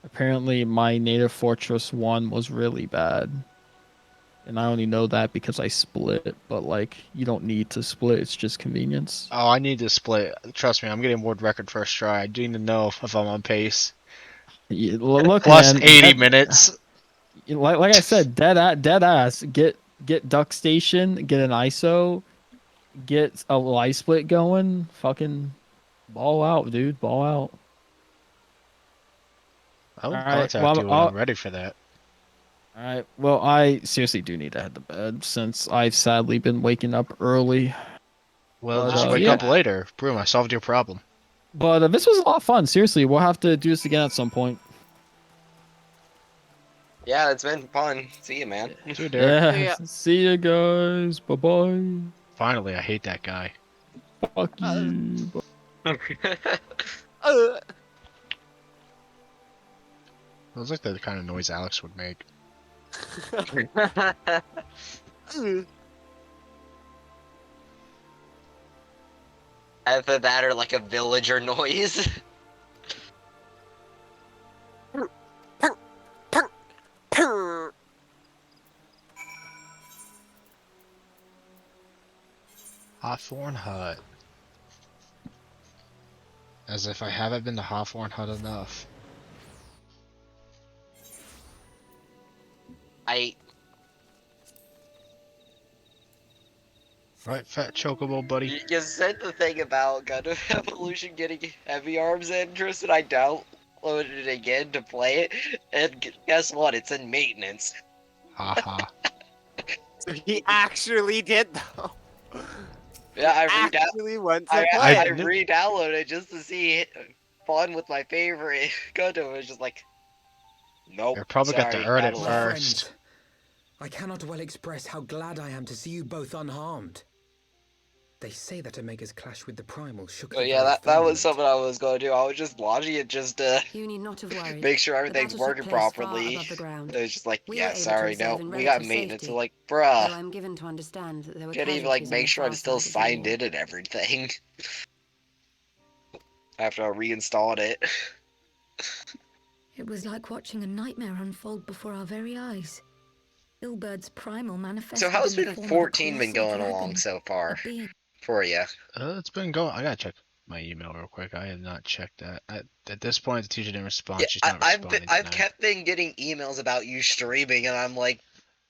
Apparently, my Native Fortress 1 was really bad, and I only know that because I split. But like, you don't need to split; it's just convenience. Oh, I need to split. Trust me, I'm getting world record first try. I do need to know if I'm on pace. Yeah, look, Plus man, 80 minutes. Like I said, dead ass. Get Duck Station, get an ISO, get a live split going. Fucking ball out, dude. Ball out. I will All right, contact well, you when I'm ready for that. All right. Well, I seriously do need to head to bed since I've sadly been waking up early. Well, just wake up later. Broom, I solved your problem. But this was a lot of fun. Seriously, we'll have to do this again at some point. Yeah, it's been fun. See you, man. See you, Derek. Yeah. See you guys. Bye bye. Finally, I hate that guy. Fuck you. Sounds like the kind of noise Alex would make. Either that or like a villager noise. Hawthorne Hut. As if I haven't been to Hawthorne Hut enough. Right, fat chocobo, buddy. You said the thing about Gundam Evolution getting heavy arms interest, and I downloaded it again to play it, and guess what? It's in maintenance. Haha. So he actually did though. Yeah, I re-downloaded it just to see fun with my favorite Gundam. It was just like, nope. You probably got to earn it My first. friends, I cannot well express how glad I am to see you both unharmed. They say that Omega's clash with the Primal shook But yeah, that was something I was going to do. I was just launching it just to You need not have worried. make sure everything's The battle working took place far properly. above the ground. It was just like, We yeah, were able to sorry, no, observe in we got relative maintenance. safety, So like, though bruh, I'm given to understand that there were can't even like casualties on make the sure I'm far still side of the signed war. in and everything. After I reinstalled it. It was like watching a nightmare unfold before our very eyes. Ilbird's primal manifested So how's in the been form of a 14 been colossal going along dragon, so far a being for you? It's been going. I gotta check. my email real quick. I have not checked that. At this point, the teacher didn't respond. Yeah, She's not responding. I've kept been getting emails about you streaming, and I'm like,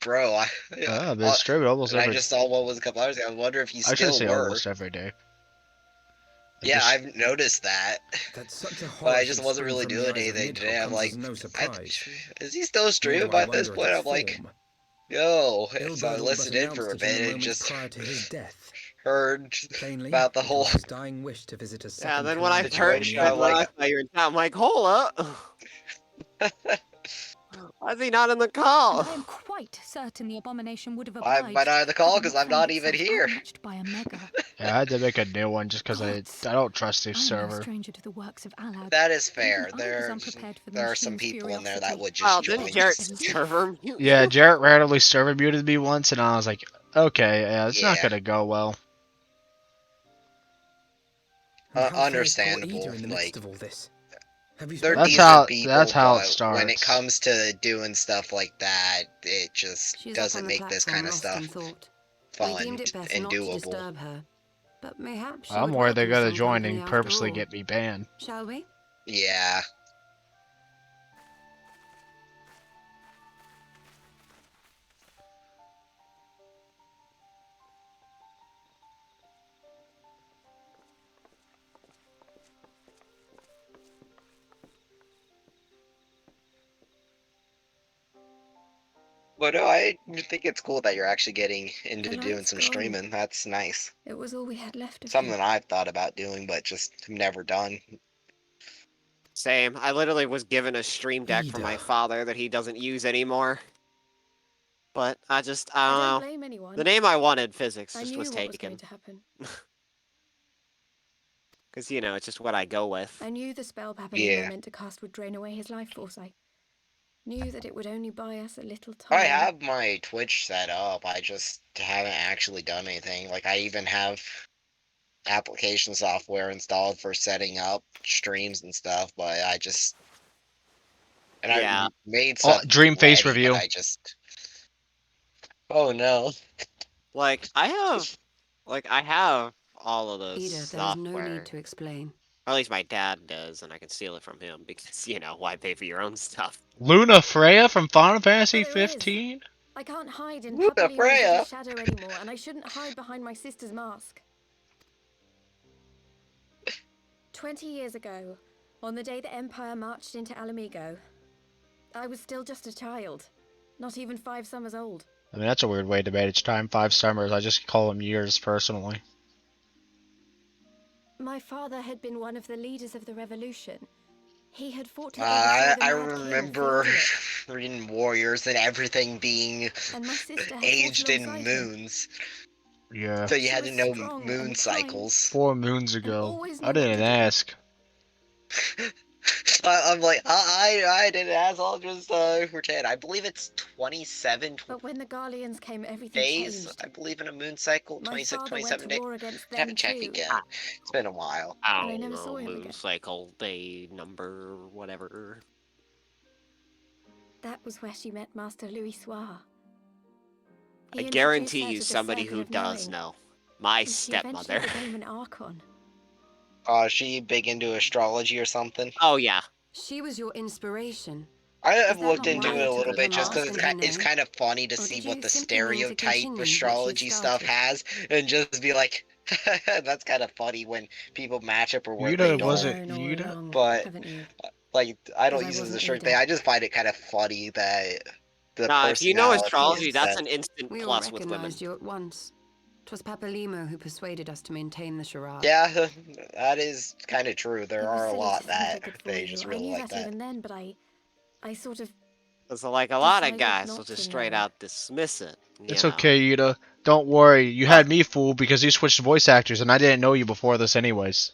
bro, I've been streaming almost and I every. just saw what was a couple hours ago. I wonder if you I shouldn't still say were. almost every day. Yeah, I've noticed that. That's such a But I horror just should wasn't spring really from the doing eyes of anything Nidhogg today. I'm comes like, as no surprise. is he still Nor streaming do I by this wonder at point? its I'm like, form. yo. So I Ilberd all but listened in for a announced it in the bit and moments just prior to his death. heard Plainly, about the it whole was his dying wish to visit a Yeah, second then when I calamity heard, on the situation. then I'm when like, I saw you in town, I'm like, hold up. Why is he not in the call? And I am quite certain the abomination would have why obliged. am I not in the call? had it Because not I'm found not even itself here. outmatched by a mega. Yeah, I had to make a new one just because I don't trust this I am no server. stranger to the works of Alad. That is Even fair. I was There unprepared for the are some machine's people in there that furiosity. would Oh, just didn't join. Jarrett As server mute Yeah, you? Jarrett randomly server muted me once, and I was like, okay, yeah, it's not Yeah. gonna go well. And how fares poor Understandable. Ida in the midst Like, of all this? Have you they're spoken That's to her? how- decent people, that's how it but when it starts. comes to doing stuff like that, it just She's up on doesn't the make this platform, kind of lost in stuff thought. We fun deemed it best and not to doable. disturb her. But mayhaps she I'm would worried they're welcome gonna some join company and after purposely all. get me banned. Shall we? Yeah. But no, I think it's cool that you're actually getting into The doing light's some gone. streaming. That's nice. It was all we had left of Something him. that I've thought about doing, but just never done. Same. I literally was given a stream deck from Ida. my father that he doesn't use anymore. But I I don't don't know. blame anyone. The name I wanted, physics, I just knew was what was going taken. to happen. Because, you know, it's just what I go with. I knew the spell Papalymo Yeah. meant to cast would drain away his life force. I knew that it would only buy us a little I time. have my Twitch set up. I just haven't actually done anything. Like, I even have application software installed for setting up streams and stuff, but I just. And Yeah. I made Oh, something Dream Face ready, review. but I just. Oh no. Like, I have all of those Ida, there is software. no need to explain. Or at least my dad does, and I can steal it from him because, you know, why pay for your own stuff? Luna Freya from Final Fantasy But there is. 15? I can't hide in Look at Papalymo's Freya. little shadow anymore, and I shouldn't hide behind my sister's mask. 20 years ago, on the day the Empire marched into Alamigo, I was still just a child, not even 5 summers old. I mean, that's a weird way to manage time. 5 summers. I just call them years personally. My father had been one of the leaders of the revolution. He had fought to I overthrow the Mad King, remember Theodoric, reading Warriors and everything being and my sister had aged fought in alongside him. moons. Yeah. So you She had to was know strong moon and cycles. 4 moons ago. always knew I what to didn't do. ask. I'm like, I didn't ask. I'll just pretend. I believe it's 27 But when the Garleans came, everything days. changed. I believe in a moon cycle. My 26, father went 27 to days. war against Have them to check too. again. It's been a while. I And I don't never know, saw him moon again. cycle, day number, whatever. That was where she met Master Louis Soir. I guarantee you somebody who does know. My and she eventually stepmother. became an Archon. Is she big into astrology or something? Oh, yeah. She was your inspiration. I have Is that looked not into why it you a took little her bit just mask because and her it's name? kind of funny to Or see did what you the simply mean to stereotype continue what she astrology stuff started? has, and just be like, that's kind of funny when people match up or where Yuta they don't. wasn't Known all Yuta? along, But haven't you? like, I don't Because I use it as a wasn't shirt Ida. thing. I just find it kind of funny that the Nah, if you know personality astrology, is that's that. an instant We all plus with women. recognized you at once. 'Twas Papalymo who persuaded us to maintain the charade. Yeah, that is kind of true. There It was are a silly lot to think I that could fool they you. just I really knew like that that. even then, but I sort of So, like, a lot of decided guys not will just to straight know. out dismiss it. It's you know. okay, Yuta. Don't worry. You had me fooled because you switched voice actors, and I didn't know you before this anyways.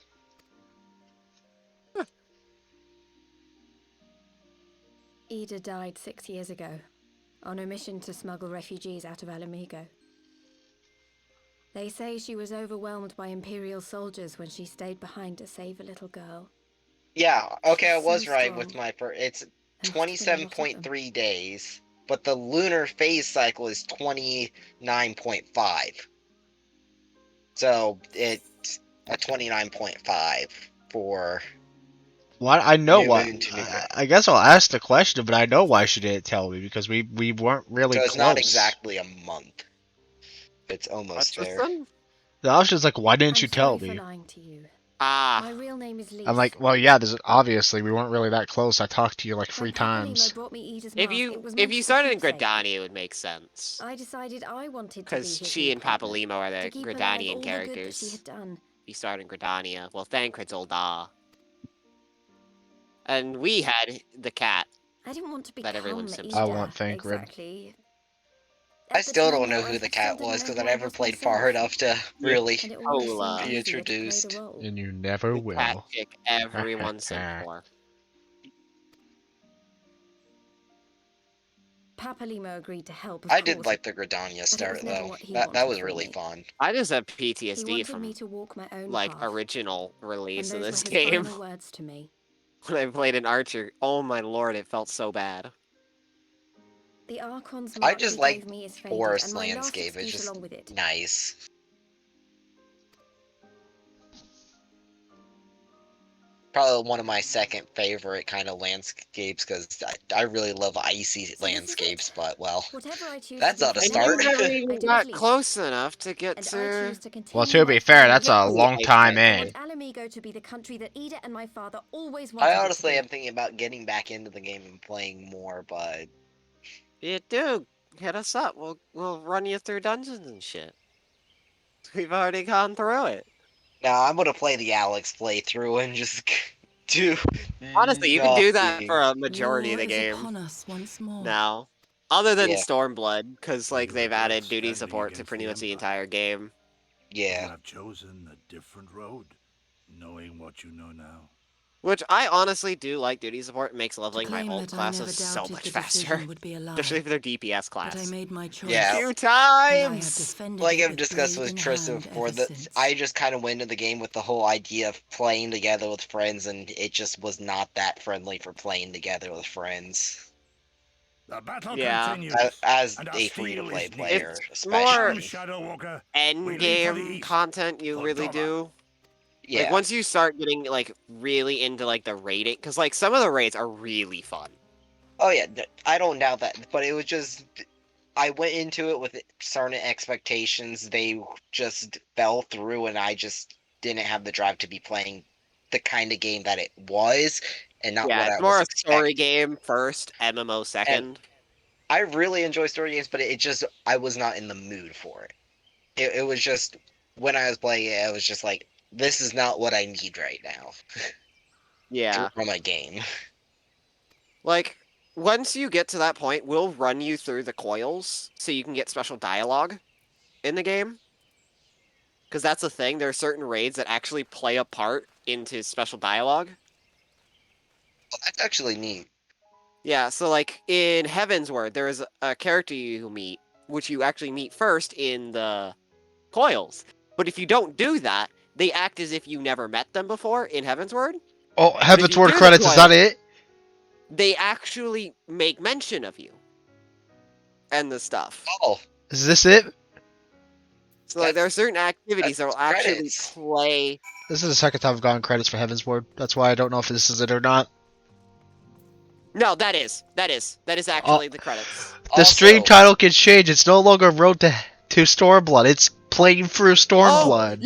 Ida died 6 years ago, on a mission to smuggle refugees out of Alamigo. They say she was overwhelmed by Imperial soldiers when she stayed behind to save a little girl. Yeah, okay, I She's was so right with strong. my it's There must have been a lot of them. 27.3 days, but the lunar phase cycle is 29.5. So a 29.5 for Well, I know New why. Moon to New Moon. I guess I'll ask the question, but I know why she didn't tell me because we weren't really So it's close. not exactly a month. It's almost there. Hutchison? The option's like, why didn't I'm you tell sorry me? for lying to you. Ah. My real name is Lise. I'm like, well, yeah. There's obviously we weren't really that close. I talked to you like 3 When times. Papalymo brought me Ida's If mask, you it was if meant you as a started in keepsake. Gridania, it would make sense. I decided I wanted to be Because his she new and partner, Papalymo are to the keep alive all Gridanian the good that she characters. had done. You started in Gridania. Well, thank Grizzlda. And we had the cat. I didn't want to That become everyone Sims I Ida, want Thancred. exactly. I At the still time, don't know though, who I the still cat didn't was know because who I I never was played myself. far enough to really And it all just Hola. seemed be easier to play the introduced. role. And you never The cat will. chick everyone Sim for. Papalymo agreed to help, of I course, did like the Gridania but it was start never though. what he That wanted was for really me. fun. I just have He PTSD wanted from me to walk my own like path, original and release those of were this his game. final words to me. When I played an Archer, oh my lord, it felt so bad. The Archon's I mark just he like gave me is faded, forest and my last landscape. It's excuse just along with it. nice. Probably one of my second favorite kind of landscapes because I really love icy landscapes. But well, Whatever I choose that's to do not a from And now you start. on, never I even do got with Lise. close enough to get And to... I choose to Well, continue to my be fair, family that's a legacy. long time I in. want Alamigo to be the country that Ida and my father always I wanted honestly it am thinking about getting back into the game and playing more, but Yeah, dude, hit us up. We'll run you through dungeons and shit. We've already gone through it. now I'm gonna play the Alex playthrough and just do Honestly, you can do that nothing. for a majority of War the is game upon us once more. now. Other than Yeah. Stormblood, because like they've added duty standing support to against pretty the much the Empire. entire game. You Yeah. have chosen a different road, knowing what you know now. Which I honestly do like duty support. It makes leveling my Claim alt that I never classes so doubted much the faster. decision would be a lie. Especially if they're DPS But I class. made my choice. Yeah. Few And I have times! defended Like it I've with discussed blade with in Tristan hand before, ever that since. I just kind of went into the game with the whole idea of playing together with friends, and it just was not that friendly for playing together with friends. The battle Yeah. continues. As and our a steel free-to-play is player, It's more Come, especially. Shadow Walker. end We leave for the game east. content you For really Dora. do. Yeah. Like, once you start getting, like, really into, like, the raiding... Because, like, some of the raids are really fun. Oh yeah, I don't doubt that, but it was just I went into it with certain expectations. They just fell through, and I just didn't have the drive to be playing the kind of game that it was, and not Yeah, what it's I more was a story expecting. game first, MMO second. I really enjoy story games, but it just I was not in the mood for it. It was just when I was playing it, I was just like, this is not what I need right now. Yeah. From a game. Like, once you get to that point, we'll run you through the coils so you can get special dialogue in the game. Because that's the thing, there are certain raids that actually play a part into special dialogue. Well, that's actually neat. Yeah, so like in Heaven's Word, there is a character you meet, which you actually meet first in the coils. But if you don't do that, they act as if you never met them before in Heaven's Word. Oh, But if Heaven's you Word do the credits, is that coils, it? they actually make mention of you. And the stuff. Oh. Is this it? So like, there are certain activities that will actually credits. play. This is the second time I've gotten credits for Heaven's Word. That's why I don't know if this is it or not. No, that is actually the credits. The stream title can change. It's no longer Road to Stormblood. It's playing through Stormblood.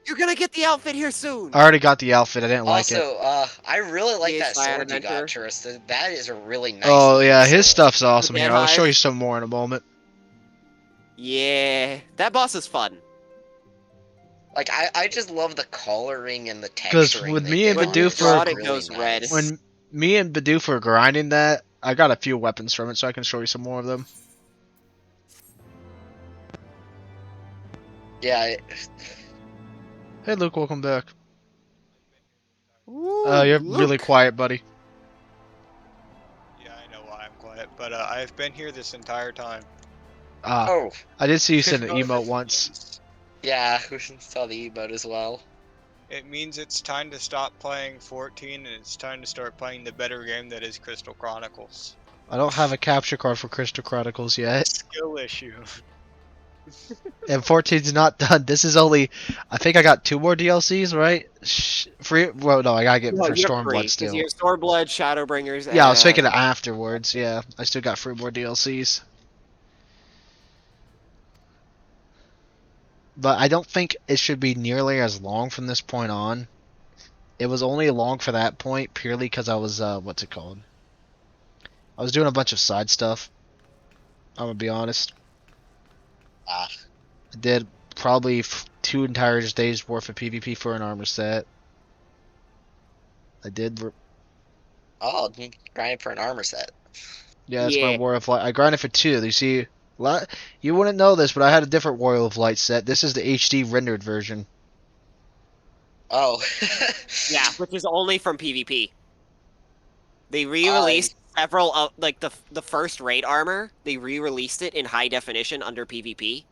You're gonna get the outfit here soon. I already got the outfit. I didn't like it. Also, I really like that Cyan sword you got, Adventure. Tristan. That is a really nice. Oh yeah, his sword. stuff's awesome Dead here. I'll show Hive. you some more in a moment. Yeah, that boss is fun. Like I just love the coloring and the texturing. Because with me and Bidoof when me and Bidoof were grinding that, I got a few weapons from it, so I can show you some more of them. Yeah. Hey Luke, welcome back. You're really quiet, buddy. Yeah, I know why I'm quiet, but I've been here this entire time. Oh. I did see you send an emote once. Yeah, we saw the emote as well. It means it's time to stop playing 14 and it's time to start playing the better game that is Crystal Chronicles. I don't have a capture card for Crystal Chronicles yet. Skill issue. And 14's not done. This is only, I think I got 2 more DLCs, right? Free. Well, no, I gotta get No, for you have Stormblood 3, because still. you have Stormblood, Shadowbringers, Yeah, I was thinking and... afterwards. Yeah, I still got 3 more DLCs. But I don't think it should be nearly as long from this point on. It was only long for that point purely because I was, what's it called? I was doing a bunch of side stuff. I'm gonna be honest. Ah. I did probably 2 entire days worth of PvP for an armor set. I did. Oh, you grinded for an armor set. Yeah, that's my War of Light. I grinded for 2. You see, you wouldn't know this, but I had a different War of Light set. This is the HD rendered version. Oh. Yeah, which is only from PvP. They re-released several of, like, the first raid armor. They re-released it in high definition under PvP.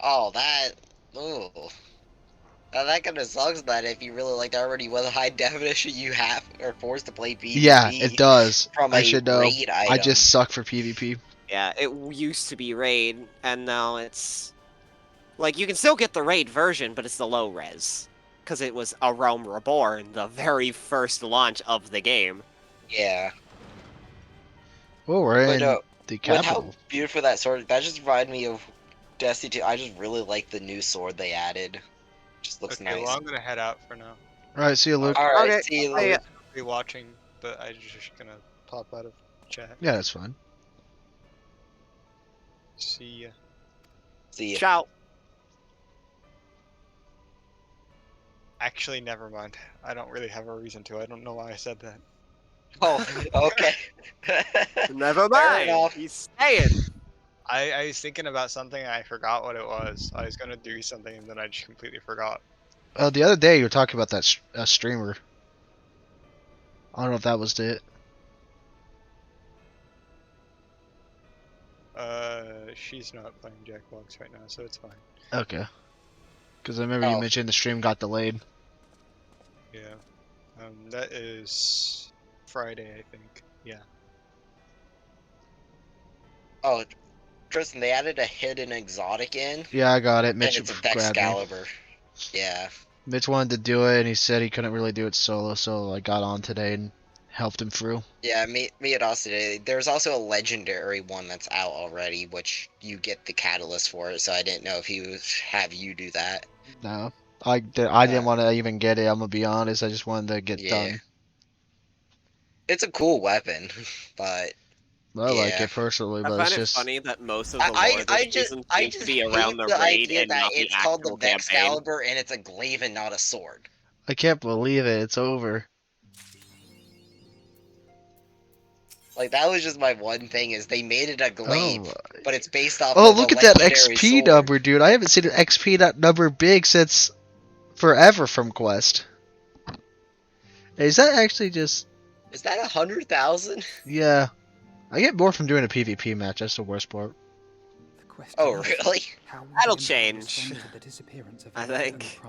Oh, that. Ooh. Now that kind of sucks that if you really like already with high definition, you are forced to play PvP. Yeah, it does. From I should know. raid item. I just suck for PvP. Yeah, it used to be raid, and now it's... Like, you can still get the raid version, but it's the low res. Because it was A Realm Reborn, the very first launch of the game. Yeah. Oh, we're in the With capital. how beautiful that sword, that just reminded me of Destiny 2. I just really like the new sword they added. Just looks Okay, nice. well, I'm gonna head out for now. Alright, see you, Luke. Alright, see you, Luke. Be watching, but I'm just gonna pop out of chat. Yeah, that's fine. See ya. See ya. Ciao. Actually, never mind. I don't really have a reason to. I don't know why I said that. Oh, okay. Never mind. He's staying. I was thinking about something and I forgot what it was. I was gonna do something and then I just completely forgot. The other day you were talking about that streamer. I don't know if that was it. She's not playing Jackbox right now, so it's fine. Okay. Because I remember you mentioned the stream got delayed. Yeah. That is Friday, I think. Yeah. Oh, Tristan, they added a hidden exotic in. Yeah, I got it. Mitch and it's a grabbed me. Excalibur. Yeah. Mitch wanted to do it, and he said he couldn't really do it solo, so I got on today and helped him through. Yeah, me and Austin today. There's also a legendary one that's out already, which you get the catalyst for it. So I didn't know if he would have you do that. No, I didn't want to even get it. I'm gonna be honest. I just wanted to get done. It's a cool weapon, but I like it personally, but I it's find it just funny that most of the lore this season seems to be around the hate raid idea and that not the it's called the actual campaign. Excalibur and it's a glaive and not a sword. I can't believe it. It's over. Like that was just my one thing is they made it a glaive, but it's based off. Oh, of look a at that legendary XP sword. number, dude. I haven't seen an XP number big since forever from Quest. Is that actually just... Is that 100,000? Yeah. I get more from doing a PvP match. That's the worst part. Oh, really? That'll change. I think.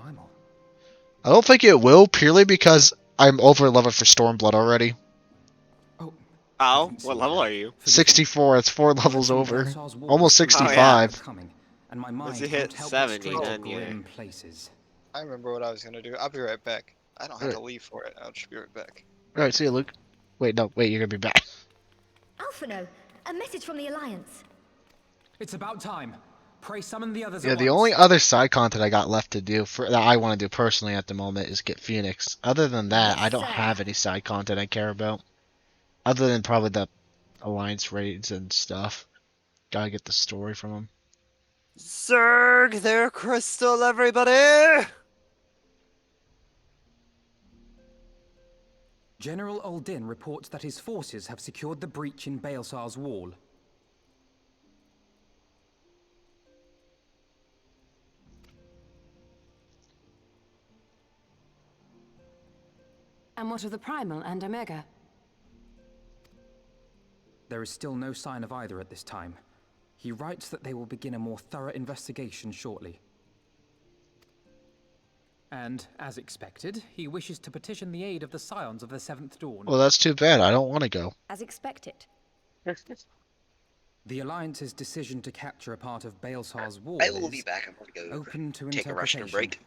I don't think it will, purely because I'm over level for Stormblood already. Oh, what level are you? 64. It's 4 levels over. Almost 65. Once you hit 70, then you're... I remember what I was gonna do. I'll be right back. I don't have to leave for it. I'll just be right back. Alright, see you, Luke. Wait, no, wait, you're gonna be back. Alphino, a message from the Alliance. It's about time. Pray summon the others. Yeah, the only other side content I got left to do, that I want to do personally at the moment, is get Phoenix. Other than that, I don't have any side content I care about. Other than probably the Alliance raids and stuff. Gotta get the story from them. Zerg their crystal, everybody! General Uldin reports that his forces have secured the breach in Baelsar's wall. And what of the Primal and Omega? There is still no sign of either at this time. He writes that they will begin a more thorough investigation shortly. And, as expected, he wishes to petition the aid of the Scions of the Seventh Dawn. Well, that's too bad. I don't want to go. As expected. The Alliance's decision to capture a part of Baelsar's wall I will is be back. I'm going to go open to take a interpretation. restroom break.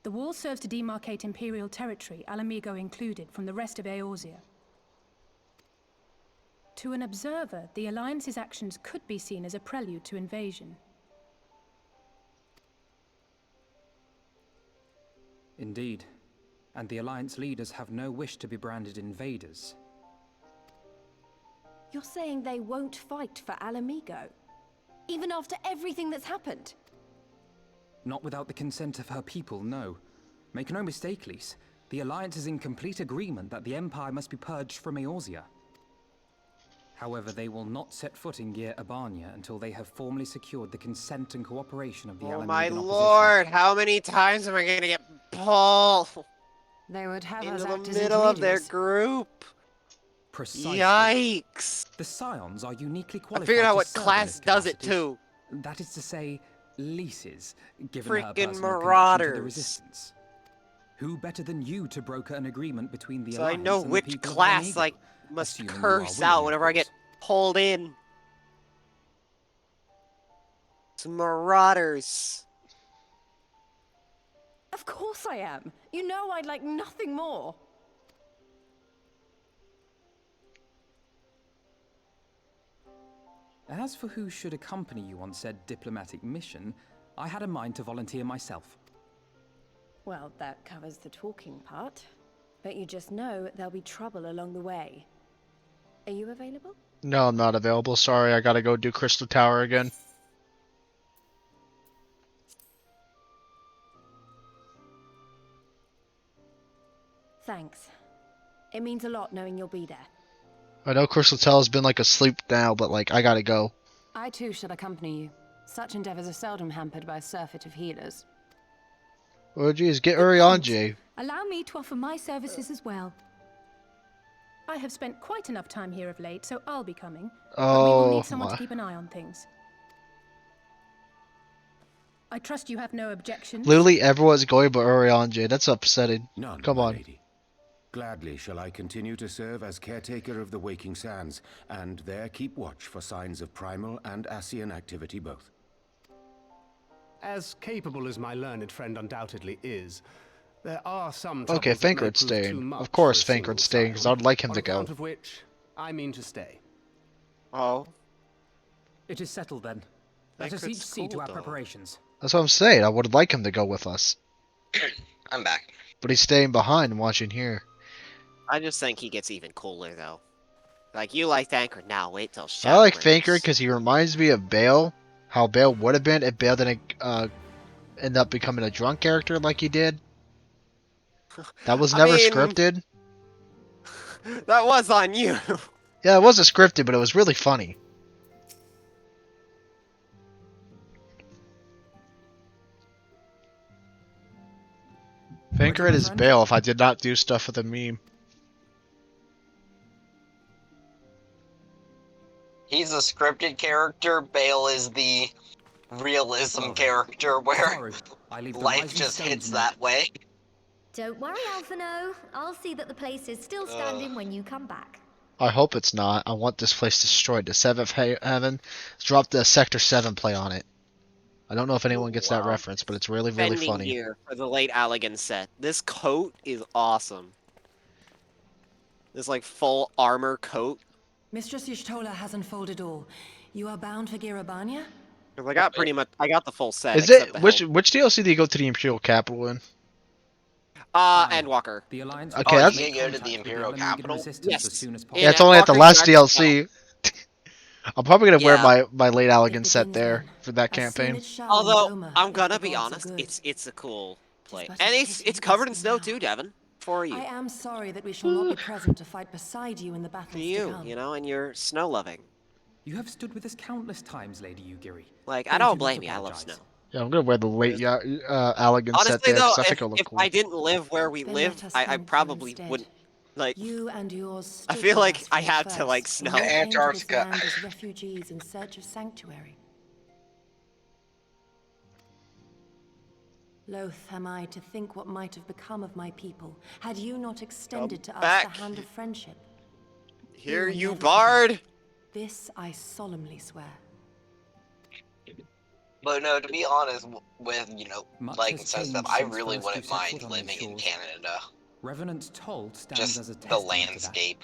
The wall serves to demarcate Imperial territory, Alamigo included, from the rest of Eorzea. To an observer, the Alliance's actions could be seen as a prelude to invasion. Indeed. And the Alliance leaders have no wish to be branded invaders. You're saying they won't fight for Alamigo? Even after everything that's happened? Not without the consent of her people, no. Make no mistake, Lys. The Alliance is in complete agreement that the Empire must be purged from Eorzea. However, they will not set foot in Gyr Abania until they have formally secured the consent and cooperation of the Oh Alamegan my opposition. lord, how many times am I gonna get pulled They would have into us the act as middle of their intermediaries. group? Precisely. Yikes! The Scions are uniquely I qualified figured out to what serve in class this does it capacity. too. That is to say, Lys's, given her Freaking personal connection to the marauders. Resistance. Who better than you to broker an agreement between the So I Alliance know and which the people of class Alamigo, like must assuming you are curse willing, out of whenever I course. get pulled in. Some marauders. Of course I am. You know I'd like nothing more. As for who should accompany you on said diplomatic mission, I had a mind to volunteer myself. Well, that covers the talking part. But you just know there'll be trouble along the way. Are you available? No, I'm not available. Sorry, I gotta go do Crystal Tower again. Thanks. It means a lot knowing you'll be there. I know Crystal Tower's been like asleep now, but like I gotta go. I too shall accompany you. Such endeavors are seldom hampered by a surfeit of healers. Oh geez, get Urianger. Allow me to offer my services as well. I have spent quite enough time here of late, so I'll be coming. But we will Oh need someone my. to keep an eye on things. I trust you have no objections. Literally everyone's going but Urianger. That's upsetting. None, Come my on. lady. Gladly shall I continue to serve as caretaker of the Waking Sands, and there keep watch for signs of primal and Ascian activity both. As capable as my learned friend undoubtedly is, there are some Okay, troubles that may Fankred's prove too staying. much Of course for a single Fankred's staying, because scion, I'd like him on to go. account of which I mean to stay. Oh. It is settled then. Let us Fankred's each see to cool, our though. preparations. That's what I'm saying. I would like him to go with us. I'm back. But he's staying behind and watching here. I just think he gets even cooler though. Like, you like Tancred now, wait till I Shadow like brings. Fankred because he reminds me of Bale. How Bale would have been if Bale didn't end up becoming a drunk character like he did. That was I never mean- scripted. That was on you. Yeah, it wasn't scripted, but it was really funny. Fankred is Bale if I did not do stuff with a meme. He's a scripted character. Bale is the realism character where I leave the life rising just stones hits now. that way. Don't worry, Alphino. I'll see that the place is still standing when you come back. I hope it's not. I want this place destroyed. The Seventh Heaven. Drop the Sector 7 play on it. I don't know if anyone gets that Wow. reference, but it's really, really Bending funny. gear for the late Allegan set. This coat is awesome. This like full armor coat. Mistress Y'shtola has unfolded all. You are bound for Gyr Abania? 'Cause I got pretty much. I got the full set. Is except it the which helmet. DLC do you go to the Imperial Capital in? Endwalker. The Alliance Okay, Oh, that's you go to the Imperial Capital? Yes. as soon as yeah. It's only at the Endwalker, last you got- DLC. I'm probably gonna wear Yeah. my late Allegan set there for that campaign. Although I'm gonna be honest, it's a cool play, but and a it's pity covered in that's snow now. too, Devin. For you, I am sorry that we shall not be present to fight beside you in the battles for to you, come. you know, and your snow loving. You have stood with us countless times, Lady Yugiri. Like, I Don't don't you not blame you. I love apologize. snow. Yeah, I'm gonna wear the late Allegan set Honestly there though, because I think if, it'll look if cool. I didn't live where we Then lived, let us I thank you probably instead. wouldn't. Like, You and yours I stood feel with like us I from have the to like first, snow. when we came to this Antarctica. land as refugees in search of sanctuary. Loath am I to think what might have become of my people, had you not extended to us back. the hand of friendship. Here will you, never Bard! forget. This I solemnly swear. But no, to be honest, with, you know, Much like has and stuff, changed I since really first you wouldn't set mind foot on these living in shores. Canada. Revenant's Toll stands as a Just the testament to that. landscape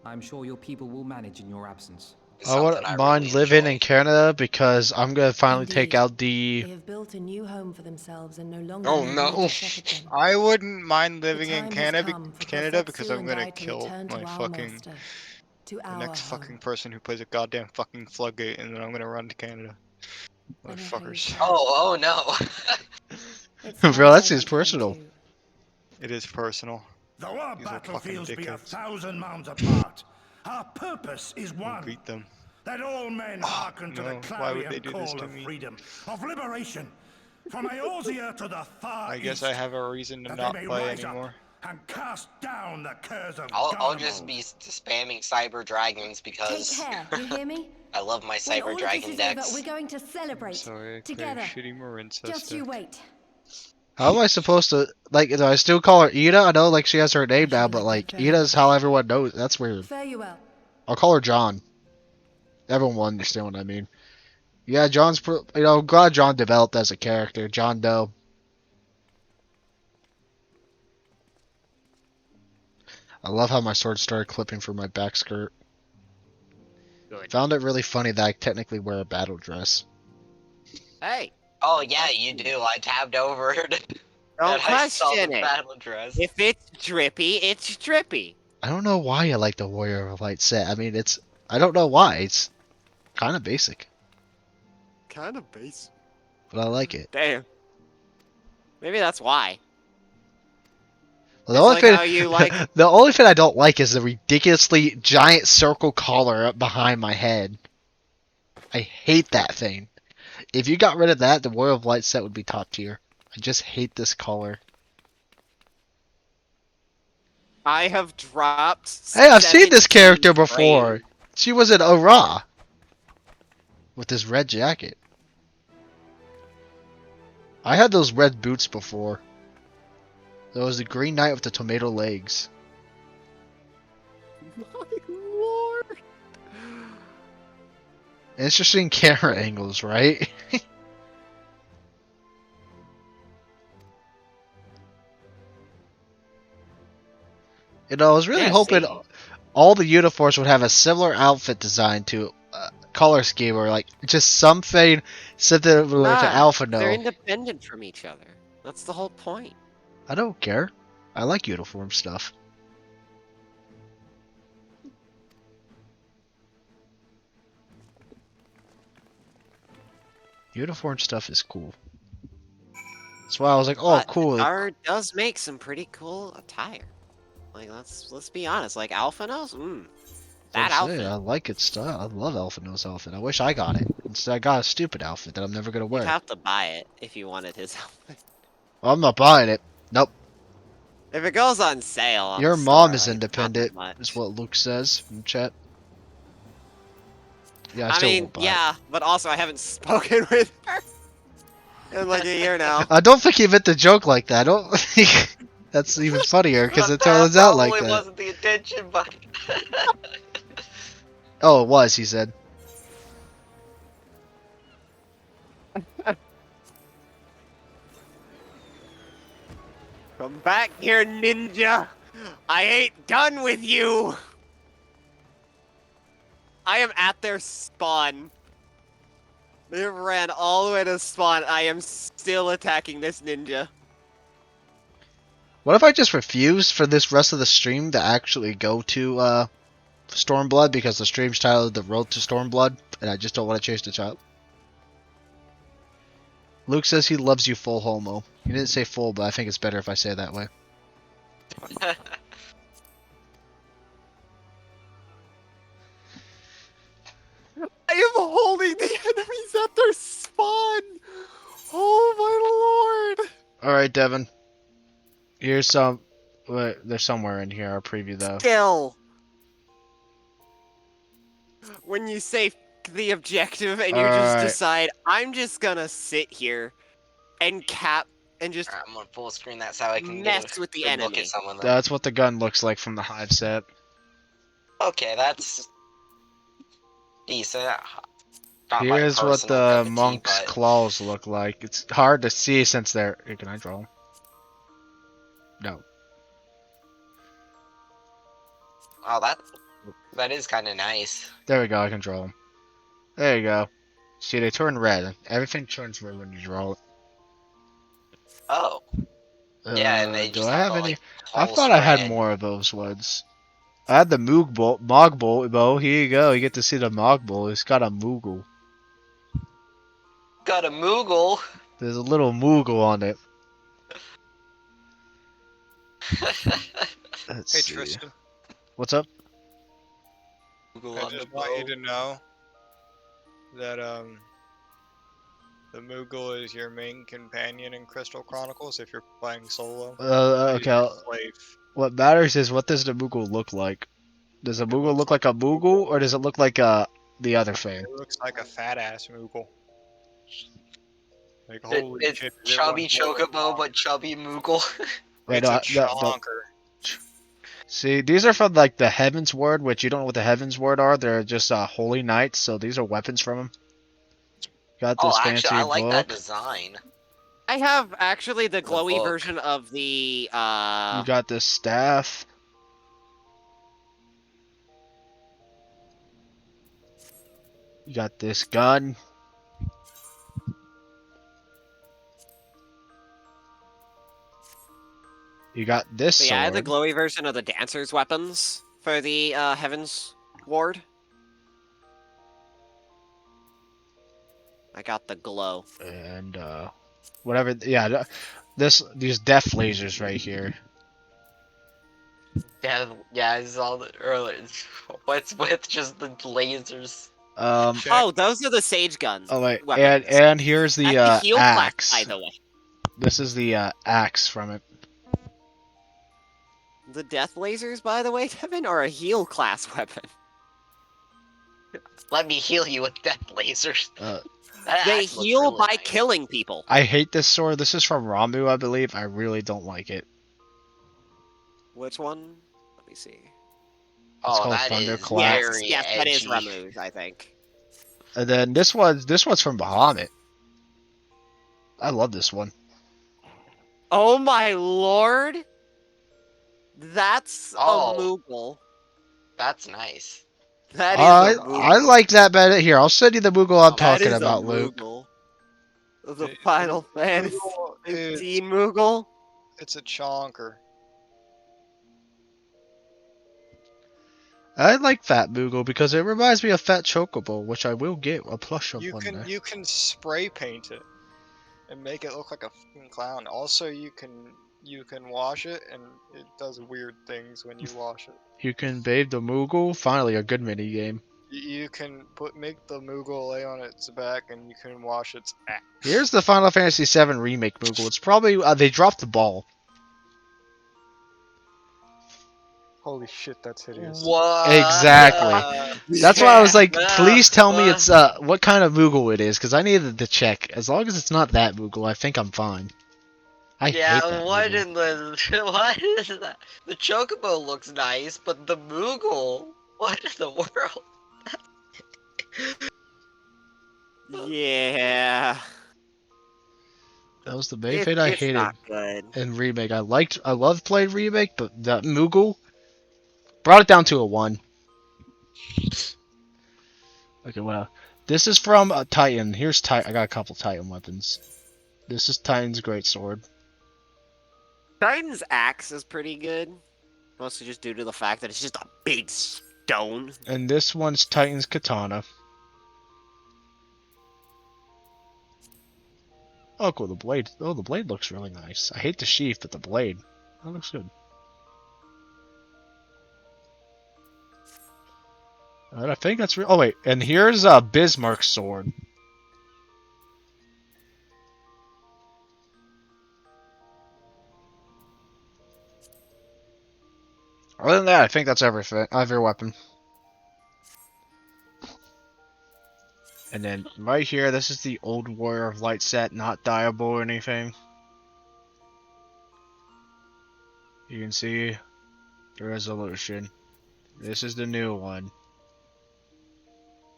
I'm sure your people will manage in your absence. is I something wouldn't I mind really living enjoy. in Canada because I'm gonna finally take Indeed. out the. They have built a new home for themselves and no longer Oh need no. me to shepherd them. I wouldn't mind The living in time has come for Canada Professor because Sue I'm and gonna I to kill return my to our fucking master, to the our next home. fucking person who plays a goddamn fucking floodgate, and then I'm gonna run to Canada. I know how you Motherfuckers. feel. Oh no. It's Bro, nice that I seems went home personal. too. It is personal. Though our These are fucking battlefields be dickheads. 1,000 miles apart, our purpose is I'll one. greet them. That all men Oh, hearken to the no, why would they clarion do this call to of me? freedom, of liberation, from Eorzea to the far I guess east, I have a reason to that they not may play rise anymore. up and cast down the curse of I'll just Garlemald. be spamming cyber dragons Take because care, you hear me? I love my When cyber all of dragon this is over, decks. we're going to I'm celebrate. sorry, I play a Together. shitty Marincess Just you deck. wait. How am I supposed to like? Do I still call her Ida? I know like she has her name now, but like Ida's how everyone knows. That's weird. Fare you well. I'll call her John. Everyone will understand what I mean. Yeah, John's. You know, I'm glad John developed as a character. John Doe. I love how my sword started clipping from my back skirt. Good. Found it really funny that I technically wear a battle dress. Hey. Oh yeah, you do. I tabbed over Don't and I saw the question it. battle dress. If it's drippy, it's drippy. I don't know why I like the Warrior of Light set. I mean, it's. I don't know why. It's kind of basic, Kind of basic. but I like it. Damn. Maybe that's why. The It's only like thing, how you like. the only thing I don't like is the ridiculously giant circle collar up behind my head. I hate that thing. If you got rid of that, the Warrior of Light set would be top tier. I just hate this collar. I have dropped. Hey, I've seen this 17 character before. frames. She was in Ora with this red jacket. I had those red boots before. There was the Green Knight with the tomato legs. My lord. Interesting camera angles, right? You know, I was really Yeah, hoping see? all the uniforms would have a similar outfit design to color scheme, or like just something similar to Alpha They're No. independent from each other. That's the whole point. I don't care. I like uniform stuff. Uniform stuff is cool. That's why I was like, oh, But cool. Dar does make some pretty cool attire. Like, let's be honest. Like Alphanos, that I'm saying, outfit. I like its style. I love Alpha No's outfit. I wish I got it. Instead, I got a stupid outfit that I'm never gonna You'd wear. have to buy it if you wanted his outfit. Well, I'm not buying it. Nope. If it goes on sale on Your the mom store, is like, not that independent, much. is what Luke says in chat. Yeah, I I still mean, won't buy yeah, but also I haven't spoken with her in like a year now. it. I don't think he meant the joke like that. I don't think that's even funnier because it turns out like Probably that. wasn't the intention, but Oh, it was, he said. Come back here, ninja! I ain't done with you! I am at their spawn. They ran all the way to spawn. I am still attacking this ninja. What if I just refuse for this rest of the stream to actually go to Stormblood because the stream's titled The Road to Stormblood and I just don't want to chase the child? Luke says he loves you full homo. He didn't say full, but I think it's better if I say it that way. I am holding the enemies at their spawn! Oh my lord! Alright, Devin. Here's some... Wait, there's somewhere in here, our preview though. Skill! When you say f the objective and you just Alright. decide, I'm just gonna sit here and cap and just I'm gonna full screen that so I can mess get a with the good look enemy. at some of them. That's what the gun looks like from the Hive set. Okay, that's decent. Not my Here's what personal cup the of tea, monk's but claws look like. It's hard to see since they're... Here, can I draw them? No. oh, that is kind of nice. There we go, I can draw them. There you go. See, they turn red. Everything turns red when you draw it. Oh, yeah, and they Do just I have have the any? like I pulse thought I had red. more of those ones. I had the Mog bow. Here you go. You get to see the Mog bow. It's got a Moogle. Got a Moogle. There's a little Moogle on it. Let's Hey see. Tristan, What's up? Moogle I on the just want you bow. to know that the Moogle is your main companion in Crystal Chronicles if you're playing solo. He's Okay. your slave. What matters is what does the Moogle look like? Does a Moogle look like a Moogle, or does it look like the other thing? It looks like a fat ass Moogle. Like It, holy it's shit! Is it chubby one hell of a chocobo, but chubby Moogle. Wait, It's a no. chonker. See, these are from like the Heaven's Word, which you don't know what the Heaven's Word are. They're just holy knights, so these are weapons from them. Got this Oh, fancy actually, I like that book. design. I have actually the glowy book. version of the You got this staff. You got this gun. You got this So yeah, I had the sword. glowy version of the dancer's weapons for the Heaven's Ward. I got the glow. And whatever. Yeah, these death lasers right here. Yeah, I saw the earlier. What's with just the lasers? Oh, those are the sage guns. Oh wait, weapons. and here's the That's the heal class, axe. by the way. This is the axe from it. The death lasers, by the way, Kevin, are a heal class weapon. Let me heal you with death lasers. That They axe looks heal really by nice. killing people. I hate this sword. This is from Ramu, I believe. I really don't like it. Which one? Let me see. It's Oh, called that is Thunderclap. very Yes, that is edgy. Ramu's, I think. And then this one's from Bahamut. I love this one. Oh my lord! That's a Moogle. That's nice. That is a Moogle. I like that better. Here, I'll send you the Moogle I'm That talking is about, a Luke. Moogle. The Final Fantasy Moogle is- 15 Moogle. It's a chonker. I like Fat Moogle because it reminds me of Fat Chocobo, which I will get a plush of one day. You can spray paint it and make it look like a fucking clown. Also, you can wash it and it does weird things when you wash it. You can bathe the Moogle. Finally, a good mini game. You can make the Moogle lay on its back and you can wash its ass. Here's the Final Fantasy VII Remake Moogle. It's probably they dropped the ball. Holy shit, that's hideous. What? Exactly. That's why I was like, please tell me it's what kind of Moogle it is, because I needed to check. As long as it's not that Moogle, I think I'm fine. I hate that what Moogle. in the what is that? The Chocobo looks nice, but the Moogle? What in the world? Yeah. That was the main thing I it's hated not good. in Remake. I loved playing Remake, but that Moogle brought it down to a 1. Okay, well, this is from Titan. Here's Titan. I got a couple Titan weapons. This is Titan's Greatsword. Titan's axe is pretty good. Mostly just due to the fact that it's just a big stone. And this one's Titan's Katana. Oh, cool, the blade. Oh, the blade looks really nice. I hate the sheath, but the blade. That looks good. And I think that's oh wait, and here's Bismarck's sword. Other than that, I think that's everything. Every weapon. And then right here, this is the old Warrior of Light set, not Diable or anything. You can see the resolution. This is the new one.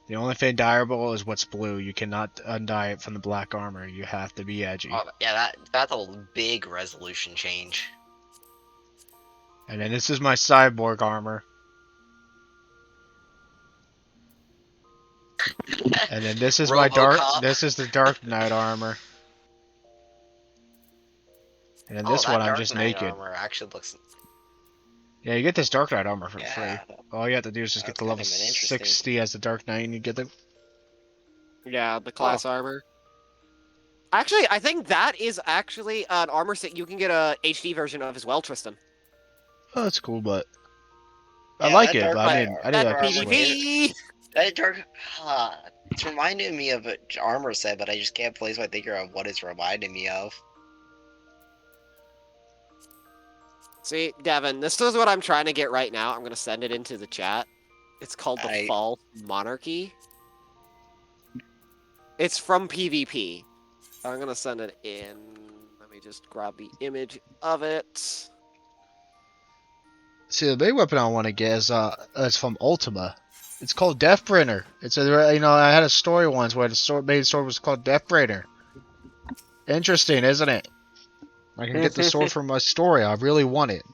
The only thing dyeable is what's blue. You cannot undye it from the black armor. You have to be edgy. Oh, yeah, that's a big resolution change. And then this is my cyborg armor. And then this is my this is the Dark Knight armor. And then this one I'm just naked. Armor actually looks... Yeah, you get this Dark Knight armor for free. All you have to do is just get to level 60 as the Dark Knight and you get the... Yeah, the class armor. Actually, I think that is actually an armor set you can get a HD version of as well, Tristan. Oh, that's cool, but... I like it, but I mean, I need like PvP! That Dark... it's reminding me of an armor set, but I just can't place my finger on what it's reminding me of. See, Devin, this is what I'm trying to get right now. I'm going to send it into the chat. It's called the False Monarchy. It's from PvP. I'm going to send it in. Let me just grab the image of it. See, the big weapon I want to get is from Ultima. It's called Deathbringer. It's a, you know, I had a story once where the main sword was called Deathbringer. Interesting, isn't it? I can get the sword from my story. I really want it.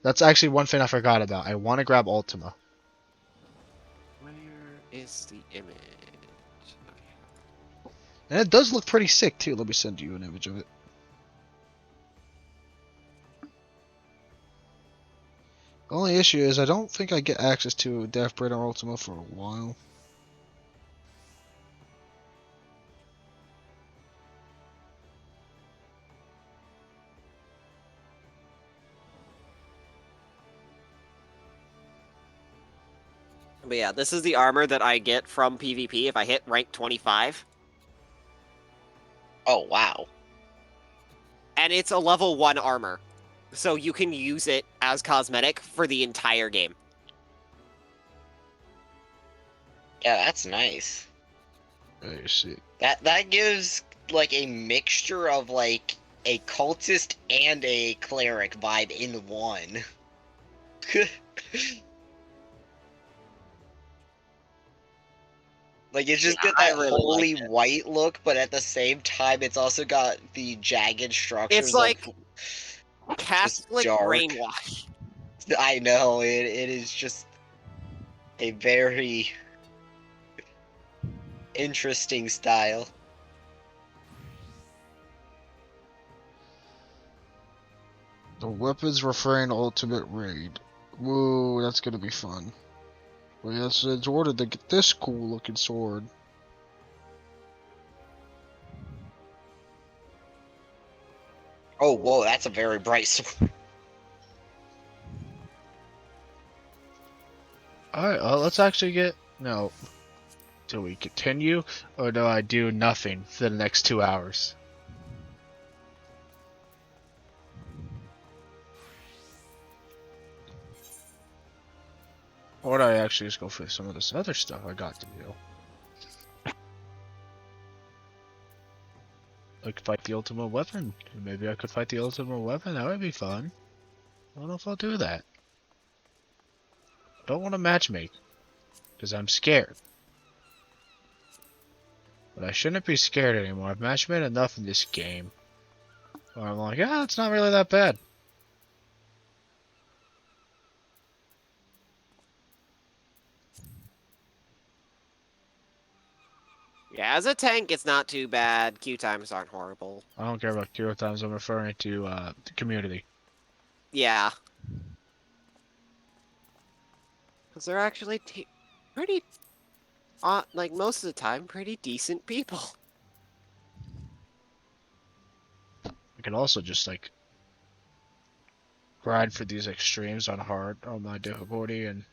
That's actually one thing I forgot about. I want to grab Ultima. Where is the image? And it does look pretty sick too. Let me send you an image of it. The only issue is I don't think I get access to Deathbringer Ultima for a while. But yeah, this is the armor that I get from PvP if I hit rank 25. Oh, wow. And it's a level 1 armor. So you can use it as cosmetic for the entire game. Yeah, that's nice. There you see. That gives, like, a mixture of, like, a cultist and a cleric vibe in one. Like, it's just got that really holy white look, but at the same time, it's also got the jagged structures. It's like Catholic brainwash. I know, it is just a very interesting style. The weapons refrain ultimate raid. Whoa, that's gonna be fun. Well, yes, it's ordered to get this cool looking sword. Oh, whoa, that's a very bright sword. Alright, let's actually get... No. Do we continue? Or do I do nothing for the next 2 hours? Or do I actually just go for some of this other stuff I got to do? I could fight the ultimate weapon. Maybe I could fight the ultimate weapon. That would be fun. I don't know if I'll do that. Don't want to matchmake. Because I'm scared. But I shouldn't be scared anymore. I've matchmade enough in this game. Where I'm like, yeah, it's not really that bad. Yeah, as a tank, it's not too bad. Q times aren't horrible. I don't care about Q times. I'm referring to the community. Yeah. Because they're actually pretty, like most of the time, pretty decent people. I can also just like grind for these extremes on hard on my difficulty and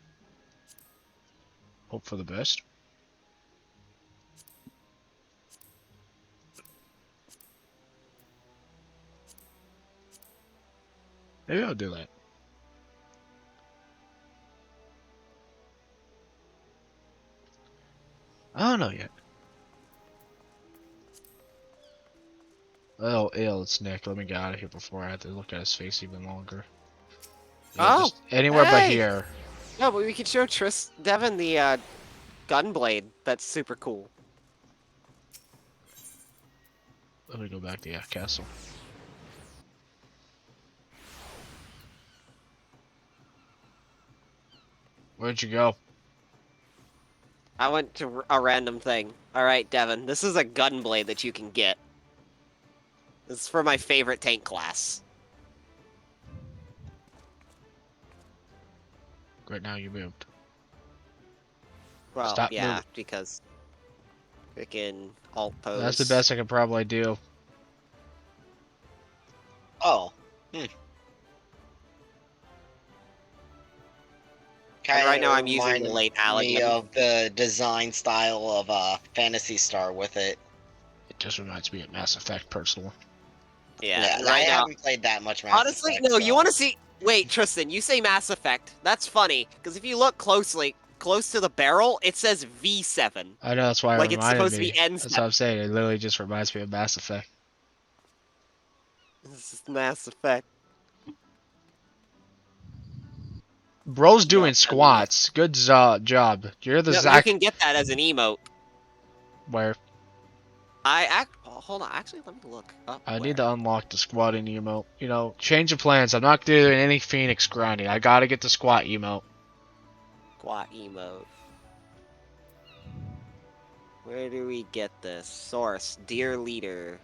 hope for the best. Maybe I'll do that. I don't know yet. Oh, ill, it's Nick. Let me get out of here before I have to look at his face even longer. Yeah, Oh, just anywhere but hey! here. No, but we could show Devin the gunblade. That's super cool. Let me go back to the castle. Where'd you go? I went to a random thing. Alright, Devin, this is a gunblade that you can get. This is for my favorite tank class. Right now you moved. Well, Stop yeah, moving. because freaking alt pose. That's the best I could probably do. Oh. And Kind right now of I'm using reminded late me Allegan. of the design style of Phantasy Star with it. It just reminds me of Mass Effect, personally. Yeah, I right now. haven't played that much Mass Honestly, Effect, no, so. you want to see... Wait, Tristan, you say Mass Effect. That's funny, because if you look closely, close to the barrel, it says V7. I know, that's why it Like it's reminded supposed to me. be N7. That's what I'm saying. It literally just reminds me of Mass Effect. This is Mass Effect. Bro's doing No, I mean... squats. Good job. You're the No, you Zach. can get that as an emote. Where? Oh, hold on, actually, let me look up I where. need to unlock the squatting emote. You know, change of plans. I'm not doing any Phoenix grinding. I gotta get the squat emote. Squat emote. Where do we get this? Source, Dear Leader.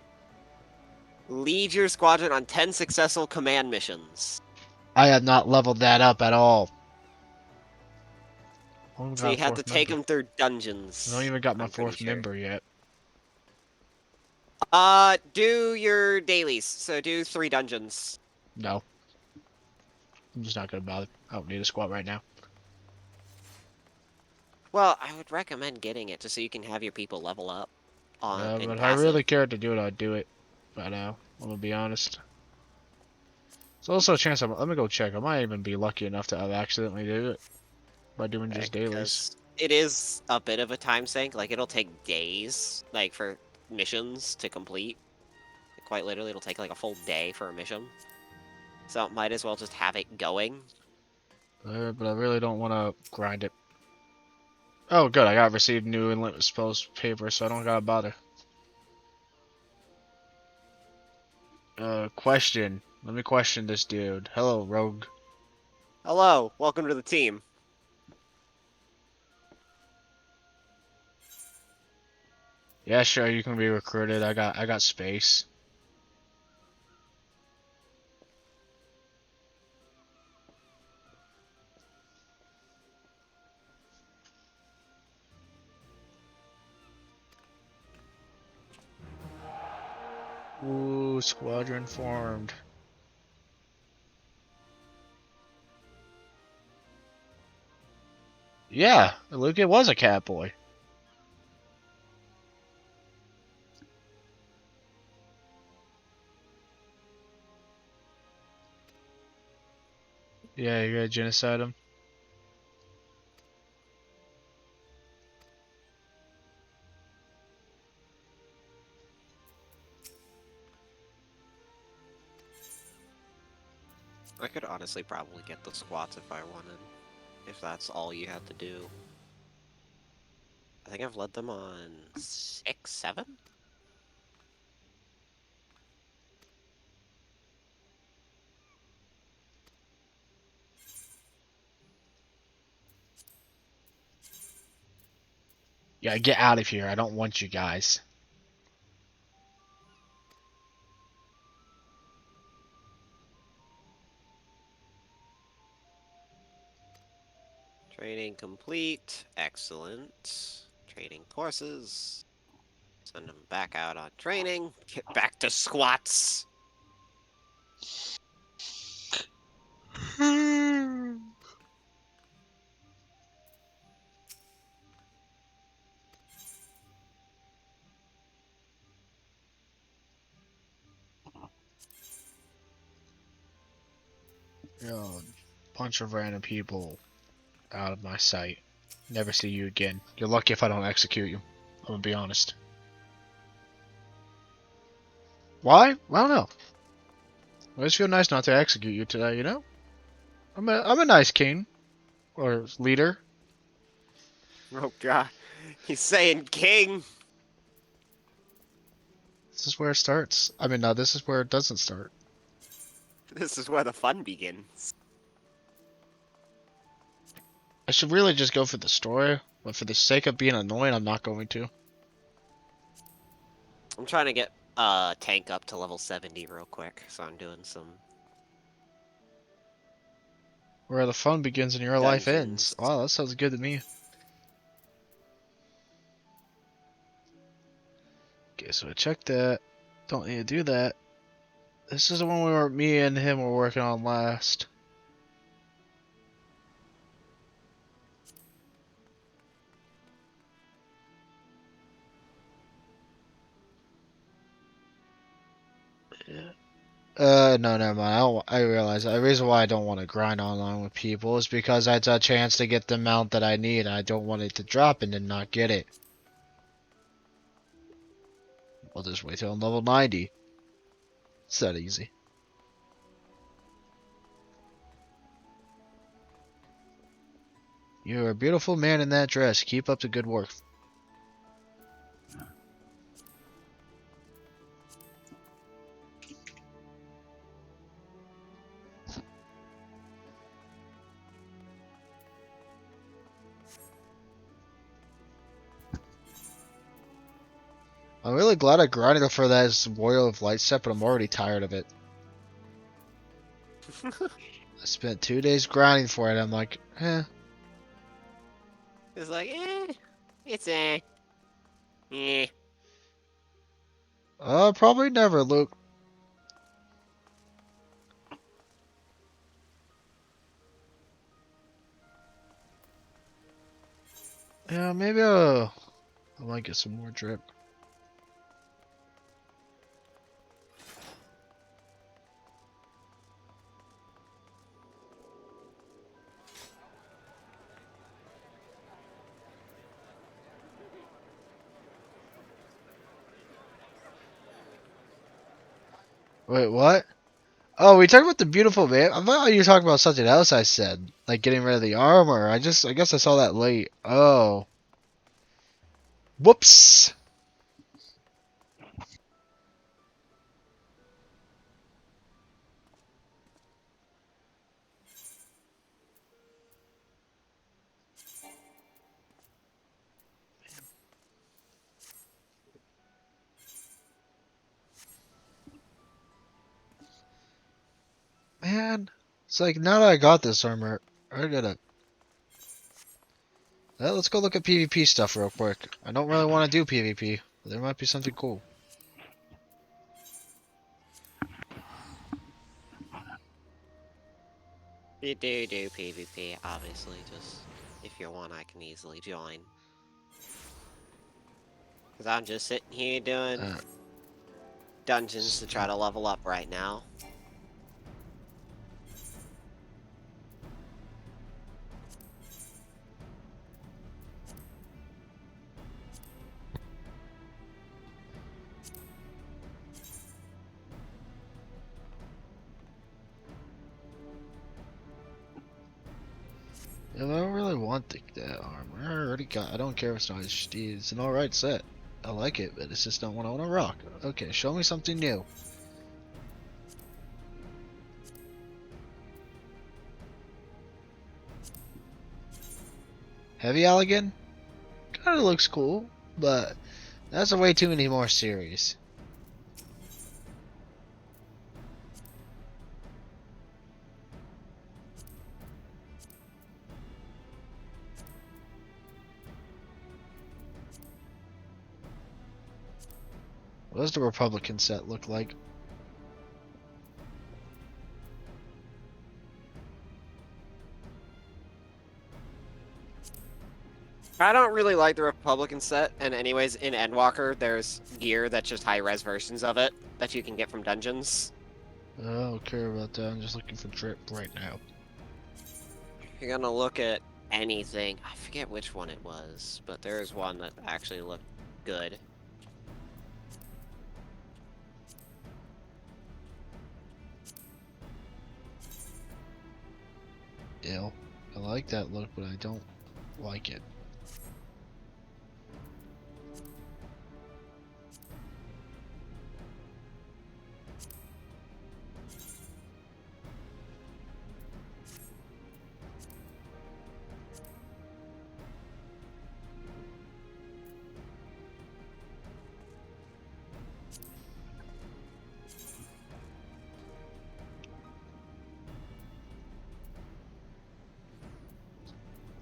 Lead your squadron on 10 successful command missions. I have not leveled that up at all. So you have to take them through dungeons. I don't even got my I'm pretty fourth sure. member yet. Do your dailies. So do 3 dungeons. No. I'm just not gonna bother. I don't need a squat right now. Well, I would recommend getting it just so you can have your people level up. But In if I passive. really cared to do it, I'd do it. But I'm gonna be honest. There's also a chance let me go check. I might even be lucky enough to have accidentally do it by doing just dailies. It is a bit of a time sink. Like, it'll take days, like, for missions to complete. Quite literally, it'll take, like, a full day for a mission. So, might as well just have it going. But I really don't want to grind it. Oh, good. I got received new and exposed paper, so I don't gotta bother. Question. Let me question this dude. Hello, Rogue. Hello, welcome to the team. Yeah, sure, you can be recruited. I got space. Ooh, squadron formed. Yeah, Luke, it was a cat boy. Yeah, you're gonna genocide him. I could honestly probably get the squats if I wanted. If that's all you have to do. I think I've led them on 6, 7? Yeah, get out of here. I don't want you guys. Training complete. Excellent. Training courses. Send them back out on training. Get back to squats. Yo, bunch of random people out of my sight. Never see you again. You're lucky if I don't execute you. I'm gonna be honest. Why? I don't know. I just feel nice not to execute you today, you know? I'm a nice king. Or leader. Oh god. He's saying king! This is where it starts. I mean, no, this is where it doesn't start. This is where the fun begins. I should really just go for the story, but for the sake of being annoying, I'm not going to. I'm trying to get tank up to level 70 real quick, so I'm doing some Where the fun begins and your life ends. Wow, that sounds good to me. Okay, so I checked that. Don't need to do that. This is the one where me and him were working on last. No, never mind. I realize the reason why I don't want to grind online with people is because it's a chance to get the mount that I need. I don't want it to drop and then not get it. I'll just wait till I'm level 90. It's that easy. You're a beautiful man in that dress. Keep up the good work. I'm really glad I grinded for that Warrior of Light set, but I'm already tired of it. I spent 2 days grinding for it. I'm like, eh. It's like, it's eh. Probably never, Luke. Yeah, maybe I might get some more drip. Wait, what? Oh, we talked about the beautiful man. I thought you were talking about something else I said. Like getting rid of the armor. I guess I saw that late. Oh. Whoops. Man. It's like, now that I got this armor, I gotta... Let's go look at PvP stuff real quick. I don't really want to do PvP, but there might be something cool. You do PvP, obviously, just if you want I can easily join. Cause I'm just sitting here doing dungeons to try to level up right now. Yeah, I don't really want that armor. I already got. I don't care if it's not HD. It's an alright set. I like it, but it's just not what I want to rock. Okay, show me something new. Heavy Allegan? Kinda looks cool, but that's way too many more series. What does the Republican set look like? I don't really like the Republican set, and anyways, in Endwalker, there's gear that's just high-res versions of it that you can get from dungeons. I don't care about that. I'm just looking for drip right now. If you're gonna look at anything, I forget which one it was, but there's one that actually looked good. Ill. I like that look, but I don't like it.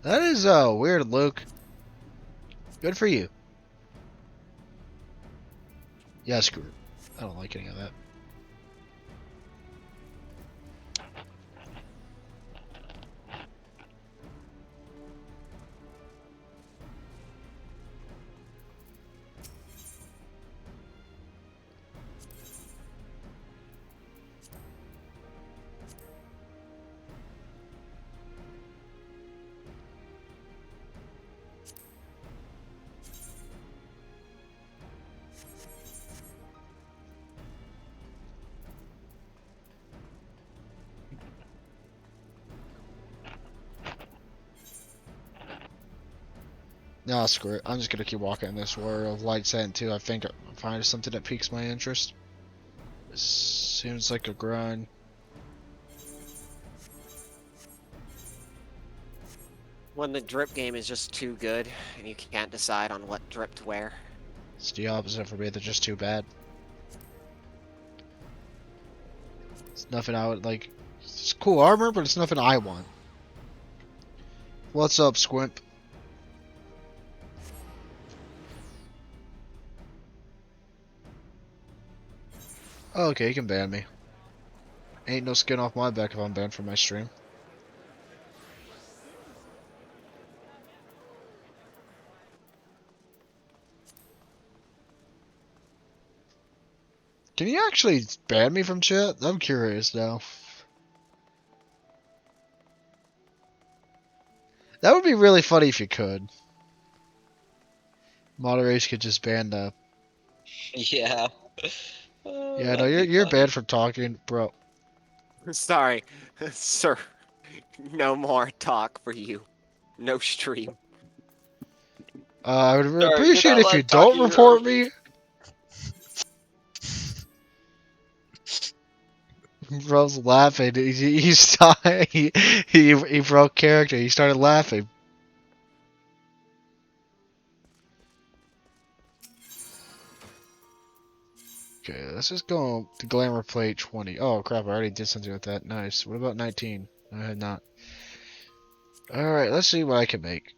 That is weird, Luke. Good for you. Yeah, screw it. I don't like any of that. No, screw it. I'm just gonna keep walking in this world of Light Sand too. I think I'll find something that piques my interest. Seems like a grind. When the drip game is just too good, and you can't decide on what drip to wear. It's the opposite for me. They're just too bad. It's nothing I would like. It's cool armor, but it's nothing I want. What's up, Squimp? Oh, okay, you can ban me. Ain't no skin off my back if I'm banned from my stream. Can you actually ban me from chat? I'm curious now. That would be really funny if you could. Moderators could just ban the. Yeah. Yeah, no, That'd be you're funny. banned from talking, bro. Sorry, sir. No more talk for you. No stream. I would Sorry, you're appreciate not if allowed you to talk don't to your report me. Bro's laughing. He broke character. He started laughing. Okay, let's just go to Glamour Plate 20. Oh crap, I already did something with that. Nice. What about 19? I had not. Alright, let's see what I can make.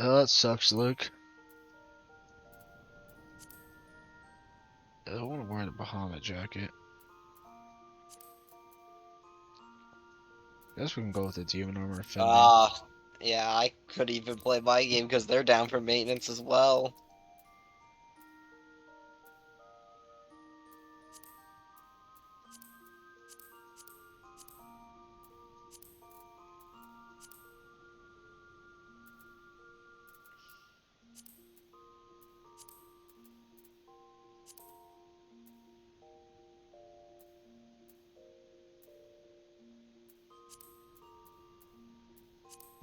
Oh, that sucks, Luke. I don't want to wear the Bahamut jacket. Guess we can go with the Demon Armor Offending. Yeah, I could even play my game because they're down for maintenance as well.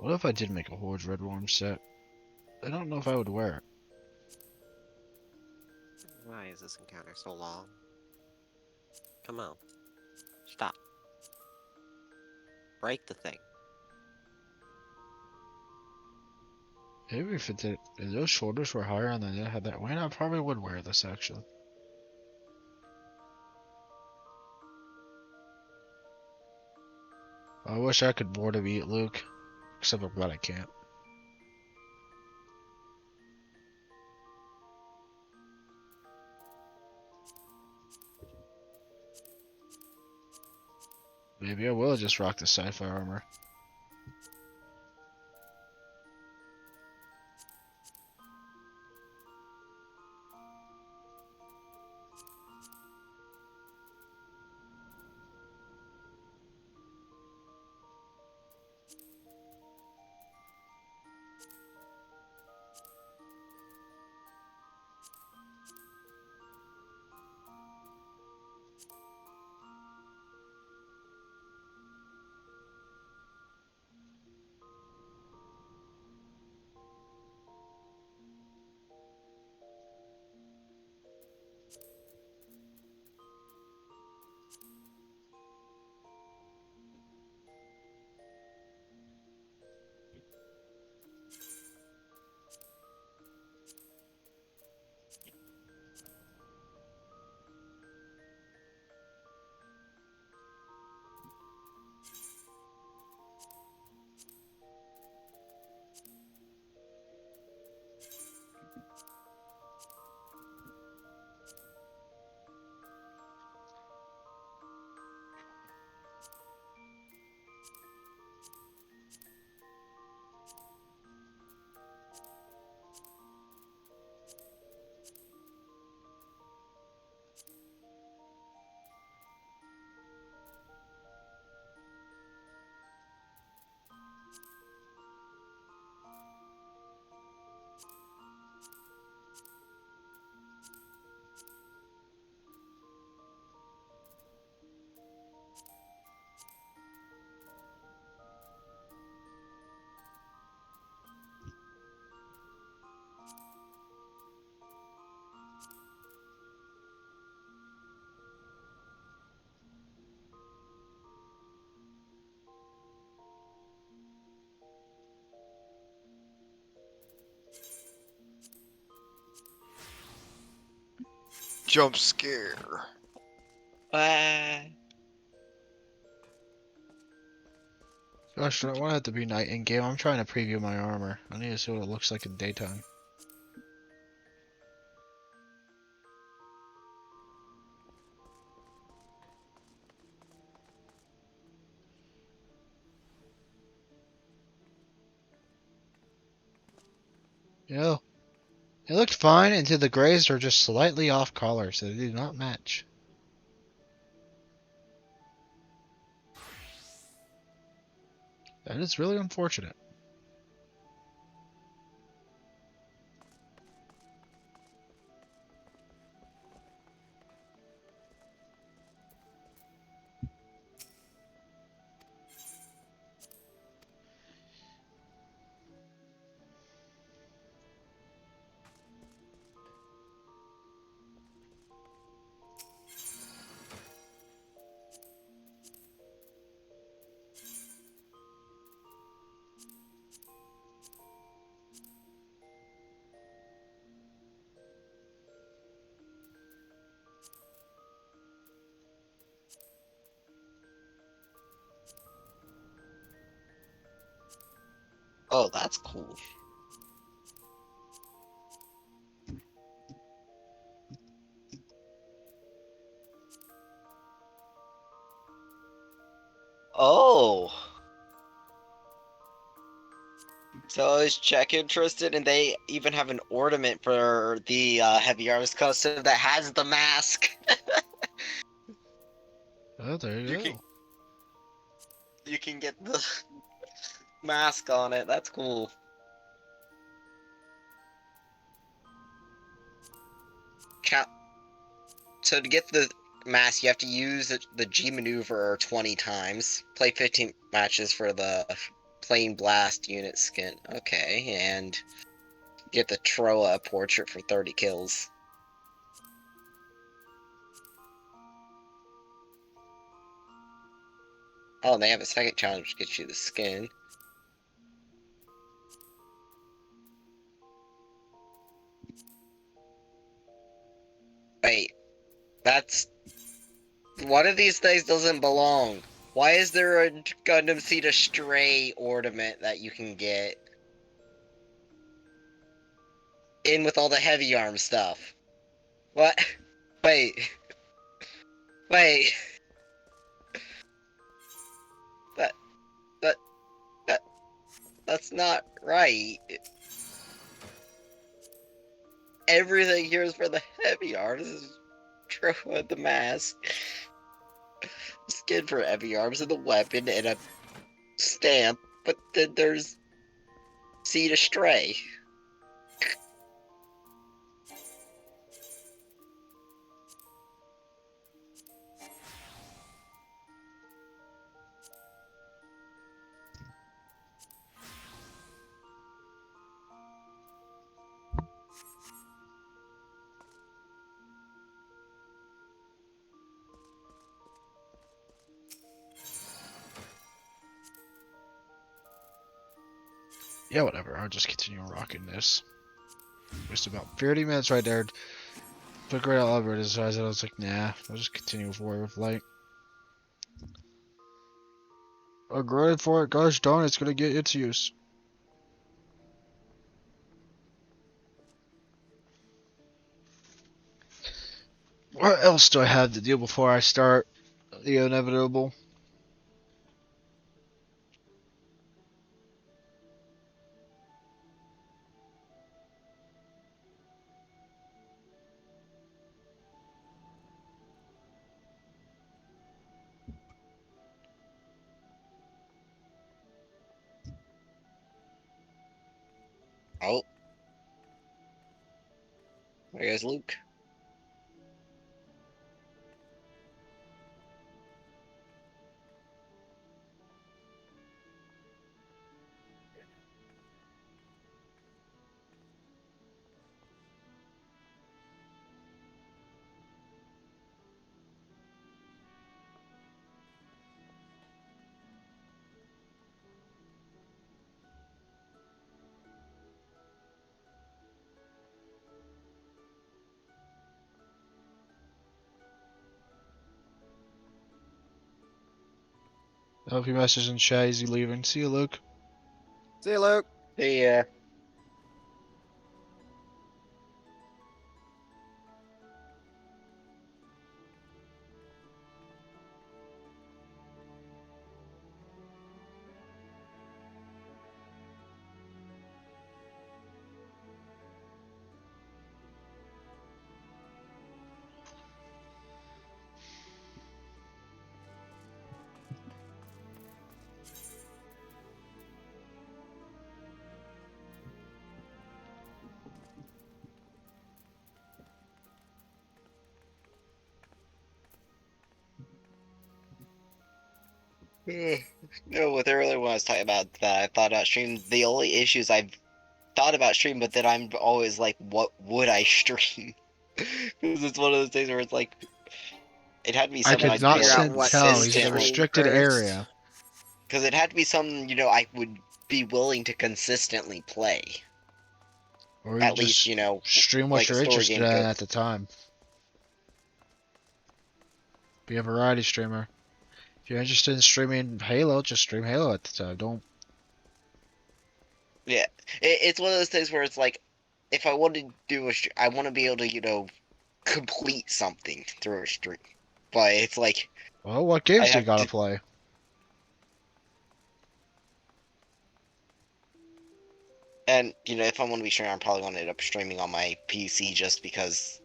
What if I did make a Horde Red Worm set? I don't know if I would wear it. Why is this encounter so long? Come on. Stop. Break the thing. Maybe if those shoulders were higher and then I had that weight, I probably would wear this actually. I wish I could board a beat Luke, except I'm glad I can't. Maybe I will just rock the sci-fi armor. Jump scare. Gosh, I want it to be night in game. I'm trying to preview my armor. I need to see what it looks like in daytime. You know, it looked fine until the grays are just slightly off color, so they do not match. That is really unfortunate. Oh, that's cool. Oh. So I was check interested, and they even have an ornament for the heavy arms custom that has the mask. Oh, there you go. You can get the mask on it. That's cool. So to get the mask, you have to use the G maneuver 20 times. Play 15 matches for the plain blast unit skin. Okay, and get the Troa portrait for 30 kills. Oh, and they have a second challenge which gets you the skin. Wait, that's... One of these things doesn't belong. Why is there a Gundam Seed Stray ornament that you can get? In with all the heavy arm stuff. What? Wait. Wait. That's not right. Everything here is for the heavy arms. This is true with the mask. Skin for heavy arms and the weapon and a stamp, but then there's Seed Astray. Yeah, whatever. I'll just continue rocking this. Just about 30 minutes right there. Figure out Albert decided. I was like, nah, I'll just continue forward with light. I'm grinding for it. Gosh darn, it's gonna get its use. What else do I have to do before I start the inevitable? Oh. There goes Luke. I hope you message in chat. Is he leaving? See you, Luke. See you, Luke. See ya. No, with earlier when I was talking about that, I thought about stream. The only issues I've thought about stream, but then I'm always like, what would I stream? Because it's one of those things where it's like, it had to be I something could I'd be not able to tell. He's in a consistently. restricted area. Because it had to be something, I would be willing to consistently play. Or you At just least, stream what like a you're story interested game in could. at the time. Be a variety streamer. If you're interested in streaming Halo, just stream Halo at the time. Don't. Yeah, it's one of those things where it's like, if I want to do I want to be able to, complete something through a stream. But it's like, Well, what I games do you have gotta to. play? And, if I want to be streaming, I'm probably going to end up streaming on my PC just because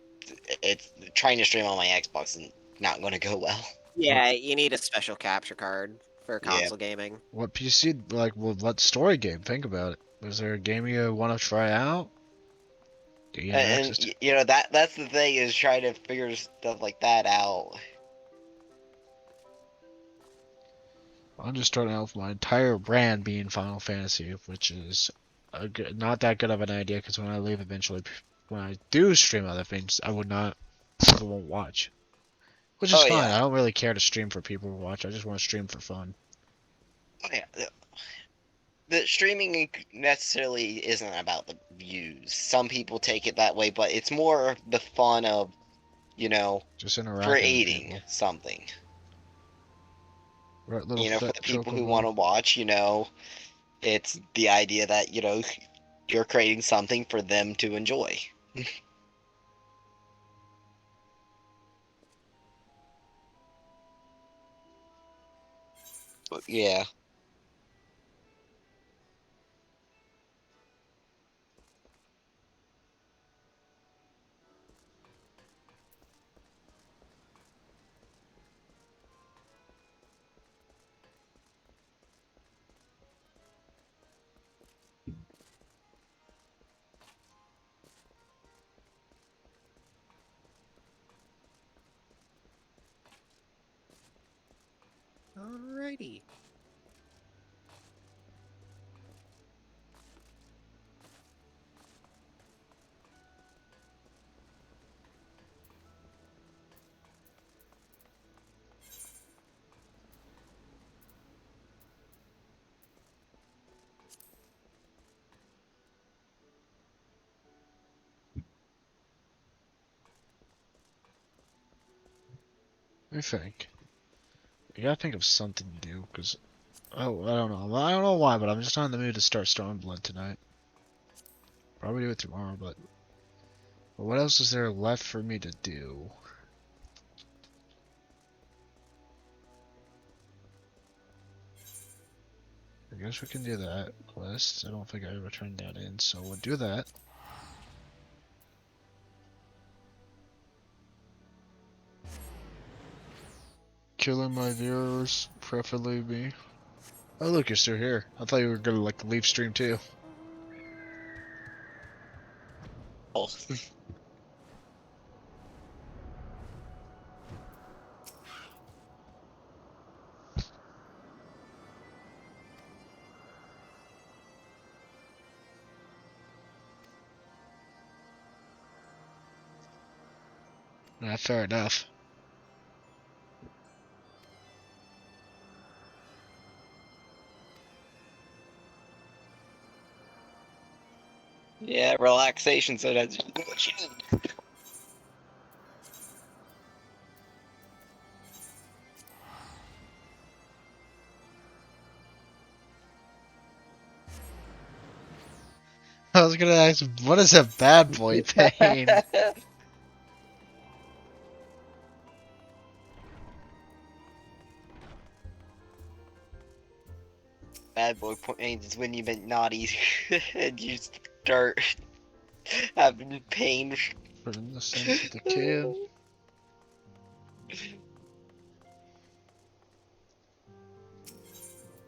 it's trying to stream on my Xbox is not going to go well. Yeah, you need a special capture card for Yeah. console gaming. What PC? Well, what story game? Think about it. Is there a game you want to try out? Do you have access to? That's the thing, is trying to figure stuff like that out. I'm just starting out with my entire brand being Final Fantasy, which is not that good of an idea because when I leave eventually, when I do stream other things, people won't watch. Which is Oh, fine. yeah. I don't really care to stream for people to watch. I just want to stream for fun. Oh, yeah. The streaming necessarily isn't about the views. Some people take it that way, but it's more the fun of, just interacting creating something. Right, For the people who want to watch, it's the idea that, you're creating something for them to enjoy. But, yeah. Alrighty. Let me think. You gotta think of something to do, because... Oh, I don't know. I don't know why, but I'm just not in the mood to start Stormblood tonight. Probably do it tomorrow, but what else is there left for me to do? I guess we can do that quest. I don't think I ever turned that in, so we'll do that. Killing my viewers, preferably me. Oh look, you're still here. I thought you were gonna like leave stream too. Oh. Nah, fair enough. Yeah, relaxation, so that's what you need. I was gonna ask, what is a bad boy pain? Bad boy pain is when you've been naughty and you start having pain. Putting the sense with the kid.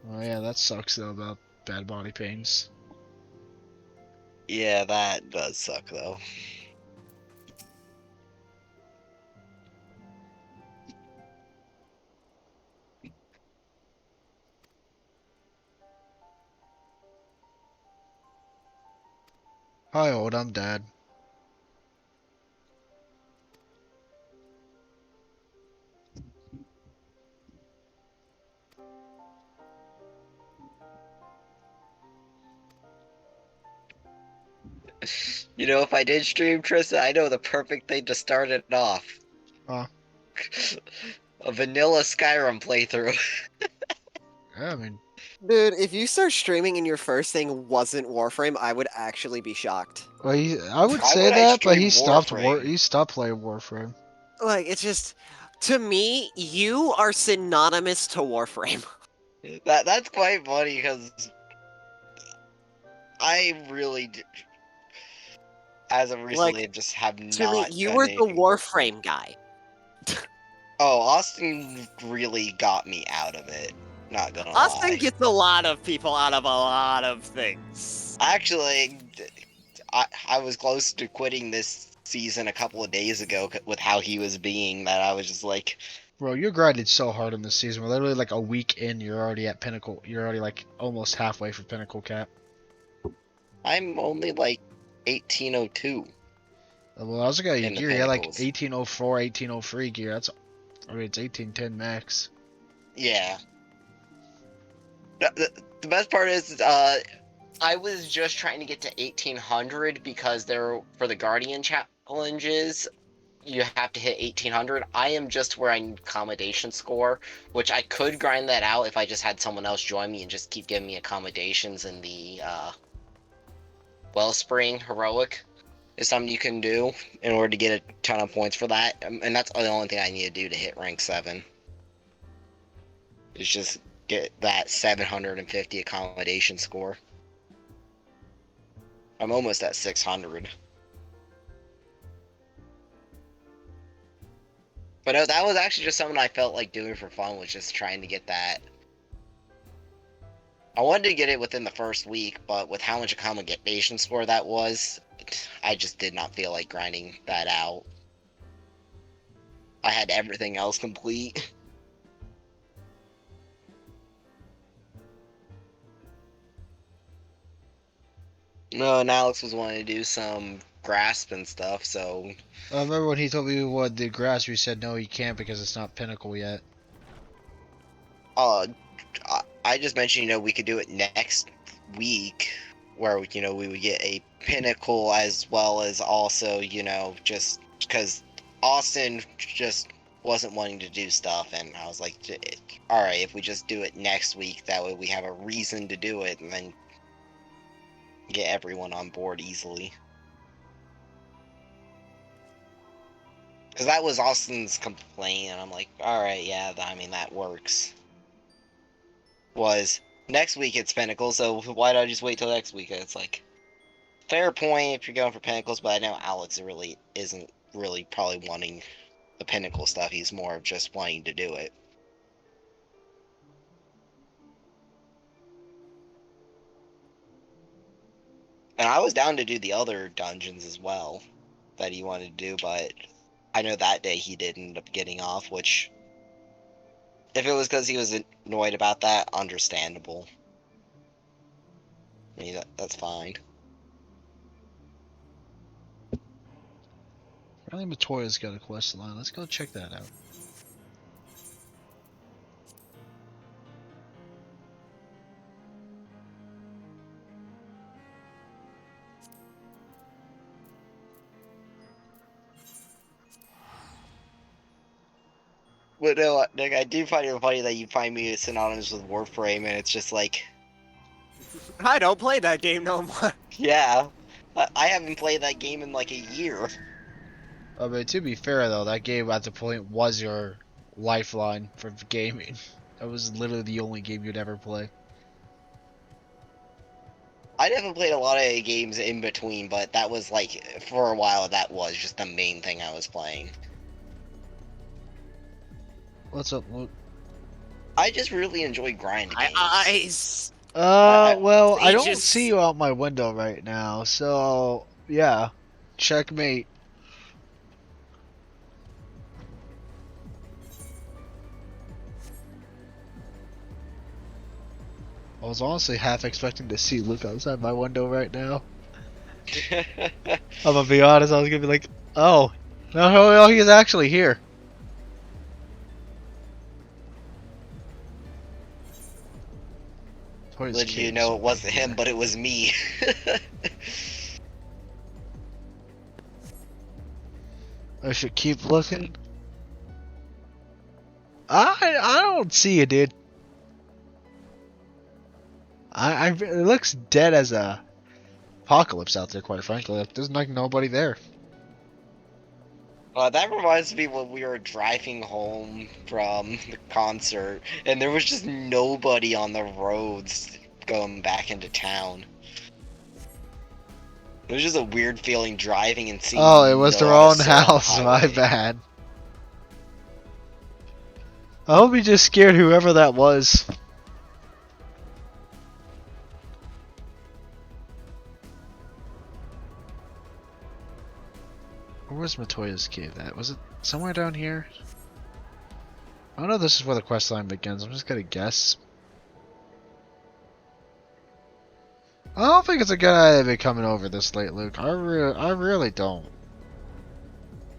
Oh yeah, that sucks though about bad body pains. Yeah, that does suck though. Hi old, I'm Dad. You know, if I did stream Tristan, I know the perfect thing to start it off. Huh? A vanilla Skyrim playthrough. Yeah, I mean... Dude, if you start streaming and your first thing wasn't Warframe, I would actually be shocked. Well, I would Why say would I that, but stream Warframe? he stopped playing Warframe. Like, it's just... To me, you are synonymous to Warframe. That's quite funny, because I really, as of recently, Like, just have not to me, you done were the anything Warframe guy. Oh, Austin really got me out of it. Not gonna Austin lie. gets a lot of people out of a lot of things. Actually, I was close to quitting this season a couple of days ago with how he was being, that I was just like... Bro, you grinded so hard in this season. We're literally like a week in, you're already at Pinnacle. You're already like almost halfway for Pinnacle cap. I'm only like 1802. Well, I was looking at your in the gear. You had like Pinnacles. 1804, 1803 gear. That's, I mean, it's 1810 max. Yeah. The best part is, I was just trying to get to 1800 because for the Guardian challenges, you have to hit 1800. I am just where I need accommodation score, which I could grind that out if I just had someone else join me and just keep giving me accommodations in the Wellspring Heroic is something you can do in order to get a ton of points for that. And that's the only thing I need to do to hit rank 7. Is just get that 750 accommodation score. I'm almost at 600. But no, that was actually just something I felt like doing for fun, was just trying to get that. I wanted to get it within the first week, but with how much accommodation score that was, I just did not feel like grinding that out. I had everything else complete. No, and Alex was wanting to do some grasp and stuff, so... I remember when he told me what the grass, we said no, he can't because it's not pinnacle yet. I just mentioned, we could do it next week, where, we would get a pinnacle as well as also, just because Austin just wasn't wanting to do stuff, and I was like, alright, if we just do it next week, that way we have a reason to do it, and then get everyone on board easily. Because that was Austin's complaint, and I'm like, alright, yeah, that works. Was, next week it's Pinnacle, so why don't I just wait till next week? It's like, fair point if you're going for Pinnacles, but I know Alex really isn't really probably wanting the Pinnacle stuff, he's more of just wanting to do it. And I was down to do the other dungeons as well, that he wanted to do, but I know that day he did end up getting off, which, if it was because he was annoyed about that, understandable. I mean, that's fine. Apparently Matoya's got a quest line. Let's go check that out. But no, Nick, I do find it funny that you find me synonymous with Warframe, and it's just like... I don't play that game no more. Yeah. I haven't played that game in like a year. I mean, to be fair though, that game at the point was your lifeline for gaming. That was literally the only game you'd ever play. I never played a lot of games in between, but that was like, for a while, that was just the main thing I was playing. What's up, Luke? I just really enjoy grinding. Well, I don't see you out my window right now, so yeah, checkmate. I was honestly half expecting to see Luke outside my window right now. I'm gonna be honest, I was gonna be like, oh, no, he's actually here. Little you know it wasn't him, but it was me. I should keep looking. I don't see you, dude. It looks dead as a apocalypse out there, quite frankly. Like, there's like nobody there. That reminds me when we were driving home from the concert, and there was just nobody on the roads going back into town. It was just a weird feeling driving and seeing. Oh, it was their own house. Highway. My bad. I hope you just scared whoever that was. Where was Matoya's cave at? Was it somewhere down here? I don't know if this is where the quest line begins. I'm just gonna guess. I don't think it's a good idea to be coming over this late, Luke. I really don't.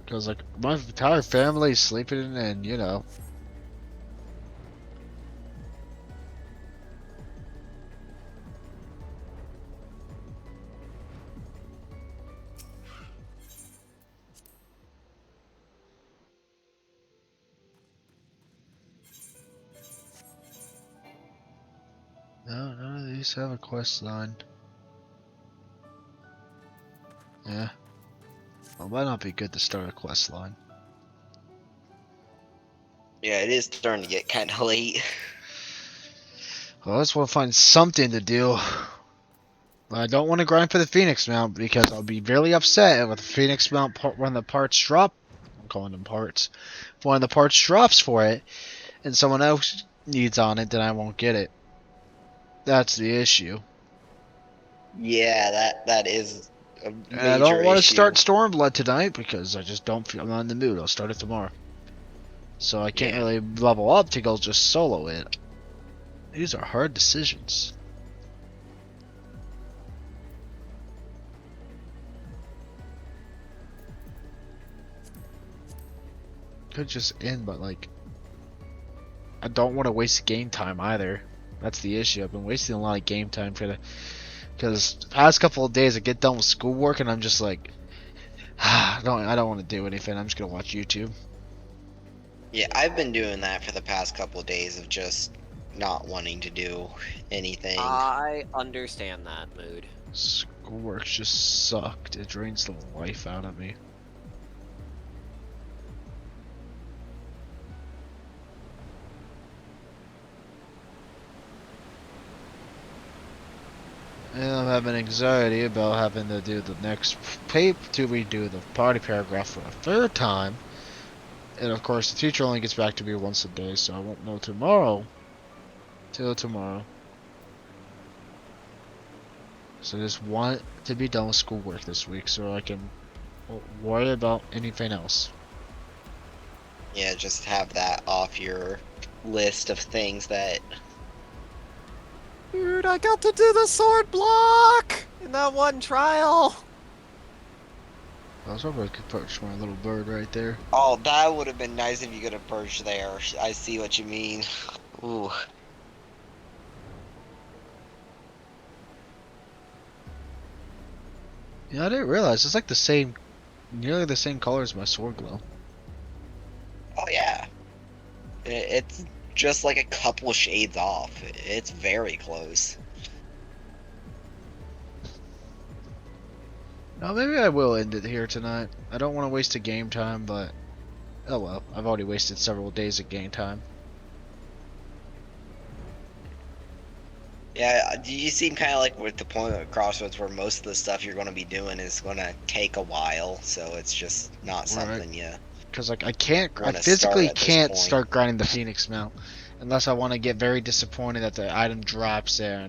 Because, like, my entire family's sleeping and, you know. No, none of these have a quest line. Yeah. Well, might not be good to start a quest line. Yeah, it is starting to get kind of late. Well, I just want to find something to do. I don't want to grind for the Phoenix mount because I'll be really upset if the Phoenix mount when the parts drop. I'm calling them parts. If one of the parts drops for it, and someone else needs on it, then I won't get it. That's the issue. Yeah, that is a major And I don't want to issue. start Stormblood tonight because I just don't feel I'm not in the mood. I'll start it tomorrow. So I can't really level up to go just solo it. These are hard decisions. could just end, but like, I don't want to waste game time either. That's the issue. I've been wasting a lot of game time for the, because the past couple of days I get done with schoolwork and I'm just like, I don't want to do anything. I'm just gonna watch YouTube. Yeah, I've been doing that for the past couple of days of just not wanting to do anything. I understand that mood. Schoolwork just sucked. It drains the life out of me. And I'm having anxiety about having to do the next to redo the party paragraph for a third time. And of course, the teacher only gets back to me once a day, so I won't know tomorrow. Till tomorrow. So I just want to be done with schoolwork this week so I can worry about anything else. Yeah, just have that off your list of things that... Dude, I got to do the sword block in that one trial. I was hoping I could perch my little bird right there. Oh, that would have been nice if you could have perched there. I see what you mean. Ooh. Yeah, I didn't realize it's like the same, nearly the same color as my sword glow. Oh yeah. It's just like a couple shades off. It's very close. No, maybe I will end it here tonight. I don't want to waste a game time, but oh well. I've already wasted several days of game time. Yeah, you seem kind of like with the point of Crossroads where most of the stuff you're going to be doing is going to take a while, so it's just not something you... Because like I physically can't start grinding the Phoenix mount unless I want to get very disappointed that the item drops there,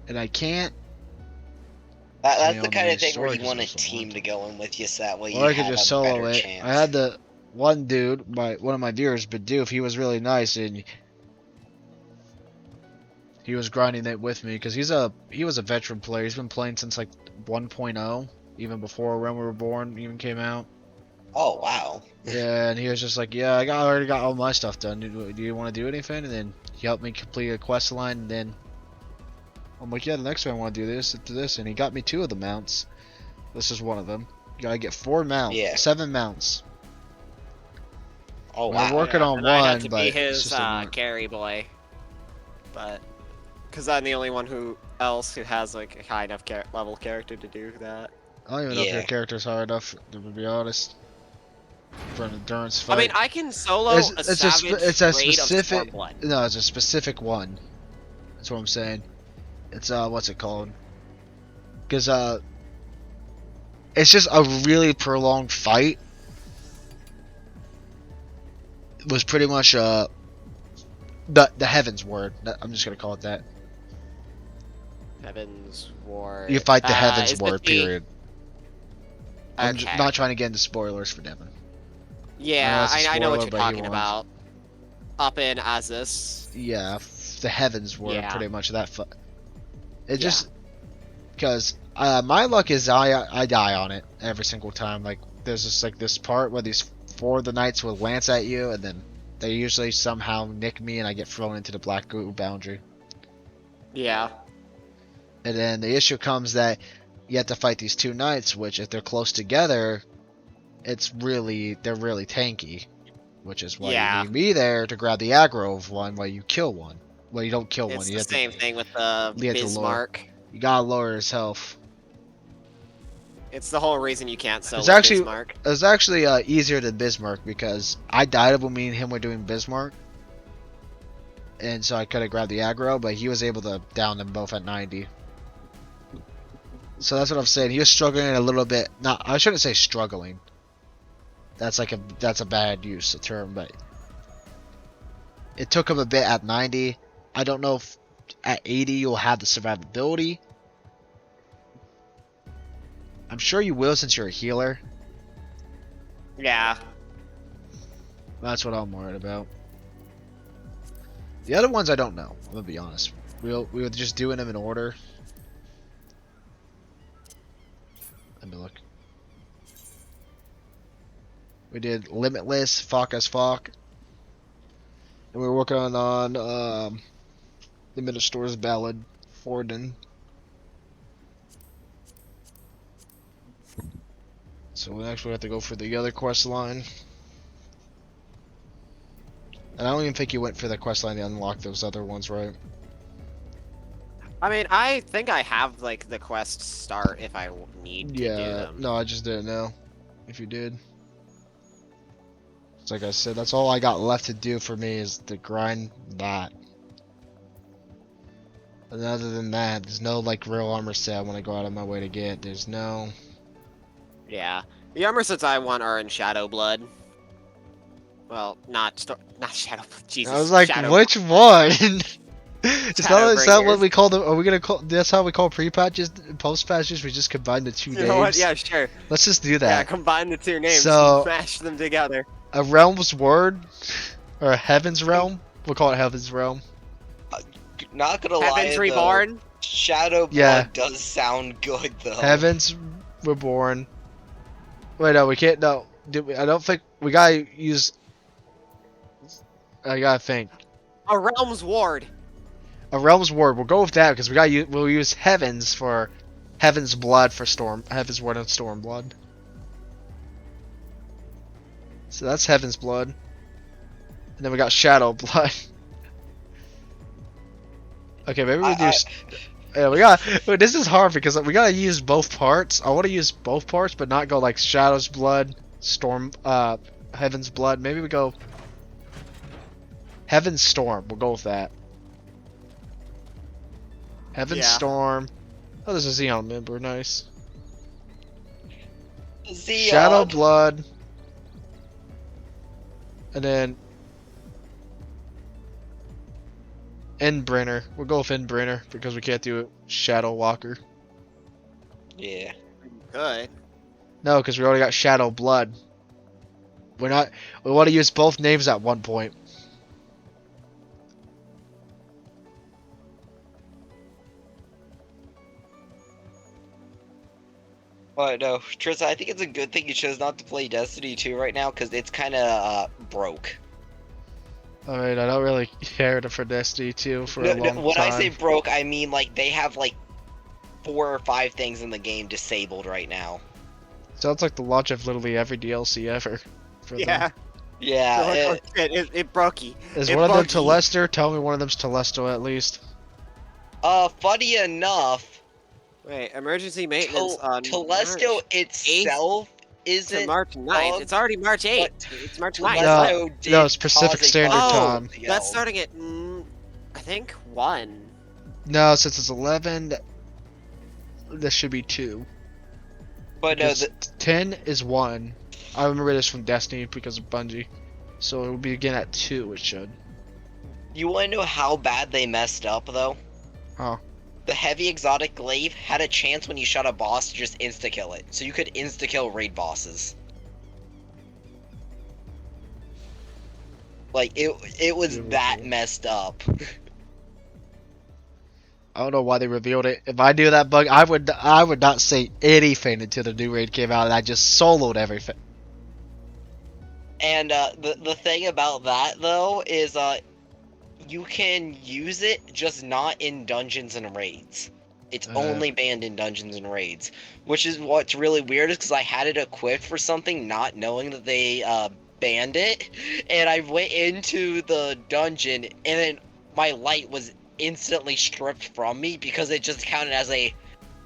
and I can't. That's the kind of thing where you want a team to go in with you, so that way you Or I could have just a solo better it. chance. I had the one dude, one of my viewers, Bidoof, he was really nice and he was grinding it with me because he was a veteran player. He's been playing since like 1.0, even before When We Were Born even came out. Oh wow. Yeah, and he was just like, yeah, I already got all my stuff done. Do you want to do anything? And then he helped me complete a quest line, and then I'm like, yeah, the next time I want to do this, and he got me 2 of the mounts. This is one of them. You gotta get 4 mounts, Yeah. 7 mounts. Oh wow. We're working on and one, I had to but be it's his just a lot. carry boy, but because I'm the only one who has like a high enough level character to do that. I don't even know if your character's high enough, to be honest, for an endurance fight. I mean, I can solo it's a savage it's a raid specific. of Stormblood. No, it's a specific one. That's what I'm saying. It's what's it called? Because it's just a really prolonged fight. It was pretty much the Heaven's Word. I'm just gonna call it that. Heaven's Ward. You fight the Heaven's is it Word. the- Period. I'm Okay. not trying to get into spoilers for Devin. Yeah, it's a I know what spoiler, you're but he talking won't. about. Up in Azus. Yeah, the Heaven's Word, Yeah. pretty much that. It just because my luck is I die on it every single time. Like there's just like this part where these 4 of the knights will lance at you, and then they usually somehow nick me, and I get thrown into the black goo boundary. Yeah. And then the issue comes that you have to fight these 2 knights, which if they're close together, they're really tanky. Which is why you need me there to grab the aggro of one while you kill one. Well, you don't kill one. It's You the have same thing with the you have to lower. Bismarck. You gotta lower his health. It's the whole reason you can't solo It Bismarck. was actually easier than Bismarck because I died when me and him were doing Bismarck. And so I could have grabbed the aggro, but he was able to down them both at 90. So that's what I'm saying. He was struggling a little bit. Not, I shouldn't say struggling. That's a bad use of term, but it took him a bit at 90. I don't know if at 80 you'll have the survivability. I'm sure you will since you're a healer. Yeah. That's what I'm worried about. The other ones I don't know. I'm gonna be honest. We were just doing them in order. Let me look. We did Limitless, Fuck as Fuck. And we were working on the Minister's Ballad, Forden. So we actually have to go for the other quest line. And I don't even think you went for the quest line to unlock those other ones, right? I mean, I think I have, like, the quest start if I need to do them. No, I just didn't know if you did. It's like I said, that's all I got left to do for me is to grind that. And other than that, there's no, like, real armor set I want to go out of my way to get. There's no... Yeah. The armor sets I want are in Shadowblood. Well, not Shadowblood. Jesus. I was like, Shadow which one? Is that what we call them? Are we gonna call? That's how we call pre-patches, post-patches. We just combine the two names. You know what? Yeah, sure. Let's just do that. Yeah, combine the two names. So, And smash them together. A realm's word, or a heaven's realm. We'll call it heaven's realm. Not gonna Heaven's lie, Reborn. Shadowblood does sound good though. Heavens Reborn. Wait, no, we can't. No, I don't think we gotta use. I gotta think. A realm's ward. A realm's word. We'll go with that because we'll use heavens for heaven's blood for heaven's word and Stormblood. So that's heaven's blood. And then we got shadow blood. Okay, maybe we do. Yeah, we got. This is hard because we gotta use both parts. I want to use both parts, but not go like shadow's blood, heaven's blood. Maybe we go heaven's storm. We'll go with that. Heaven's Storm. Oh, there's a Xeon member. Nice. Xeon. Shadow Blood. And then Endbrenner. We'll go with Endbrenner because we can't do it. Shadow Walker. Yeah. Good. No, because we already got Shadow Blood. We want to use both names at one point. But no, Trista, I think it's a good thing you chose not to play Destiny 2 right now, because it's kind of broke. Alright, I don't really care for Destiny 2 for a long time. When I say broke, I mean like they have like 4 or 5 things in the game disabled right now. Sounds like the launch of literally every DLC ever. For Yeah. them. Yeah. It broke-y. Is one of them Telestor? Tell me one of them's Telesto at least. Funny enough. Wait, emergency maintenance on Telesto itself isn't to March 9th. It's already March 8th. It's March 9th. No, it's Pacific Standard Time. That's starting at, I think, 1. No, since it's 11, this should be 2. But no, 10 is 1. I remember this from Destiny because of Bungie. So it will be again at 2, it should. You want to know how bad they messed up, though? Oh. The heavy exotic glaive had a chance when you shot a boss to just insta-kill it. So you could insta-kill raid bosses. Like, it was that messed up. I don't know why they revealed it. If I knew that bug, I would not say anything until the new raid came out and I just soloed everything. And the thing about that, though, is you can use it, just not in dungeons and raids. It's only banned in dungeons and raids. Which is what's really weird, is because I had it equipped for something, not knowing that they banned it. And I went into the dungeon, and then my light was instantly stripped from me, because it just counted as a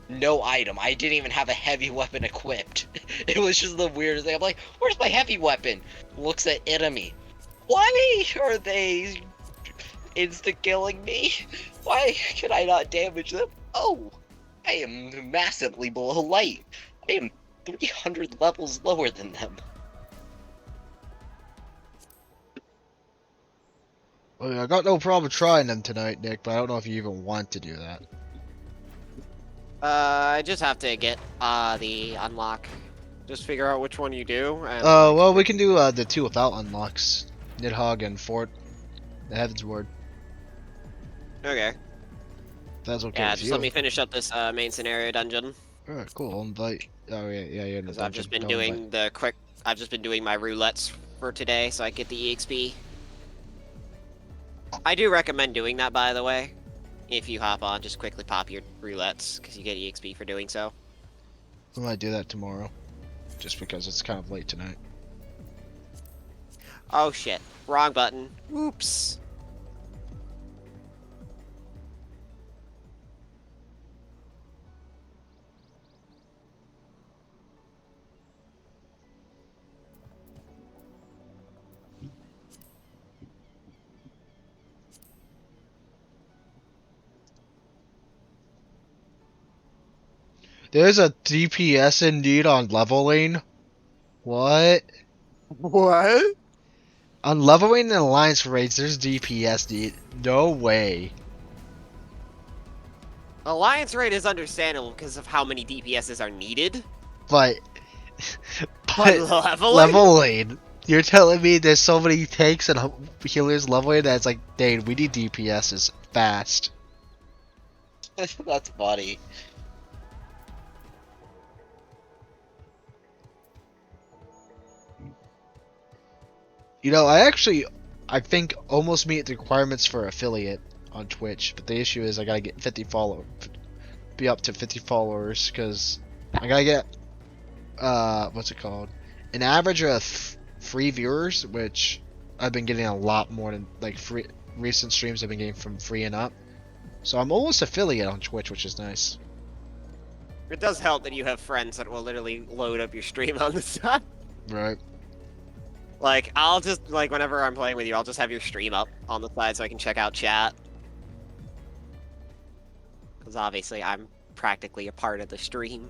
no item. I didn't even have a heavy weapon equipped. It was just the weirdest thing. I'm like, where's my heavy weapon? Looks at enemy. Why are they insta-killing me? Why can I not damage them? Oh, I am massively below light. I am 300 levels lower than them. Well, I got no problem trying them tonight, Nick, but I don't know if you even want to do that. I just have to get the unlock. Just figure out which one you do. And Well, we can do the 2 without unlocks. Nidhogg and Fort. The Heaven's Word. Okay. That's okay. Yeah, with just you. let me finish up this main scenario dungeon. Alright, cool. I'll invite. Oh yeah, yeah. Because I've just been doing the quick I've just been doing my roulettes for today, so I get the EXP. I do recommend doing that, by the way. If you hop on, just quickly pop your roulettes, because you get EXP for doing so. I might do that tomorrow, just because it's kind of late tonight. Oh shit, wrong button. Oops. There's a DPS indeed on leveling. What? What? On leveling and alliance raids, there's DPS, dude. No way. Alliance raid is understandable because of how many DPSs are needed. But leveling? leveling. You're telling me there's so many tanks and healers leveling that it's like, dang, we need DPSs fast. That's funny. You know, I think almost meet the requirements for affiliate on Twitch, but the issue is I gotta get 50 be up to 50 followers, because I gotta get, what's it called? An average of 3 viewers, which I've been getting a lot more than, like, recent streams I've been getting from free and up. So I'm almost affiliate on Twitch, which is nice. It does help that you have friends that will literally load up your stream on the side. Right. Like, I'll just, like, whenever I'm playing with you, I'll just have your stream up on the side so I can check out chat. Because obviously I'm practically a part of the stream.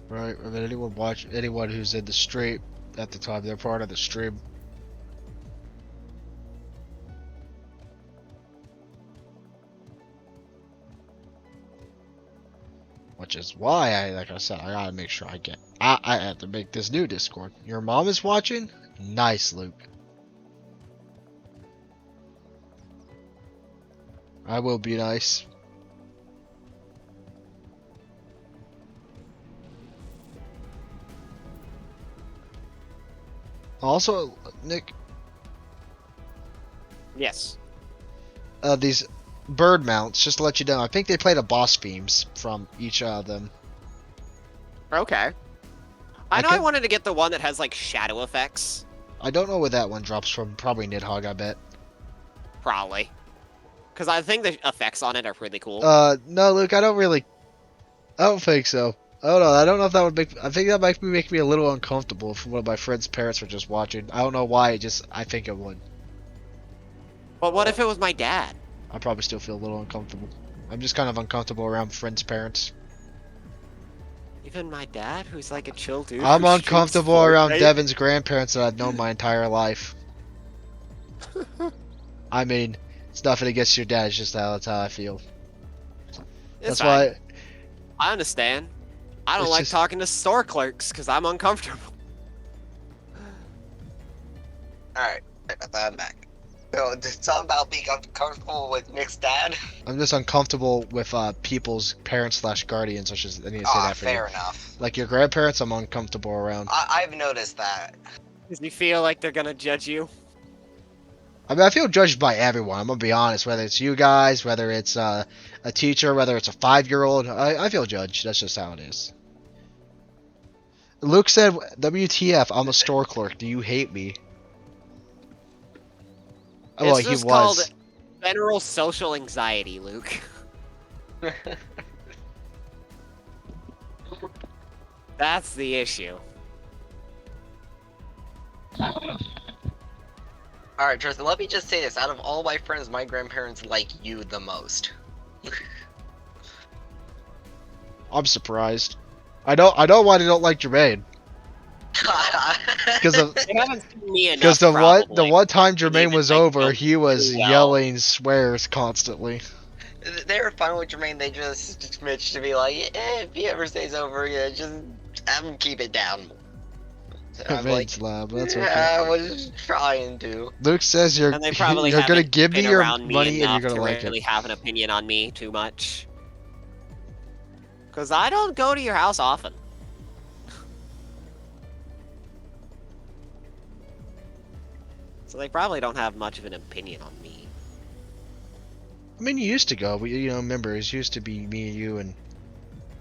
Right, I mean, anyone who's in the stream at the time, they're part of the stream. Which is why like I said, I gotta make sure I have to make this new Discord. Your mom is watching? Nice, Luke. I will be nice. Also, Nick. Yes. These bird mounts, just to let you know, I think they play the boss themes from each of them. Okay. I wanted to get the one that has, like, shadow effects. I don't know where that one drops from. Probably Nidhogg, I bet. Probably. Because I think the effects on it are pretty cool. No, Luke, I don't think so. I don't know. I don't know if that would I think that might make me a little uncomfortable if one of my friend's parents were just watching. I don't know why, I think it would. But what if it was my dad? I'd probably still feel a little uncomfortable. I'm just kind of uncomfortable around friends' parents. Even my dad, who's like a chill dude. I'm uncomfortable around Fortnite? Devin's grandparents that I've known my entire life. I mean, it's nothing against your dad, it's just that's how I feel. It's That's fine. why. I understand. I don't It's like just- talking to store clerks because I'm uncomfortable. Alright, I'm back. So, it's all about being uncomfortable with Nick's dad? I'm just uncomfortable with people's parents / guardians, which is I need to say that for fair you. enough. Like your grandparents, I'm uncomfortable around. I've noticed that. Does you feel like they're gonna judge you? I mean, I feel judged by everyone. I'm gonna be honest. Whether it's you guys, whether it's a teacher, whether it's a 5-year-old, I feel judged. That's just how it is. Luke said, "WTF? I'm a store clerk. Do you hate me?" Oh, well, It's he just was. called general social anxiety, Luke. That's the issue. Alright, Tristan, let me just say this. Out of all my friends, my grandparents like you the most. I'm surprised. I know why they don't like Jermaine. Because They haven't seen me enough, because the probably. one time Jermaine was over, he was do well. yelling swears constantly. They were fine with Jermaine, they just Mitch to be like, if he ever stays over, just have him keep it down. So I'm like, Jermaine's loud, but that's yeah, I okay. was trying to. Luke says you're And they probably you're gonna haven't give me been your around me money and enough you're gonna to like really it. have an opinion on me too much. Cause I don't go to your house often. So they probably don't have much of an opinion on me. I mean, you used to go. We, remember, it used to be me and you and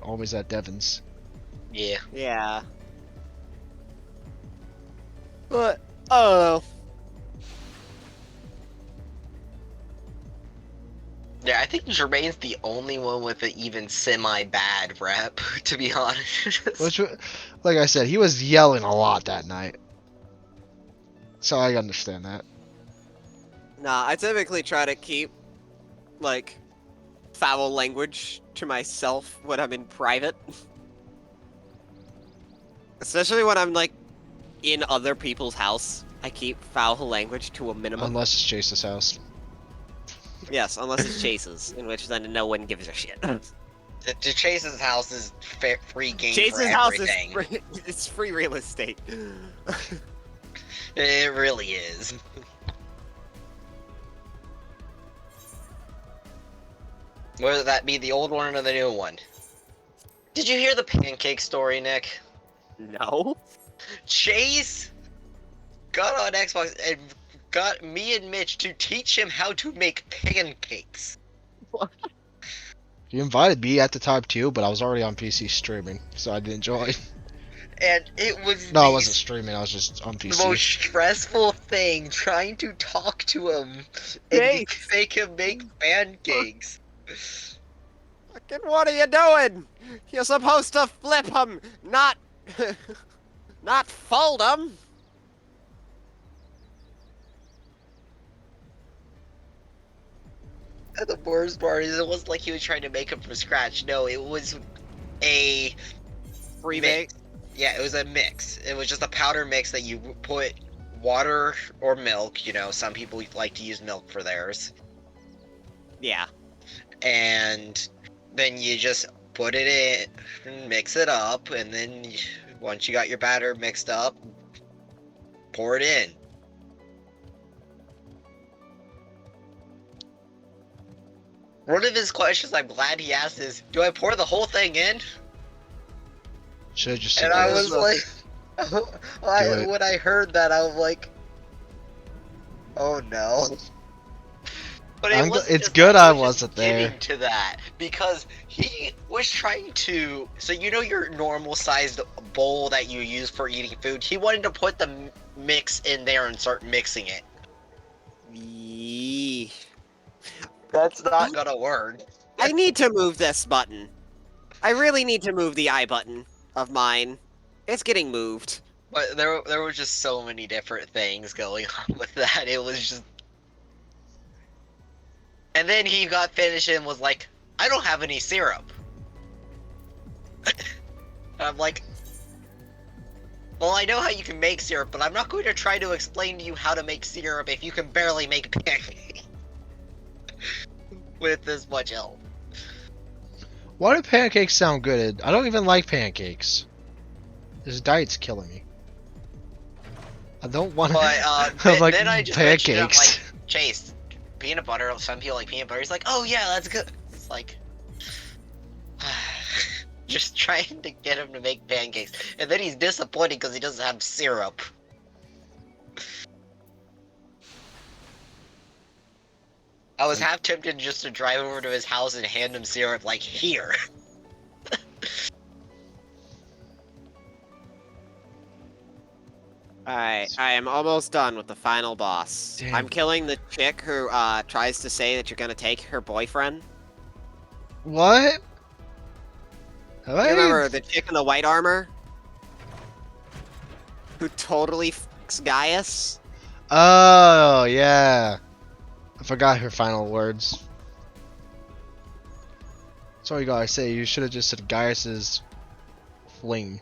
always at Devon's. Yeah. Yeah. But, oh. Yeah, I think Jermaine's the only one with an even semi-bad rep, to be honest. Which, like I said, he was yelling a lot that night. So I understand that. Nah, I typically try to keep, like, foul language to myself when I'm in private. Especially when I'm, like, in other people's house. I keep foul language to a minimum. Unless it's Chase's house. Yes, unless it's Chase's, in which then no one gives a shit. Chase's house is free game Chase's for house everything. is free, it's free real estate. It really is. Whether that be the old one or the new one. Did you hear the pancake story, Nick? No. Chase got on Xbox and got me and Mitch to teach him how to make pancakes. What? He invited me at the time too, but I was already on PC streaming, so I didn't join. And it was No, I wasn't streaming, I was just on PC. the most stressful thing, trying to talk to him and make him make pancakes. Fucking what are you doing? You're supposed to flip them, not... not fold them. And the worst part is it wasn't like he was trying to make them from scratch. No, it was a remake. Yeah, it was a mix. It was just a powder mix that you put water or milk. You know, some people like to use milk for theirs. Yeah. And then you just put it in, mix it up, and then once you got your batter mixed up, pour it in. One of his questions I'm glad he asked is, do I pour the whole thing in? Should just. And I was like, when I heard that, I was like, oh no. But it's good I wasn't there. Getting to that, because he was trying to, so you know your normal sized bowl that you use for eating food, he wanted to put the mix in there and start mixing it. Yee. That's not gonna work. I need to move this button. I really need to move the I button of mine. It's getting moved. But there were just so many different things going on with that. It was just. And then he got finished and was like, I don't have any syrup. And I'm like, well, I know how you can make syrup, but I'm not going to try to explain to you how to make syrup if you can barely make pancakes. With this much help. Why do pancakes sound good? I don't even like pancakes. This diet's killing me. I don't want to. But like then I just mentioned it, I'm pancakes. like, Chase, peanut butter. Some people like peanut butter. He's like, oh yeah, that's good. It's like, just trying to get him to make pancakes, and then he's disappointed because he doesn't have syrup. I was half tempted just to drive over to his house and hand him syrup, like, here. Alright, I am almost done with the final boss. Damn. I'm killing the chick who tries to say that you're gonna take her boyfriend. What? You remember the chick in the white armor? Who totally fucks Gaius? Oh, yeah. I forgot her final words. Sorry, guys. I say you should have just said Gaius's fling.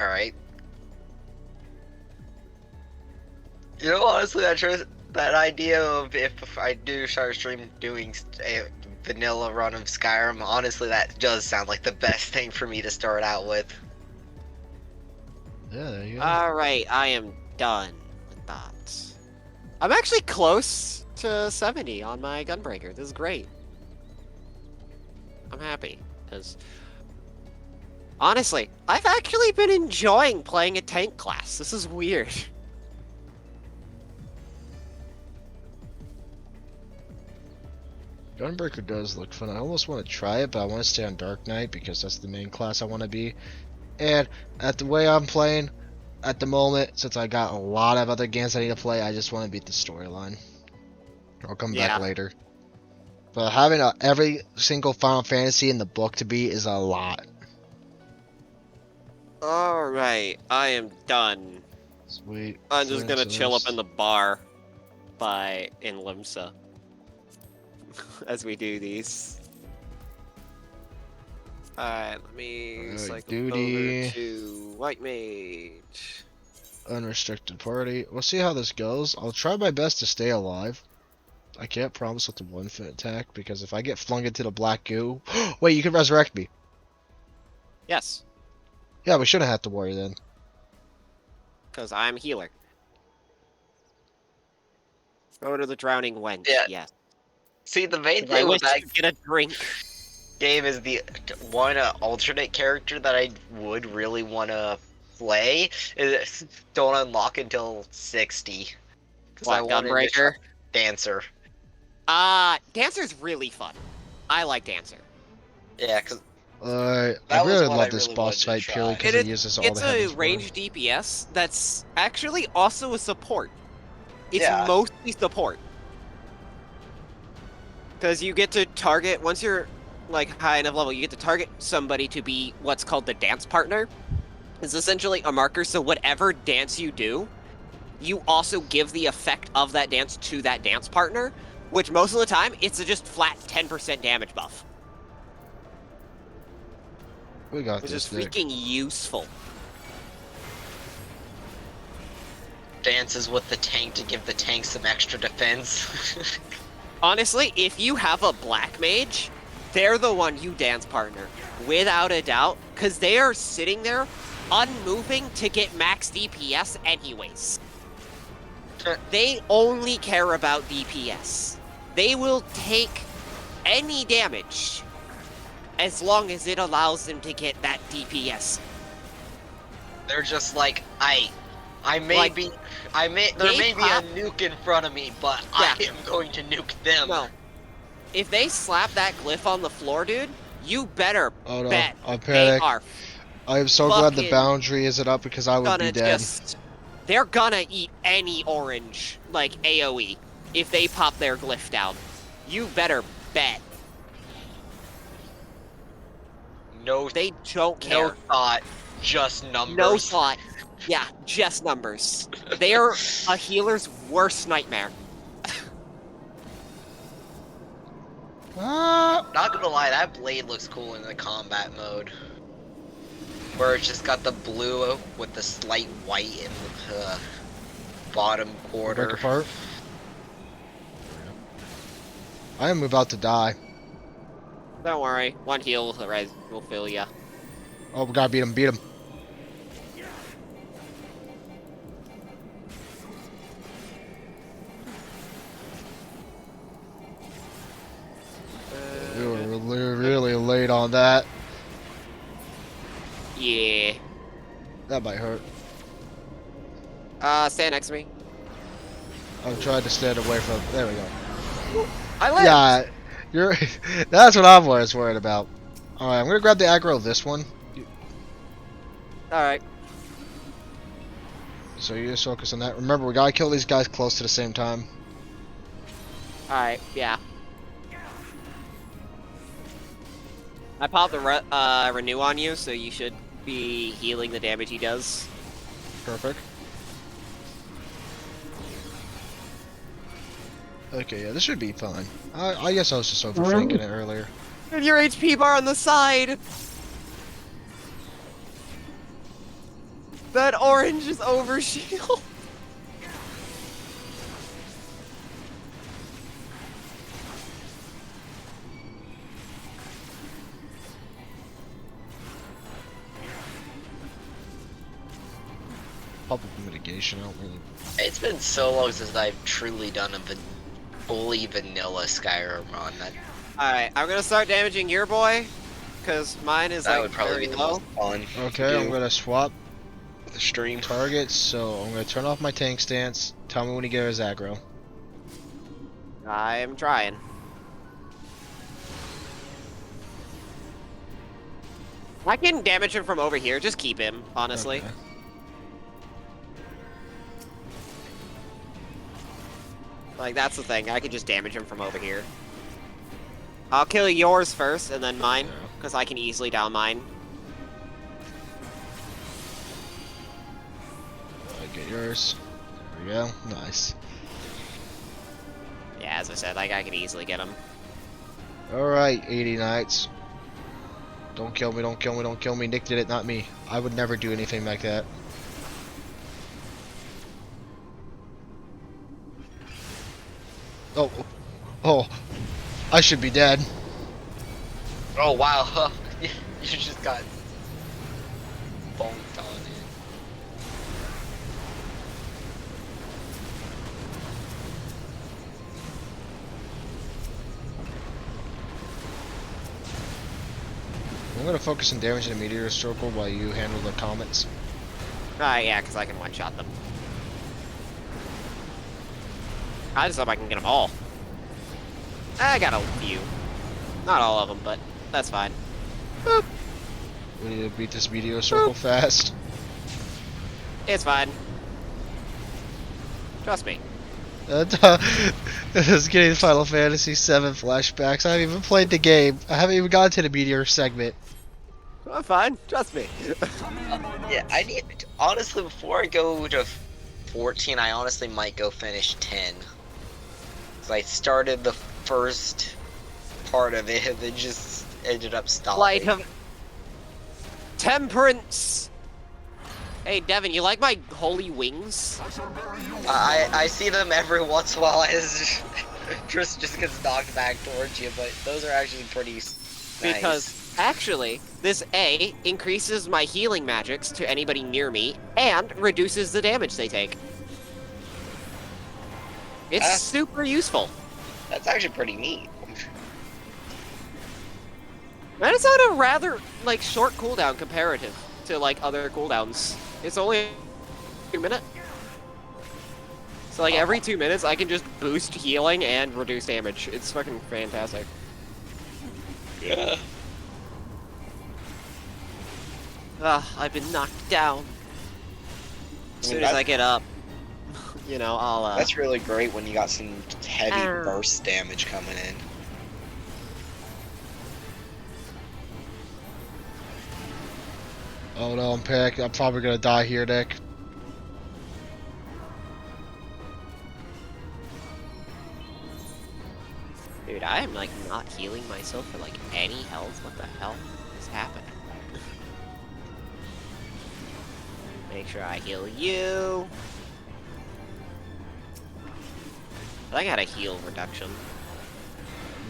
Alright. You know, honestly, that idea of if I do start stream doing a vanilla run of Skyrim, honestly, that does sound like the best thing for me to start out with. Yeah, there you go. Alright, I am done with that. I'm actually close to 70 on my Gunbreaker. This is great. I'm happy, because Honestly, I've actually been enjoying playing a tank class. This is weird. Gunbreaker does look fun. I almost want to try it, but I want to stay on Dark Knight because that's the main class I want to be. And at the way I'm playing at the moment, since I got a lot of other games I need to play, I just want to beat the storyline. I'll come back later. But having every single Final Fantasy in the book to beat is a lot. Alright, I am done. Sweet. I'm just gonna chill up in the bar in Limsa as we do these. Alright, let me cycle over to White Mage. Unrestricted party. We'll see how this goes. I'll try my best to stay alive. I can't promise with the one-foot attack, because if I get flung into the black goo... Wait, you can resurrect me. Yes. Yeah, we shouldn't have to worry then. Because I'm healer. Go to the Drowning Wench, yes. See, the main I thing wish with that to get a drink. game is the one alternate character that I would really want to play is don't unlock until 60. Because I want Gunbreaker? Dancer. Dancer's really fun. I like Dancer. Yeah, because I really love this boss fight purely because it uses all the heavens. It's a ranged DPS that's actually also a support. It's Yeah. mostly support. Because you get to target, once you're like high enough level, you get to target somebody to be what's called the dance partner. It's essentially a marker, so whatever dance you do, you also give the effect of that dance to that dance partner, which most of the time, it's a just flat 10% damage buff. We got Which this, is freaking useful. dances with the tank to give the tank some extra defense. Honestly, if you have a black mage, they're the one you dance partner. Without a doubt, because they are sitting there unmoving to get max DPS anyways. They only care about DPS. They will take any damage as long as it allows them to get that DPS. They're just like, there may be a nuke in front of me, but I am going to nuke them. No. If they slap that glyph on the floor, dude, you better bet I'm they panicked. are I am so glad the fucking boundary isn't up because I would be dead. They're gonna eat any orange, like AoE, if they pop their glyph down. You better bet. No, they don't care. No thought, just numbers. No thought. Yeah, just numbers. They're a healer's worst nightmare. Not gonna lie, that blade looks cool in the combat mode. Where it's just got the blue with the slight white in the bottom quarter. Break apart. I am about to die. Don't worry, one heal will fill ya. Oh, we gotta beat him, beat him. We were really late on that. Yeah. That might hurt. Stand next to me. I'm trying to stand away from. There we go. I lived. Yeah, you're. That's what I'm worried about. All right, I'm gonna grab the aggro of this one. All right. So you just focus on that. Remember, we gotta kill these guys close to the same time. All right. Yeah. I popped the renew on you, so you should be healing the damage he does. Perfect. Okay, yeah, this should be fine. I guess I was just overthinking it earlier. And your HP bar on the side! That orange is over shield! Public mitigation, I don't really... It's been so long since I've truly done a fully vanilla Skyrim run. Alright, I'm gonna start damaging your boy, because mine is That like would probably very be the low. most fun. Okay, I'm gonna swap the stream targets. So I'm gonna turn off my tank stance. Tell me when you get his aggro. I am trying. I can damage him from over here. Just keep him, honestly. Okay. Like, that's the thing. I can just damage him from over here. I'll kill yours first, and then mine, because I can easily down mine. I get yours. There we go. Nice. Yeah, as I said, like, I can easily get him. Alright, 80 Knights. Don't kill me, don't kill me, don't kill me. Nick did it, not me. I would never do anything like that. Oh, oh, I should be dead. Oh wow, you just got bonked on it. I'm gonna focus on damaging the meteor circle while you handle the comets. Yeah, because I can one-shot them. I just hope I can get them all. I got a few. Not all of them, but that's fine. Boop. We need to beat this meteor circle fast. It's fine. Trust me. This is getting Final Fantasy VII flashbacks. I haven't even played the game. I haven't even gotten to the meteor segment. I'm fine. Trust me. Yeah, I need. Honestly, before I go to 14, I honestly might go finish 10. So I started the first part of it and then just ended up stopping. Light of Temperance. Hey, Devin, you like my holy wings? I see them every once in a while as Tris just gets knocked back towards you, but those are actually pretty nice. Because, actually, this A increases my healing magics to anybody near me, and reduces the damage they take. It's super useful. That's actually pretty neat. And it's on a rather, like, short cooldown comparative to, like, other cooldowns. It's only 2 minutes. So, like, every 2 minutes, I can just boost healing and reduce damage. It's fucking fantastic. Yeah. I've been knocked down. As soon as I get up, you know, I'll, That's really great when you got some heavy burst damage coming in. Oh no, I'm packed. I'm probably gonna die here, Nick. Dude, I am, like, not healing myself for, like, any health. What the hell is happening? Make sure I heal you. I got a heal reduction.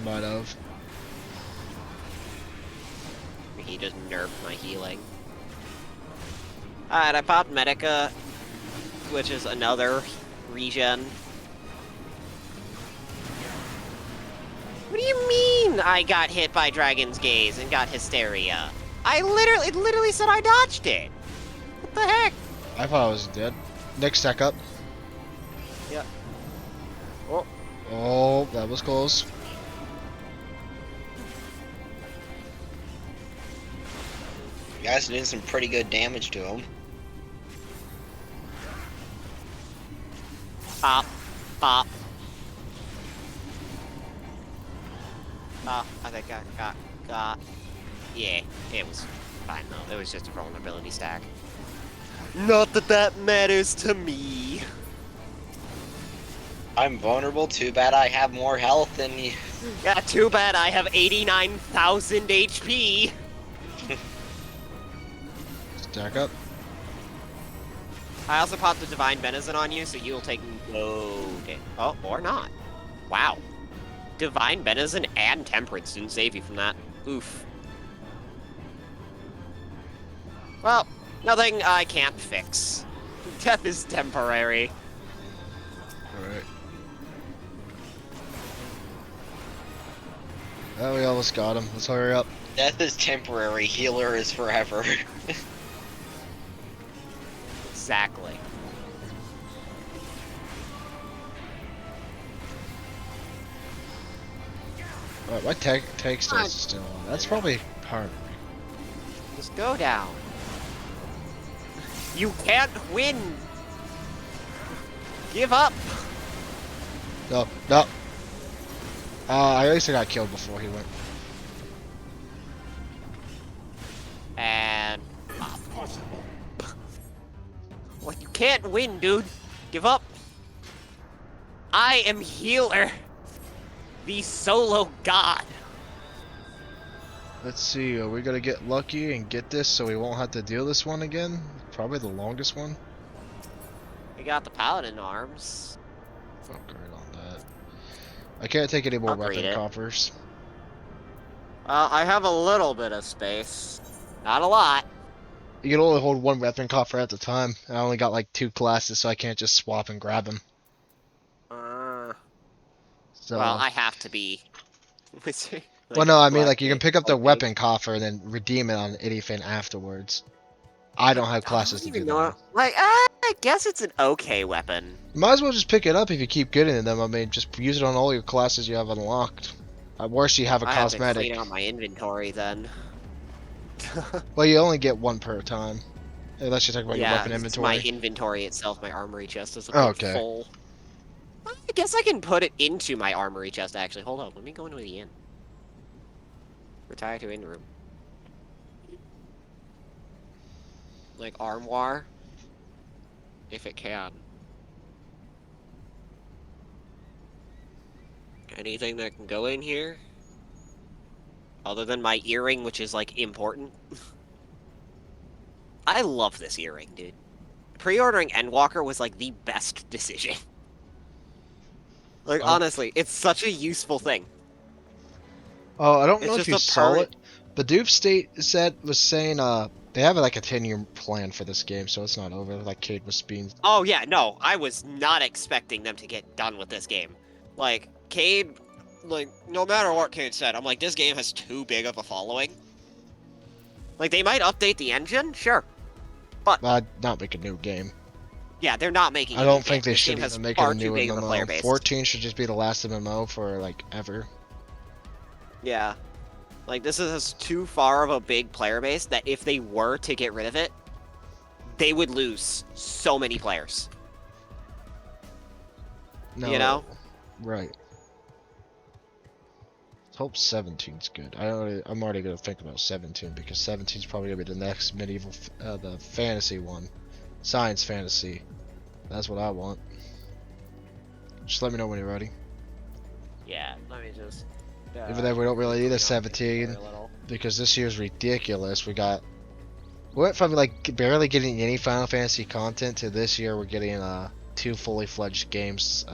Might have. He just nerfed my healing. Alright, I popped Medica, which is another regen. What do you mean I got hit by Dragon's Gaze and got Hysteria? It literally said I dodged it. What the heck? I thought I was dead. Nick, stack up. Yep. Oh. Oh, that was close. You guys did some pretty good damage to him. Pop. Pop. I think I got... Yeah, it was fine though. It was just a vulnerability stack. Not that that matters to me. I'm vulnerable, too bad I have more health than you. Yeah, too bad I have 89,000 HP. Stack up. I also popped the Divine Benison on you, so you'll take no damage. Oh, or not. Wow. Divine Benison and Temperance didn't save you from that. Oof. Well, nothing I can't fix. Death is temporary. Alright. Oh, we almost got him. Let's hurry up. Death is temporary, healer is forever. Exactly. Alright, my tank stats is still on. That's probably part of it. Just go down. You can't win! Give up! No, no. I at least I got killed before he went. And... What? You can't win, dude. Give up. I am healer. The solo god. Let's see, are we gonna get lucky and get this so we won't have to deal this one again? Probably the longest one. We got the paladin arms. Upgrade on that. I can't take any more Upgrade weapon it. coffers. I have a little bit of space. Not a lot. You can only hold one weapon coffer at a time. I only got like 2 classes, so I can't just swap and grab them. So, Well, I have to be. well, no, I mean, like, you can pick up the weapon coffer and then redeem it on anything afterwards. I don't have classes to do that. Like, I guess it's an okay weapon. You might as well just pick it up if you keep getting them. I mean, just use it on all your classes you have unlocked. At worst, you have a I have to cosmetic. clean out my inventory then. Well, you only get one per time. Unless you're talking about your weapon it's inventory. my inventory itself, my armory chest is Okay. full. I guess I can put it into my armory chest, actually. Hold on, let me go into the inn. Retire to inn room. Like, armoire? If it can. Anything that can go in here? Other than my earring, which is, like, important. I love this earring, dude. Pre-ordering Endwalker was, like, the best decision. Like, honestly, it's such a useful thing. Oh, I don't It's know if just you a saw permanent- it, but Doof State was saying they have like a 10-year plan for this game, so it's not over. Like Cade was being. Oh, yeah, no, I was not expecting them to get done with this game. Like, Cade, like, no matter what Cade said, I'm like, this game has too big of a following. Like, they might update the engine, sure. But not make a new game. yeah, they're not making. I a don't new think game. they This should game has even make far a too new big of a player MMO. base. 14 should just be the last MMO for like ever. Yeah. Like, this is too far of a big player base that if they were to get rid of it, they would lose so many players. No, You know? Right. Let's hope 17's good. I'm already gonna think about 17 because 17's probably gonna be the next medieval, the fantasy one, science fantasy. That's what I want. Just let me know when you're ready. Yeah, let me just... Even though we don't really need a 17 because this year's ridiculous. We went from like barely getting any Final Fantasy content to this year we're getting 2 fully fledged games.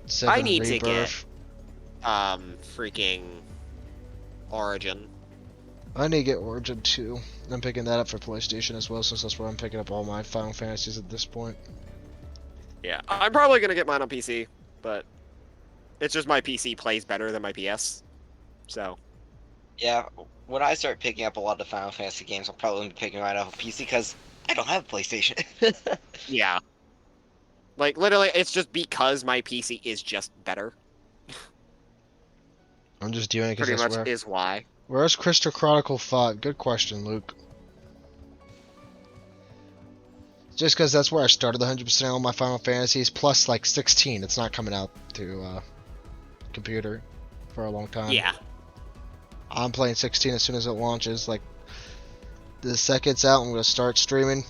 7 I need Rebirth. to get, freaking Origin. I need to get Origin 2. I'm picking that up for PlayStation as well, since that's where I'm picking up all my Final Fantasies at this point. Yeah, I'm probably gonna get mine on PC, but it's just my PC plays better than my PS, so. Yeah, when I start picking up a lot of the Final Fantasy games, I'm probably going to be picking right off a PC because I don't have a PlayStation. Yeah. Like, literally, it's just because my PC is just better. I'm just doing it because Pretty that's much is why. Where's Crystal Chronicle 5? Good question, Luke. Just because that's where I started 100% all my Final Fantasies, plus like 16. It's not coming out to computer for a long time. Yeah. I'm playing 16 as soon as it launches. Like, the second it's out, I'm going to start streaming.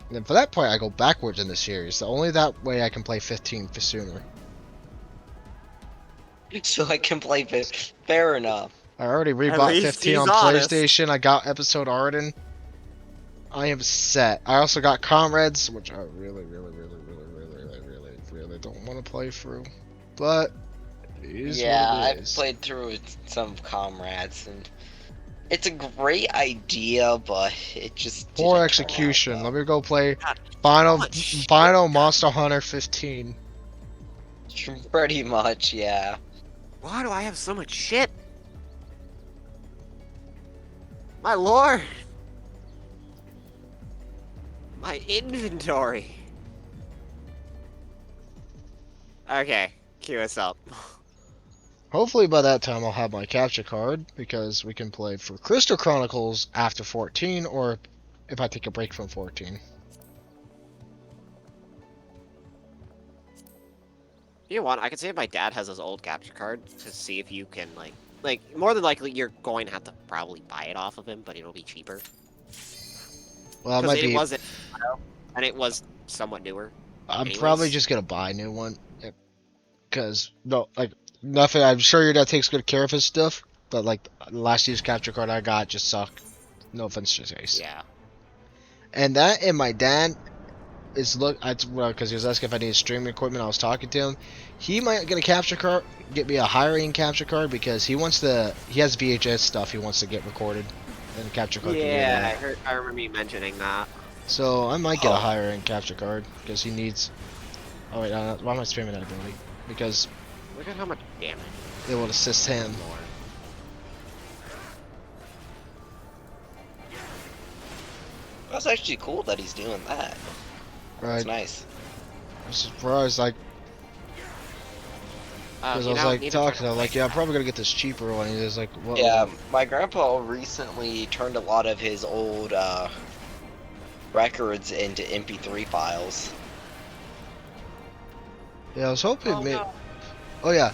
And then for that point, I go backwards in the series. Only that way I can play 15 for sooner. So I can play fair enough. I already At rebought least 15 he's on honest. PlayStation. I got Episode Arden. I am set. I also got Comrades, which I really don't want to play through. But it is Yeah, what it I've is. played through some Comrades, and It's a great idea, but it just Poor didn't execution. turn out Let me go play well. Final Monster Hunter 15. Pretty much, yeah. Why do I have so much shit? My lord! My inventory! Okay, cue us up. Hopefully by that time I'll have my capture card, because we can play for Crystal Chronicles after 14, or if I take a break from 14. You know what, I can see if my dad has his old capture card to see if you can, like, more than likely you're going to have to probably buy it off of him, but it'll be cheaper. Well, it Because might it be... wasn't, and it was somewhat newer. I'm Anyways. probably just gonna buy a new one, because, no, like, nothing, I'm sure your dad takes good care of his stuff, but, like, the last year's capture card I got just sucked. No offense to Ace. Yeah. And that, and my dad is because he was asking if I needed streaming equipment. I was talking to him. He might get a capture card, get me a higher-end capture card, because he has VHS stuff he wants to get recorded, and the capture card. Yeah, I remember you mentioning that. So I might get a higher-end capture card because he needs. Oh wait, why am I streaming that ability? Because look at how much damage it will assist him. That's actually cool that he's doing that. Right. That's nice. I'm surprised, like, because I was like talking, I'm like, yeah, I'm probably gonna get this cheaper one. He's like, what? Yeah, my grandpa recently turned a lot of his old records into MP3 files. Yeah, I was hoping. Oh yeah,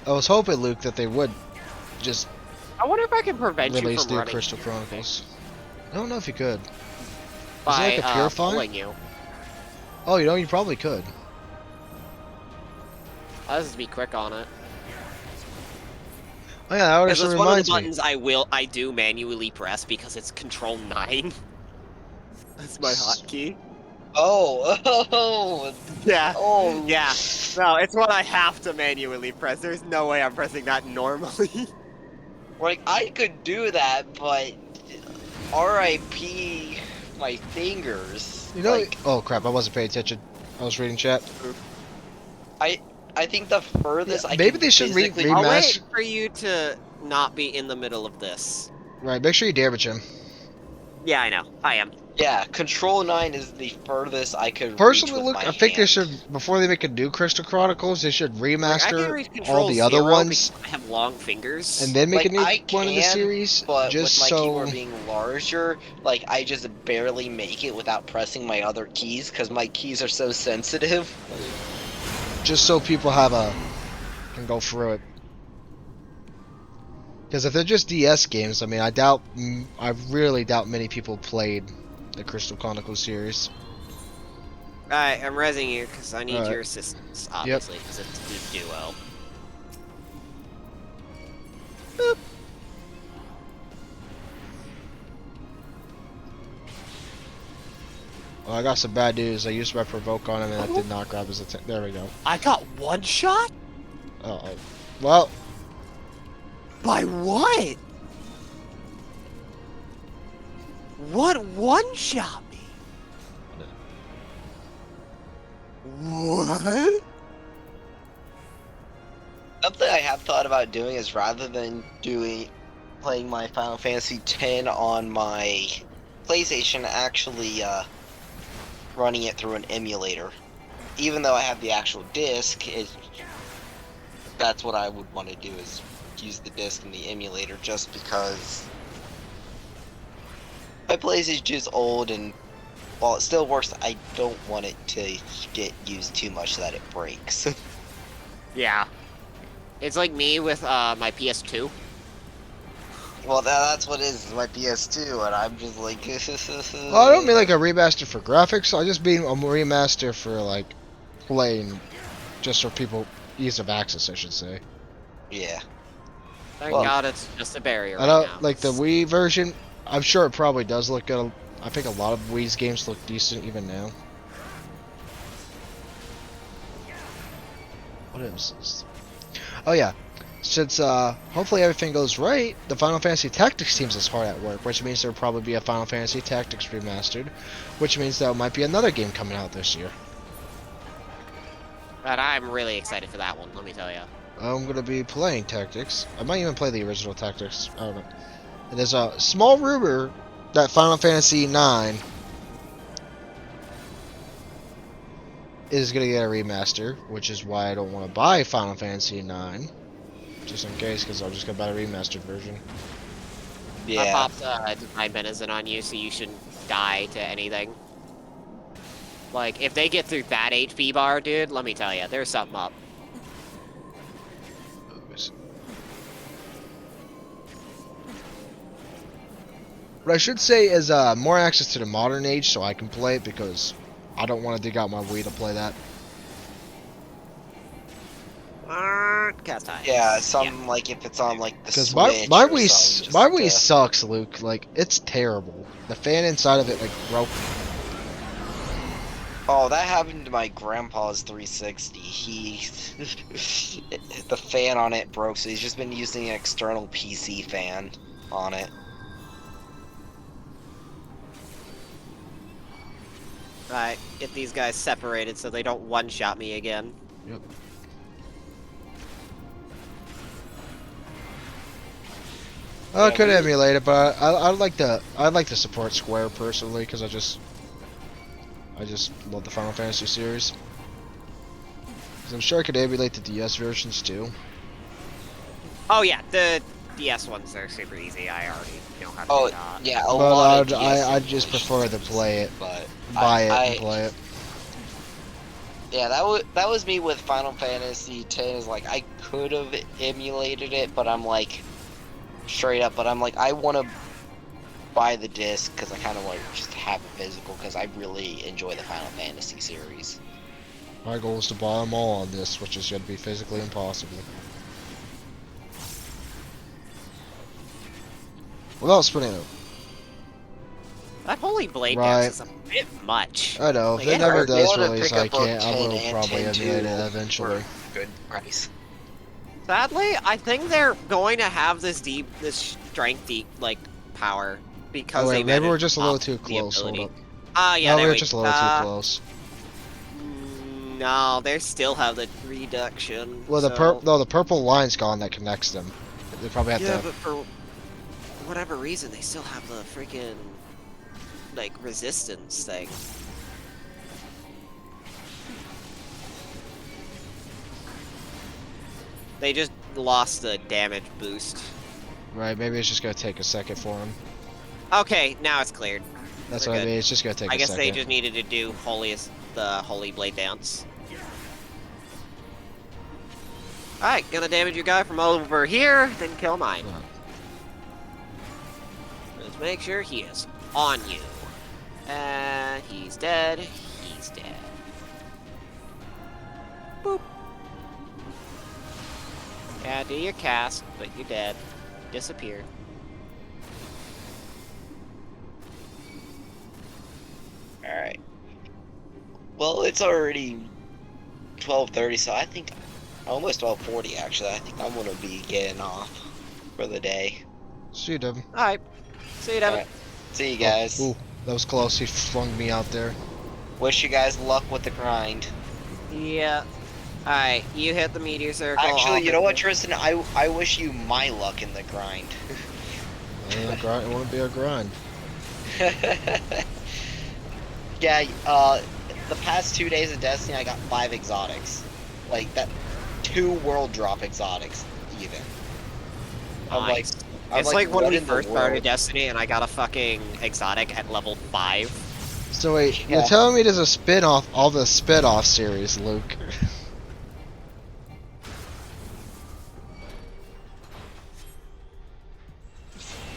I was hoping, Luke, that they would just. I wonder if I can prevent you release from new running Crystal Chronicles. I don't know if you could. By, Is it like a purify? pulling you. Oh, you know, you probably could. I'll just be quick on it. Oh yeah, that Because actually it's one of the reminds me. buttons I do manually press because it's Control 9. That's my hotkey. Oh, Yeah. Oh. Yeah. No, it's what I have to manually press. There's no way I'm pressing that normally. Like, I could do that, but RIP my fingers. You know. Like, Oh crap! I wasn't paying attention. I was reading chat. I think the furthest I maybe can they should physically... I'll remaster. wait for you to not be in the middle of this. Right. Make sure you damage him. Yeah, I know. I am. Yeah, Control 9 is the furthest I could Personally, reach with Luke, my I think they hand. should, before they make a new Crystal Chronicles, they should Like, I can remaster reach all Control the other 0 ones because I have long fingers. and then make Like, a new I one in the can, series. But just with my so. keyboard being larger, like, I just barely make it without pressing my other keys because my keys are so sensitive. Just so people can go through it. Because if they're just DS games, I mean, I really doubt many people played the Crystal Chronicles series. Alright, I'm rezzing you because I need Alright. your assistance, obviously, because it's a duo. Boop. Well, I got some bad news. I used my provoke on him and that did not grab his attention. There we go. I got one shot? Uh-oh. Well. By what? What one shot me? What? Something I have thought about doing is rather than playing my Final Fantasy X on my PlayStation, actually running it through an emulator. Even though I have the actual disc, that's what I would want to do, is use the disc in the emulator, just because my PlayStation is old, and while it still works, I don't want it to get used too much that it breaks. Yeah. It's like me with my PS2. Well, that's what it is my PS2, and I'm just like... Well, I don't mean like a remaster for graphics. I just mean a remaster for like playing, just for people ease of access, I should say. Yeah. Thank God it's just a barrier I right don't now. like the Wii version. I'm sure it probably does look good. I think a lot of Wii's games look decent even now. What is this? Oh yeah, since hopefully everything goes right, the Final Fantasy Tactics teams is hard at work, which means there'll probably be a Final Fantasy Tactics remastered, which means there might be another game coming out this year. But I'm really excited for that one, let me tell you. I'm gonna be playing Tactics. I might even play the original Tactics. I don't know. And there's a small rumor that Final Fantasy IX is gonna get a remaster, which is why I don't want to buy Final Fantasy IX, just in case, because I'm just gonna buy a remastered version. I popped Divine Benison on you, so you shouldn't die to anything. Like, if they get through that HP bar, dude, let me tell you, there's something up. What I should say is more access to the modern age so I can play it, because I don't want to dig out my Wii to play that. Cast time. Yeah, like if it's on like the Because Switch my or something, just Wii to- sucks, Luke. Like, it's terrible. The fan inside of it like broke. Oh, that happened to my grandpa's 360. The fan on it broke, so he's just been using an external PC fan on it. Alright, get these guys separated so they don't one-shot me again. Yep. I could emulate it, but I'd like to support Square personally, because I just love the Final Fantasy series. 'Cause I'm sure I could emulate the DS versions too. Oh yeah, the DS ones are super easy. I already know how to do that. Yeah, But I'd just prefer to play it, buy it and play it. Yeah, that was me with Final Fantasy X. Is like I could have emulated it, but I'm like straight up. But I'm like I want to buy the disc because I kind of want to just have it physical because I really enjoy the Final Fantasy series. My goal is to buy them all on this, which is going to be physically impossible. Without splitting it. That Holy Blade Right. dance is a bit much. I know, Like, if it never Be able does to release, pick I up both can't. I 10 will and probably 10 emulate it too eventually. for good price. Sadly, I think they're going to have this strength power because Oh wait, they maybe we're managed just to a little pop too the close. Hold ability. up. Ah, yeah, No, there we're we just a little too close. No, they still have the reduction. Well, the so... the purple line's gone that connects them. They probably have Yeah, to. but for whatever reason, they still have the freaking resistance thing. They just lost the damage boost. Right, maybe it's just gonna take a second for them. Okay, now it's cleared. That's We're what I good. mean. It's just gonna take I a guess second. they just needed to do the Holy Blade dance. Alright, gonna damage your guy from over here, then kill mine. Let's make sure he is on you. And he's dead. He's dead. Boop. Yeah, do your cast, but you're dead. Disappeared. Alright. Well, it's already 12:30, so I think almost 12:40 actually. I think I'm gonna be getting off for the day. See you, Devin. Alright. See you, Devin. Alright. See you guys. Ooh, that was close. He flung me out there. Wish you guys luck with the grind. Yeah. Alright, you hit the meteor circle. Actually, you know what, Tristan? I wish you my luck in the grind. It wouldn't be a grind. Yeah, the past 2 days of Destiny, I got 5 exotics. Like, that 2 world drop exotics, even. Nice. I'm It's like when what we in the first started world? Destiny and I got a fucking exotic at level 5. So wait, Yeah. you're telling me there's a spin-off of the spin-off series, Luke?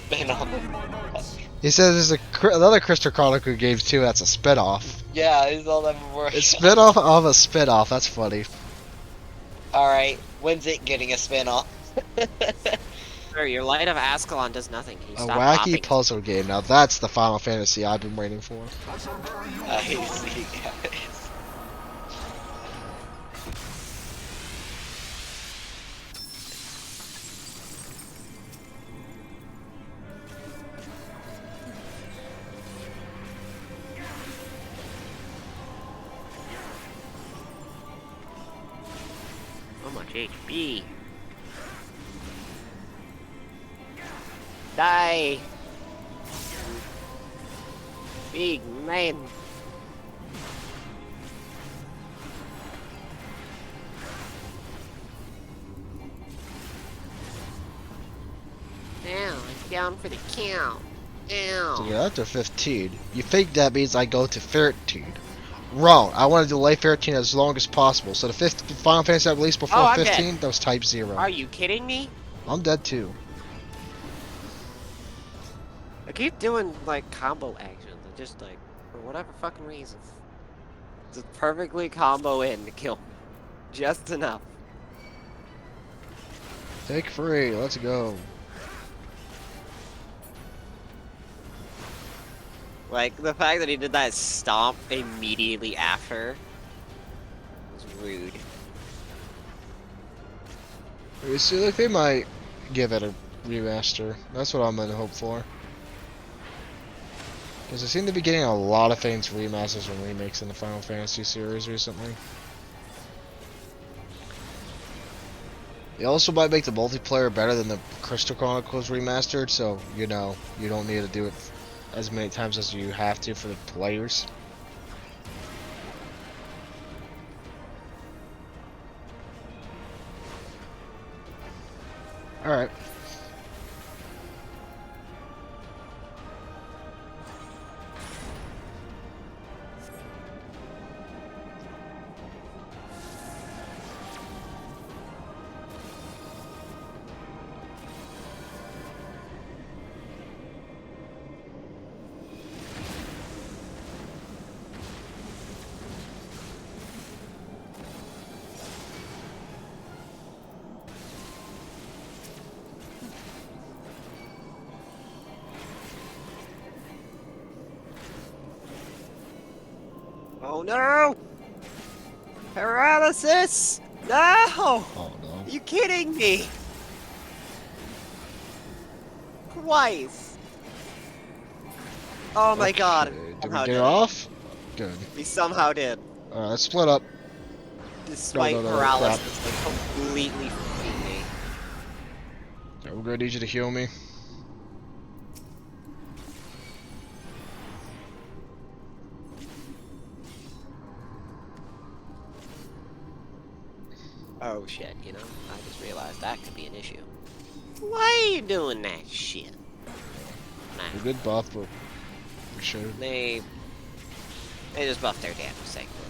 Been on the... He says there's another Crystal Chronicle game too. That's a spin-off. Yeah, I saw that before. It's spin-off of a spin-off. That's funny. Alright, when's it getting a spin-off? Sure, your Light of Ascalon does nothing. Can you A stop wacky popping? puzzle game. Now that's the Final Fantasy I've been waiting for. I see, guys. HP. Die. Big man. Ow, I'm down for the count. Ow. So yeah, after 15. You think that means I go to 13. Wrong. I want to delay 13 as long as possible. So the Final Fantasy that released before Oh, I'm 15, dead. that was Type 0. Are you kidding me? I'm dead too. I keep doing like combo actions and just like for whatever fucking reason. Just perfectly combo in to kill. Just enough. Take 3, let's go. Like the fact that he did that stomp immediately after was rude. You see, like they might give it a remaster. That's what I'm gonna hope for. Because I seem to be getting a lot of things remasters and remakes in the Final Fantasy series recently. They also might make the multiplayer better than the Crystal Chronicles remastered, so you know you don't need to do it as many times as you have to for the players. Alright. Oh no! Paralysis! No! Oh no. Are you kidding me? Twice! Oh my god. Did we get it off? Good. We somehow did. Alright, let's split up. Despite paralysis, like completely f***ing me. Okay, we're gonna need you to heal me. Oh shit, you know, I just realized that could be an issue. Why are you doing that shit? We're good buff, but we should. They just buffed their damage, thankfully.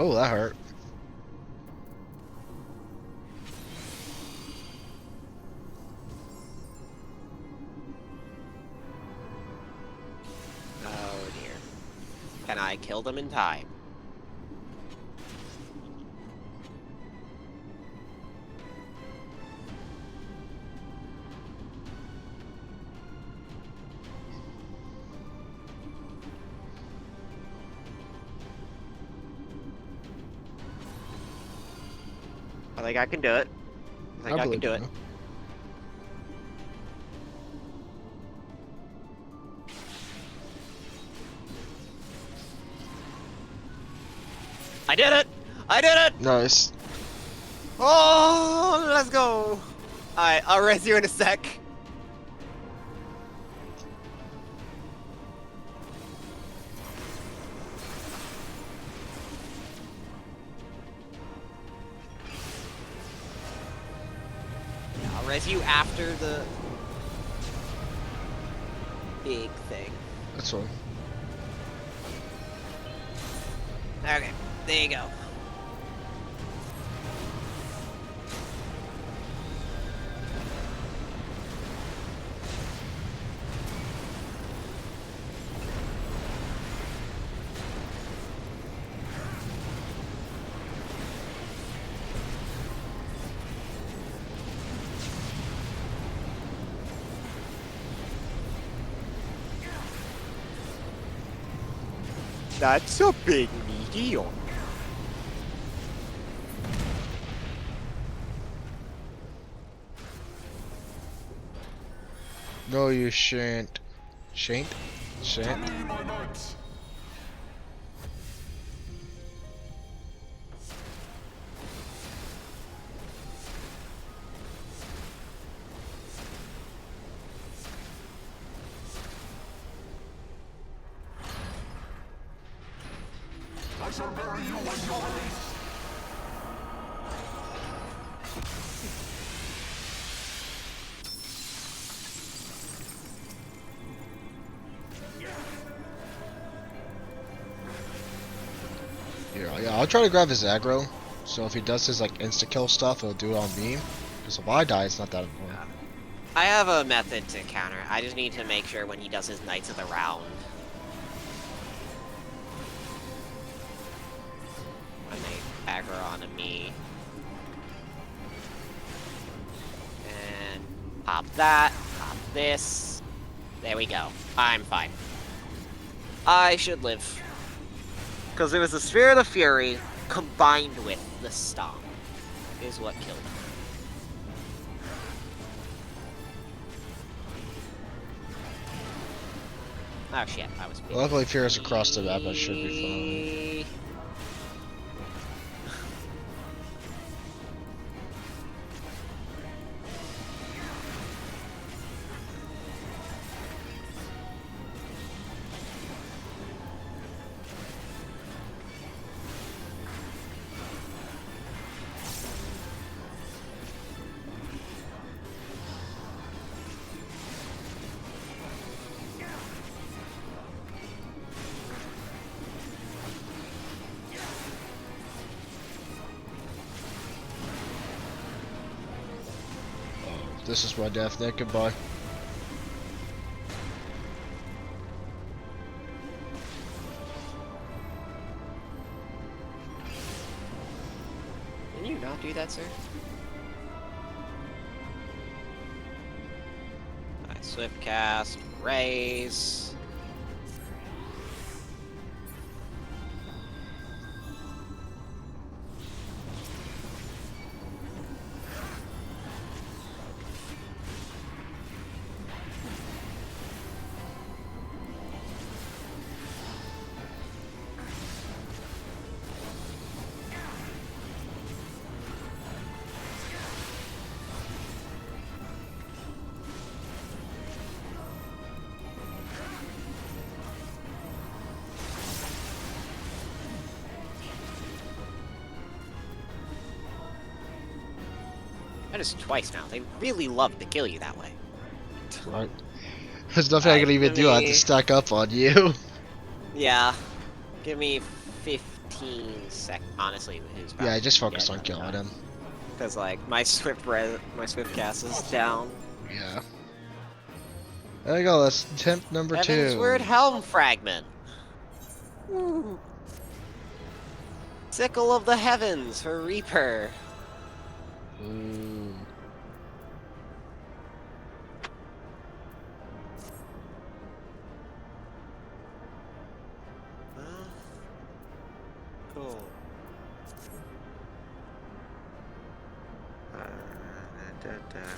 Oh, that hurt. Oh dear. Can I kill them in time? I think I can do it. I think I can do it. I did it! I did it! Nice. Oh, let's go! Alright, I'll res you in a sec. I'll res you after the big thing. That's fine. Okay, there you go. That's a big meteor. No, you shan't. Shan't? Shan't? I shall bury you with your release. Here, yeah, I'll try to grab his aggro. So if he does his like insta-kill stuff, he'll do it on me. Because if I die, it's not that important. I have a method to counter. I just need to make sure when he does his Knights of the Round. When they aggro onto me. And pop that, pop this. There we go. I'm fine. I should live. Because it was the Spirit of Fury combined with the Stomp is what killed him. Oh shit, I was... Luckily, Fear's across the map, that should be fine. This is my death, Nick. Goodbye. Can you not do that, sir? Alright, Swift Cast, Raise. That is twice now. They really love to kill you that way. Right. There's nothing I can even do. I have to stack up on you. Yeah. Give me 15 seconds. Honestly, who's Yeah, I just focused on killing him. Because like my swift cast is down. Yeah. There you go. That's attempt number Heaven's 2. Word Helm Fragment. Woo. Sickle of the Heavens for Reaper. Ooh. Cool.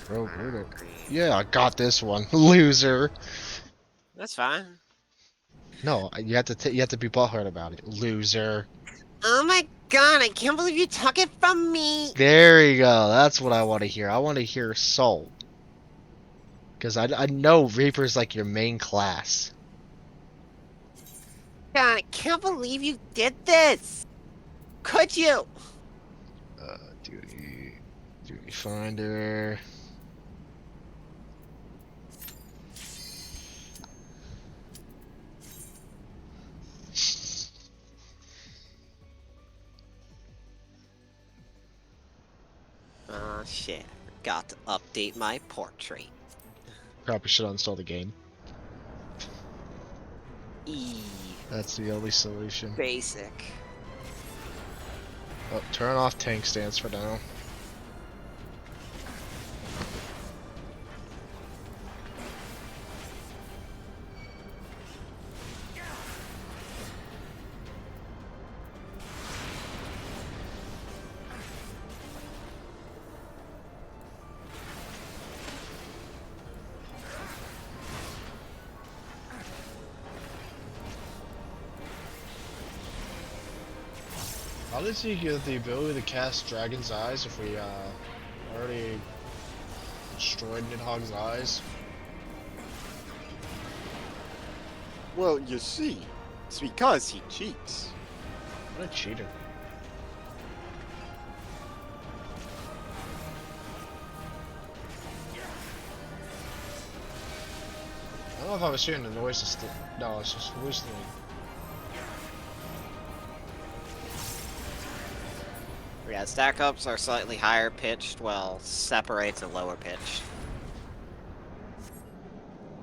Bro, brutal. Yeah, I got this one. Loser. That's fine. No, you have to be butthurt about it. Loser. Oh my god, I can't believe you took it from me! There you go. That's what I want to hear. I want to hear Soul. Because I know Reaper's like your main class. God, I can't believe you did this! Could you? Duty Finder. Oh shit, forgot to update my portrait. Probably should uninstall the game. E. That's the only solution. Basic. Oh, turn off tank stance for now. How does he get the ability to cast Dragon's Eyes if we already destroyed Nidhogg's eyes? Well, you see, it's because he cheats. What a cheater. I don't know if I was hearing the noises. No, it's just whistling. Yeah, stack ups are slightly higher pitched, while separates are lower pitched.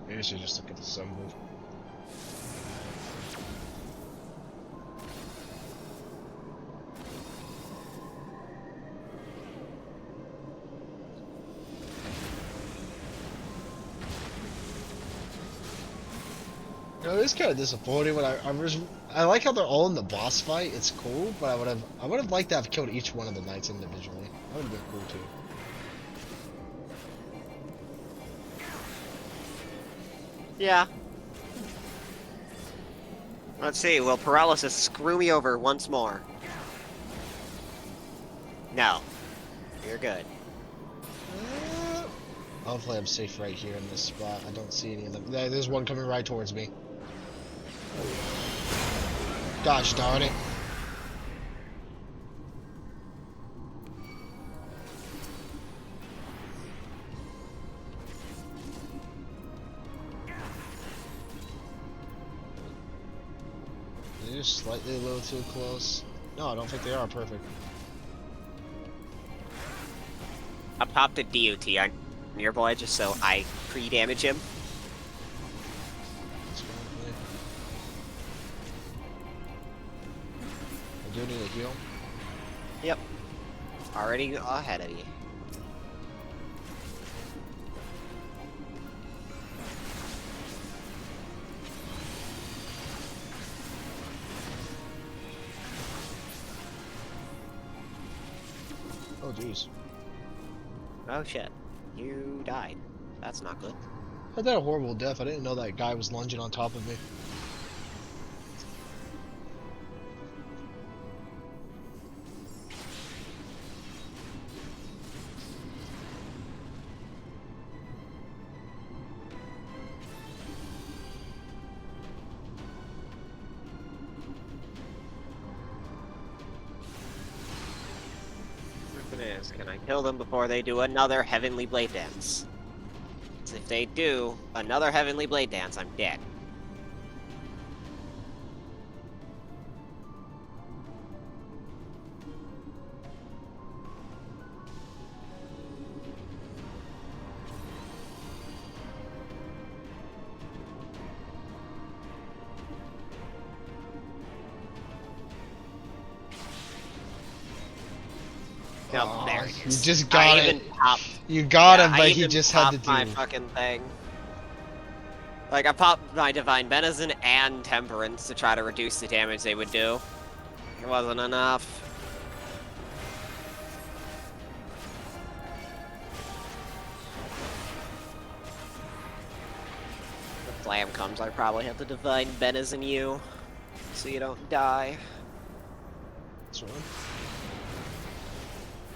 Maybe I should just look at the symbol. No, it's kind of disappointing when I like how they're all in the boss fight. It's cool, but I would have liked to have killed each one of the knights individually. That would have been cool too. Yeah. Let's see, will paralysis screw me over once more? No. You're good. Hopefully I'm safe right here in this spot. I don't see any of them. There's one coming right towards me. Gosh darn it. They're just slightly a little too close. No, I don't think they are. Perfect. I popped a DOT on your boy just so I pre-damage him. I do need a heal. Yep. Already ahead of you. Oh jeez. Oh shit. You died. That's not good. I had a horrible death. I didn't know that guy was lunging on top of me. Can I kill them before they do another Heavenly Blade Dance? If they do another Heavenly Blade Dance, I'm dead. No, there it is. You just got it. You got him, but he just had to do my fucking thing. Like, I popped my Divine Benison and Temperance to try to reduce the damage they would do. It wasn't enough. The Flam comes, I probably have to Divine Benison you, so you don't die. That's right.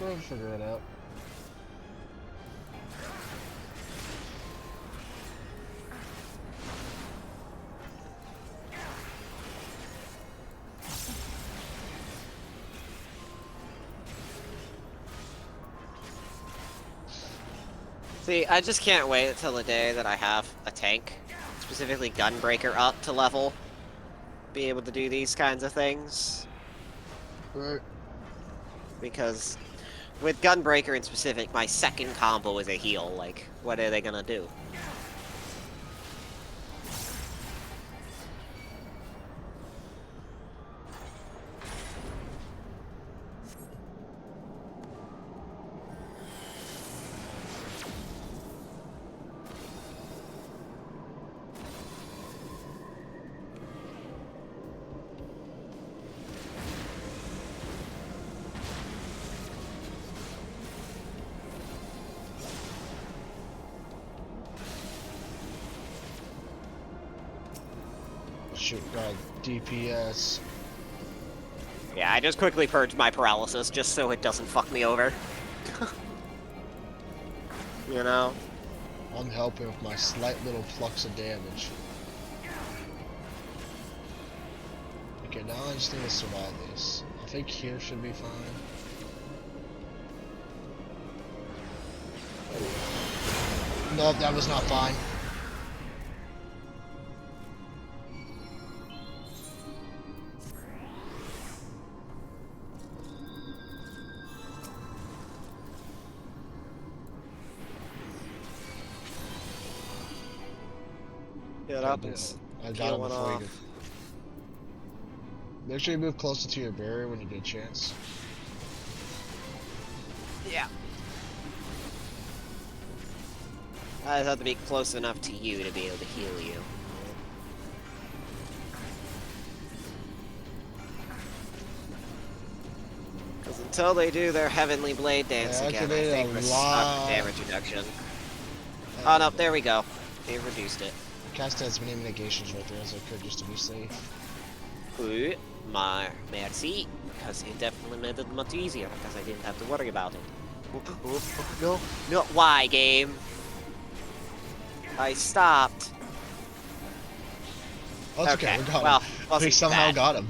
We'll figure it out. See, I just can't wait until the day that I have a tank, specifically Gunbreaker, up to level, be able to do these kinds of things. Right. Because with Gunbreaker in specific, my second combo is a heal. Like, what are they gonna do? Shoot, God, DPS. Yeah, I just quickly purged my paralysis just so it doesn't fuck me over. You know? I'm helping with my slight little flux of damage. Okay, now I just need to survive this. I think here should be fine. Nope, that was not fine. Get up and I got peel him one before you off. could. Make sure you move closer to your barrier when you get a chance. Yeah. I just have to be close enough to you to be able to heal you. Because until they do their Heavenly Blade dance again, I think we're stuck with damage reduction. Oh no, there we go. They reduced it. Cast has many negations right there as I could just to be safe. Ooh, merci. Because it definitely made it much easier because I didn't have to worry about it. No, no, why, game? I stopped. Oh, it's okay, we got well, him. We somehow got him.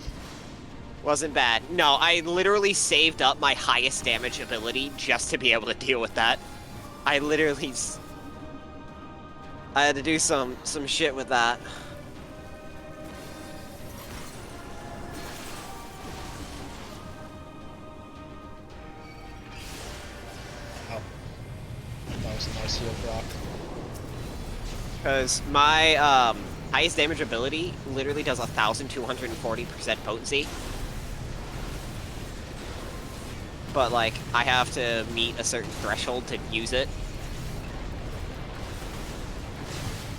Wasn't bad. No, I literally saved up my highest damage ability just to be able to deal with that. I literally... I had to do some shit with that. Oh. That was a nice heal proc. Because my highest damage ability literally does 1,240% potency. But, like, I have to meet a certain threshold to use it.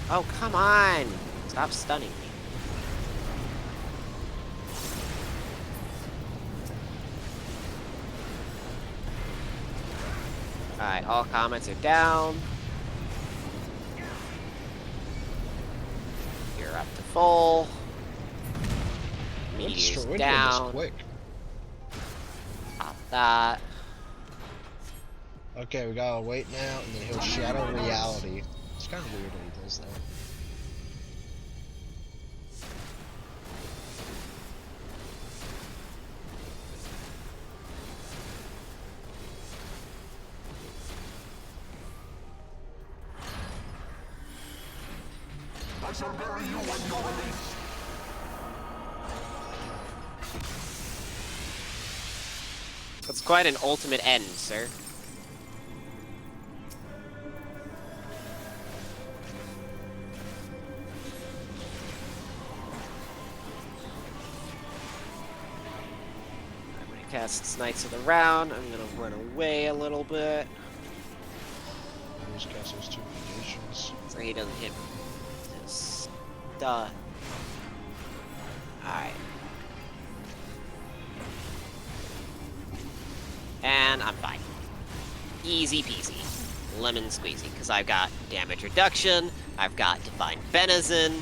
Oh, come on! Stop stunning me. Alright, all comments are down. You're up to full. Meteor's down. Quick. Pop that. Okay, we gotta wait now, and then he'll shadow reality. It's kind of weird when he does that. I shall bury you when you're released. That's quite an ultimate end, sir. I'm gonna cast Knights of the Round. I'm gonna run away a little bit. Just cast those two negations. So he doesn't hit his stun. Alright. And I'm fine. Easy peasy. Lemon squeezy. Because I've got damage reduction. I've got Divine Benison.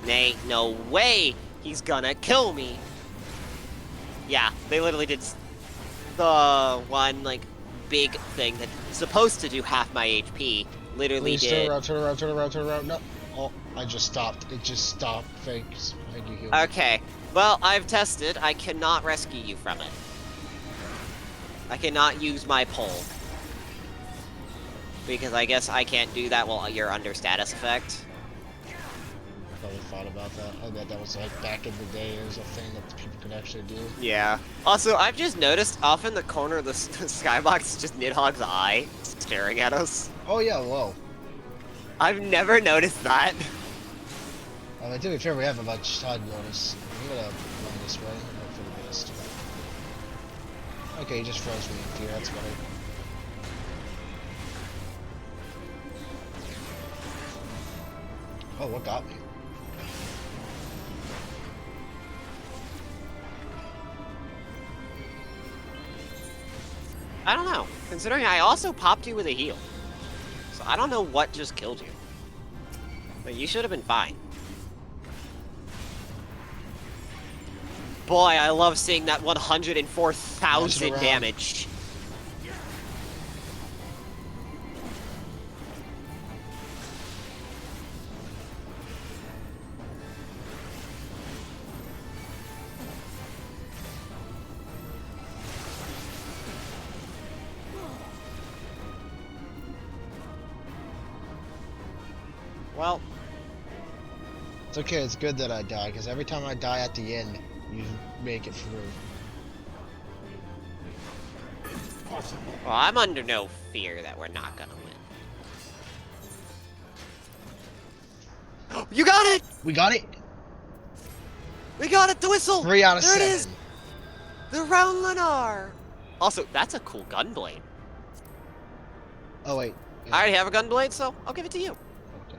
Nay, no way he's gonna kill me. Yeah, they literally did the one, like, big thing that's supposed to do half my HP. Literally Please did. Turn around. No. Oh, I just stopped. It just stopped. Thanks. Thank you, heal. Okay. Well, I've tested. I cannot rescue you from it. I cannot use my pole. Because I guess I can't do that while you're under status effect. Probably thought about that. I bet that was like back in the day. It was a thing that people could actually do. Yeah. Also, I've just noticed off in the corner of the skybox is just Nidhogg's eye staring at us. Oh yeah, whoa. I've never noticed that. I mean, to be fair, we have a bunch of notice. I'm gonna run this way. Hope for the best. Okay, he just froze me in fear. That's better. Oh, what got me? I don't know. Considering I also popped you with a heal. So I don't know what just killed you. But you should have been fine. boy, I love seeing that 104,000 around. damage. Well, it's okay. It's good that I die, because every time I die at the end, you make it through. well, I'm under no fear that we're not gonna win. You got it! We got it. We got it! The whistle! 3 out of there 7. It is! The round Lennar! Also, that's a cool gunblade. Oh wait. I already have a gunblade, so I'll give it to you. Okay.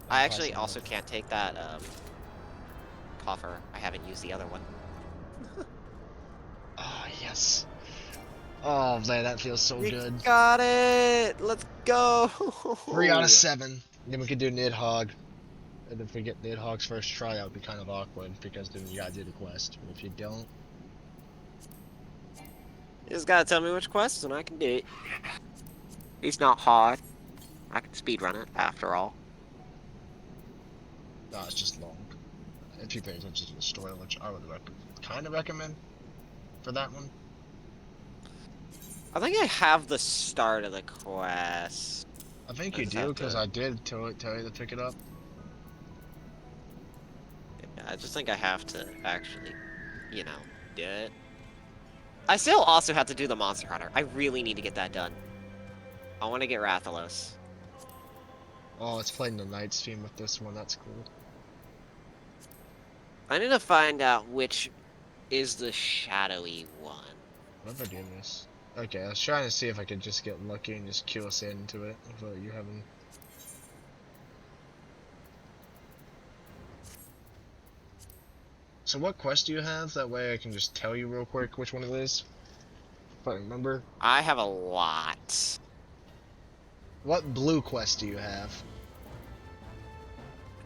I actually also can't take that coffer. I haven't used the other one. Oh yes. Oh man, that feels so good. Got it! Let's go! 3 out of 7. Then we could do Nidhogg. And if we get Nidhogg's first try, that would be kind of awkward, because then you gotta do the quest. But if you don't... You just gotta tell me which quests and I can do it. It's not hard. I can speedrun it, after all. No, it's just long. If you pay attention to the story, which I would kind of recommend for that one. I think I have the start of the quest. I think you do, because I did tell you to pick it up. Yeah, I just think I have to actually, you know, do it. I still also have to do the Monster Hunter. I really need to get that done. I want to get Rathalos. Oh, it's playing the Knights theme with this one. That's cool. I need to find out which is the shadowy one. What if I do this? Okay, I was trying to see if I could just get lucky and just queue us into it without you having... So what quest do you have? That way I can just tell you real quick which one it is. If I remember. I have a lot. What blue quest do you have?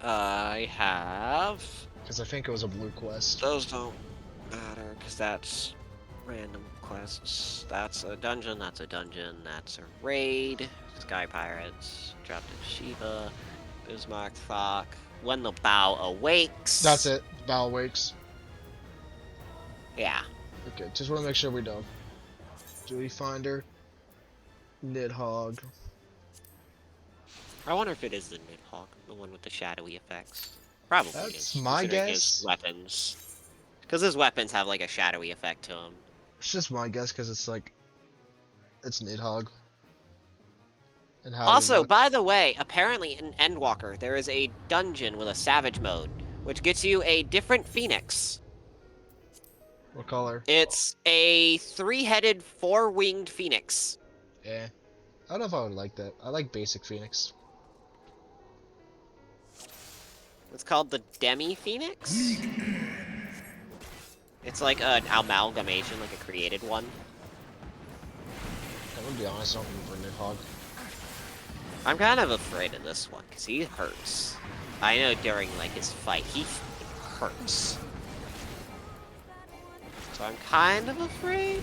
I have... Because I think it was a blue quest. Those don't matter, because that's random quests. That's a dungeon, that's a dungeon, that's a raid. Sky Pirates, Trapped in Shiva, Bismarck Thok. When the Bow Awakes. That's it. Bow Awakes. Yeah. Okay, just want to make sure we know. Julie Finder. Nidhogg. I wonder if it is the Nidhogg, the one with the shadowy effects. Probably That's is, my considering guess. His weapons. Because his weapons have like a shadowy effect to them. It's just my guess because it's like... It's Nidhogg. And how Also, by the way, apparently in Endwalker, there is a dungeon with a savage mode, which gets you a different phoenix. What color? It's a 3-headed, 4-winged phoenix. Yeah. I don't know if I would like that. I like basic phoenix. It's called the Demi Phoenix. It's like an amalgamation, like a created one. I'm gonna be honest, I don't remember Nidhogg. I'm kind of afraid of this one, because he hurts. I know during, like, his fight, he hurts. So I'm kind of afraid.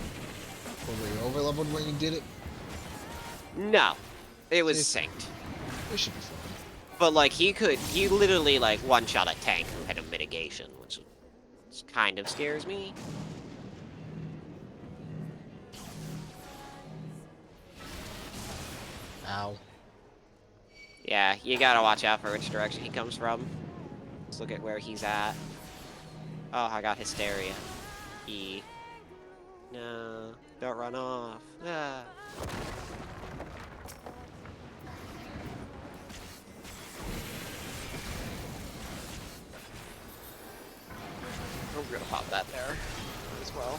Were we over-leveled when you did it? No. It was synced. It should be fine. But, like, he literally, like, one-shot a tank who had a mitigation, which kind of scares me. Ow. Yeah, you gotta watch out for which direction he comes from. Let's look at where he's at. Oh, I got hysteria. No, don't run off. Ah. I'm gonna pop that there as well.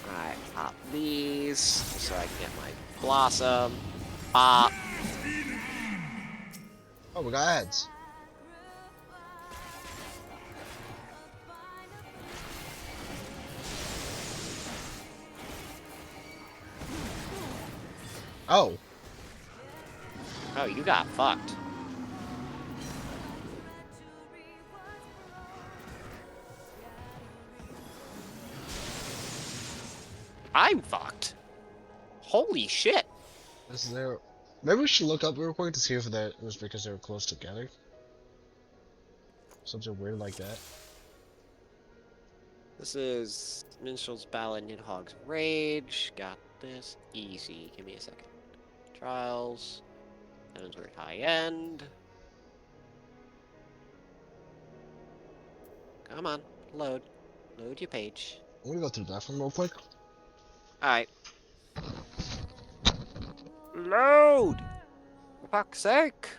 Alright, pop these so I can get my blossom. Pop. Oh, we got ads. Oh. Oh, you got fucked. I'm fucked. Holy shit. Is there... Maybe we should look up real quick to see if that was because they were close together. Something weird like that. This is Minstrel's Ballad, Nidhogg's Rage. Got this. Easy. Give me a second. Trials. Heavensward High End. Come on. Load. Load your page. I'm gonna go through that one real quick. Alright. Load! For fuck's sake!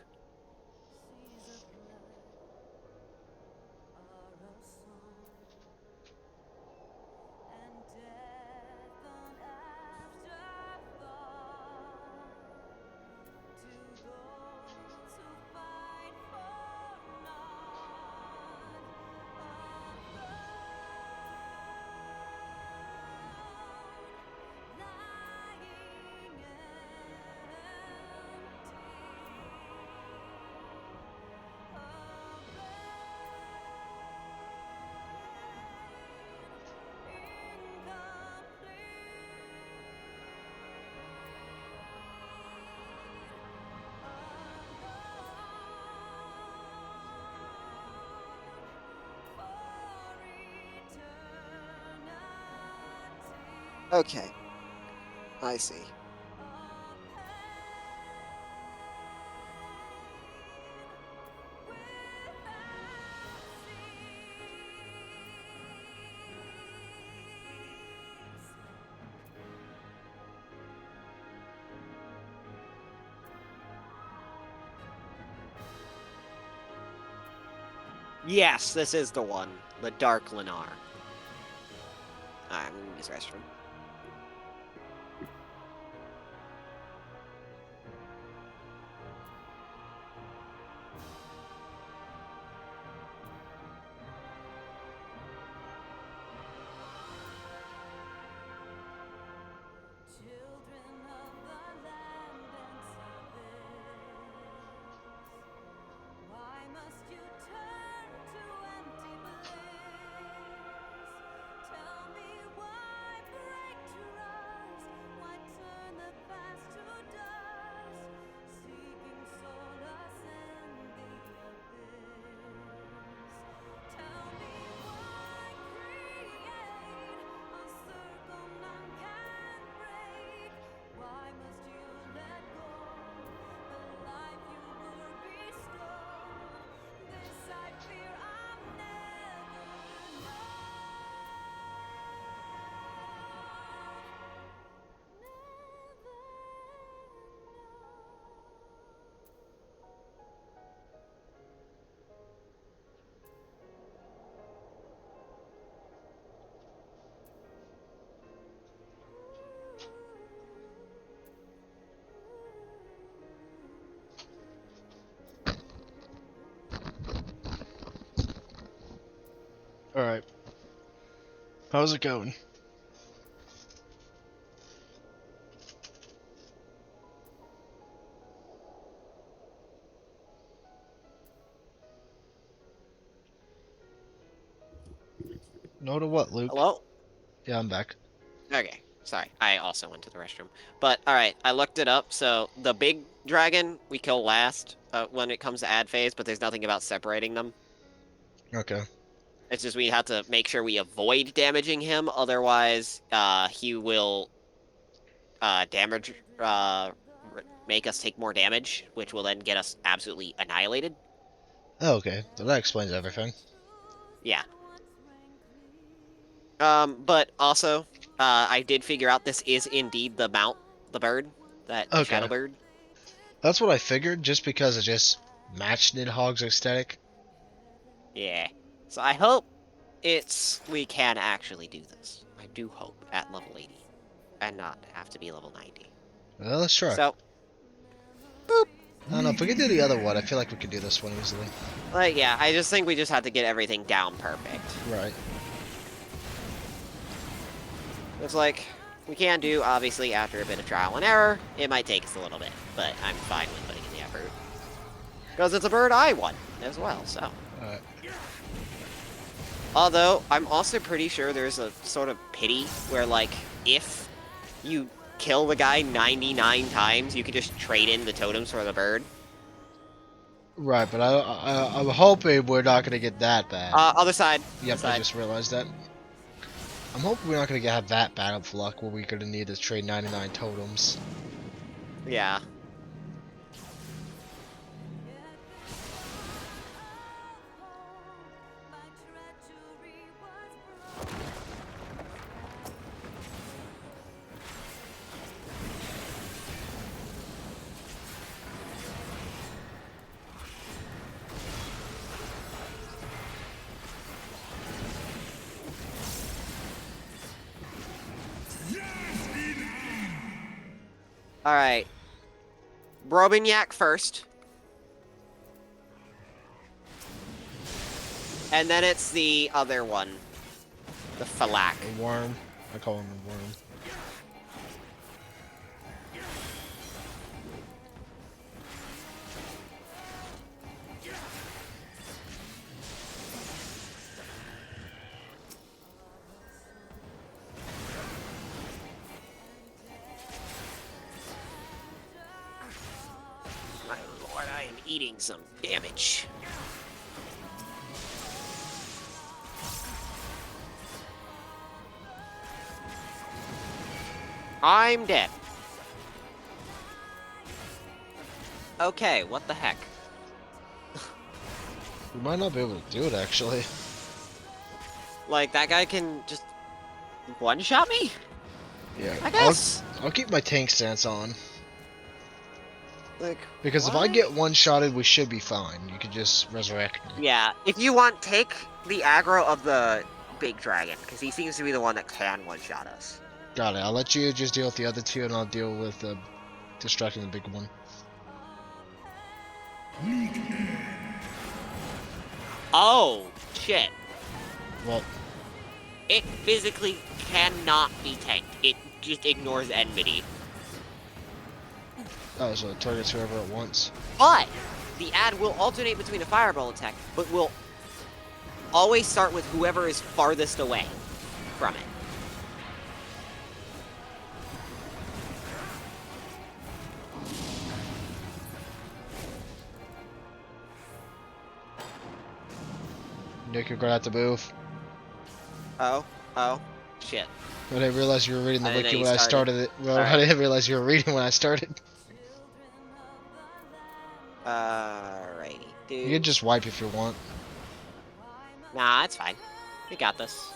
Okay. I see. Yes, this is the one. The Dark Lennar. Alright, I'm gonna use the restroom. Alright. How's it going? No to what, Luke? Hello? Yeah, I'm back. Okay, sorry. I also went to the restroom. But, alright, I looked it up, so the big dragon we kill last when it comes to ad phase, but there's nothing about separating them. Okay. It's just we have to make sure we avoid damaging him, otherwise he will damage, make us take more damage, which will then get us absolutely annihilated. Oh, okay. So that explains everything. Yeah. But also, I did figure out this is indeed the bird, the shadow bird. That's what I figured, just because it just matched Nidhogg's aesthetic. Yeah. So I hope we can actually do this. I do hope at level 80, and not have to be level 90. Well, let's try. So, I don't know, if we could do the other one, I feel like we could do this one easily. like, yeah, I just think we just have to get everything down perfect. Right. It's like, we can do, obviously, after a bit of trial and error. It might take us a little bit, but I'm fine with putting in the effort. Because it's a bird I want as well, so. Alright. Although, I'm also pretty sure there's a sort of pity where, like, if you kill the guy 99 times, you can just trade in the totems for the bird. Right, but I'm hoping we're not gonna get that bad. Other side. Yep, Other side. I just realized that. I'm hoping we're not gonna have that bad of luck where we're gonna need to trade 99 totems. Yeah. Alright. Robignac first. And then it's the other one. The Falak. A worm. I call him a worm. My lord, I am eating some damage. I'm dead. Okay, what the heck? We might not be able to do it, actually. Like, that guy can just one-shot me? Yeah. I guess. I'll keep my tank stance on. Like, because if I get one-shotted, we should be fine. You could just resurrect me. Yeah, if you want, take the aggro of the big dragon, because he seems to be the one that can one-shot us. Got it. I'll let you just deal with the other two, and I'll deal with distracting the big one. Oh, shit. Well, it physically cannot be tanked. It just ignores enmity. Oh, so it targets whoever it wants. But the ad will alternate between a fireball attack, but will always start with whoever is farthest away from it. Nick, you're gonna have to move. Oh, shit. I didn't realize you were reading the I didn't wiki know when you I started it. Well, I didn't realize you were reading when I started. Alrighty, dude. You can just wipe if you want. Nah, it's fine. We got this.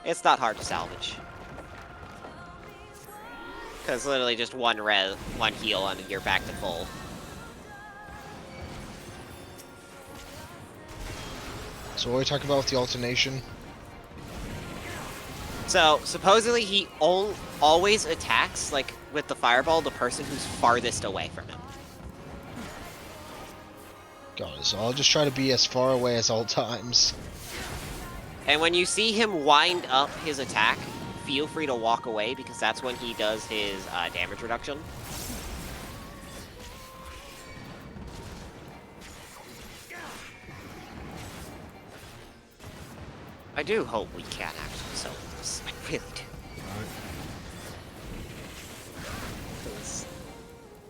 It's not hard to salvage. Because literally just one heal and you're back to full. So what are we talking about with the alternation? So, supposedly he always attacks, like, with the fireball, the person who's farthest away from him. Got it. So I'll just try to be as far away as all times. And when you see him wind up his attack, feel free to walk away, because that's when he does his damage reduction. I do hope we can actually solve this. I really do.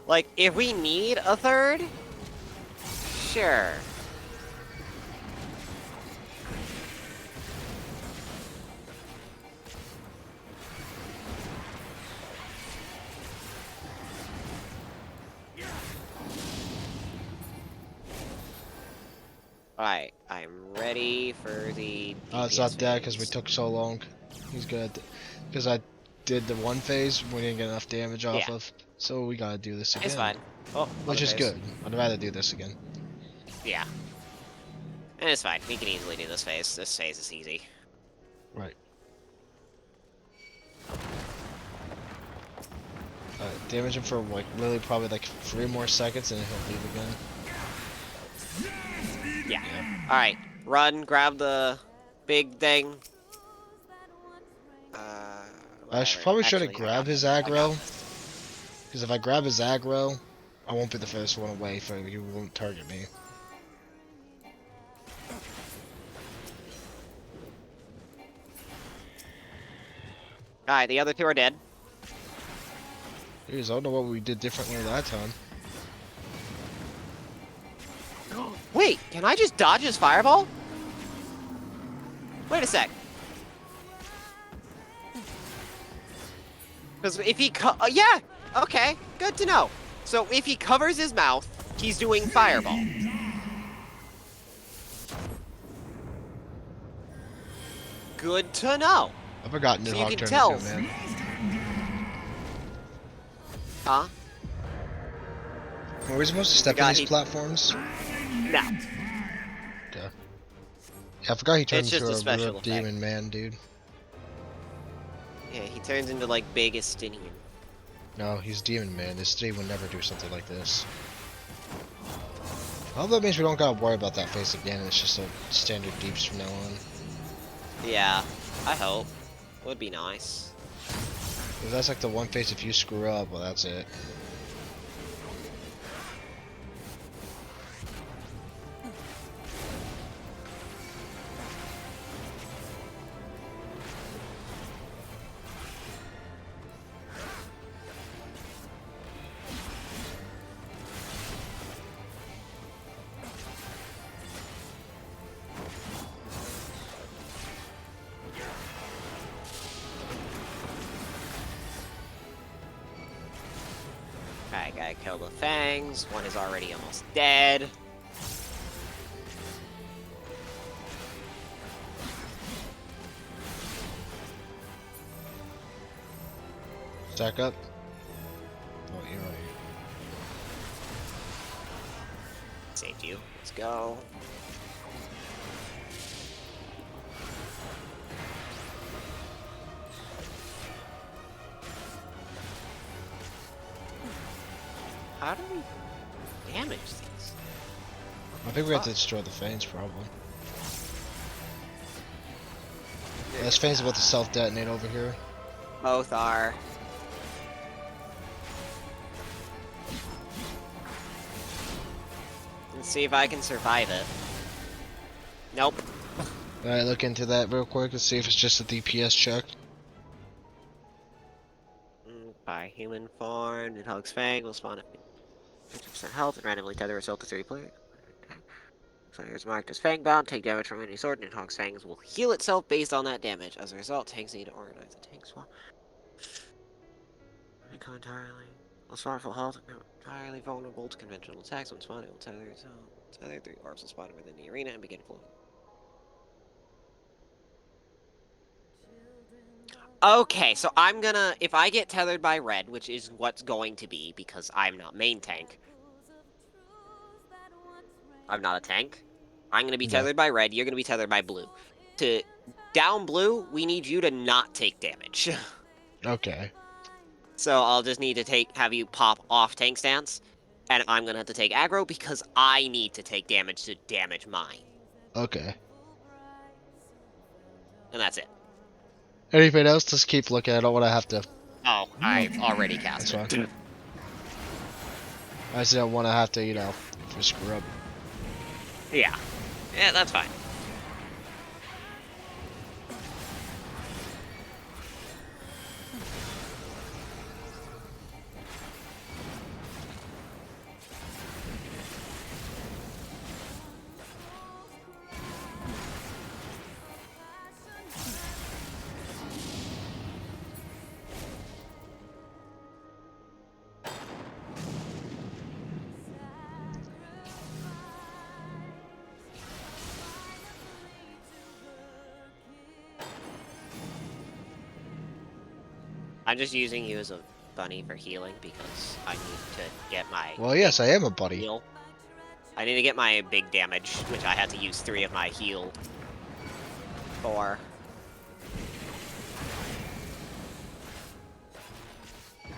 Like, if we need a third, sure. Alright, I'm ready for the DPS It's not dead because we phase. took so long. He's good. Because I did the one phase, we didn't get enough damage off Yeah. of. So we gotta do this again. It's fine. Oh, which other is phase. good. I'd rather do this again. Yeah. And it's fine. We can easily do this phase. This phase is easy. Right. Damage him for like literally probably like 3 more seconds and then he'll leave again. Yeah. Alright. Run, grab the big thing. I probably shouldn't grab his aggro. Because if I grab his aggro, I won't be the first one away, so you won't target me. Alright, the other two are dead. Jeez, I don't know what we did differently that time. Wait, can I just dodge his fireball? Wait a sec. Because if he yeah! Okay, good to know. So if he covers his mouth, he's doing fireball. Good to know. I forgot So you Nidhogg can turned tell. into a man. Huh? Are we supposed to step on these platforms? No. Okay. Yeah, I forgot he turned It's just into a a special real effect. demon man, dude. Yeah, he turns into like big Estinian. No, he's demon man. This city would never do something like this. All that means we don't gotta worry about that face again. It's just a standard deeps from now on. Yeah, I hope. Would be nice. 'Cause that's like the one face if you screw up, well that's it. Alright, gotta kill the fangs. One is already almost dead. Stack up. Oh, you're right. Saved you. Let's go. How do we damage these? I think we have to destroy the fangs, probably. Yeah, this fangs about to self-detonate over here. Both are. Let's see if I can survive it. Nope. Alright, look into that real quick and see if it's just a DPS check. By human form, Nidhogg's Fang will spawn at 50% health and randomly tether itself to 3 players. Players marked as Fang bound take damage from any sword. Nidhogg's Fangs will heal itself based on that damage. As a result, tanks need to organize the tank swap. Become entirely spawn full health and entirely vulnerable to conventional attacks. When spawned, it will tether itself. Tether 3 orbs will spawn within the arena and begin flowing. Okay, so I'm gonna, if I get tethered by red, which is what's going to be, because I'm not main tank. I'm not a tank. I'm gonna be tethered by red, you're gonna be tethered by blue. To down blue, we need you to not take damage. Okay. So I'll just need to have you pop off tank stance, and I'm gonna have to take aggro because I need to take damage to damage mine. Okay. And that's it. Anything else? Just keep looking. I don't want to have to. Oh, I've already cast That's it. fine. I just don't want to have to, you know, just screw up. Yeah. Yeah, that's fine. I'm just using you as a bunny for healing because I need to get my... Well, yes, I am a buddy. Heal. I need to get my big damage, which I had to use 3 of my heal for.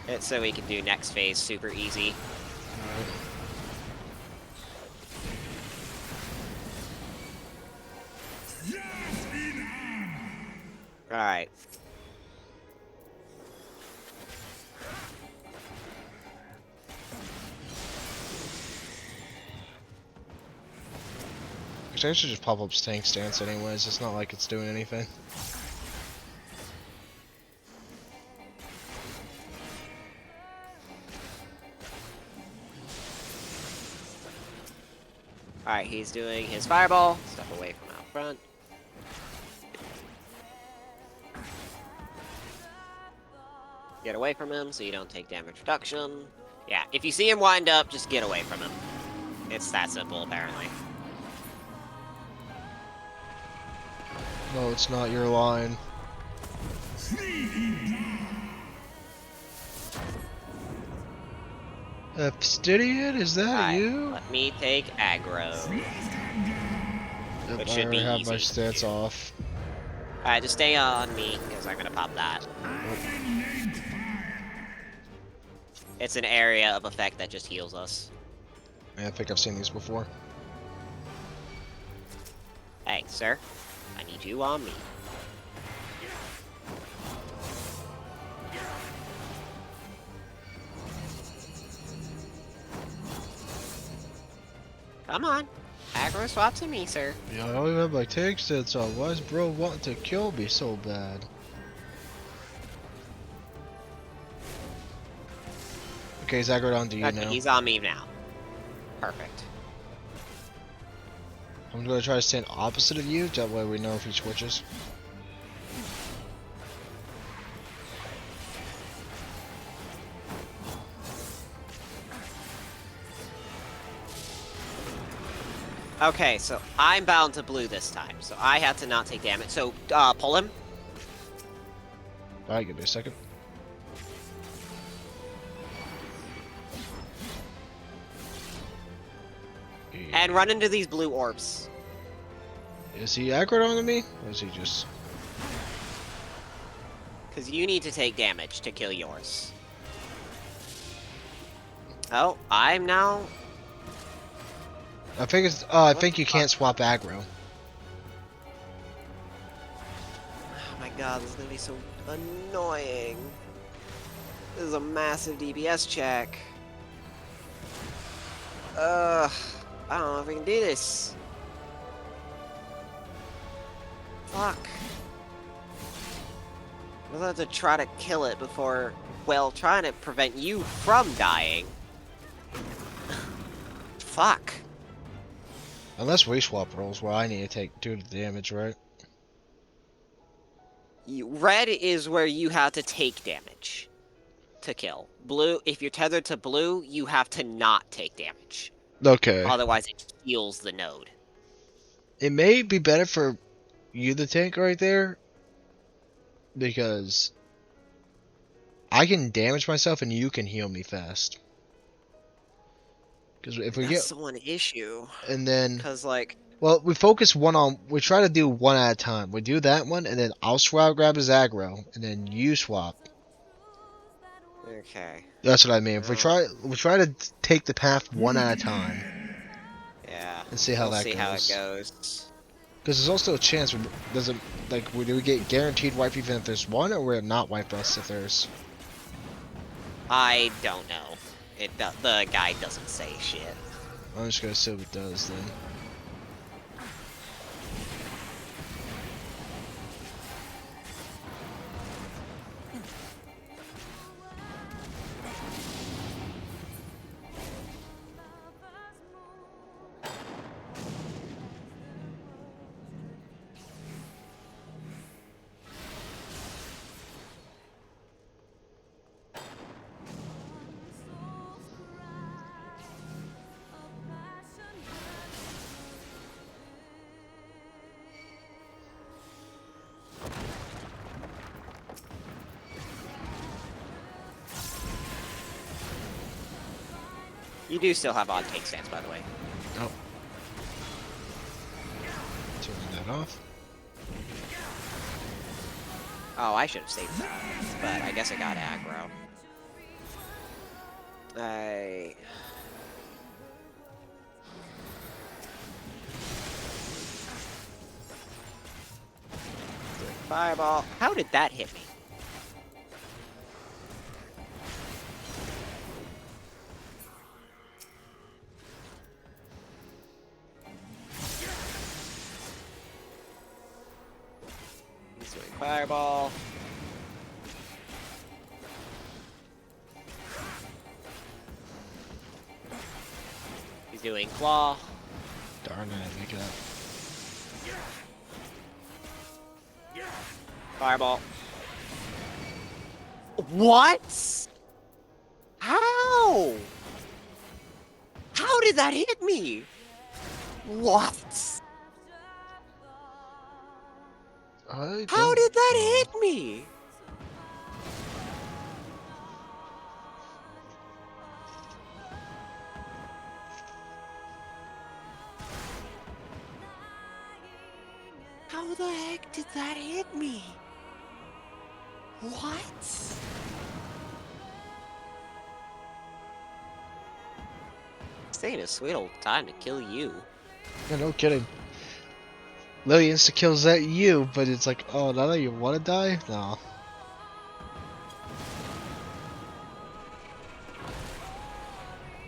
It's so we can do next phase super easy. Alright. Actually, I should just pop up tank stance anyways. It's not like it's doing anything. Alright, he's doing his fireball. Step away from out front. Get away from him so you don't take damage reduction. Yeah, if you see him wind up, just get away from him. It's that simple, apparently. No, it's not your line. Obsidian, is that you? Let me take aggro. Yep, Which I should be already have easy. my stats off. Alright, just stay on me, because I'm gonna pop that. It's an area of effect that just heals us. Yeah, I think I've seen these before. Hey, sir. I need you on me. Come on. Aggro swap to me, sir. Yeah, I don't even have my tank stats on. Why is bro wanting to kill me so bad? Okay, he's aggroed onto you now. He's on me now. Perfect. I'm gonna try to stand opposite of you, that way we know if he switches. Okay, so I'm bound to blue this time, so I have to not take damage. So, pull him. Alright, give me a second. And run into these blue orbs. Is he aggroed onto me? Or is he just... Because you need to take damage to kill yours. Oh, I'm now... I think it's... I think you can't swap aggro. Oh my god, this is gonna be so annoying. This is a massive DPS check. I don't know if we can do this. Fuck. We'll have to try to kill it before, well, trying to prevent you from dying. Fuck. Unless we swap roles where I need to do the damage, right? Red is where you have to take damage to kill. Blue, if you're tethered to blue, you have to not take damage. Okay. Otherwise, it heals the node. It may be better for you the tank right there, because I can damage myself and you can heal me fast. Because if we That's get the one issue. and then Because like, well, we focus we try to do one at a time. We do that one, and then I'll grab his aggro, and then you swap. okay. That's what I mean. If we try to take the path one at a time. Yeah. And see how that goes. How it goes. Because there's also a chance, do we get guaranteed wipe even if there's one, or will it not wipe us if there's... I don't know. The guy doesn't say shit. I'm just gonna assume it does then. You do still have odd take stance, by the way. Oh. Turning that off. Oh, I should have saved that, but I guess I got aggro. Fireball. How did that hit me? He's doing Fireball. He's doing Claw. Darn, I didn't make it up. Fireball. What? How? How did that hit me? What? How did that hit me? How the heck did that hit me? What? This ain't a sweet old time to kill you. Yeah, no kidding. Literally insta kills at you, but it's like, oh, now that you want to die? No.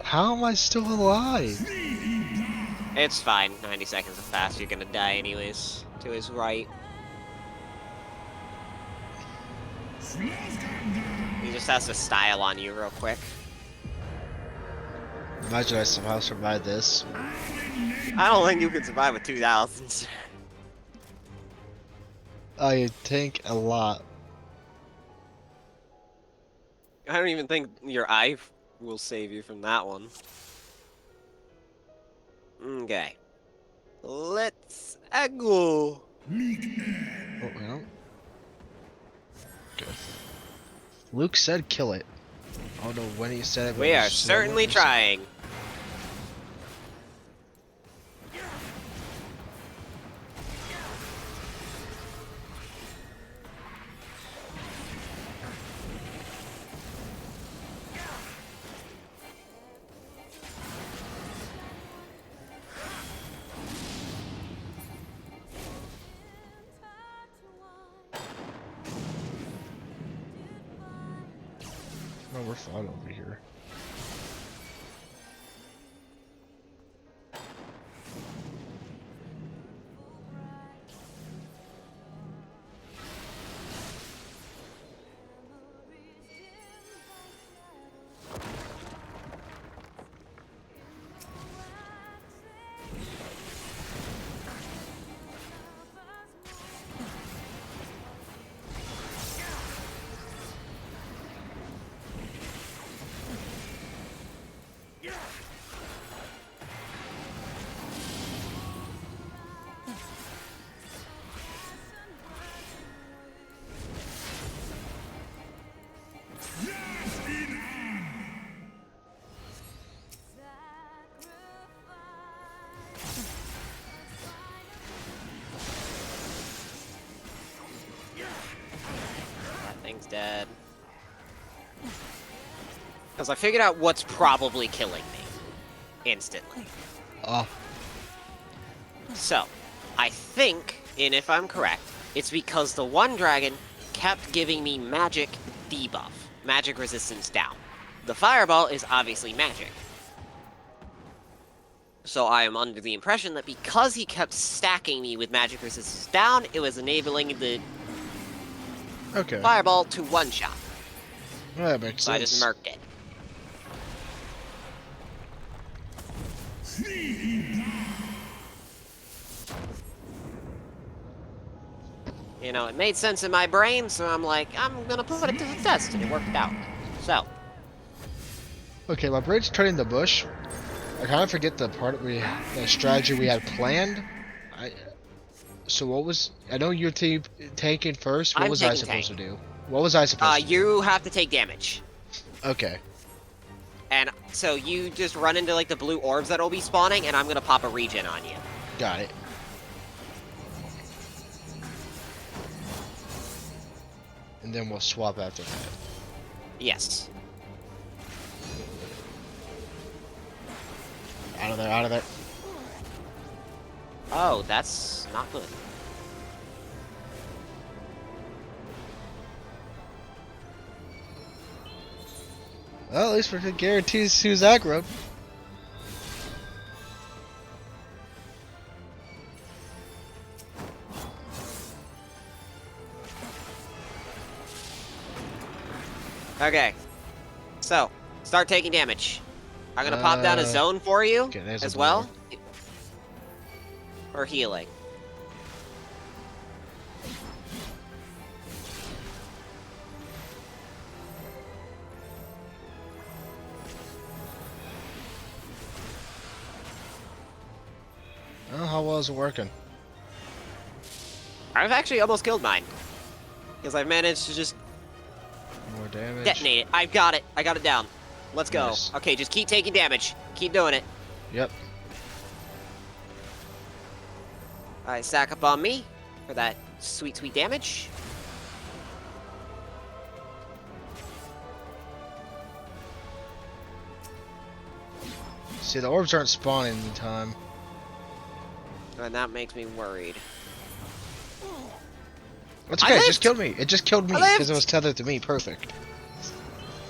How am I still alive? It's fine. 90 seconds have passed. You're gonna die anyways. To his right. He just has to style on you real quick. Imagine I somehow survived this. I don't think you can survive with 2,000. I tank a lot. I don't even think your eye will save you from that one. Okay. Let's go. Oh, well. Okay. Luke said kill it. I don't know when he said it. But We are certainly trying. No, we're fine over here. That thing's dead. Because I figured out what's probably killing me. Instantly. Oh. So, I think, and if I'm correct, it's because the one dragon kept giving me magic debuff. Magic resistance down. The fireball is obviously magic. So I am under the impression that because he kept stacking me with magic resistance down, it was enabling the fireball to one-shot. Well, that makes so sense. I just murked it. You know, it made sense in my brain, so I'm like, I'm gonna put it to the test, and it worked out. So. Okay, my brain's turning the bush. I kind of forget the part the strategy we had planned. So what was? I know you're tanking first. What was I supposed to do? What was I supposed to do? You have to take damage. Okay. And so you just run into like the blue orbs that'll be spawning, and I'm gonna pop a regen on you. Got it. And then we'll swap after that. Yes. Out of there, out of there. Oh, that's not good. Well, at least we're guarantees who's aggro. Okay. So, start taking damage. I'm gonna pop down a zone for you okay, there's a as blue well. For healing. Oh, how well is it working? I've actually almost killed mine. Because I've managed to just More damage. detonate it. I've got it. I got it down. Let's go. Nice. Okay, just keep taking damage. Keep doing it. Yep. Alright, stack up on me for that sweet, sweet damage. See, the orbs aren't spawning in time. And that makes me worried. It's okay, it just killed me. It just killed me because it was tethered to me. Perfect.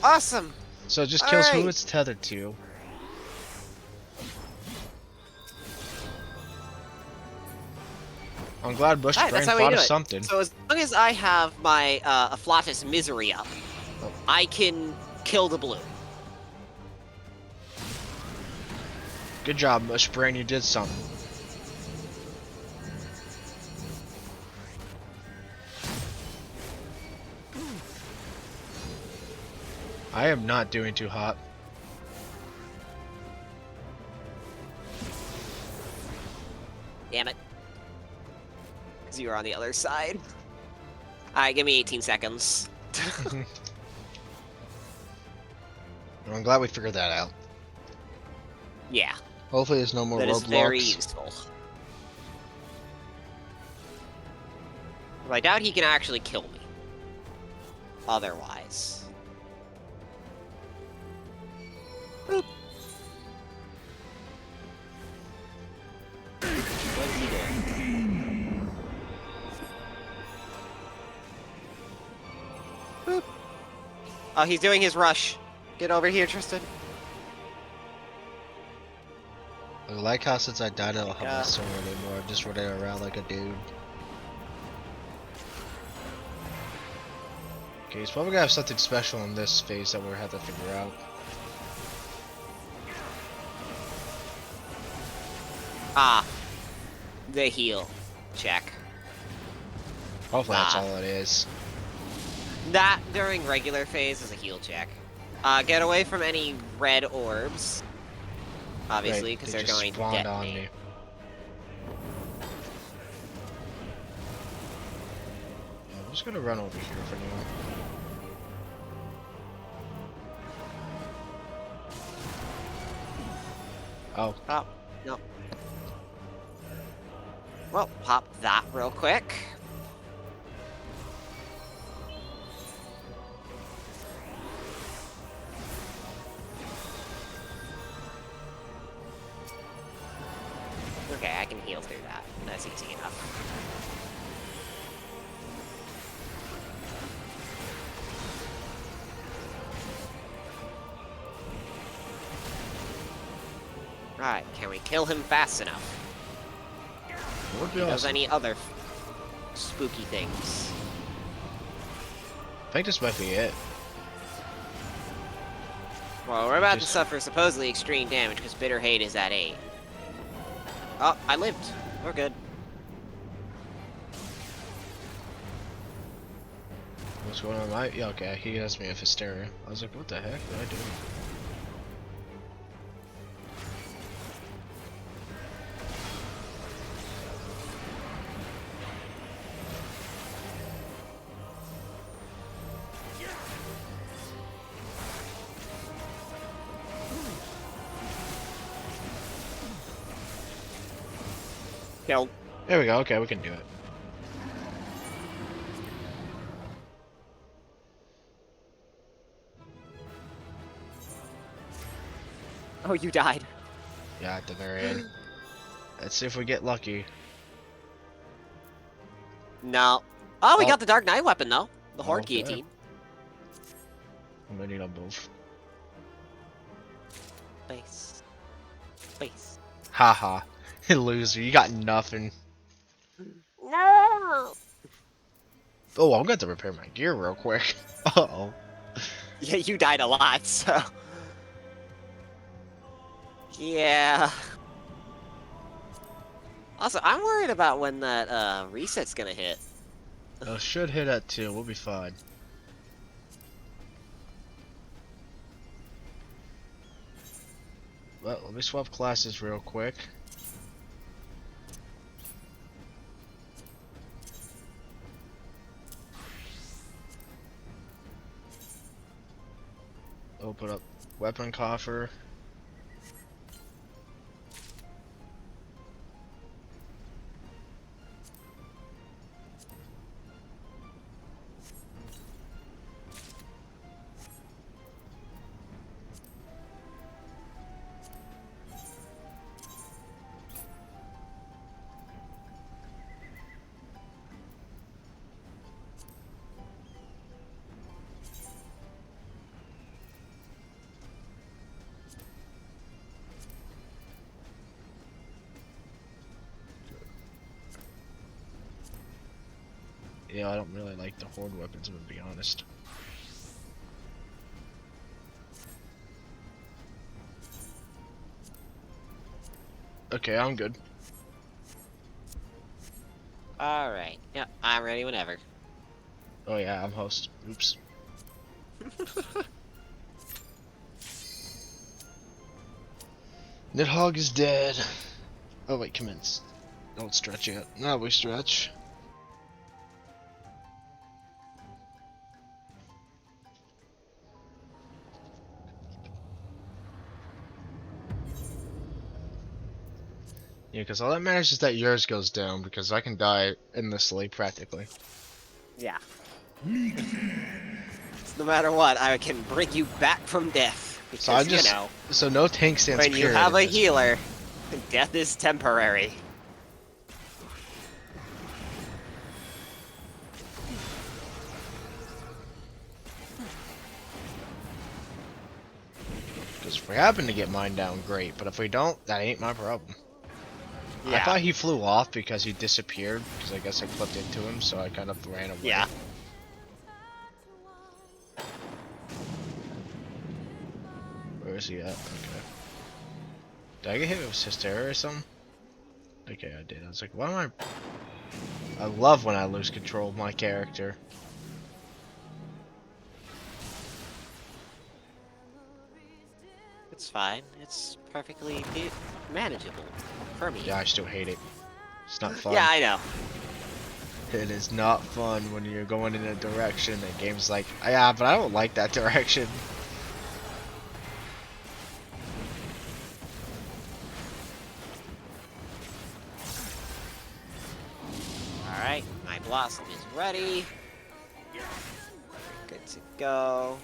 Awesome. So it just kills who Alright. it's tethered to. I'm glad Bush Alright, Brain that's how we thought do of it. something. So as long as I have my Afflatus Misery up, I can kill the blue. Good job, Bush Brain. You did something. I am not doing too hot. Damn it. Because you were on the other side. Alright, give me 18 seconds. I'm glad we figured that out. Yeah. Hopefully there's no more That roadblocks. is very useful. But I doubt he can actually kill me. Otherwise. Boop. What's he doing? Boop. Oh, he's doing his rush. Get over here, Tristan. I like how since I died I don't have my sword anymore. I'm just running around like a dude. Okay, he's probably gonna have something special in this phase that we're gonna have to figure out. Ah. The heal. Check. Hopefully that's all it is. That, during regular phase, is a heal check. Get away from any red orbs. Obviously, because Right, they're going to detonate. on me. I'm just gonna run over here for now. Oh. Oh, no. Well, pop that real quick. Okay, I can heal through that. That's easy enough. Right, can we kill him fast enough? Would be Does awesome. any other spooky things? I think this might be it. Well, we're about to suffer supposedly extreme damage because Bitter Hate is at 8. Oh, I lived. We're good. What's going on? Yeah, okay, he has me with hysteria. I was like, what the heck did I do? No. There we go, okay, we can do it. Oh, you died. Yeah, at the very end. Let's see if we get lucky. No. Oh, we Oh. got the Dark Knight weapon, though. The Horde Okay. Guillotine. I'm gonna need them both. Base. Base. Haha. Loser, you got nothing. No! Oh, I'm going to repair my gear real quick. Uh-oh. Yeah, you died a lot, so... Yeah... Also, I'm worried about when that, reset's gonna hit. It should hit at 2, we'll be fine. Well, let me swap classes real quick. Open up weapon coffer. Yeah, I don't really like the horde weapons, I'm gonna be honest. Okay, I'm good. Alright, yep, I'm ready whenever. Oh yeah, I'm host. Oops. Nidhogg is dead. Oh wait, commence. Don't stretch yet. Now we stretch. Yeah, because all that matters is that yours goes down, because I can die endlessly, practically. Yeah. No matter what, I can bring you back from death. Because, So I just, you know, so no tank stands when you period have in a this. healer, death is temporary. Because if we happen to get mine down, great. But if we don't, that ain't my problem. Yeah. I thought he flew off because he disappeared, because I guess I clipped into him, so I kind of ran away. Yeah. Where is he at? Okay. Did I get hit with Hysteria or something? Okay, I did. I was like, why am I love when I lose control of my character. It's fine. It's perfectly manageable for me. Yeah, I still hate it. It's not fun. Yeah, I know. It is not fun when you're going in a direction that game's like, yeah, but I don't like that direction. Alright, my Blossom is ready. Good to go.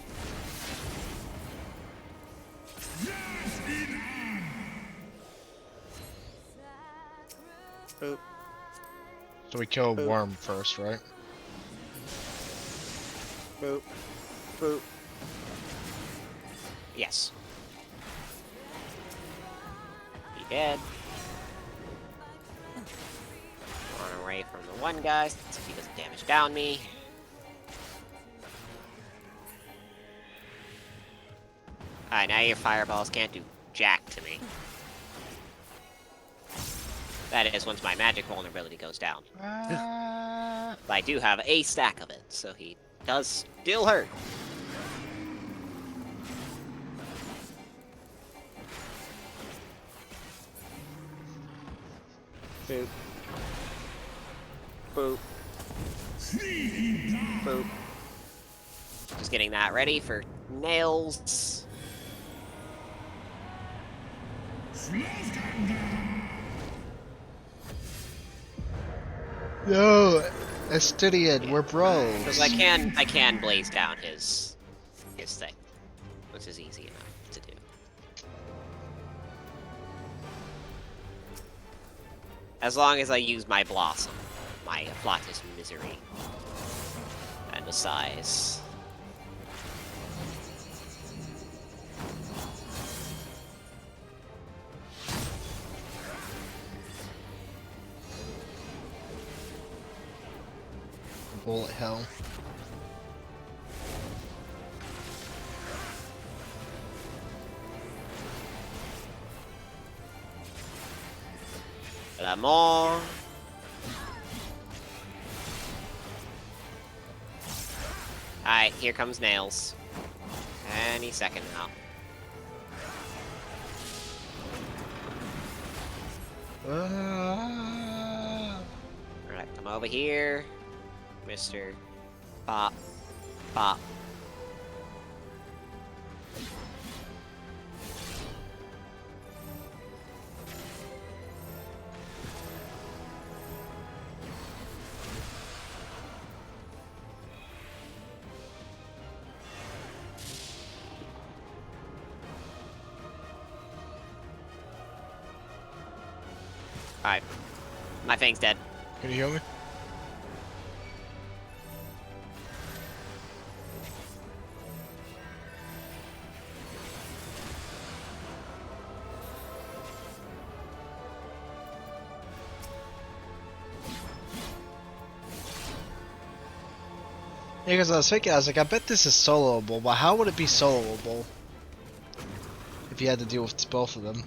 Boop. So we kill a worm first, right? Boop. Boop. Yes. He dead. Run away from the one guy so he doesn't damage down me. Alright, now your fireballs can't do jack to me. That is, once my magic vulnerability goes down. But I do have a stack of it, so he does still hurt. Boop. Boop. Boop. Just getting that ready for nails. No, Estidian, we're bros. Because I can blaze down his thing, which is easy enough to do. As long as I use my Blossom, my Afflatus Misery, and the size. Bullet hell. L'amour. Alright, here comes Nails. Any second now. Alright, come over here, Mr. Pop. Pop. Alright. My thing's dead. Can you heal me? Yeah, because I was thinking, I was like, I bet this is soloable, but how would it be soloable if you had to deal with both of them?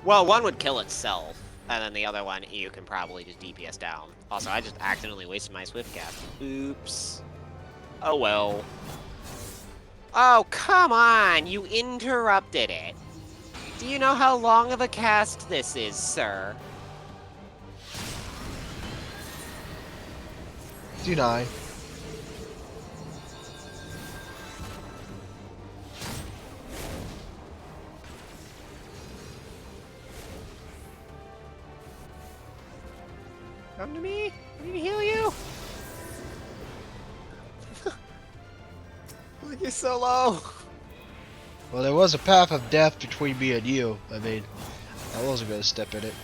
Well, one would kill itself, and then the other one you can probably just DPS down. Also, I just accidentally wasted my swift cast. Oops. Oh well. Oh, come on! You interrupted it. Do you know how long of a cast this is, sir? D9. Come to me. I need to heal you. Look, you're so low. Well, there was a path of death between me and you. I mean, I wasn't gonna step in it.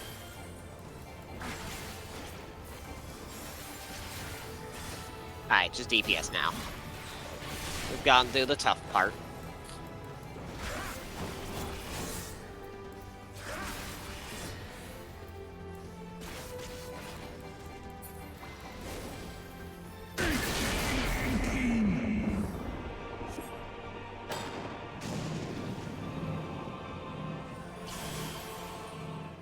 Alright, just DPS now. We've gotten through the tough part.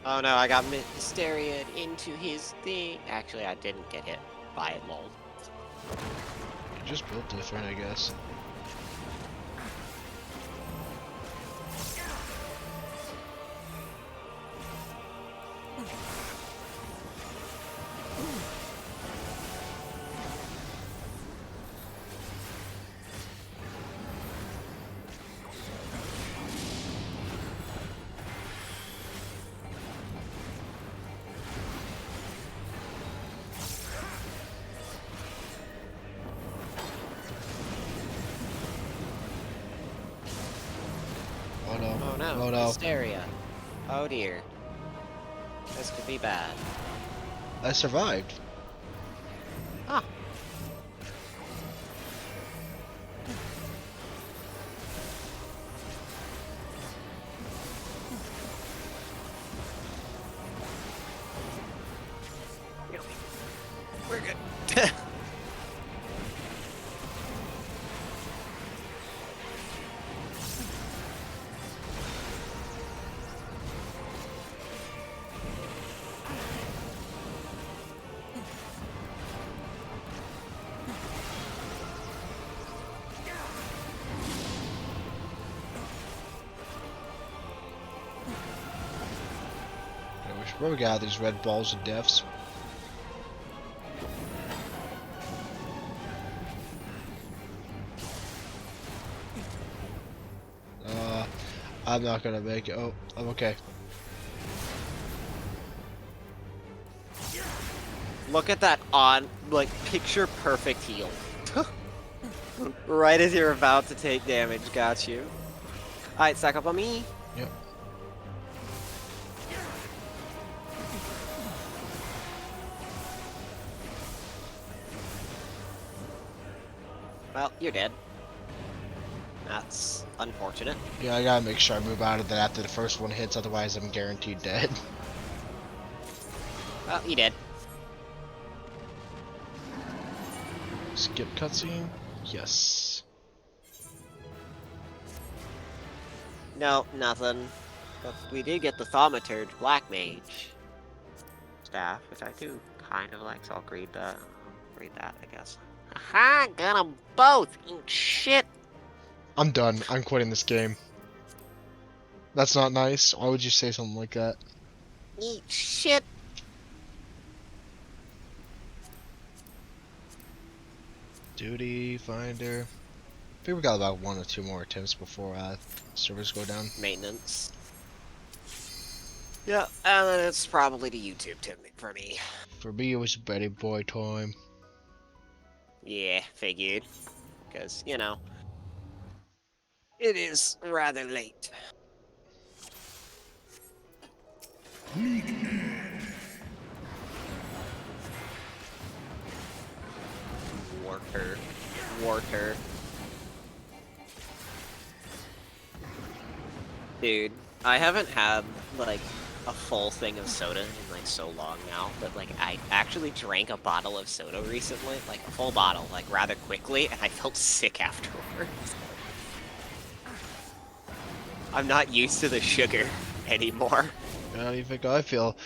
Oh no, I got Mysteria'd into his thing. Actually, I didn't get hit by it, lol. You just built different, I guess. Oh no. Oh no, Oh no. Hysteria. Oh dear. This could be bad. I survived. Ah. We're good. We should probably get out of these red balls of deaths. I'm not gonna make it. Oh, I'm okay. Look at that like, picture perfect heal. Right as you're about to take damage, got you. Alright, stack up on me. Yep. Well, you're dead. That's unfortunate. Yeah, I gotta make sure I move out of that after the first one hits, otherwise I'm guaranteed dead. Well, you did. Skip cutscene? Yes. No, nothing. But we did get the Thaumaturge Black Mage. staff, which I do kind of like, so I'll read that. I guess. Aha! Got them both! Eat shit! I'm done. I'm quitting this game. That's not nice. Why would you say something like that? Eat shit! Duty finder. I think we got about 1 or 2 more attempts before servers go down. Maintenance. Yeah, and then it's probably the YouTube for me. For me, it was Betty Boy time. Yeah, figured. Because, you know, it is rather late. Water. Dude, I haven't had, like, a full thing of soda in, like, so long now, but, like, I actually drank a bottle of soda recently, like, a full bottle, like, rather quickly, and I felt sick afterwards. I'm not used to the sugar anymore. How do you think I feel?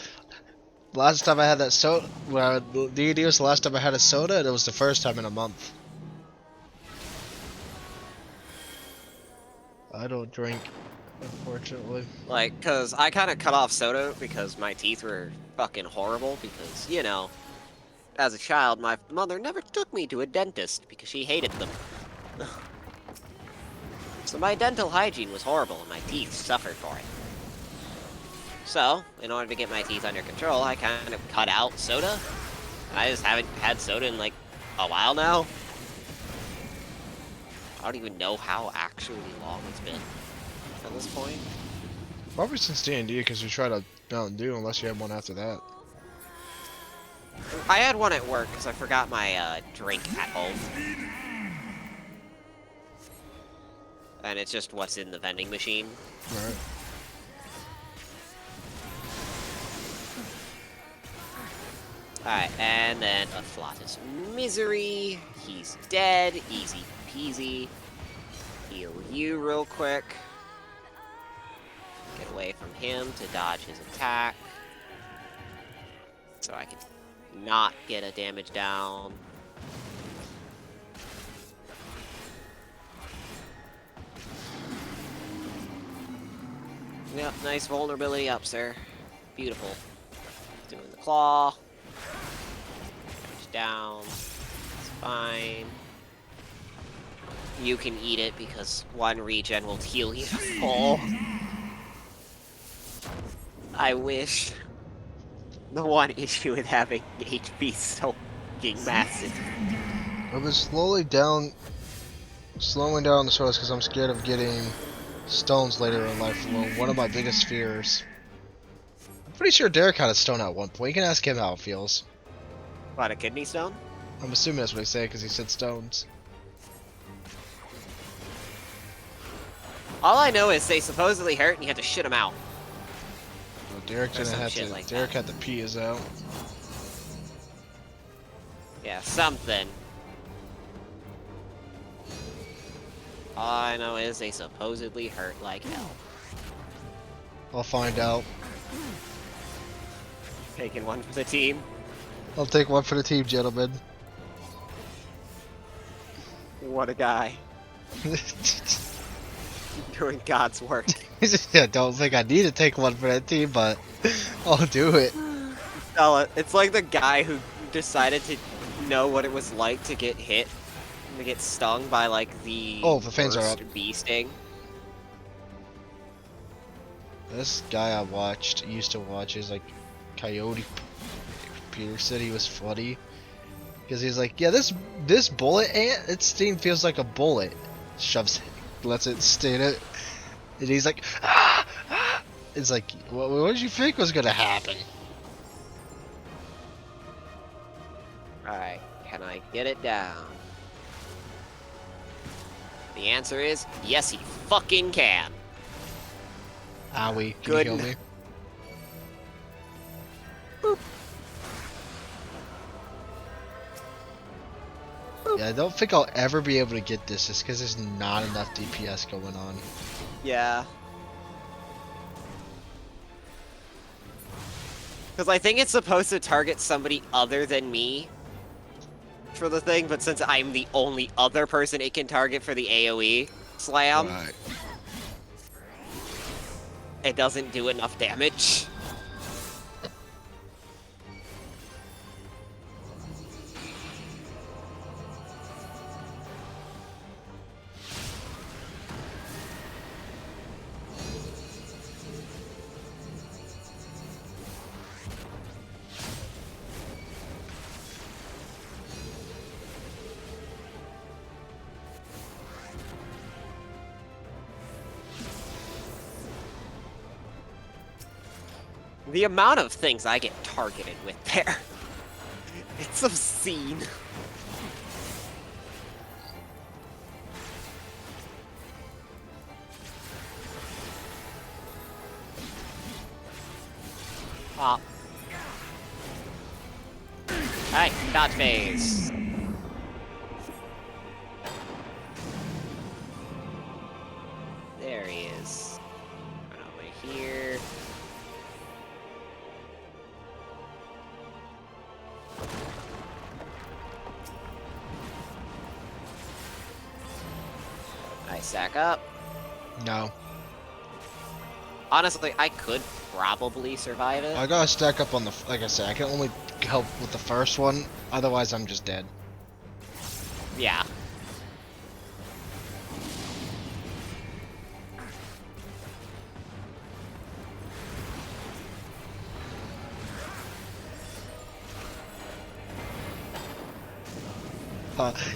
Last time I had that soda, well, D&D was the last time I had a soda, and it was the first time in a month. I don't drink, unfortunately. Like, cause I kind of cut off soda because my teeth were fucking horrible because, you know, as a child, my mother never took me to a dentist because she hated them. So my dental hygiene was horrible and my teeth suffered for it. So, in order to get my teeth under control, I kind of cut out soda. I just haven't had soda in, like, a while now. I don't even know how actually long it's been at this point. Probably since D&D, because we tried a Mountain Dew, unless you had one after that. I had one at work because I forgot my drink at home. And it's just what's in the vending machine. Right. Alright, and then Afflatus Misery. He's dead. Easy peasy. Heal you real quick. Get away from him to dodge his attack. So I can not get a damage down. Yep, nice vulnerability up, sir. Beautiful. Doing the claw. Damage down. It's fine. You can eat it because 1 regen will heal you to full. I wish. The one issue with having HP so fucking massive. I've been slowing down the sodas because I'm scared of getting stones later in life. Well, one of my biggest fears. I'm pretty sure Derek had a stone at one point. You can ask him how it feels. What, a kidney stone? I'm assuming that's what he said because he said stones. All I know is they supposedly hurt and you had to shit them out. Well, Derek didn't have to. Like Derek had to pee his out. Yeah, something. All I know is they supposedly hurt like hell. I'll find out. Taking one for the team. I'll take one for the team, gentlemen. What a guy. Doing God's work. I don't think I need to take one for that team, but I'll do it. It's like the guy who decided to know what it was like to get hit, to get stung by like the fans are up. bee sting. This guy I used to watch, is like Coyote Peter said he was funny because he's like, yeah, this bullet ant, its sting feels like a bullet. Lets it sting it, and he's like, ah, ah. It's like, what did you think was gonna happen? Alright, can I get it down? The answer is yes, he fucking can. Owie, can Good. you heal me? Boop. Yeah, I don't think I'll ever be able to get this just because there's not enough DPS going on. Yeah. Because I think it's supposed to target somebody other than me for the thing, but since I'm the only other person it can target for the AoE slam, Right. it doesn't do enough damage. The amount of things I get targeted with there. It's obscene. Pop. Alright, dodge phase. There he is. Run over here. I sack up. No. Honestly, I could probably survive it. I gotta stack up on the. Like I said, I can only help with the first one. Otherwise, I'm just dead. Yeah.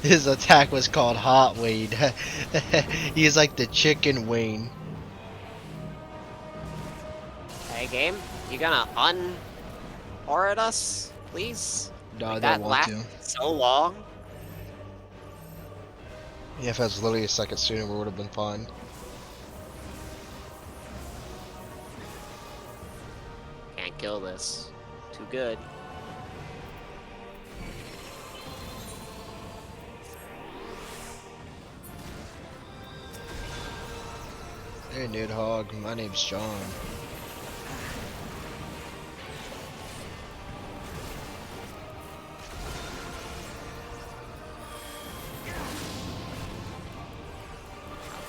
His attack was called Hot Wayne. He's like the chicken Wayne. Hey, game, you gonna un-aura us, please? No, Like, I that don't want to. lasted so long. Yeah, if it was literally a second sooner, we would have been fine. Can't kill this. Too good. Hey, Nidhogg, my name's John.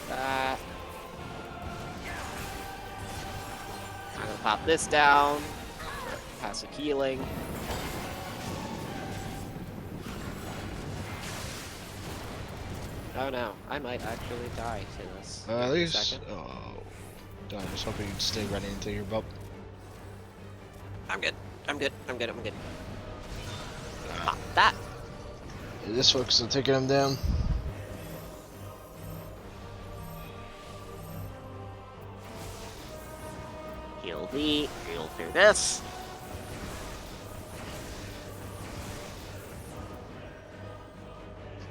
That. I'm gonna pop this down. Passive healing. Oh no, I might actually die to this. At least. Second. Oh. I was hoping you'd stay running until your bump. I'm good. I'm good. I'm good. I'm good. Pop that. Yeah, this folks are taking him down. Heal thee. Heal through this.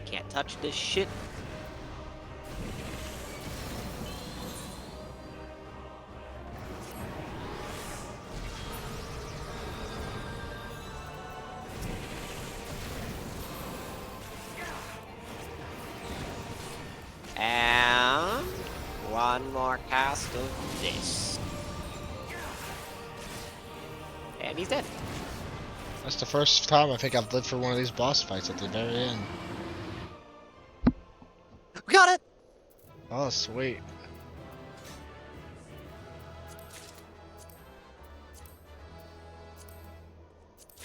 Can't touch this shit. And one more cast of this. And he's dead. That's the first time I think I've lived for one of these boss fights at the very end. We got it! Oh, sweet.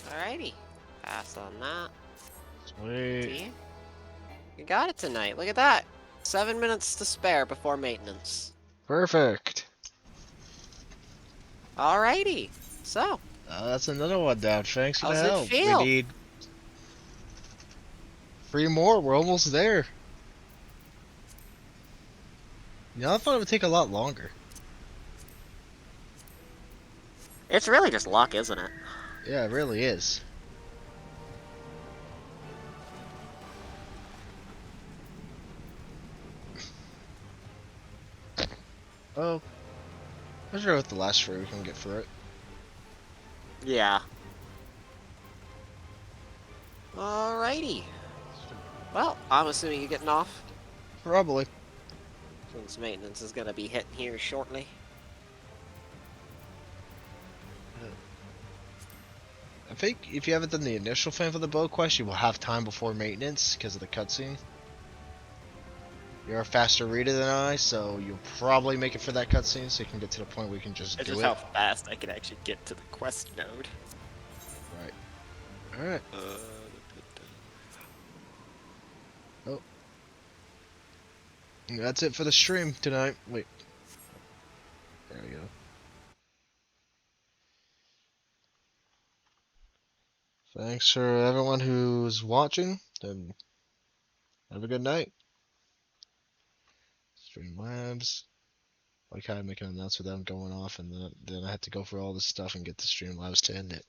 Alrighty. Pass on that. Sweet. See? You got it tonight. Look at that. 7 minutes to spare before maintenance. Perfect. Alrighty. So. That's another one down. Thanks for the How's it help. feel? We need 3 more. We're almost there. You know, I thought it would take a lot longer. It's really just luck, isn't it? Yeah, it really is. Oh. I'm sure with the last fruit we can get through it. Yeah. Alrighty. Well, I'm assuming you're getting off. Probably. Since maintenance is gonna be hitting here shortly. I think if you haven't done the initial fan for the bow quest, you will have time before maintenance because of the cutscene. You're a faster reader than I, so you'll probably make it for that cutscene, so you can get to the point where you can just It's do just it. how fast I can actually get to the quest node. Right. Alright. Oh. And that's it for the stream tonight. Wait. There we go. Thanks for everyone who's watching, and have a good night. Streamlabs. Like how I make an announcement that I'm going off, and then I had to go for all this stuff and get the Streamlabs to end it.